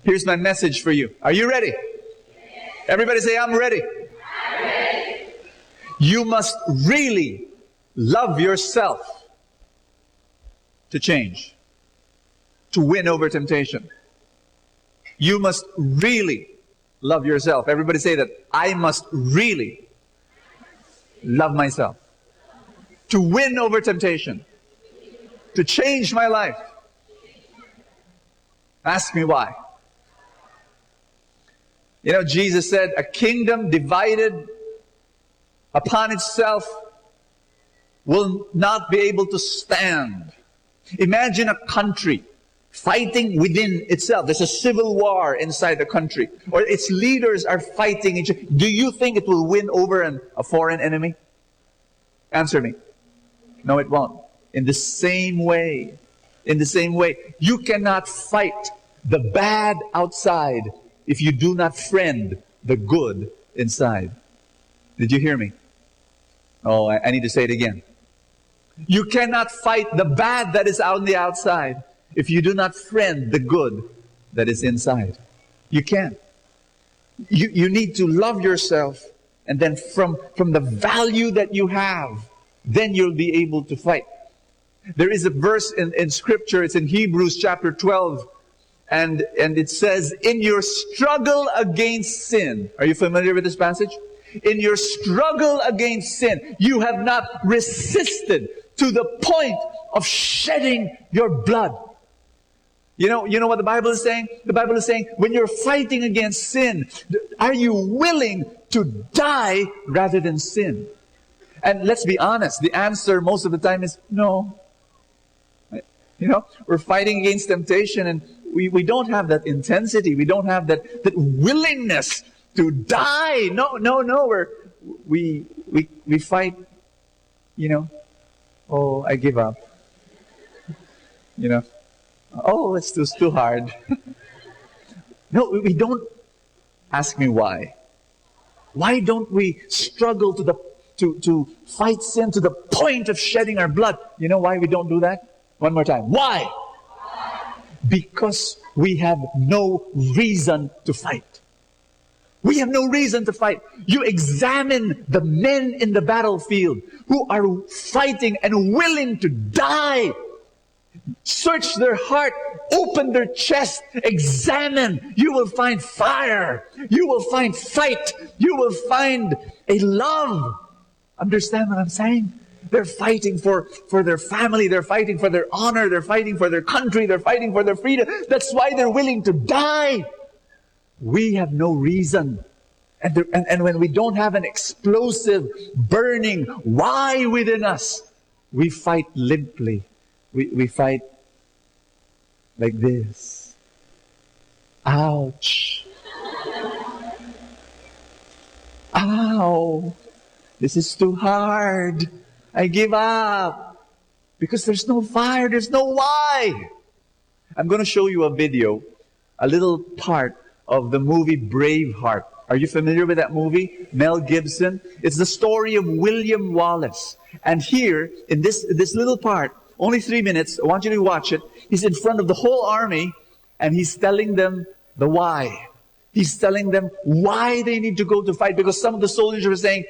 Here's my message for you. Are you ready? Everybody say, I'm ready. You must really love yourself to change, to win over temptation. You must really love yourself. Everybody say that. I must really love myself to win over temptation, to change my life. Ask me why. You know, Jesus said, a kingdom divided upon itself will not be able to stand. Imagine a country fighting within itself. There's a civil war inside the country, or its leaders are fighting each other. Do you think it will win over a foreign enemy? Answer me. No, it won't. In the same way, you cannot fight the bad outside if you do not friend the good inside. Did you hear me? Oh, I need to say it again. You cannot fight the bad that is on the outside if you do not friend the good that is inside. You can't. You need to love yourself, and then from the value that you have, then you'll be able to fight. There is a verse in Scripture, it's in Hebrews chapter 12, and it says, in your struggle against sin. Are you familiar with this passage? In your struggle against sin, you have not resisted to the point of shedding your blood. You know what the Bible is saying? The Bible is saying, when you're fighting against sin, are you willing to die rather than sin? And let's be honest, the answer most of the time is no. You know, we're fighting against temptation, and we don't have that intensity. We don't have that willingness to die. No. We fight, you know. Oh, I give up. You know. Oh, it's too hard. No, we don't. Ask me why. Why don't we struggle to fight sin to the point of shedding our blood? You know why we don't do that? One more time. Why? Because we have no reason to fight. We have no reason to fight. You examine the men in the battlefield who are fighting and willing to die. Search their heart, open their chest, examine. You will find fire. You will find fight. You will find a love. Understand what I'm saying? They're fighting for their family. They're fighting for their honor. They're fighting for their country. They're fighting for their freedom. That's why they're willing to die. We have no reason. And when we don't have an explosive, burning why within us, we fight limply. We fight like this. Ouch. Ow. This is too hard. I give up. Because there's no fire, there's no why. I'm going to show you a video, a little part of the movie Braveheart. Are you familiar with that movie? Mel Gibson. It's the story of William Wallace. And here, in this little part, only 3 minutes, I want you to watch it. He's in front of the whole army, and he's telling them the why. He's telling them why they need to go to fight, because some of the soldiers were saying,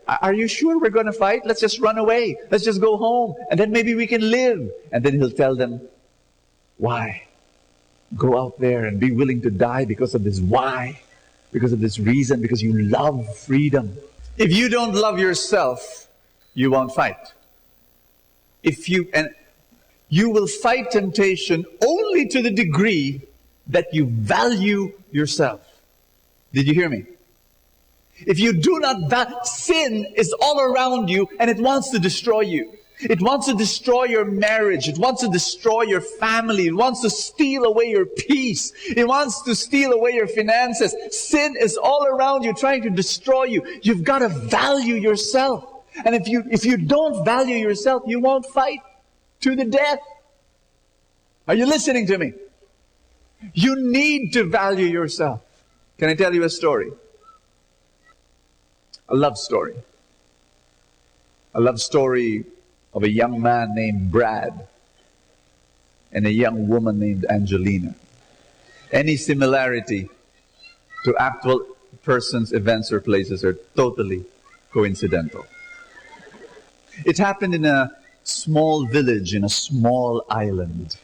are you sure we're going to fight? Let's just run away. Let's just go home, and then maybe we can live. And then he'll tell them, why? Go out there and be willing to die because of this why, because of this reason, because you love freedom. If you don't love yourself, you won't fight. And you will fight temptation only to the degree that you value yourself. Did you hear me? If you do not, sin is all around you and it wants to destroy you. It wants to destroy your marriage. It wants to destroy your family. It wants to steal away your peace. It wants to steal away your finances. Sin is all around you trying to destroy you. You've got to value yourself. And if you don't value yourself, you won't fight to the death. Are you listening to me? You need to value yourself. Can I tell you a story? A love story. A love story of a young man named Brad and a young woman named Angelina. Any similarity to actual persons, events, or places are totally coincidental. It happened in a small village in a small island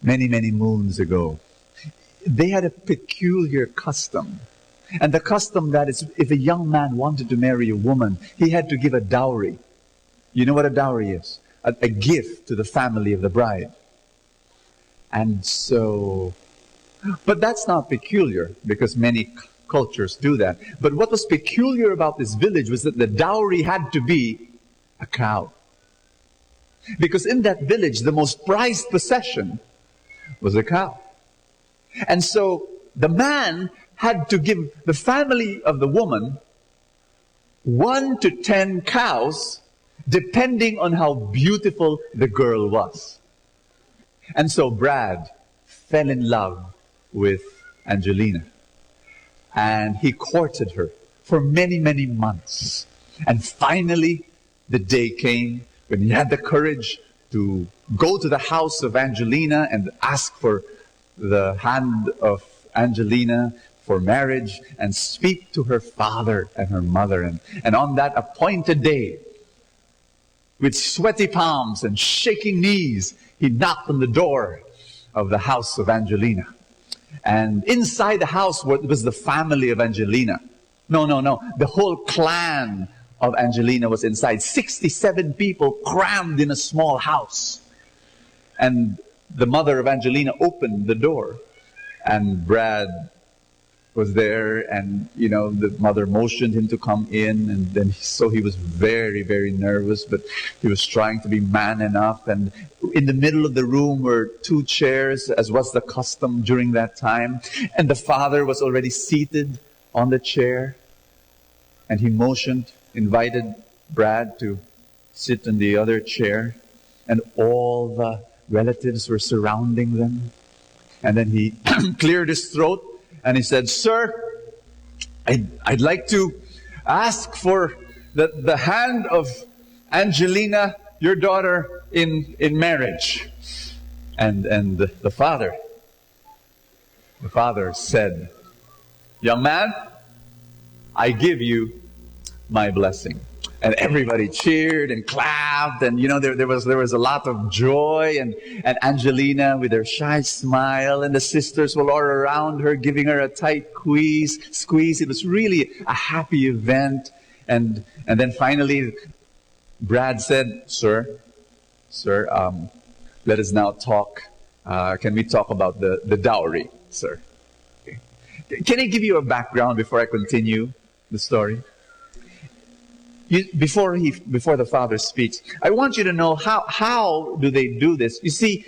many, many moons ago. They had a peculiar custom. And the custom that is, if a young man wanted to marry a woman, he had to give a dowry. You know what a dowry is? A gift to the family of the bride. And so, but that's not peculiar, because many cultures do that. But what was peculiar about this village was that the dowry had to be a cow. Because in that village, the most prized possession was a cow. And so the man had to give the family of the woman 1 to 10 cows, depending on how beautiful the girl was. And so Brad fell in love with Angelina. And he courted her for many, many months. And finally, the day came when he had the courage to go to the house of Angelina and ask for the hand of Angelina for marriage and speak to her father and her mother. And on that appointed day, with sweaty palms and shaking knees, he knocked on the door of the house of Angelina. And inside the house was the family of Angelina. No. The whole clan of Angelina was inside. 67 people crammed in a small house. And the mother of Angelina opened the door. And Brad was there, and the mother motioned him to come in, and then so he was very, very nervous, but he was trying to be man enough. And in the middle of the room were 2 chairs, as was the custom during that time, and the father was already seated on the chair, and he invited Brad to sit in the other chair, and all the relatives were surrounding them. And then he cleared his throat and he said, "Sir, I'd like to ask for the hand of Angelina, your daughter, in marriage." And the father said, "Young man, I give you my blessing." And everybody cheered and clapped, and there was a lot of joy, and Angelina with her shy smile, and the sisters were all around her giving her a tight squeeze. It was really a happy event. And then finally Brad said, Sir, let us now talk. Can we talk about the dowry, sir? Okay. Can I give you a background before I continue the story? Before the father speaks, I want you to know how do they do this. You see,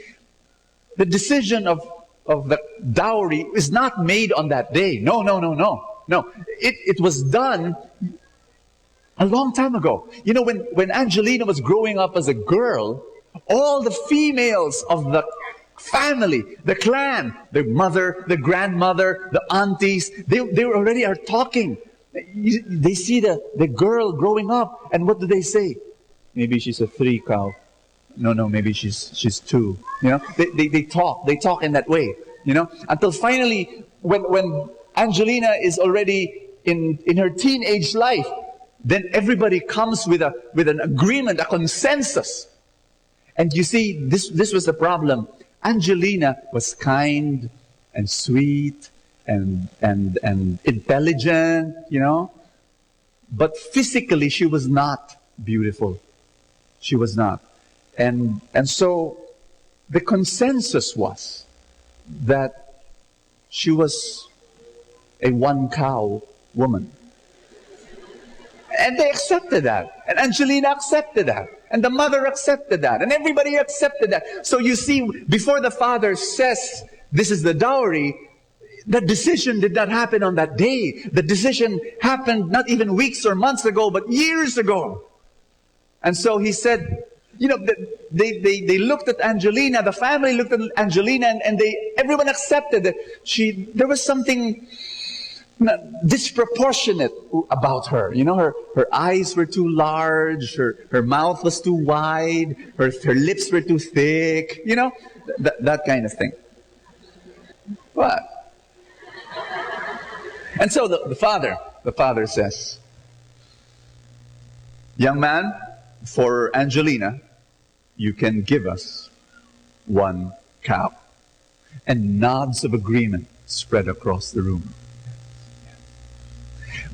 the decision of the dowry is not made on that day. No. It was done a long time ago. When Angelina was growing up as a girl, all the females of the family, the clan, the mother, the grandmother, the aunties, they already are talking. They see the girl growing up, and what do they say? Maybe she's a 3 cow. No, maybe she's 2. They talk in that way. Until finally, when Angelina is already in her teenage life, then everybody comes with an agreement, a consensus. And you see, this was the problem. Angelina was kind and sweet and intelligent, but physically she was not beautiful. She was not. And so the consensus was that she was a one-cow woman. And they accepted that. And Angelina accepted that. And the mother accepted that. And everybody accepted that. So you see, before the father says, this is the dowry, the decision did not happen on that day. The decision happened not even weeks or months ago, but years ago. And so he said, you know, they looked at Angelina, the family looked at Angelina, and everyone accepted that there was something disproportionate about her. You know, her eyes were too large, her mouth was too wide, her lips were too thick, you know, that kind of thing. But, and so the father says, young man, for Angelina, you can give us one cow. And nods of agreement spread across the room.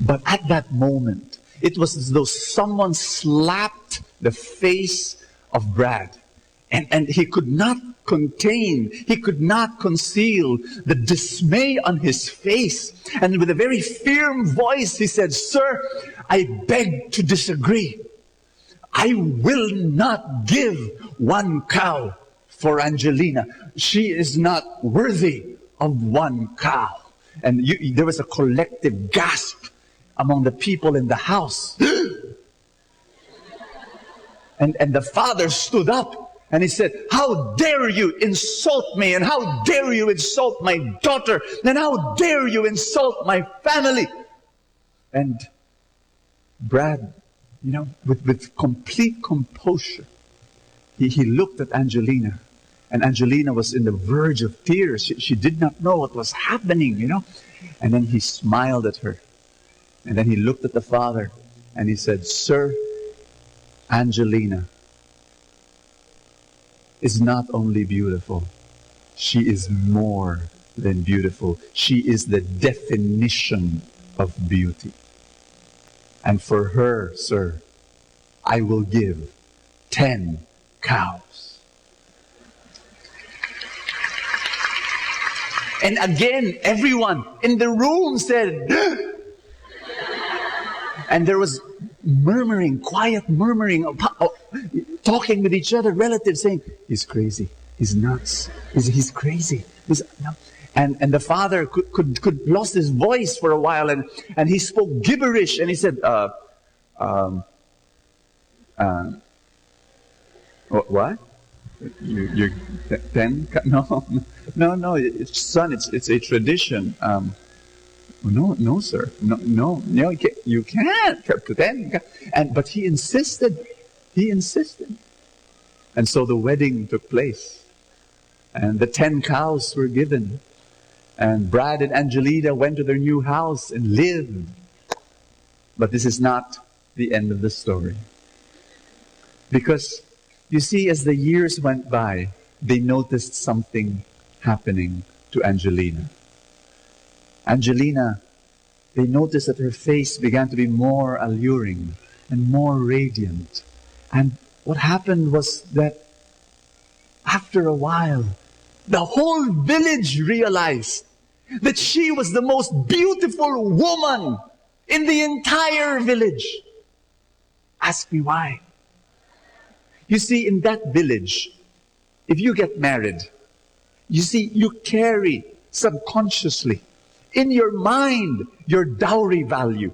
But at that moment, it was as though someone slapped the face of Brad. And he could not contain, he could not conceal the dismay on his face. And with a very firm voice, he said, "Sir, I beg to disagree. I will not give one cow for Angelina. She is not worthy of one cow." And there was a collective gasp among the people in the house. And the father stood up and he said, "How dare you insult me? And how dare you insult my daughter? And how dare you insult my family?" And Brad, you know, with complete composure, he looked at Angelina. And Angelina was in the verge of tears. She did not know what was happening, you know. And then he smiled at her. And then he looked at the father and he said, "Sir, Angelina is not only beautiful, she is more than beautiful. She is the definition of beauty. And for her, sir, I will give 10 cows." And again, everyone in the room said, and there was murmuring, quiet murmuring, talking with each other, relatives saying, "He's crazy, he's nuts, he's crazy." No. And the father could lost his voice for a while, and he spoke gibberish, and he said, "What? You're 10? No, son, it's a tradition. No, sir. No, you can't. 10. But he insisted. And so the wedding took place. And the 10 cows were given. And Brad and Angelina went to their new house and lived. But this is not the end of the story. Because, you see, as the years went by, they noticed something happening to Angelina. Angelina, they noticed that her face began to be more alluring and more radiant. And what happened was that after a while, the whole village realized that she was the most beautiful woman in the entire village. Ask me why. You see, in that village, if you get married, you see, you carry subconsciously in your mind your dowry value.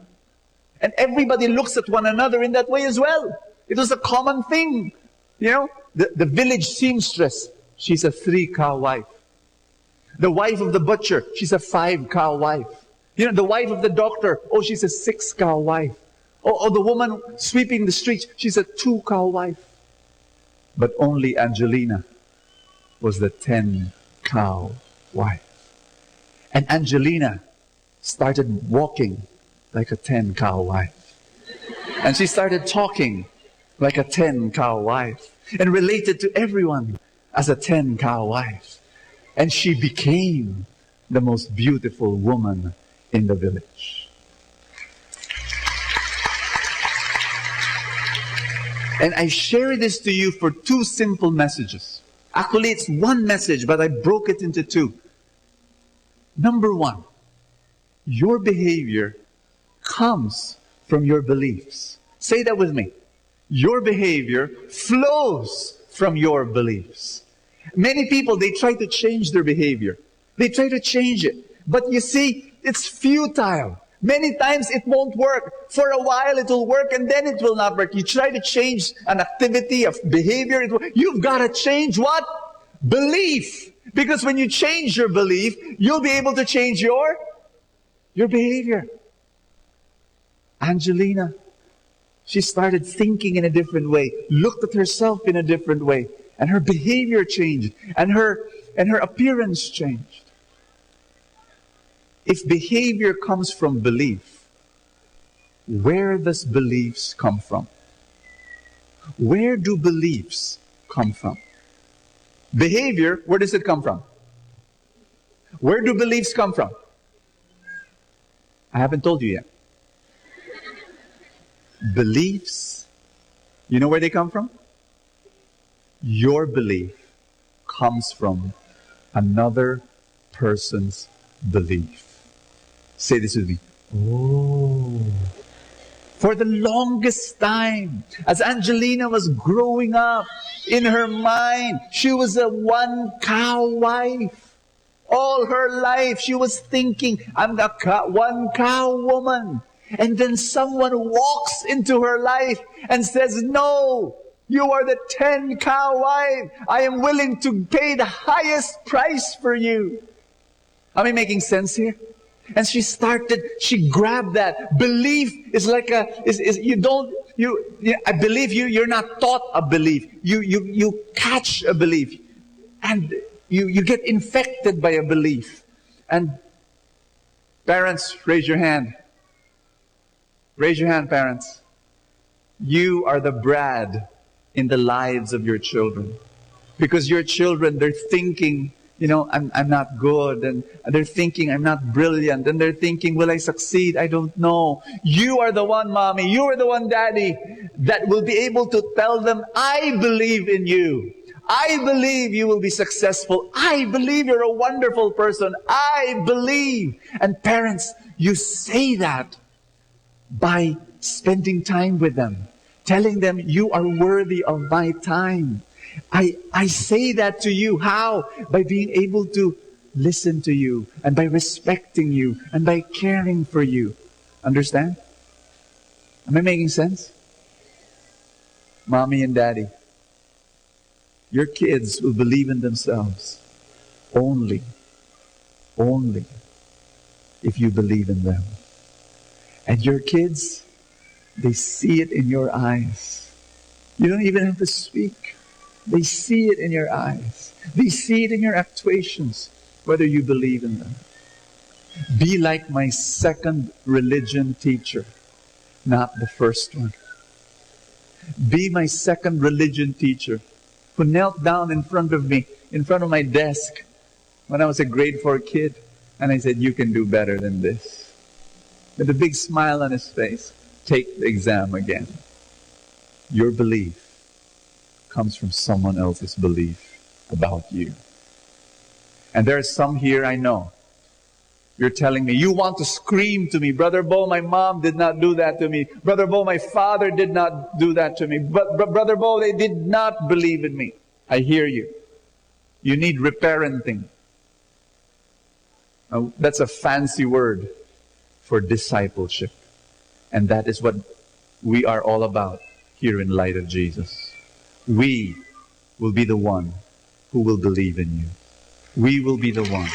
And everybody looks at one another in that way as well. It was a common thing. You know, the village seamstress, she's a 3-cow wife. The wife of the butcher, she's a 5-cow wife. You know, the wife of the doctor, oh, she's a 6-cow wife. Or the woman sweeping the streets, she's a 2-cow wife. But only Angelina was the 10-cow wife. And Angelina started walking like a 10-cow wife. And she started talking like a 10-cow wife. And related to everyone as a 10-cow wife. And she became the most beautiful woman in the village. And I share this to you for two simple messages. Actually, it's one message, but I broke it into two. Number one, your behavior comes from your beliefs. Say that with me. Your behavior flows from your beliefs. Many people, they try to change their behavior. They try to change it. But you see, it's futile. Many times it won't work. For a while it will work and then it will not work. You try to change an activity of behavior. You've got to change what? Belief. Because when you change your belief, you'll be able to change your behavior. Angelina, she started thinking in a different way, looked at herself in a different way, and her behavior changed, and her appearance changed. If behavior comes from belief, where does beliefs come from? Where do beliefs come from? Behavior, where does it come from? Where do beliefs come from? I haven't told you yet. Beliefs, you know where they come from? Your belief comes from another person's belief. Say this with me. Oh. For the longest time, as Angelina was growing up, in her mind, she was a one-cow wife. All her life, she was thinking, I'm the one-cow woman. And then someone walks into her life and says, no, you are the 10-cow wife. I am willing to pay the highest price for you. Am I making sense here? And she grabbed that. Belief is like I believe you're not taught a belief. You catch a belief. And you get infected by a belief. And parents, raise your hand. Raise your hand, parents. You are the Brad in the lives of your children. Because your children, they're thinking, I'm not good. And they're thinking, I'm not brilliant. And they're thinking, will I succeed? I don't know. You are the one, mommy. You are the one, daddy, that will be able to tell them, I believe in you. I believe you will be successful. I believe you're a wonderful person. I believe. And parents, you say that by spending time with them, telling them you are worthy of my time. I say that to you. How? By being able to listen to you, and by respecting you, and by caring for you. Understand? Am I making sense? Mommy and daddy, your kids will believe in themselves only if you believe in them. And your kids, they see it in your eyes. You don't even have to speak. They see it in your eyes. They see it in your actuations, whether you believe in them. Be like my second religion teacher, not the first one. Be my second religion teacher who knelt down in front of me, in front of my desk when I was a grade 4 kid. And I said, you can do better than this. With a big smile on his face, take the exam again. Your belief comes from someone else's belief about you. And there are some here, I know. You're telling me, you want to scream to me, Brother Bo, my mom did not do that to me. Brother Bo, my father did not do that to me. But Brother Bo, they did not believe in me. I hear you. You need reparenting. That's a fancy word for discipleship. And that is what we are all about here in Light of Jesus. We will be the one who will believe in you. We will be the one.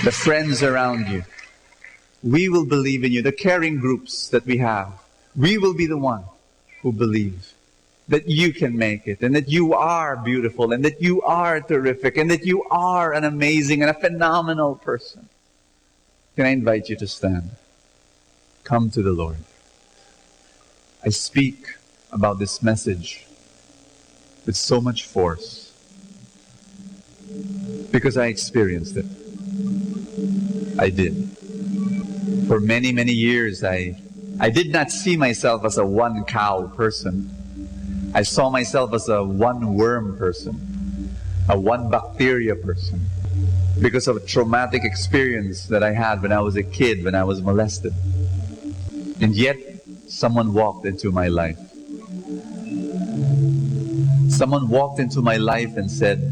The friends around you. We will believe in you. The caring groups that we have. We will be the one who believe that you can make it, and that you are beautiful, and that you are terrific, and that you are an amazing and a phenomenal person. Can I invite you to stand? Come to the Lord. I speak about this message with so much force because I experienced it. I did. For many, many years, I I did not see myself as a one cow person. I saw myself as a one worm person, a one bacteria person, because of a traumatic experience that I had when I was a kid, when I was molested. And yet, someone walked into my life. Someone walked into my life and said,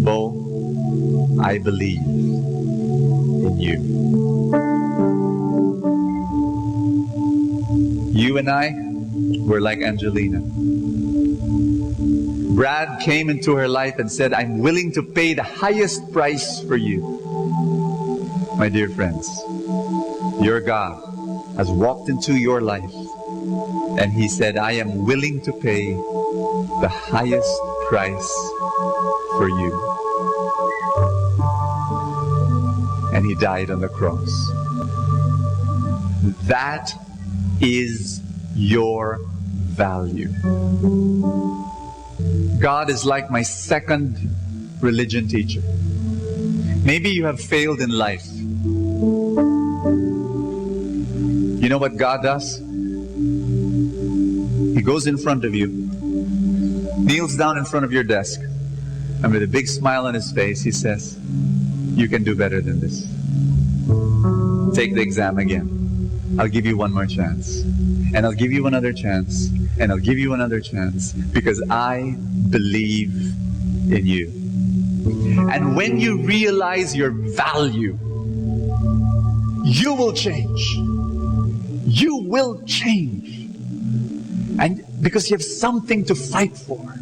Bo, I believe in you. You and I were like Angelina. Brad came into her life and said, I'm willing to pay the highest price for you. My dear friends, your God has walked into your life and He said, I am willing to pay the highest price for you. And He died on the cross. That is your value. God is like my second religion teacher. Maybe you have failed in life. You know what God does? He goes in front of you, kneels down in front of your desk, and with a big smile on His face, He says, you can do better than this. Take the exam again. I'll give you one more chance. And I'll give you another chance. And I'll give you another chance. Because I believe in you. And when you realize your value, you will change. You will change. And because you have something to fight for,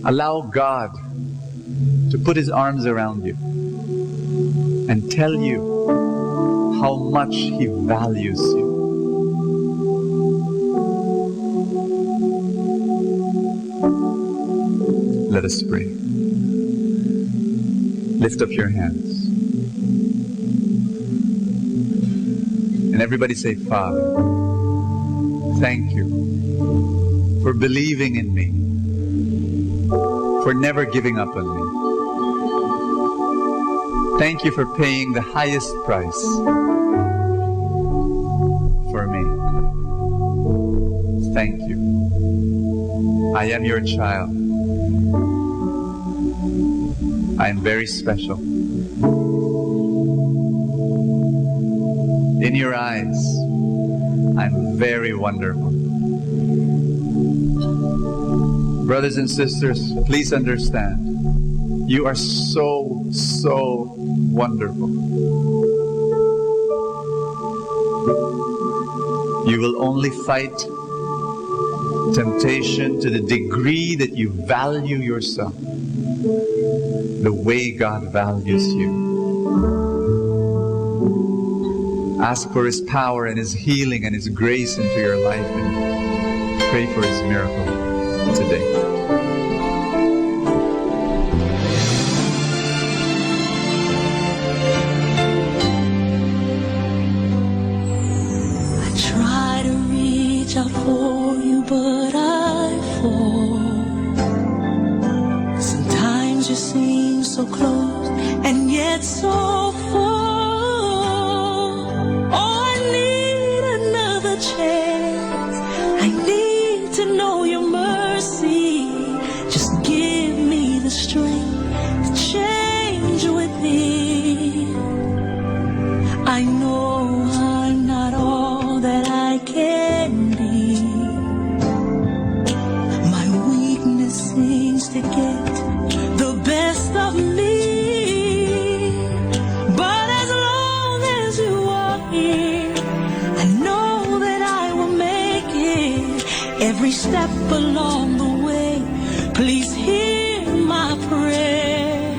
allow God to put His arms around you and tell you how much He values you. Let us pray. Lift up your hands. And everybody say, Father, thank you for believing in me, for never giving up on me. Thank you for paying the highest price for me. Thank you. I am your child. I am very special. In your eyes, I'm very wonderful. Brothers and sisters, please understand, you are so, so wonderful. You will only fight temptation to the degree that you value yourself the way God values you. Ask for His power and His healing and His grace into your life and pray for His miracle today. I try to reach out for you, but I fall. Sometimes you seem so close and yet so far. Oh, I need another chance. I need to know your mercy. Just give me the strength to change within. I know I'm not all that I can be. My weakness seems to get the best of me. But as long as you are here, I know that I will make it. Every step along the way, please hear my prayer.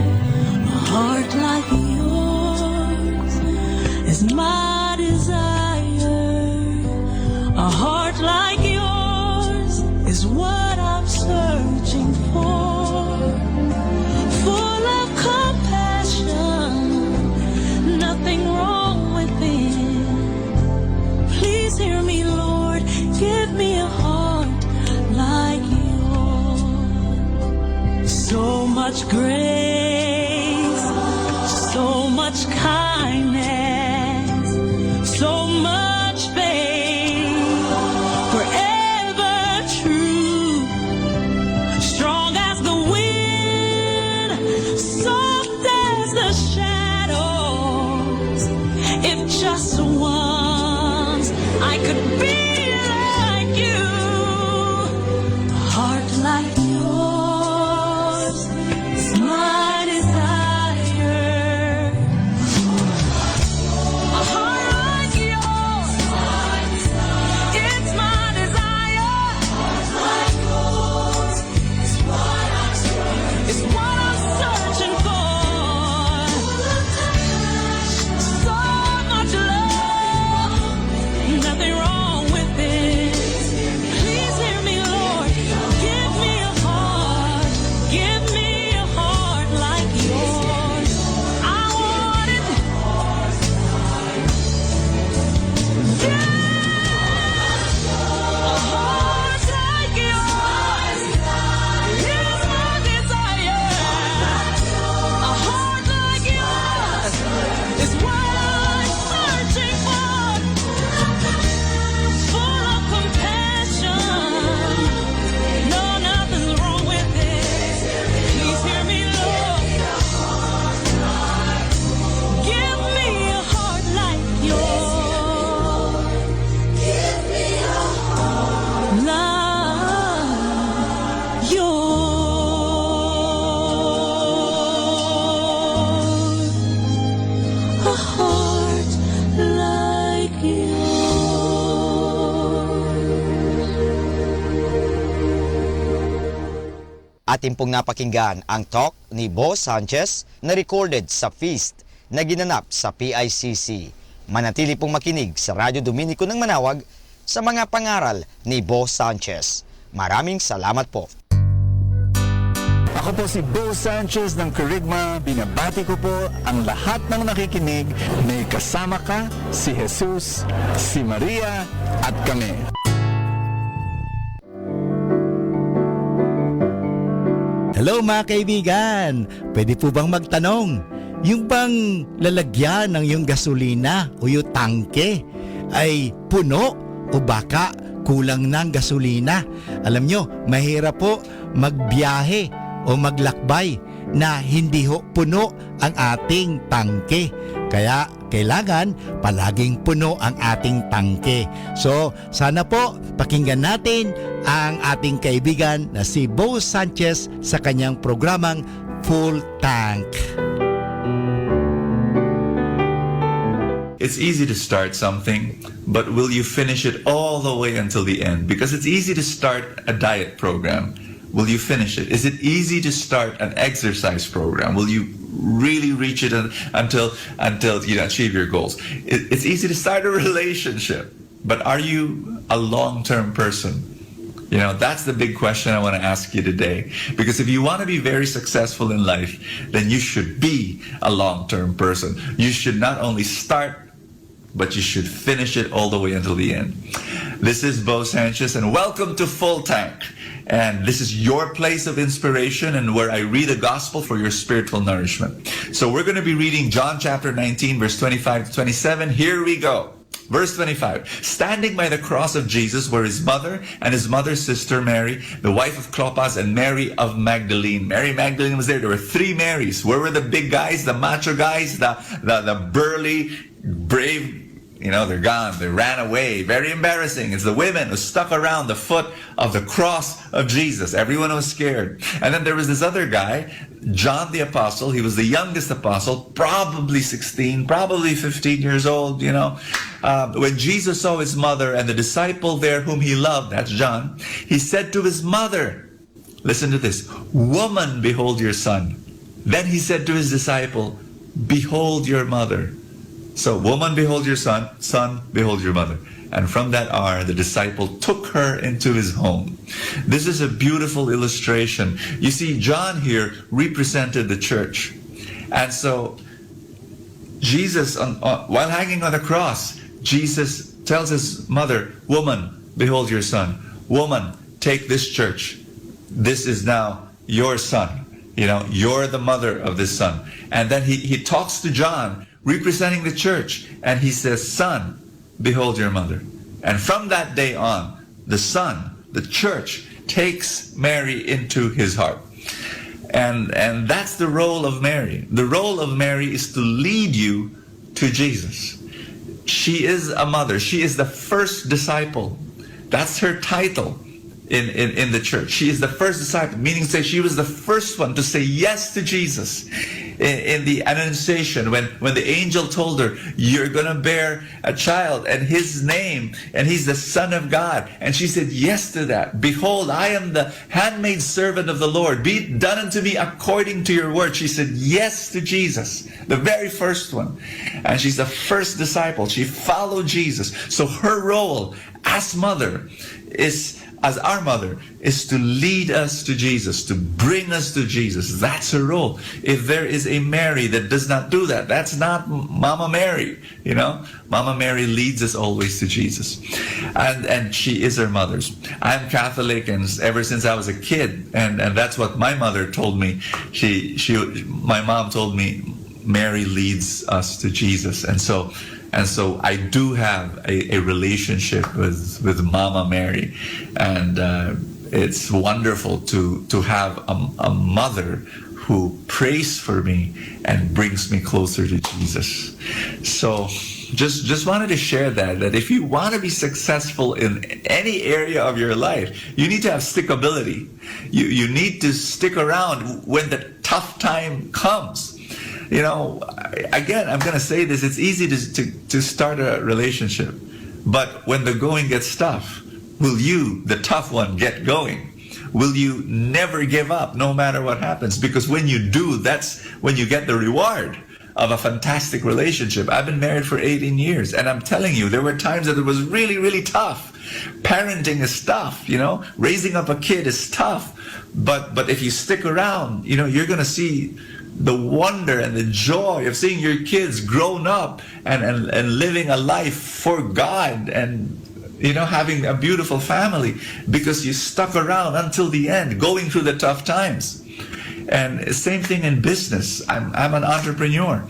A heart like yours is my desire. A heart like yours is what I'm searching for. Full of compassion, nothing wrong within. Please hear me, Lord, give me a heart like yours. So much grace, so much kindness, so much faith. past the shadows. If just once I could be like you, a heart like yours is my desire. A heart like yours, it's my desire. A heart like yours is what I'm searching for. So much love, nothing wrong with it. Please hear me, Lord. Give me a heart like yours. I want it. Yeah, a heart like yours is my desire. A heart like yours is what I'm searching for. Full of compassion. No, nothing's wrong with it. Please hear me, Lord. Give me a heart like yours. Give me a heart like yours. A heart like Atin pong napakinggan ang talk ni Bo Sanchez na recorded sa feast na ginanap sa PICC. Manatili pong makinig sa Radyo Dominico ng Manawag sa mga pangaral ni Bo Sanchez. Maraming salamat po. Ako po si Bo Sanchez ng Kerygma. Binabati ko po ang lahat ng nakikinig. May kasama ka, si Jesus, si Maria, at kami. Hello mga kaibigan! Pwede po bang magtanong? Yung bang lalagyan ng yung gasolina o yung tangke ay puno o baka kulang ng gasolina? Alam nyo, mahirap po magbiyahe o maglakbay na hindi ho puno ang ating tangke. Kaya kailangan palaging puno ang ating tangke. So sana po pakinggan natin ang ating kaibigan na si Bo Sanchez sa kanyang programang Full Tank. It's easy to start something, but will you finish it all the way until the end? Because it's easy to start a diet program. Will you finish it? Is it easy to start an exercise program? Will you really reach it until you achieve your goals? It's easy to start a relationship, but are you a long-term person? You know, that's the big question I want to ask you today. Because if you want to be very successful in life, then you should be a long-term person. You should not only start, but you should finish it all the way until the end. This is Bo Sanchez, and welcome to Full Tank. And this is your place of inspiration and where I read the gospel for your spiritual nourishment. So we're going to be reading John chapter 19, verse 25 to 27. Here we go. Verse 25, standing by the cross of Jesus were his mother and his mother's sister Mary, the wife of Clopas, and Mary of Magdalene. Mary Magdalene was there. There were three Marys. Where were the big guys, the macho guys, the burly, brave? You know, they're gone. They ran away. Very embarrassing. It's the women who stuck around the foot of the cross of Jesus. Everyone was scared. And then there was this other guy, John the Apostle. He was the youngest apostle, probably 16, probably 15 years old, you know. When Jesus saw his mother and the disciple there whom he loved, that's John, he said to his mother, listen to this, "Woman, behold your son." Then he said to his disciple, "Behold your mother." So, woman, behold your son, son, behold your mother. And from that hour, the disciple took her into his home. This is a beautiful illustration. You see, John here represented the church. And so, Jesus, while hanging on the cross, Jesus tells his mother, "Woman, behold your son. Woman, take this church. This is now your son. You know, you're the mother of this son." And then he talks to John, representing the church, and he says, "Son, behold your mother." And from that day on, the son, the church, takes Mary into his heart. And that's the role of Mary. The role of Mary is to lead you to Jesus. She is a mother. She is the first disciple. That's her title in the church. She is the first disciple, meaning say she was the first one to say yes to Jesus. In the Annunciation, when the angel told her, you're going to bear a child and his name, and he's the Son of God. And she said yes to that. Behold, I am the handmaid servant of the Lord. Be it done unto me according to your word. She said yes to Jesus, the very first one. And she's the first disciple. She followed Jesus. So her role as mother as our mother, is to lead us to Jesus, to bring us to Jesus. That's her role. If there is a Mary that does not do that, that's not Mama Mary, you know. Mama Mary leads us always to Jesus. And she is our mothers. I'm Catholic, and ever since I was a kid, and that's what my mother told me. My mom told me, Mary leads us to Jesus. And so I do have a relationship with Mama Mary, and it's wonderful to have a mother who prays for me and brings me closer to Jesus. So just wanted to share that if you want to be successful in any area of your life, you need to have stickability. You need to stick around when the tough time comes. You know, again, I'm going to say this, it's easy to start a relationship. But when the going gets tough, will you, the tough one, get going? Will you never give up no matter what happens? Because when you do, that's when you get the reward of a fantastic relationship. I've been married for 18 years, and I'm telling you, there were times that it was really, really tough. Parenting is tough, you know. Raising up a kid is tough. But if you stick around, you know, you're going to see the wonder and the joy of seeing your kids grown up and living a life for God, and you know, having a beautiful family because you stuck around until the end, going through the tough times. And same thing in business. I'm an entrepreneur,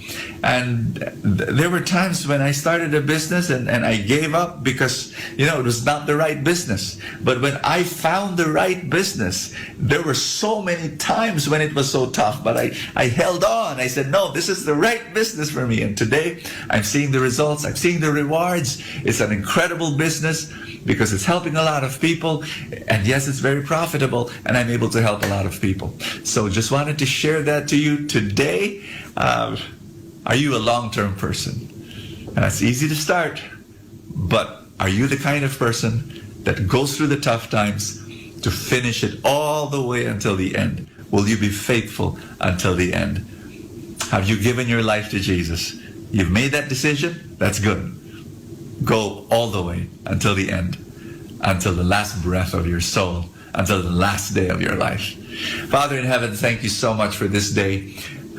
and there were times when I started a business and I gave up because, you know, it was not the right business. But when I found the right business, there were so many times when it was so tough, but I held on. I said, no, this is the right business for me. And today I'm seeing the results. I'm seeing the rewards. It's an incredible business because it's helping a lot of people. And yes, it's very profitable, and I'm able to help a lot of people. So just wanted to share that to you today. Are you a long-term person? It's easy to start, but are you the kind of person that goes through the tough times to finish it all the way until the end? Will you be faithful until the end? Have you given your life to Jesus? You've made that decision? That's good. Go all the way until the end, until the last breath of your soul, until the last day of your life. Father in heaven, thank you so much for this day.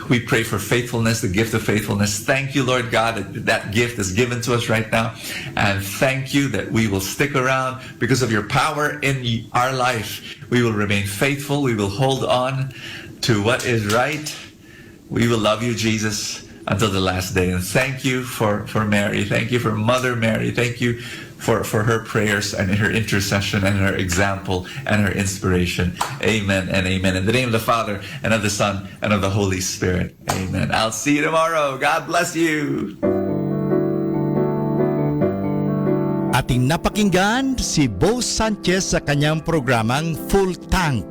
We pray for faithfulness, the gift of faithfulness. Thank you, Lord God, that gift is given to us right now. And thank you that we will stick around because of your power in our life. We will remain faithful. We will hold on to what is right. We will love you, Jesus, until the last day. And thank you for Mary. Thank you for Mother Mary. Thank you for her prayers and her intercession and her example and her inspiration. Amen and amen. In the name of the Father and of the Son and of the Holy Spirit. Amen. I'll see you tomorrow. God bless you. Ating napakinggan si Bo Sanchez sa kanyang programang Full Tank.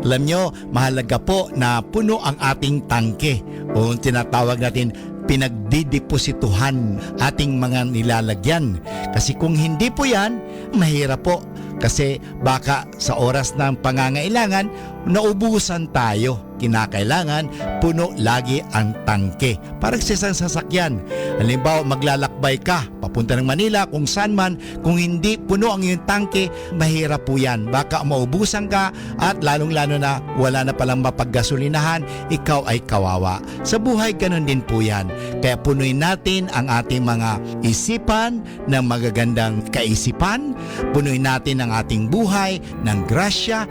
Alam nyo, mahalaga po na puno ang ating tangke o tinatawag natin pinagdideposituhan ating mga nilalagyan. Kasi kung hindi po yan, mahirap po. Kasi baka sa oras ng pangangailangan, naubusan tayo. Kinakailangan, puno lagi ang tangke. Parang sa isang sasakyan. Halimbawa, maglalakbay ka, papunta ng Manila, kung saan man, kung hindi puno ang iyong tangke, mahirap po yan. Baka maubusan ka at lalong-lalo na wala na palang mapaggasolinahan, ikaw ay kawawa. Sa buhay, ganun din po yan. Kaya punuin natin ang ating mga isipan ng magagandang kaisipan, punuin natin ang ating buhay ng grasya,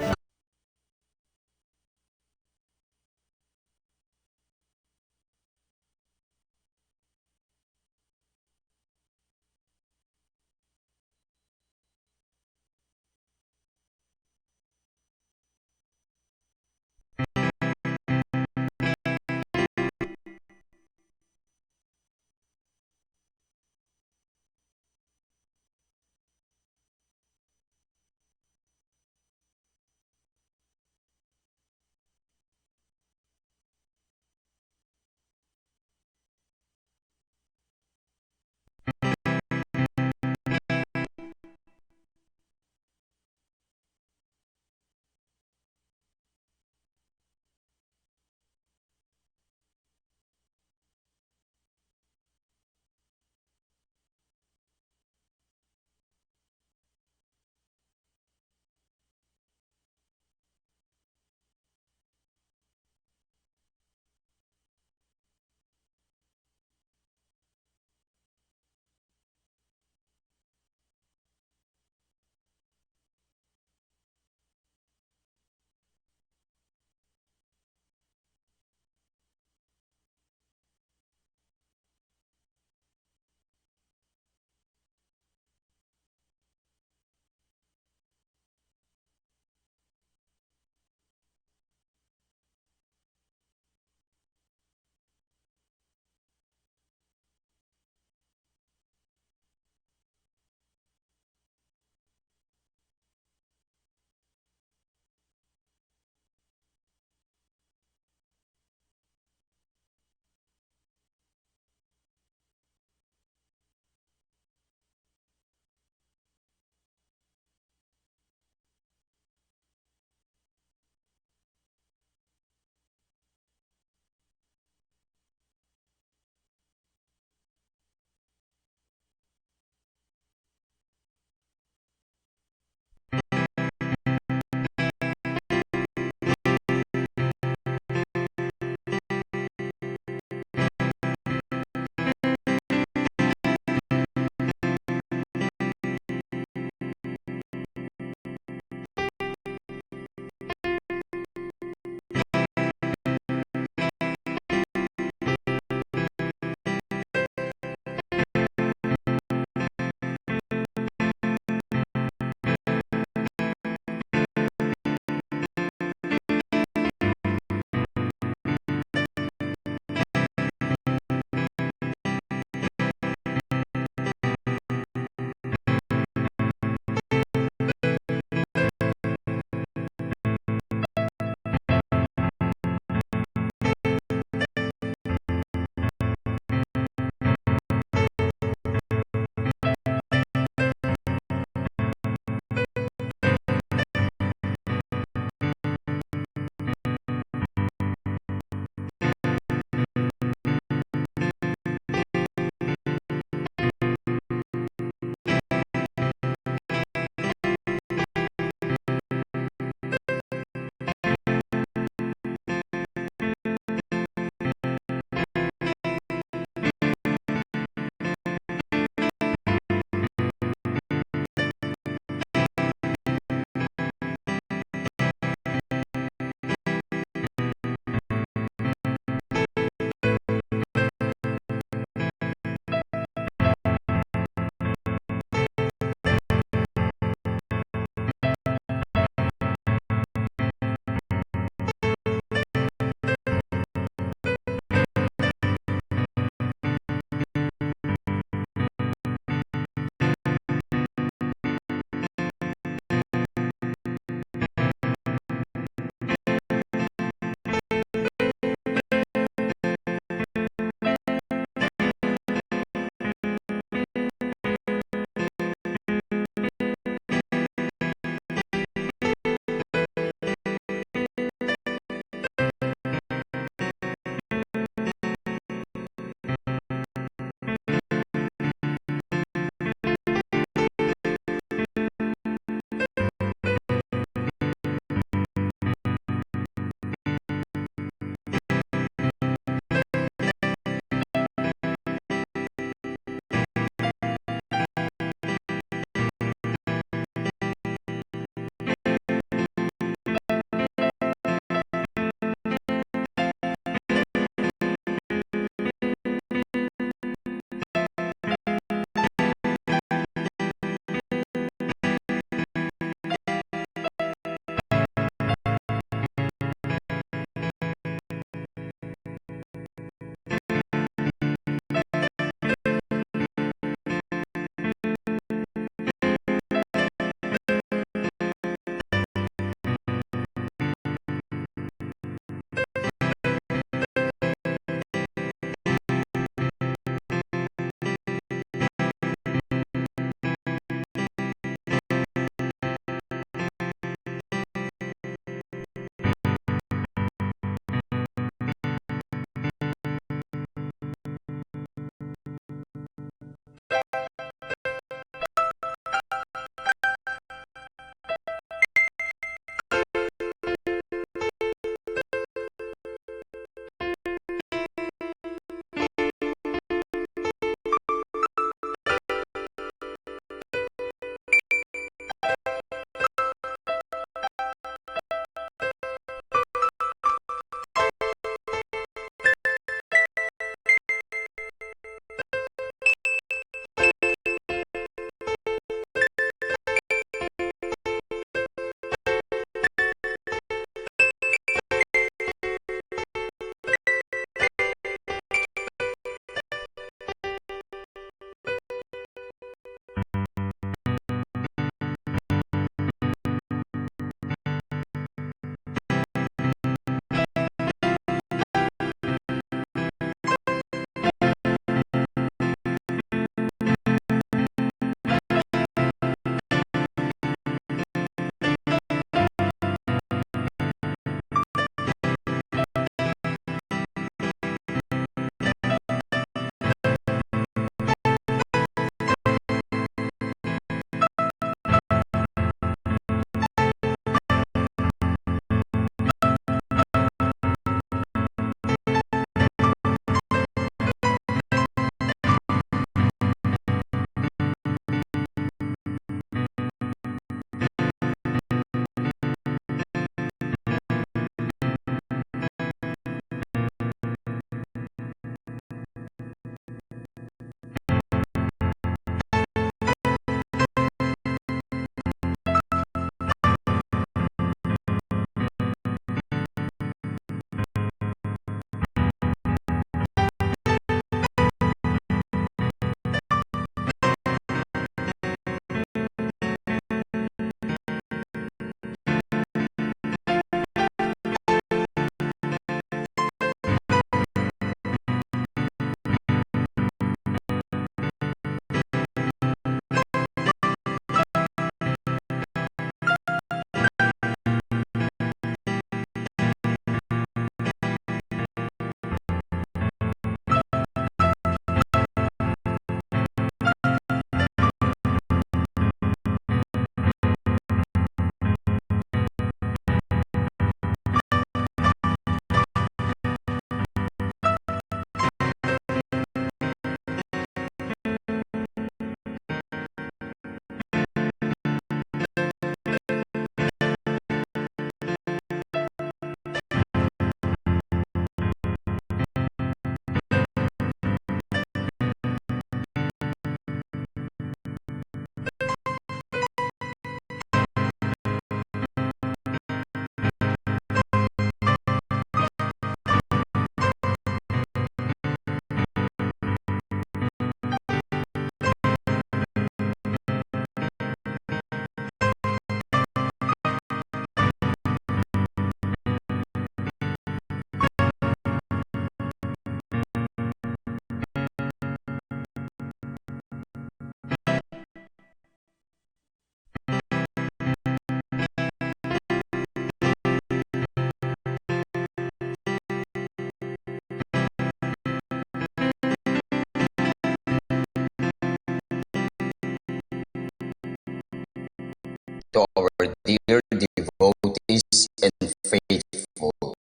to our dear devotees and faithful.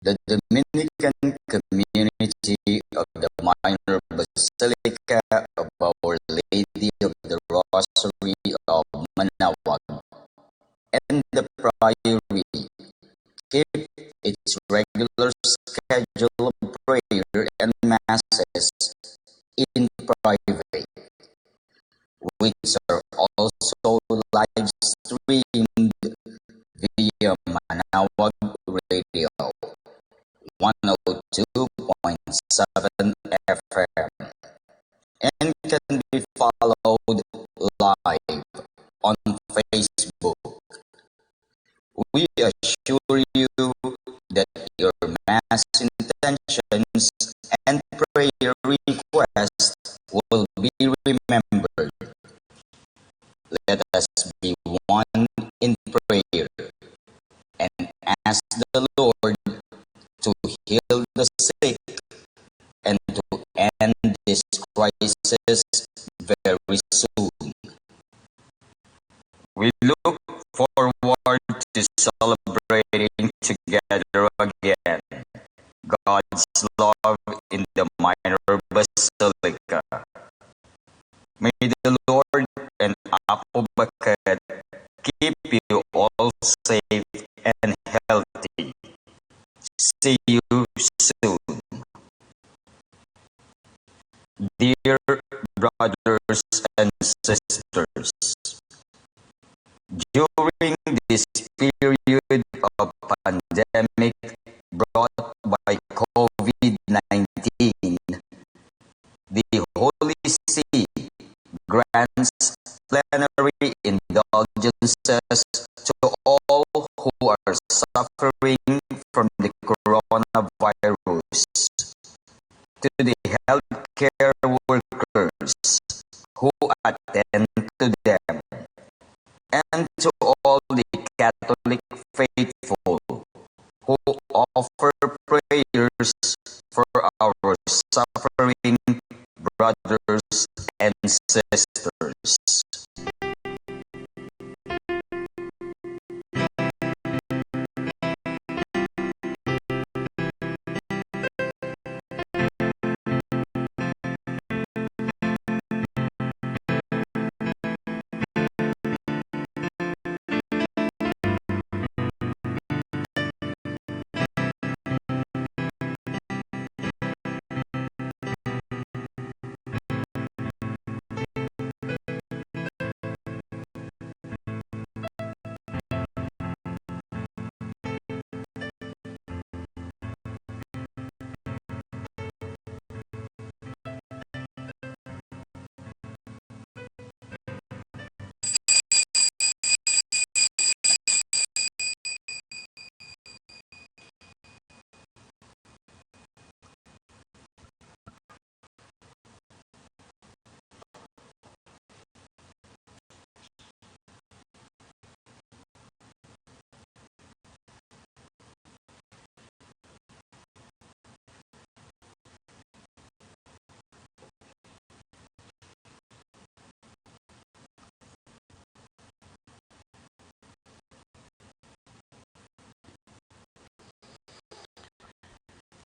The Dominican community of the Minor Basilica of Our Lady of the Rosary of Manaoag and the Priory keep its regular schedule of prayer and masses in private, which are also live streamed via Manaoag Radio 102.7 FM and can be followed live on Facebook. We assure you that your Mass intentions and prayer requests will be remembered. Let us be one in prayer and ask the Lord to heal the sick and to end this crisis very soon. We look forward to celebrating together again God's love in the Minor Basilica. May the Lord and Apo Bakat keep you all safe and healthy. See you soon. Dear brothers and sisters, during this period of pandemic brought by COVID-19, the Holy See grants plenary indulgences to all who are suffering from the coronavirus, to the healthcare workers who attend to them, and to all the Catholic faithful who offer prayers for our suffering brothers and sisters.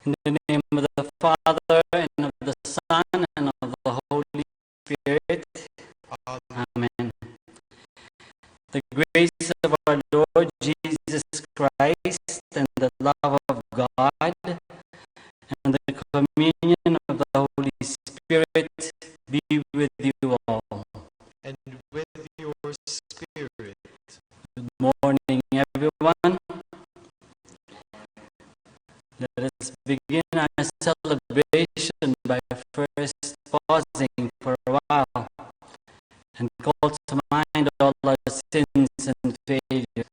In the name of the Father, and of the Son, and of the Holy Spirit. Amen. The grace of our Lord Jesus Christ, and the love of God, and the communion of the Holy Spirit be with you all. And with your spirit. Good morning, everyone. Let us begin our celebration by first pausing for a while and call to mind all our sins and failures.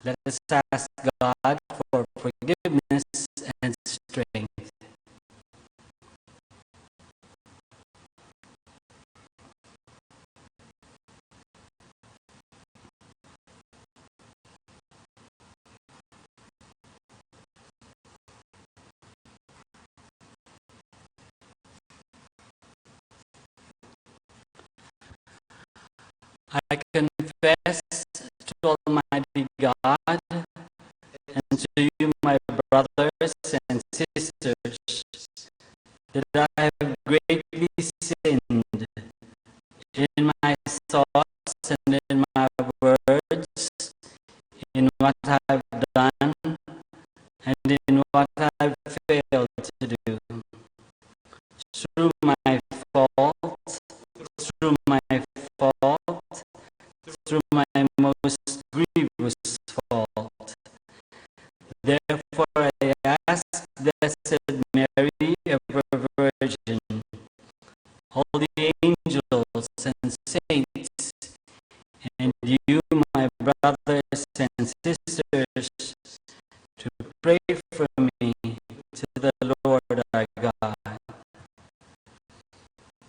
Let us ask God for forgiveness and strength. I confess to Almighty God and to you, my brothers and sisters, that I have greatly sinned in my thoughts and in my words, in what I've done and in what I've failed to do. Through my fault, through my fault, through my most grievous fault. Therefore I ask Blessed Mary, ever Virgin, all the angels and saints, and you, my brothers and sisters, to pray for me to the Lord our God.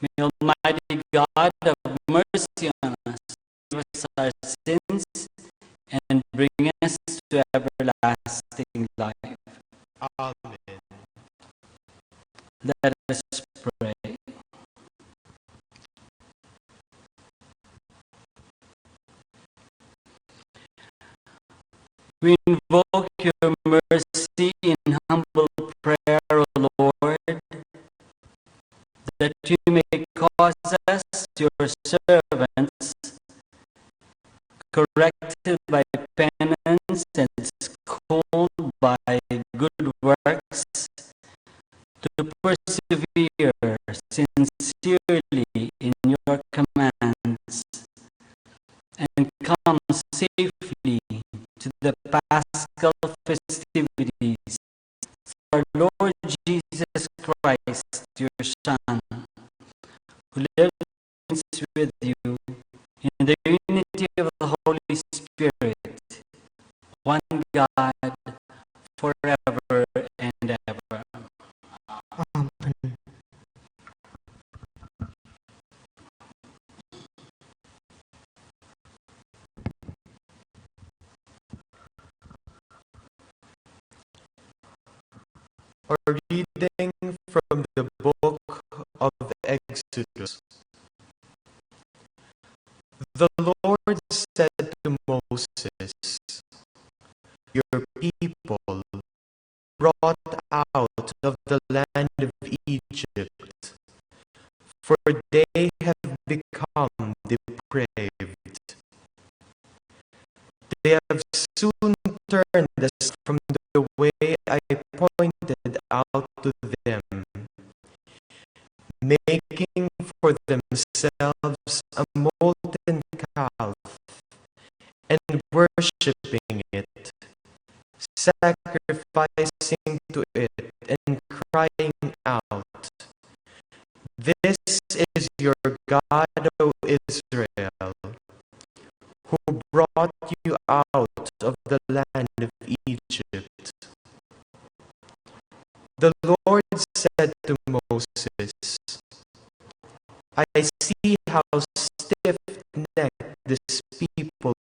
May Almighty God have mercy on us, forgive us our sins, and bring us to everlasting life. Amen. Let us pray. We invoke your mercy in humble prayer, O Lord, that you may cause us, your servants, corrected by penance and schooled by good works, to persevere sincerely in your commands and come safely to the Paschal festivities for our Lord Jesus Christ, your Son, who lives with you in the unity of the Holy Spirit, one God, forever and ever. Amen. A reading from the book of Exodus. The Lord said to Moses, "Your people brought out of the land of Egypt, for they have become depraved. They have soon turned us from the way I pointed out to them, making for themselves a molten calf and worshipping it, sacrificing to it and crying out, 'This is your God, O Israel, who brought you out of the land of Egypt.' The Lord said to Moses, 'I see how stiff-necked this people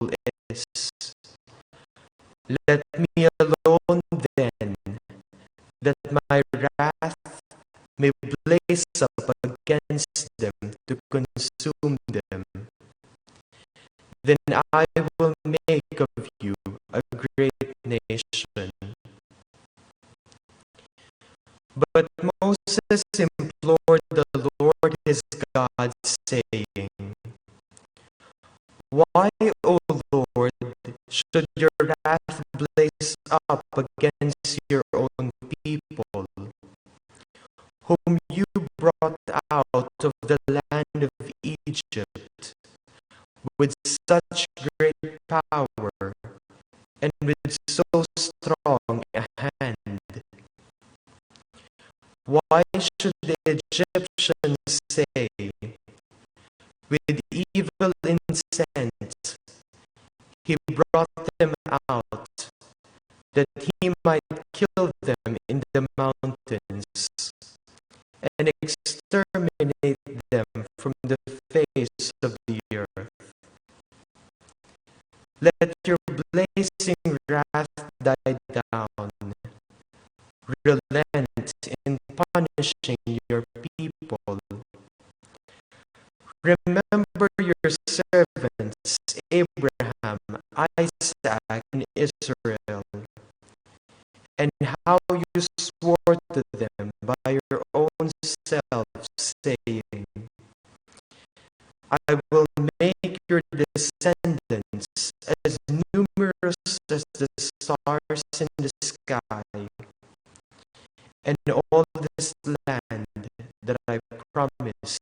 is. Let me alone then, that my wrath may blaze up against them to consume them. Then I will make of you a great nation.' But Moses implored the Lord his God, saying, 'Why, O Lord, should your wrath blaze up against your own people, whom you brought out of the land of Egypt with such great power and with so strong a hand? Why should the Egyptians say, with evil intent he brought them out, that he might kill them in the mountains and exterminate them from the face of the earth? Let your blazing wrath die down. Relent in punishing your people. Remember your servant Abraham, Isaac, and Israel, and how you swore to them by your own self, saying, I will make your descendants as numerous as the stars in the sky, and all this land that I promised,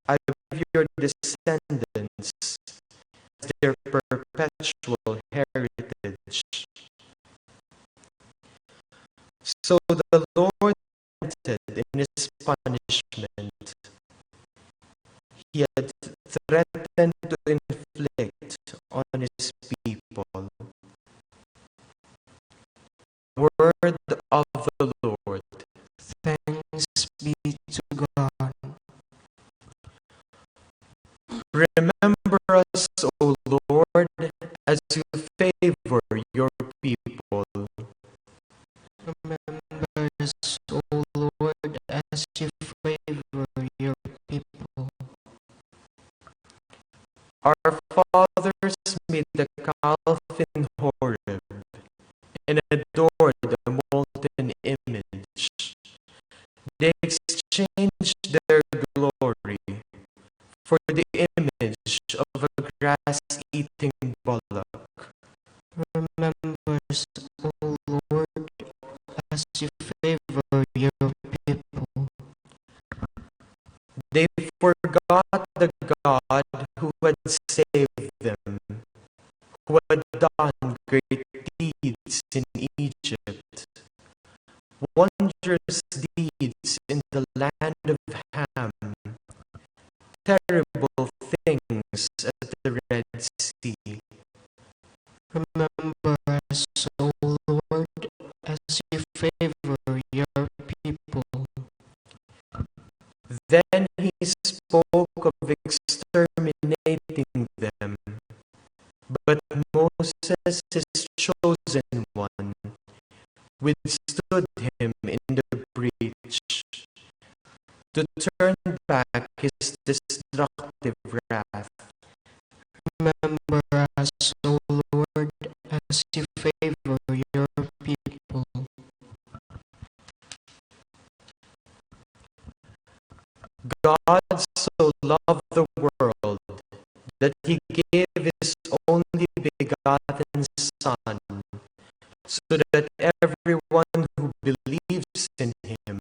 I give your descendants as their perpetual heritage. So the Lord relented in his punishment. He had threatened to inflict on his people. Word of the Lord. Thanks be to God. Remember us, O Lord, as you favor your people. Remember us, O Lord, as you favor your people. Our fathers made the calf in Horeb and adored the molten image. They exchanged their glory for the image of a grass-eating bullock. Remember us, O Lord, as you favor your people. They forgot the God who had saved them, who had done great deeds in Egypt, wondrous deeds in the land of Ham, terrible things at the Red Sea. Remember us, O Lord, as you favor your people. Then he spoke of exterminating them, but Moses, his chosen one, withstood him in the breach, to turn back his destructive wrath. Remember us, O Lord, as you favor your people. God so loved the world that he gave his only begotten Son, so that everyone who believes in him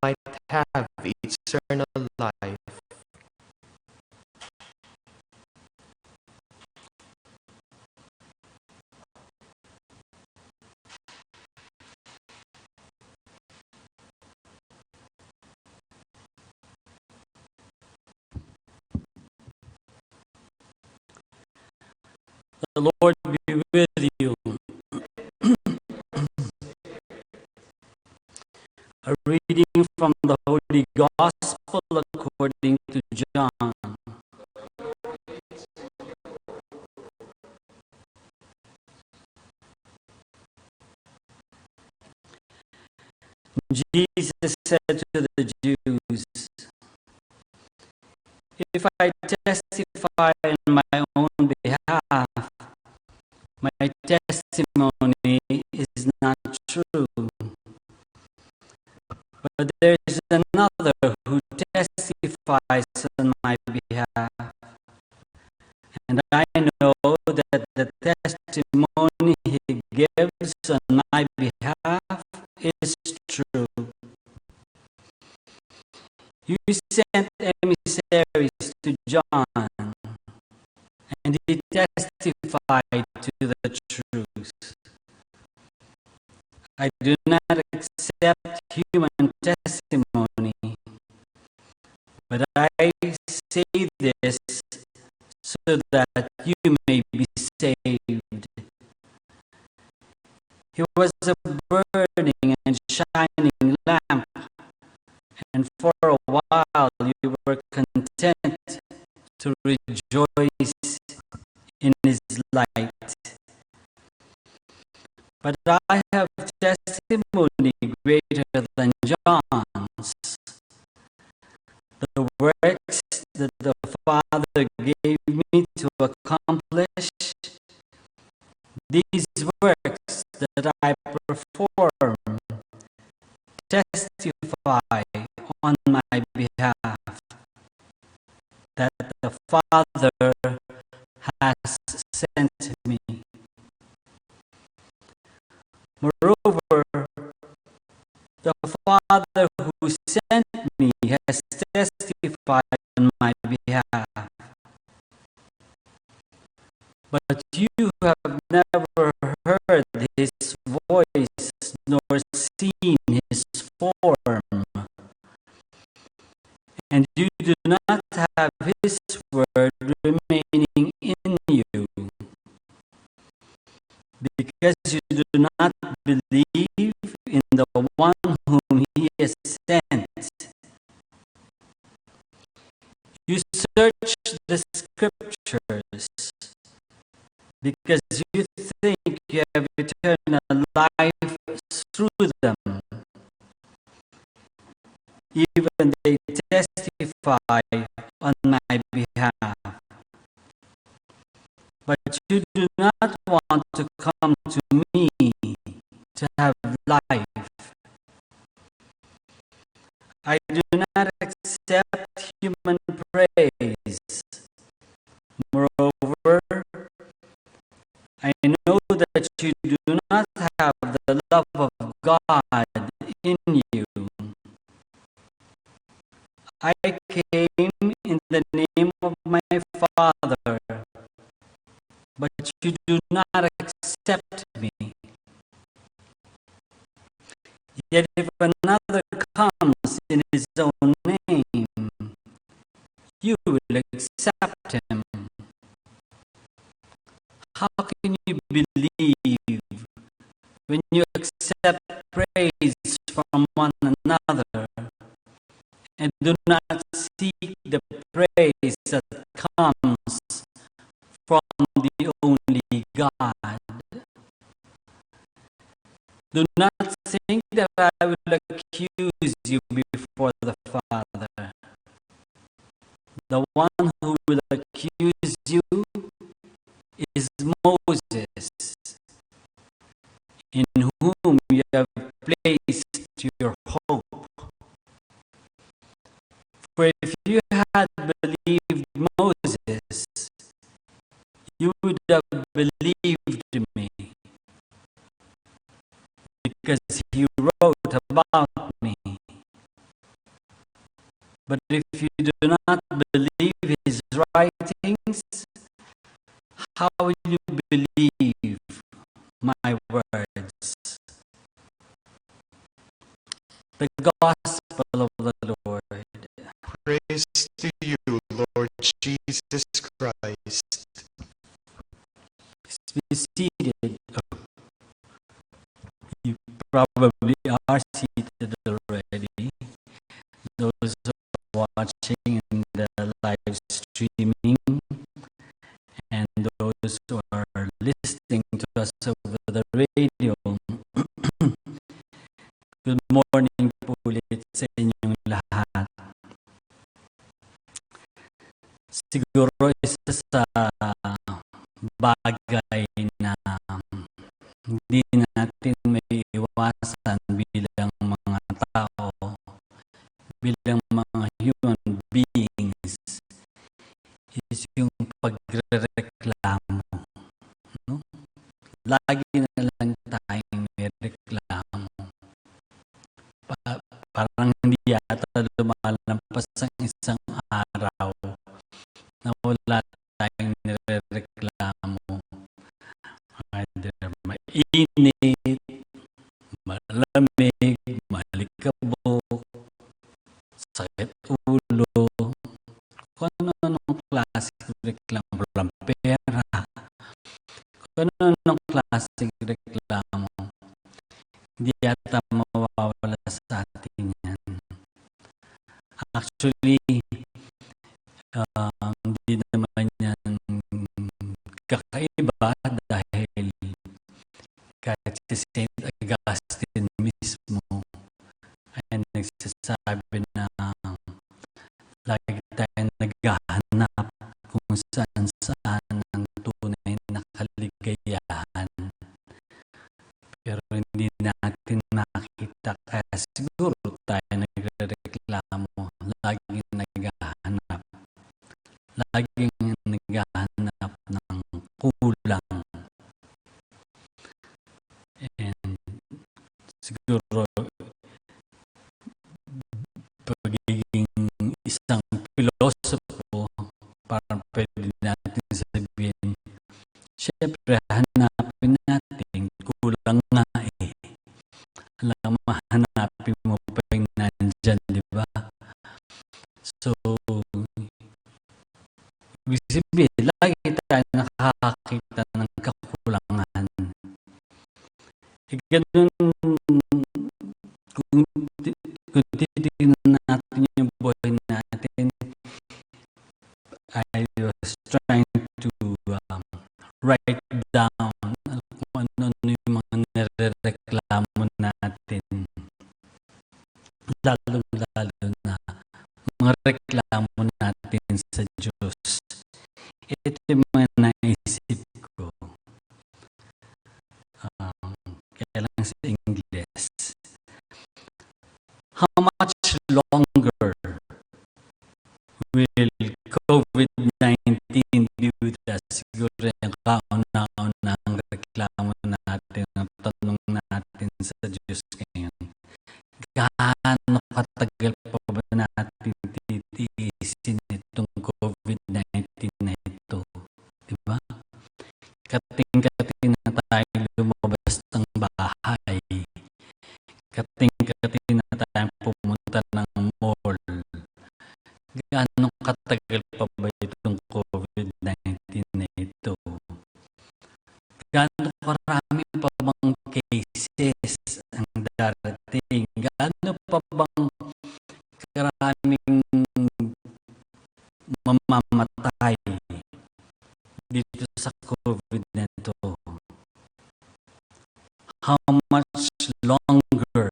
might have eternal life. The Lord be with you. A reading from the Holy Gospel according to John. Jesus said to the Jews, if I testify in my own behalf, my testimony is not true. But there is another who testifies on my behalf. And I know that the testimony he gives on my behalf is true. You sent emissaries to John, and he testified to the truth. I do not accept human testimony, but I say this so that you may be saved. He was a burning and shining lamp, and for a while you were content to rejoice in his light. But I have testimony greater than John's. The works that the Father gave me on my behalf that the Father has sent me. Moreover, the Father who sent me has testified on my behalf. But you have never heard his voice nor seen his form, and you do not have his word remaining in you, because you do not believe in the one whom he has sent. You search the scriptures because you think you have eternal life through them. Even they testify on my behalf. But you do not want to come to me to have life. I do not accept human praise. Moreover, I know that you do not have the love of God in you. I came in the name of my Father, but you do not accept me. Yet if another comes in his own name, you will accept him. How can you believe when you accept praise from one another and do not seek the praise that comes from the only God? Do not think that I will accuse you before the Father. The one who will accuse you is Moses, in whom you have placed your hope. For if you had believed Moses, you would have believed me, because he wrote about me. But if you do not believe his writings, how will you believe my words? The Gospel of the Lord. Praise to you, Lord Jesus Christ. Be seated. You probably are seated already. Those who are watching in the live streaming, and those who are listening to us over the radio. Good morning po ulit sa inyong lahat. Siguro isa sa bagay na hindi natin may iwasan bilang mga tao, bilang mga human beings, is yung pagrereklamo. No? Lagi na lang tayong may reklamo. Parang hindi yata lumalampas ang isang araw na wala tayong nirereklamo. Either mainit, malamig, malikabok, sakit ulo, kung ano-anong klaseng reklamo, walang pera, kung ano-anong klaseng reklamo, hindi yata mawawala sa atin yan. Actually, hindi naman yan kakaiba dahil kahit si Saint Augustine mismo ay nagsasabi na lagi tayong naghahanap kung saan ang tunay na kaligayahan. Pero hindi natin makita, kaya siguro tayo So, ibig sabihin, lagi tayo nakakakita ng kakulangan. Ganun, kung titignan natin yung buhay natin, I was trying to write down kung ano yung mga nirereklamo natin. Lalo na mga reklamo natin sa Diyos. Ito yung mga naisip ko. Kaya lang sa Ingles. How much longer will COVID-19 be with us? Siguro yung kauna-unang reklamo natin, ang tanong natin sa Diyos ngayon. Gaano katagal pa ba natin titiisin itong COVID-19 na ito? Diba? Kating-kating na tayo lumabas ng bahay. Kating-kating na tayo pumunta ng mall. Gaano katagal pa ba itong COVID-19 na ito? Gaano karami pa bang cases ang darating? Gaano pa bang karaming mamamatay dito sa COVID na ito? How much longer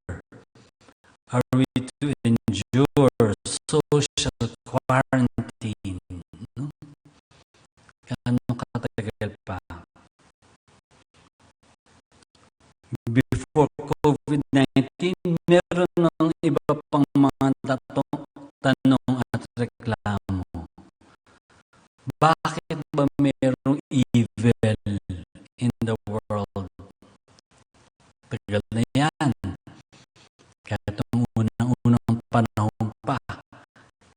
are we to endure social quarantine? No? Gaano katagal pa? Before COVID-19, meron ng iba pang mga tanong at reklamo. Bakit ba merong evil in the world? Tagal na yan. Kahit ang unang panahon pa,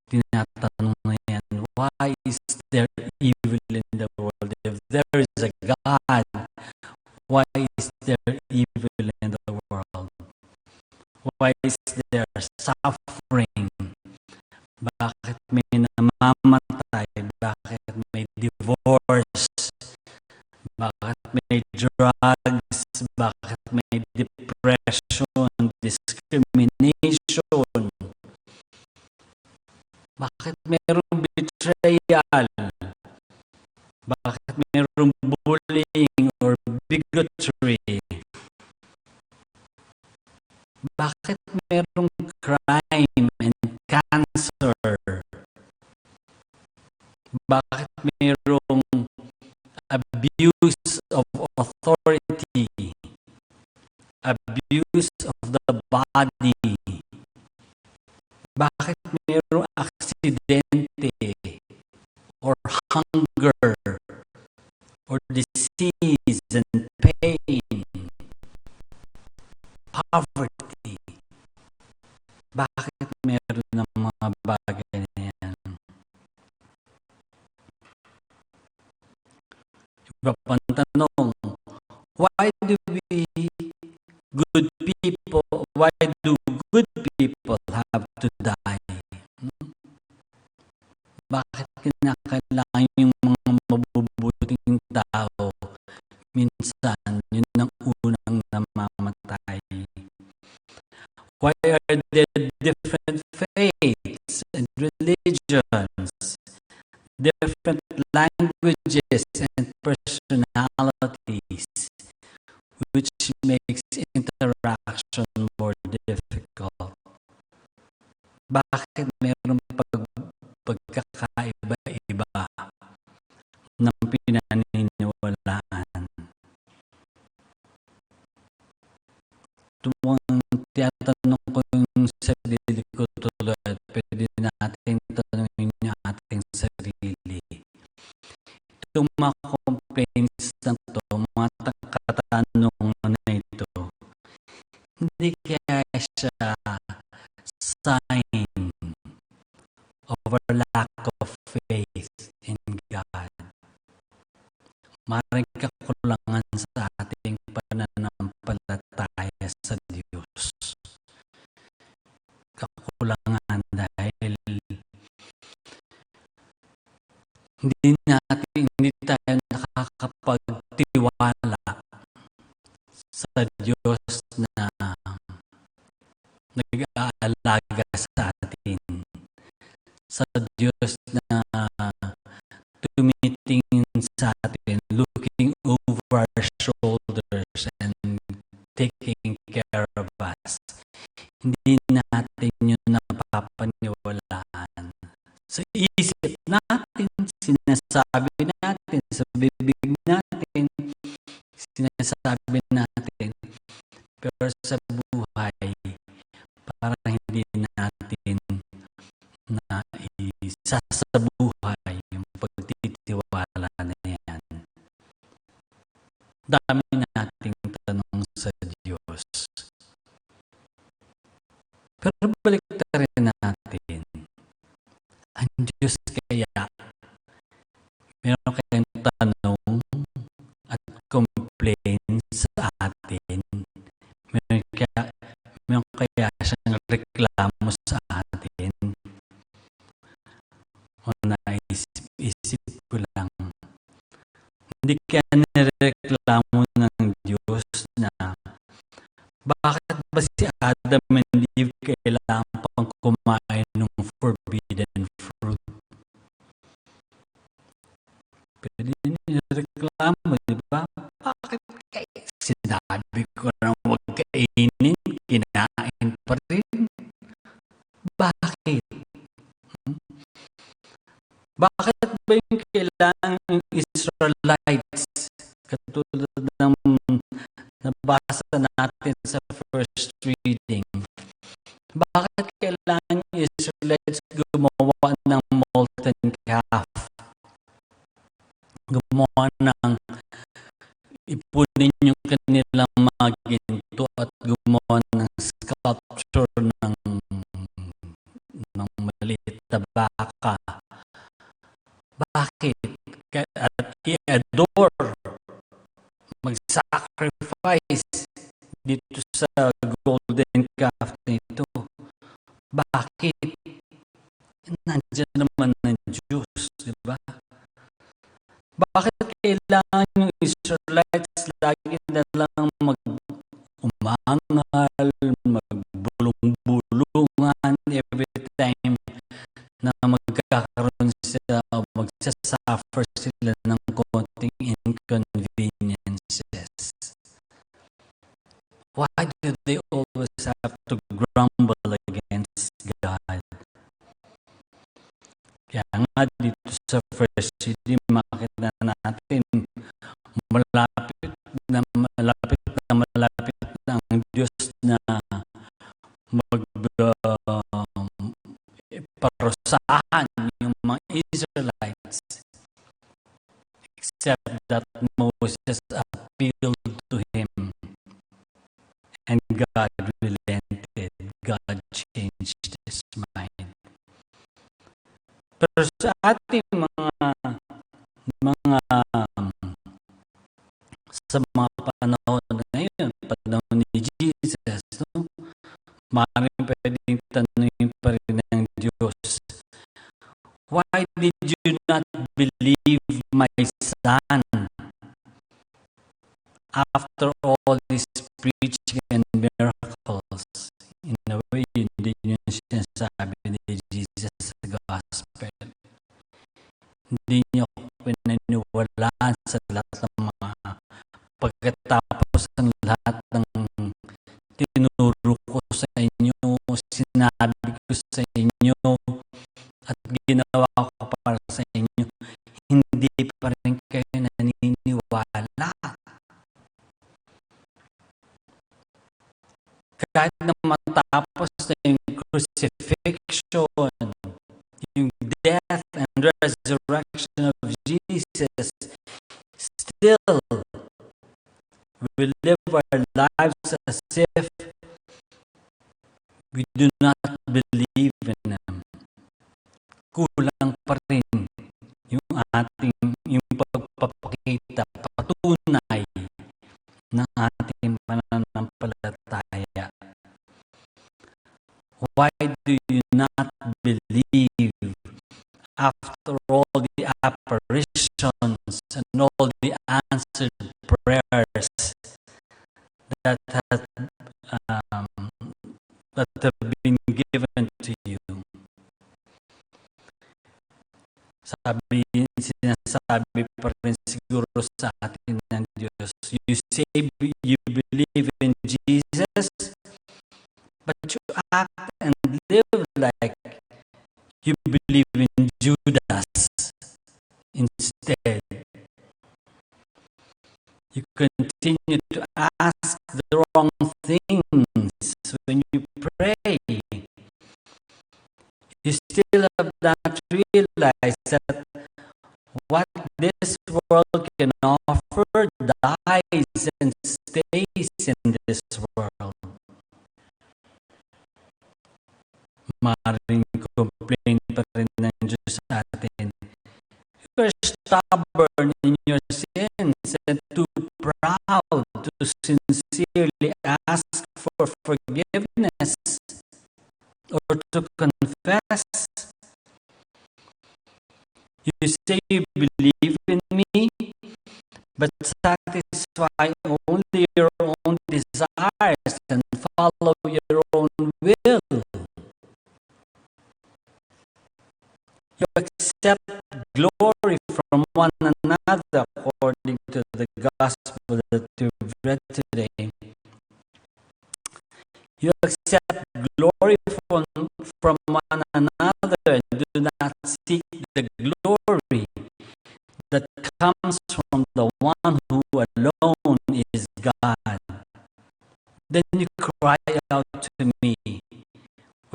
tinatanong na yan, why is there evil in the world? If there is a God, why is there evil in the world? Why is there suffering? Bakit may namamatay? Bakit may divorce? Bakit may drugs? Bakit may depression? Discrimination? Bakit mayroong betrayal? Bakit mayroong bullying or bigotry? Bakit mayroong crime and cancer? Bakit mayroong abuse of authority? Abuse of the body? Bakit mayroong aksidente or hunger or disease and pain? Poverty. Bakit meron ng mga bagay na yan? Iba pang tanong, why do good people have to die? Bakit kinakailangan yung mga mabubuting tao minsan yun ang unang namamatay? Why are there different faiths and religions, different languages and personalities, which makes interaction more difficult? Bakit mayroong pagkakaiba-iba ng pinaniniwalaan? Tuwang tiyatanong ko yung sarili ko tuloy at pwede natin tanongin yung ating sarili. Itong mga complaints na to, mga katanungan na ito, hindi kaya siya sign of our lack of faith in God. Maring kakulangan sa ating pananampalataya sa Diyos. Kakulangan dahil hindi tayo nakakapagtiwala sa Diyos na nag-aalaga sa atin, sa Diyos na tumitingin sa atin, looking over our shoulders and taking care of us. Hindi natin yun napapaniwalaan. Sa isip natin, sinasabi natin, sa bibig natin, sinasabi natin. Pero sa buhay, parang hindi natin na isa sa buhay yung pagtitiwala na yan. Dami nating tanong sa Diyos. Pero balik rin natin. Ang Diyos kaya, meron kayong tanong at complain sa atin. Meron kaya siyang reklamo sa atin. O naisip ko lang, hindi kaya nireklamo ng Diyos na bakit ba si Adam and Eve kailangan pang kumain ng forbidden fruit? Pwede nireklamo, di ba? Bakit kaya sinabi ko na huwag kainin, kinain pa rin? Bakit? Bakit ba yung kailangan ng Israelites, katulad ng nabasa natin sa first reading, bakit kailangan yung Israelites gumawa ng molten calf? Gumawa ng ipunin yung kanilang mga ginto at gumawa ng sculpture ng maliit na baka. Bakit? At i-adore, mag-sacrifice dito sa golden calf nito. Bakit? Nandiyan naman ng Diyos, di ba? Bakit kailangan yung Israelites lagi na lang mag-umangal, magbulong-bulungan every time na magkakaroon sila o magsasuffer sila ng konting inconveniences? Why do they always have to grumble against God? Kaya nga dito sa first CD, makita natin malapit na ang Diyos na parusahan yung mga Israelites, except that Moses appealed to him and God relented. God changed his mind. Pero sa ating sa mga panahon ngayon, panahon ni Jesus, no? Maaaring pwedeng tanungin pa rin ng Diyos, why did you not believe my son? After all this preaching and miracles, in a way, hindi yun sinasabi ni Jesus sa gospel. Hindi niyo pinaniwalaan sa lahat ng mga pagkatapos ng lahat ng tinuro ko sa inyo, sinabi ko sa inyo, at ginawa ko para sa inyo, hindi pa rin kayo naniniwala. Kahit na matapos na yung crucifixion, yung death and resurrection of Jesus, still, we live our lives as if we do not believe in Him. Kulang pa rin yung pagpapakita, patunay ng ating pananampalataya. Why do you not believe after all the apparitions and all the answered prayers that have been given to you. Sinasabi pa rin siguro sa atin ng Diyos, you say you believe in Jesus, but you act and live like you believe in Judas instead. You continue to ask the wrong things when you pray. You still have not realized that what this world can offer dies and stays in this world. Maaaring complain pa rin ng Diyos sa atin. You are stubborn in your sins and too proud to sincerely ask for forgiveness or to confess. You say you believe in me, but satisfy only your own desires and follow your own will. You accept glory from one another according to the gospel that we've read today. You accept glory from one another and do not seek the glory that comes from the one who alone is God. Then you cry out to me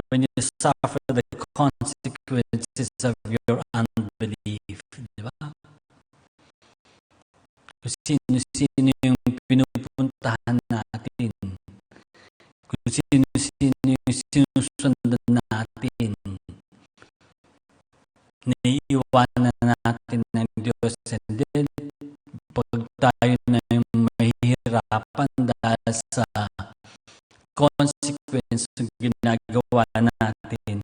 when you suffer the consequences of your unbelief. Diba? Kung sino-sino yung pinupuntahan natin. Kung sino-sino yung sinusundan natin. Naiiwanan natin ng Diyos. And then, pag tayo na yung mahihirapan dahil sa consequence ng ginagawa natin,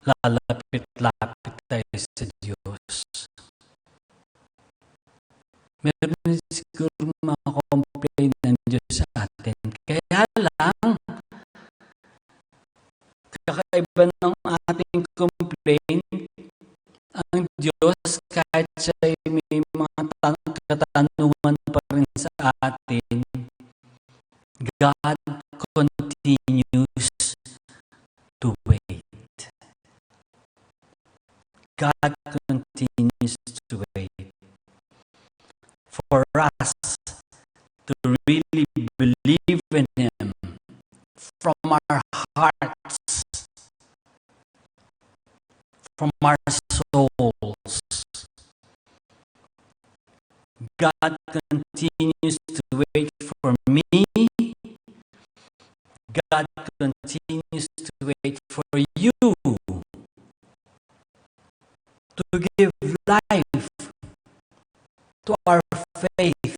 lalapit-lapit tayo sa Diyos. Meron din siguro mga complaint ng Diyos sa atin. Kaya lang, kakaiba ng ating complaint, ang Diyos kahit siya may mga katanungan pa rin sa atin, God continues to wait. God continues to wait for us to really believe in Him from our hearts, from our souls. God continues to wait for me. God continues to wait for you to give life to our faith.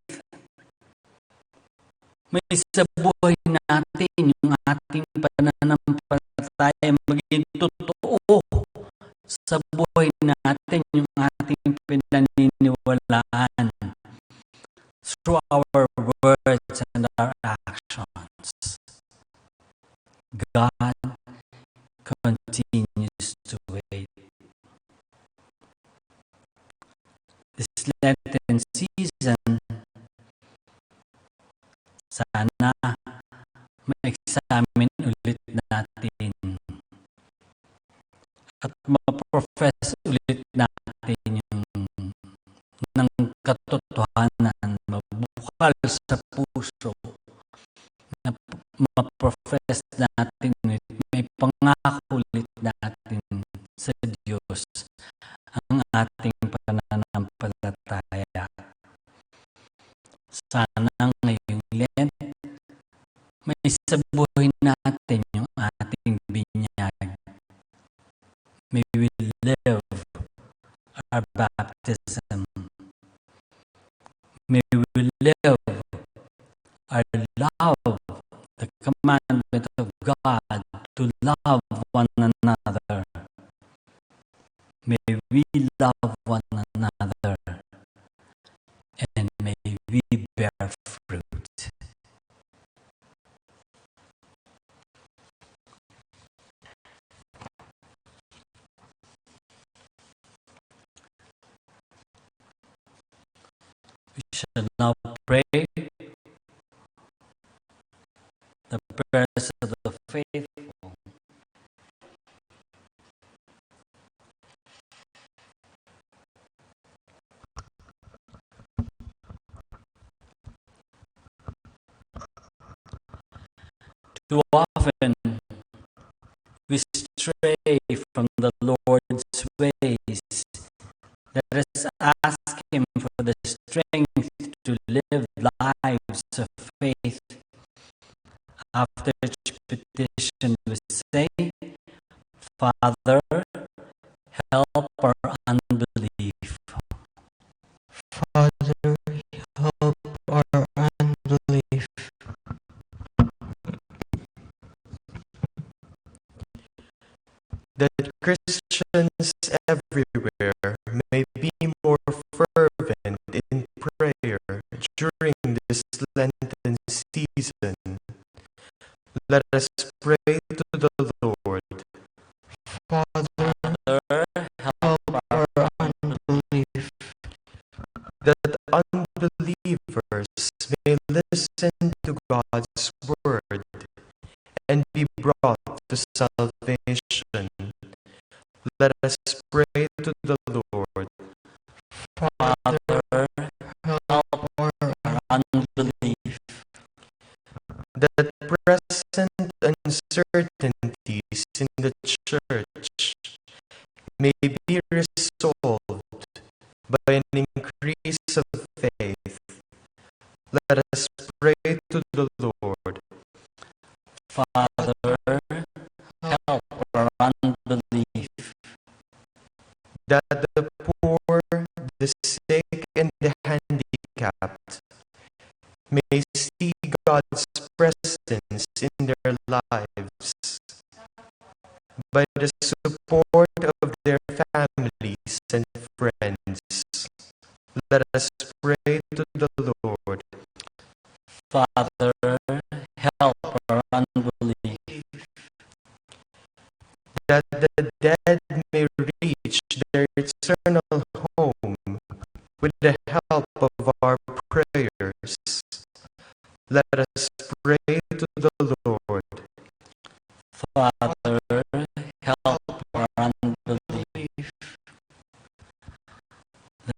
May sa buhay natin yung ating pananampalataya maging totoo. Sa buhay natin yung ating pinaniniwalaan through our words and our actions. God continues to wait. This Lenten season, sana ma-examine ulit natin at ma-profess ulit natin yung ng katotohanan, mabukal sa puso, na ma-profess natin ulit, may pangako ulit natin sa Diyos ang ating pananampalataya. Sana ngayong Lent, may sabuhin natin yung ating binyag. May we live our baptism. May we live our love, the commandment of God to love one another. May we love one another, and may we bear fruit. We shall now pray the prayers of the faithful. Too often we stray from the Lord's ways. Let us ask Him for the strength to live lives of faith. After each petition we say, Father, help our unbelief. Father, help our unbelief. That Christians everywhere may be more fervent in prayer during this Lenten season. Let us pray to the Lord. Father, help our unbelief. That unbelievers may listen to God's word and be brought to salvation. Let us pray to the Lord. Father, help our unbelief. That present uncertainties in the church may be resolved by an increase of faith. Let us pray to the Lord. Father, help our unbelief. That the poor, the sick, and the handicapped may see God's presence in their lives by the support of their families and friends. Let us pray to the Lord. Father, help our unbelief. That the dead may reach their eternal home with the help of our prayers. Let us pray to the Lord. Father, help our unbelief.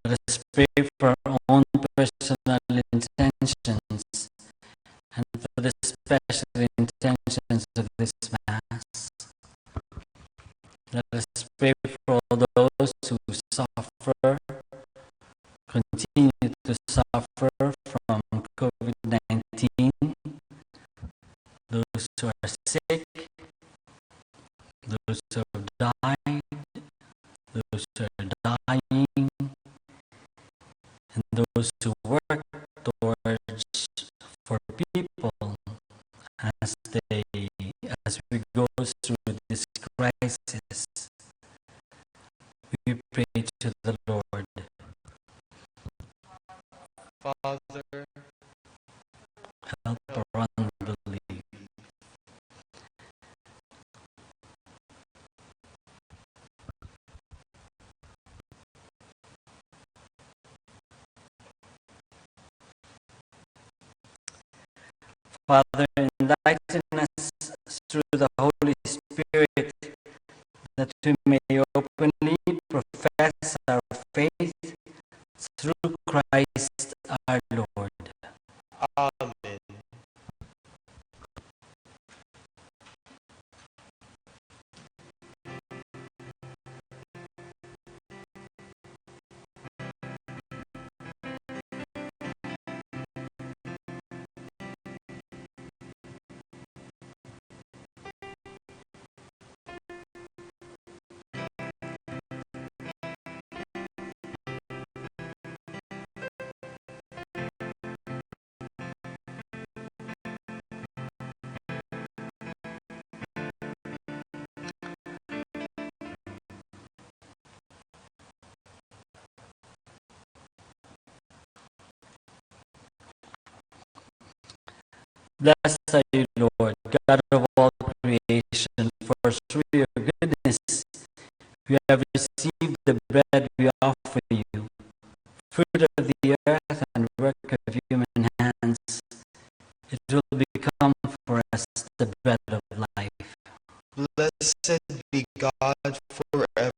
Let us pray for our own personal intentions and for the special intentions of this Mass. Let us pray for all those who suffer, continue to suffer from COVID-19, those who are sick, those who have died, those who are dying, and those who work towards for people as we go through this crisis. We pray to the Lord. Father, help our unbelief. Father, enlighten us through the Holy Spirit that we may openly profess our faith through Christ our Lord. Amen. Blessed are you, Lord, God of all creation, for through your goodness we have received the bread we offer you, fruit of the earth and work of human hands. It will become for us the bread of life. Blessed be God forever.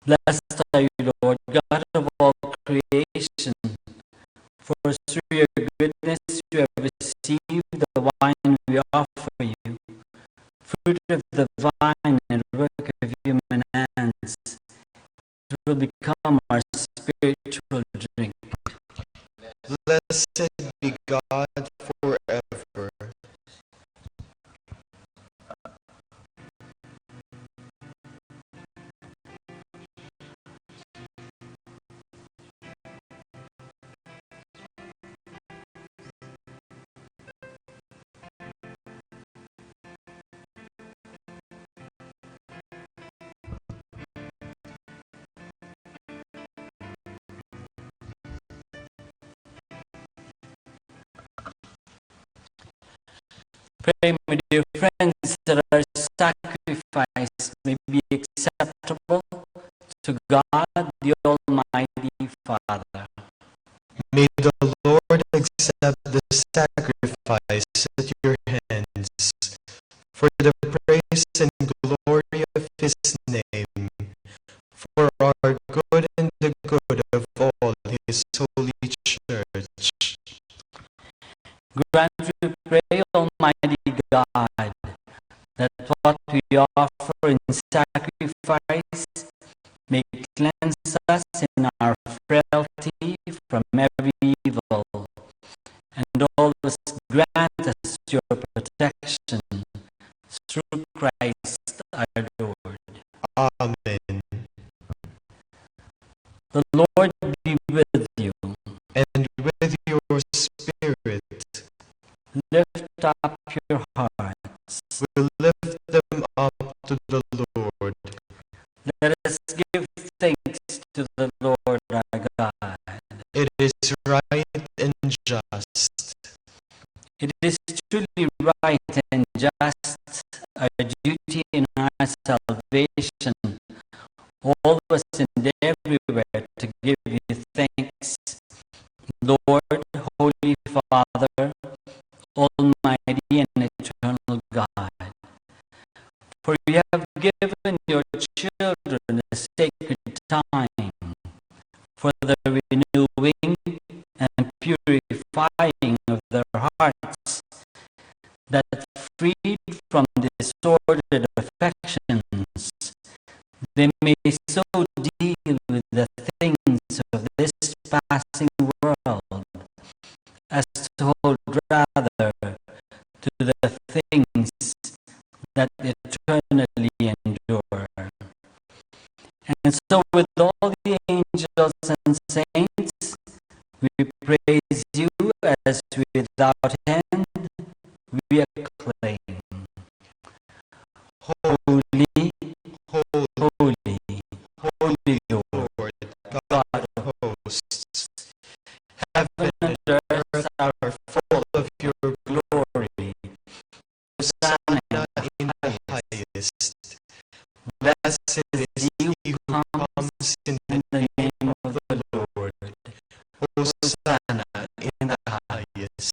Blessed are you, Lord, God of all creation, for through your goodness you have received the wine we offer you, fruit of the vine and work of human hands. It will become our spiritual drink. Blessed be God forever. Pray, my dear friends, that our sacrifice may be acceptable to God, the Almighty Father. May the Lord accept the sacrifice at your hands for the praise and glory of his name, for our good and the good of all his holy church. Grant, we pray, Almighty God, that what we offer in sacrifice may cleanse us in our frailty from every evil, and always grant us your protection through Christ our Lord. Amen. The Lord be with you. And with your spirit. Lift up your hearts. We lift them up to the Lord. Let us give thanks to the Lord our God. It is right and just. It is truly right and just, our duty and our salvation, always and everywhere to give you thanks, Lord, Holy Father, Almighty and eternal God. For you have given your children a sacred time for the renewing and purifying of their hearts, that freed from disordered affections, they may so deal with the things of this passing world as to hold rather to the things that eternally endure. And so with all the angels and saints, we praise you as without end we acclaim. Holy, holy, holy Lord, God of hosts, heaven and earth are full of your glory. Hosanna in the highest. Blessed is he who comes in the name of the Lord. Hosanna in the highest.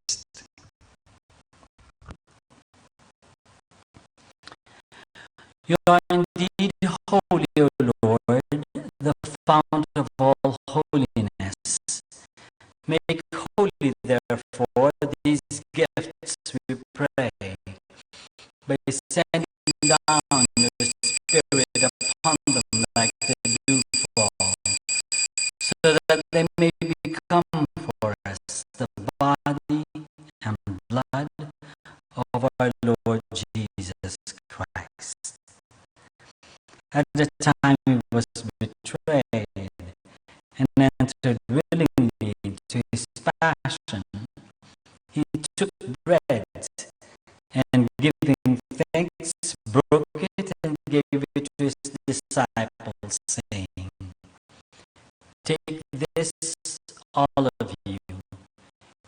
You are indeed holy, O Lord, the fount of all holiness. Make holy, therefore, these gifts, we pray, by sending down your Spirit upon them like the dew so that they may become for us the body and blood of our Lord Jesus Christ. At the time he was betrayed and entered willingly into his passion, he took bread and giving thanks, broke it and gave it to his disciples, saying, "Take this, all of you,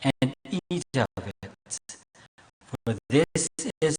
and eat of it, for this is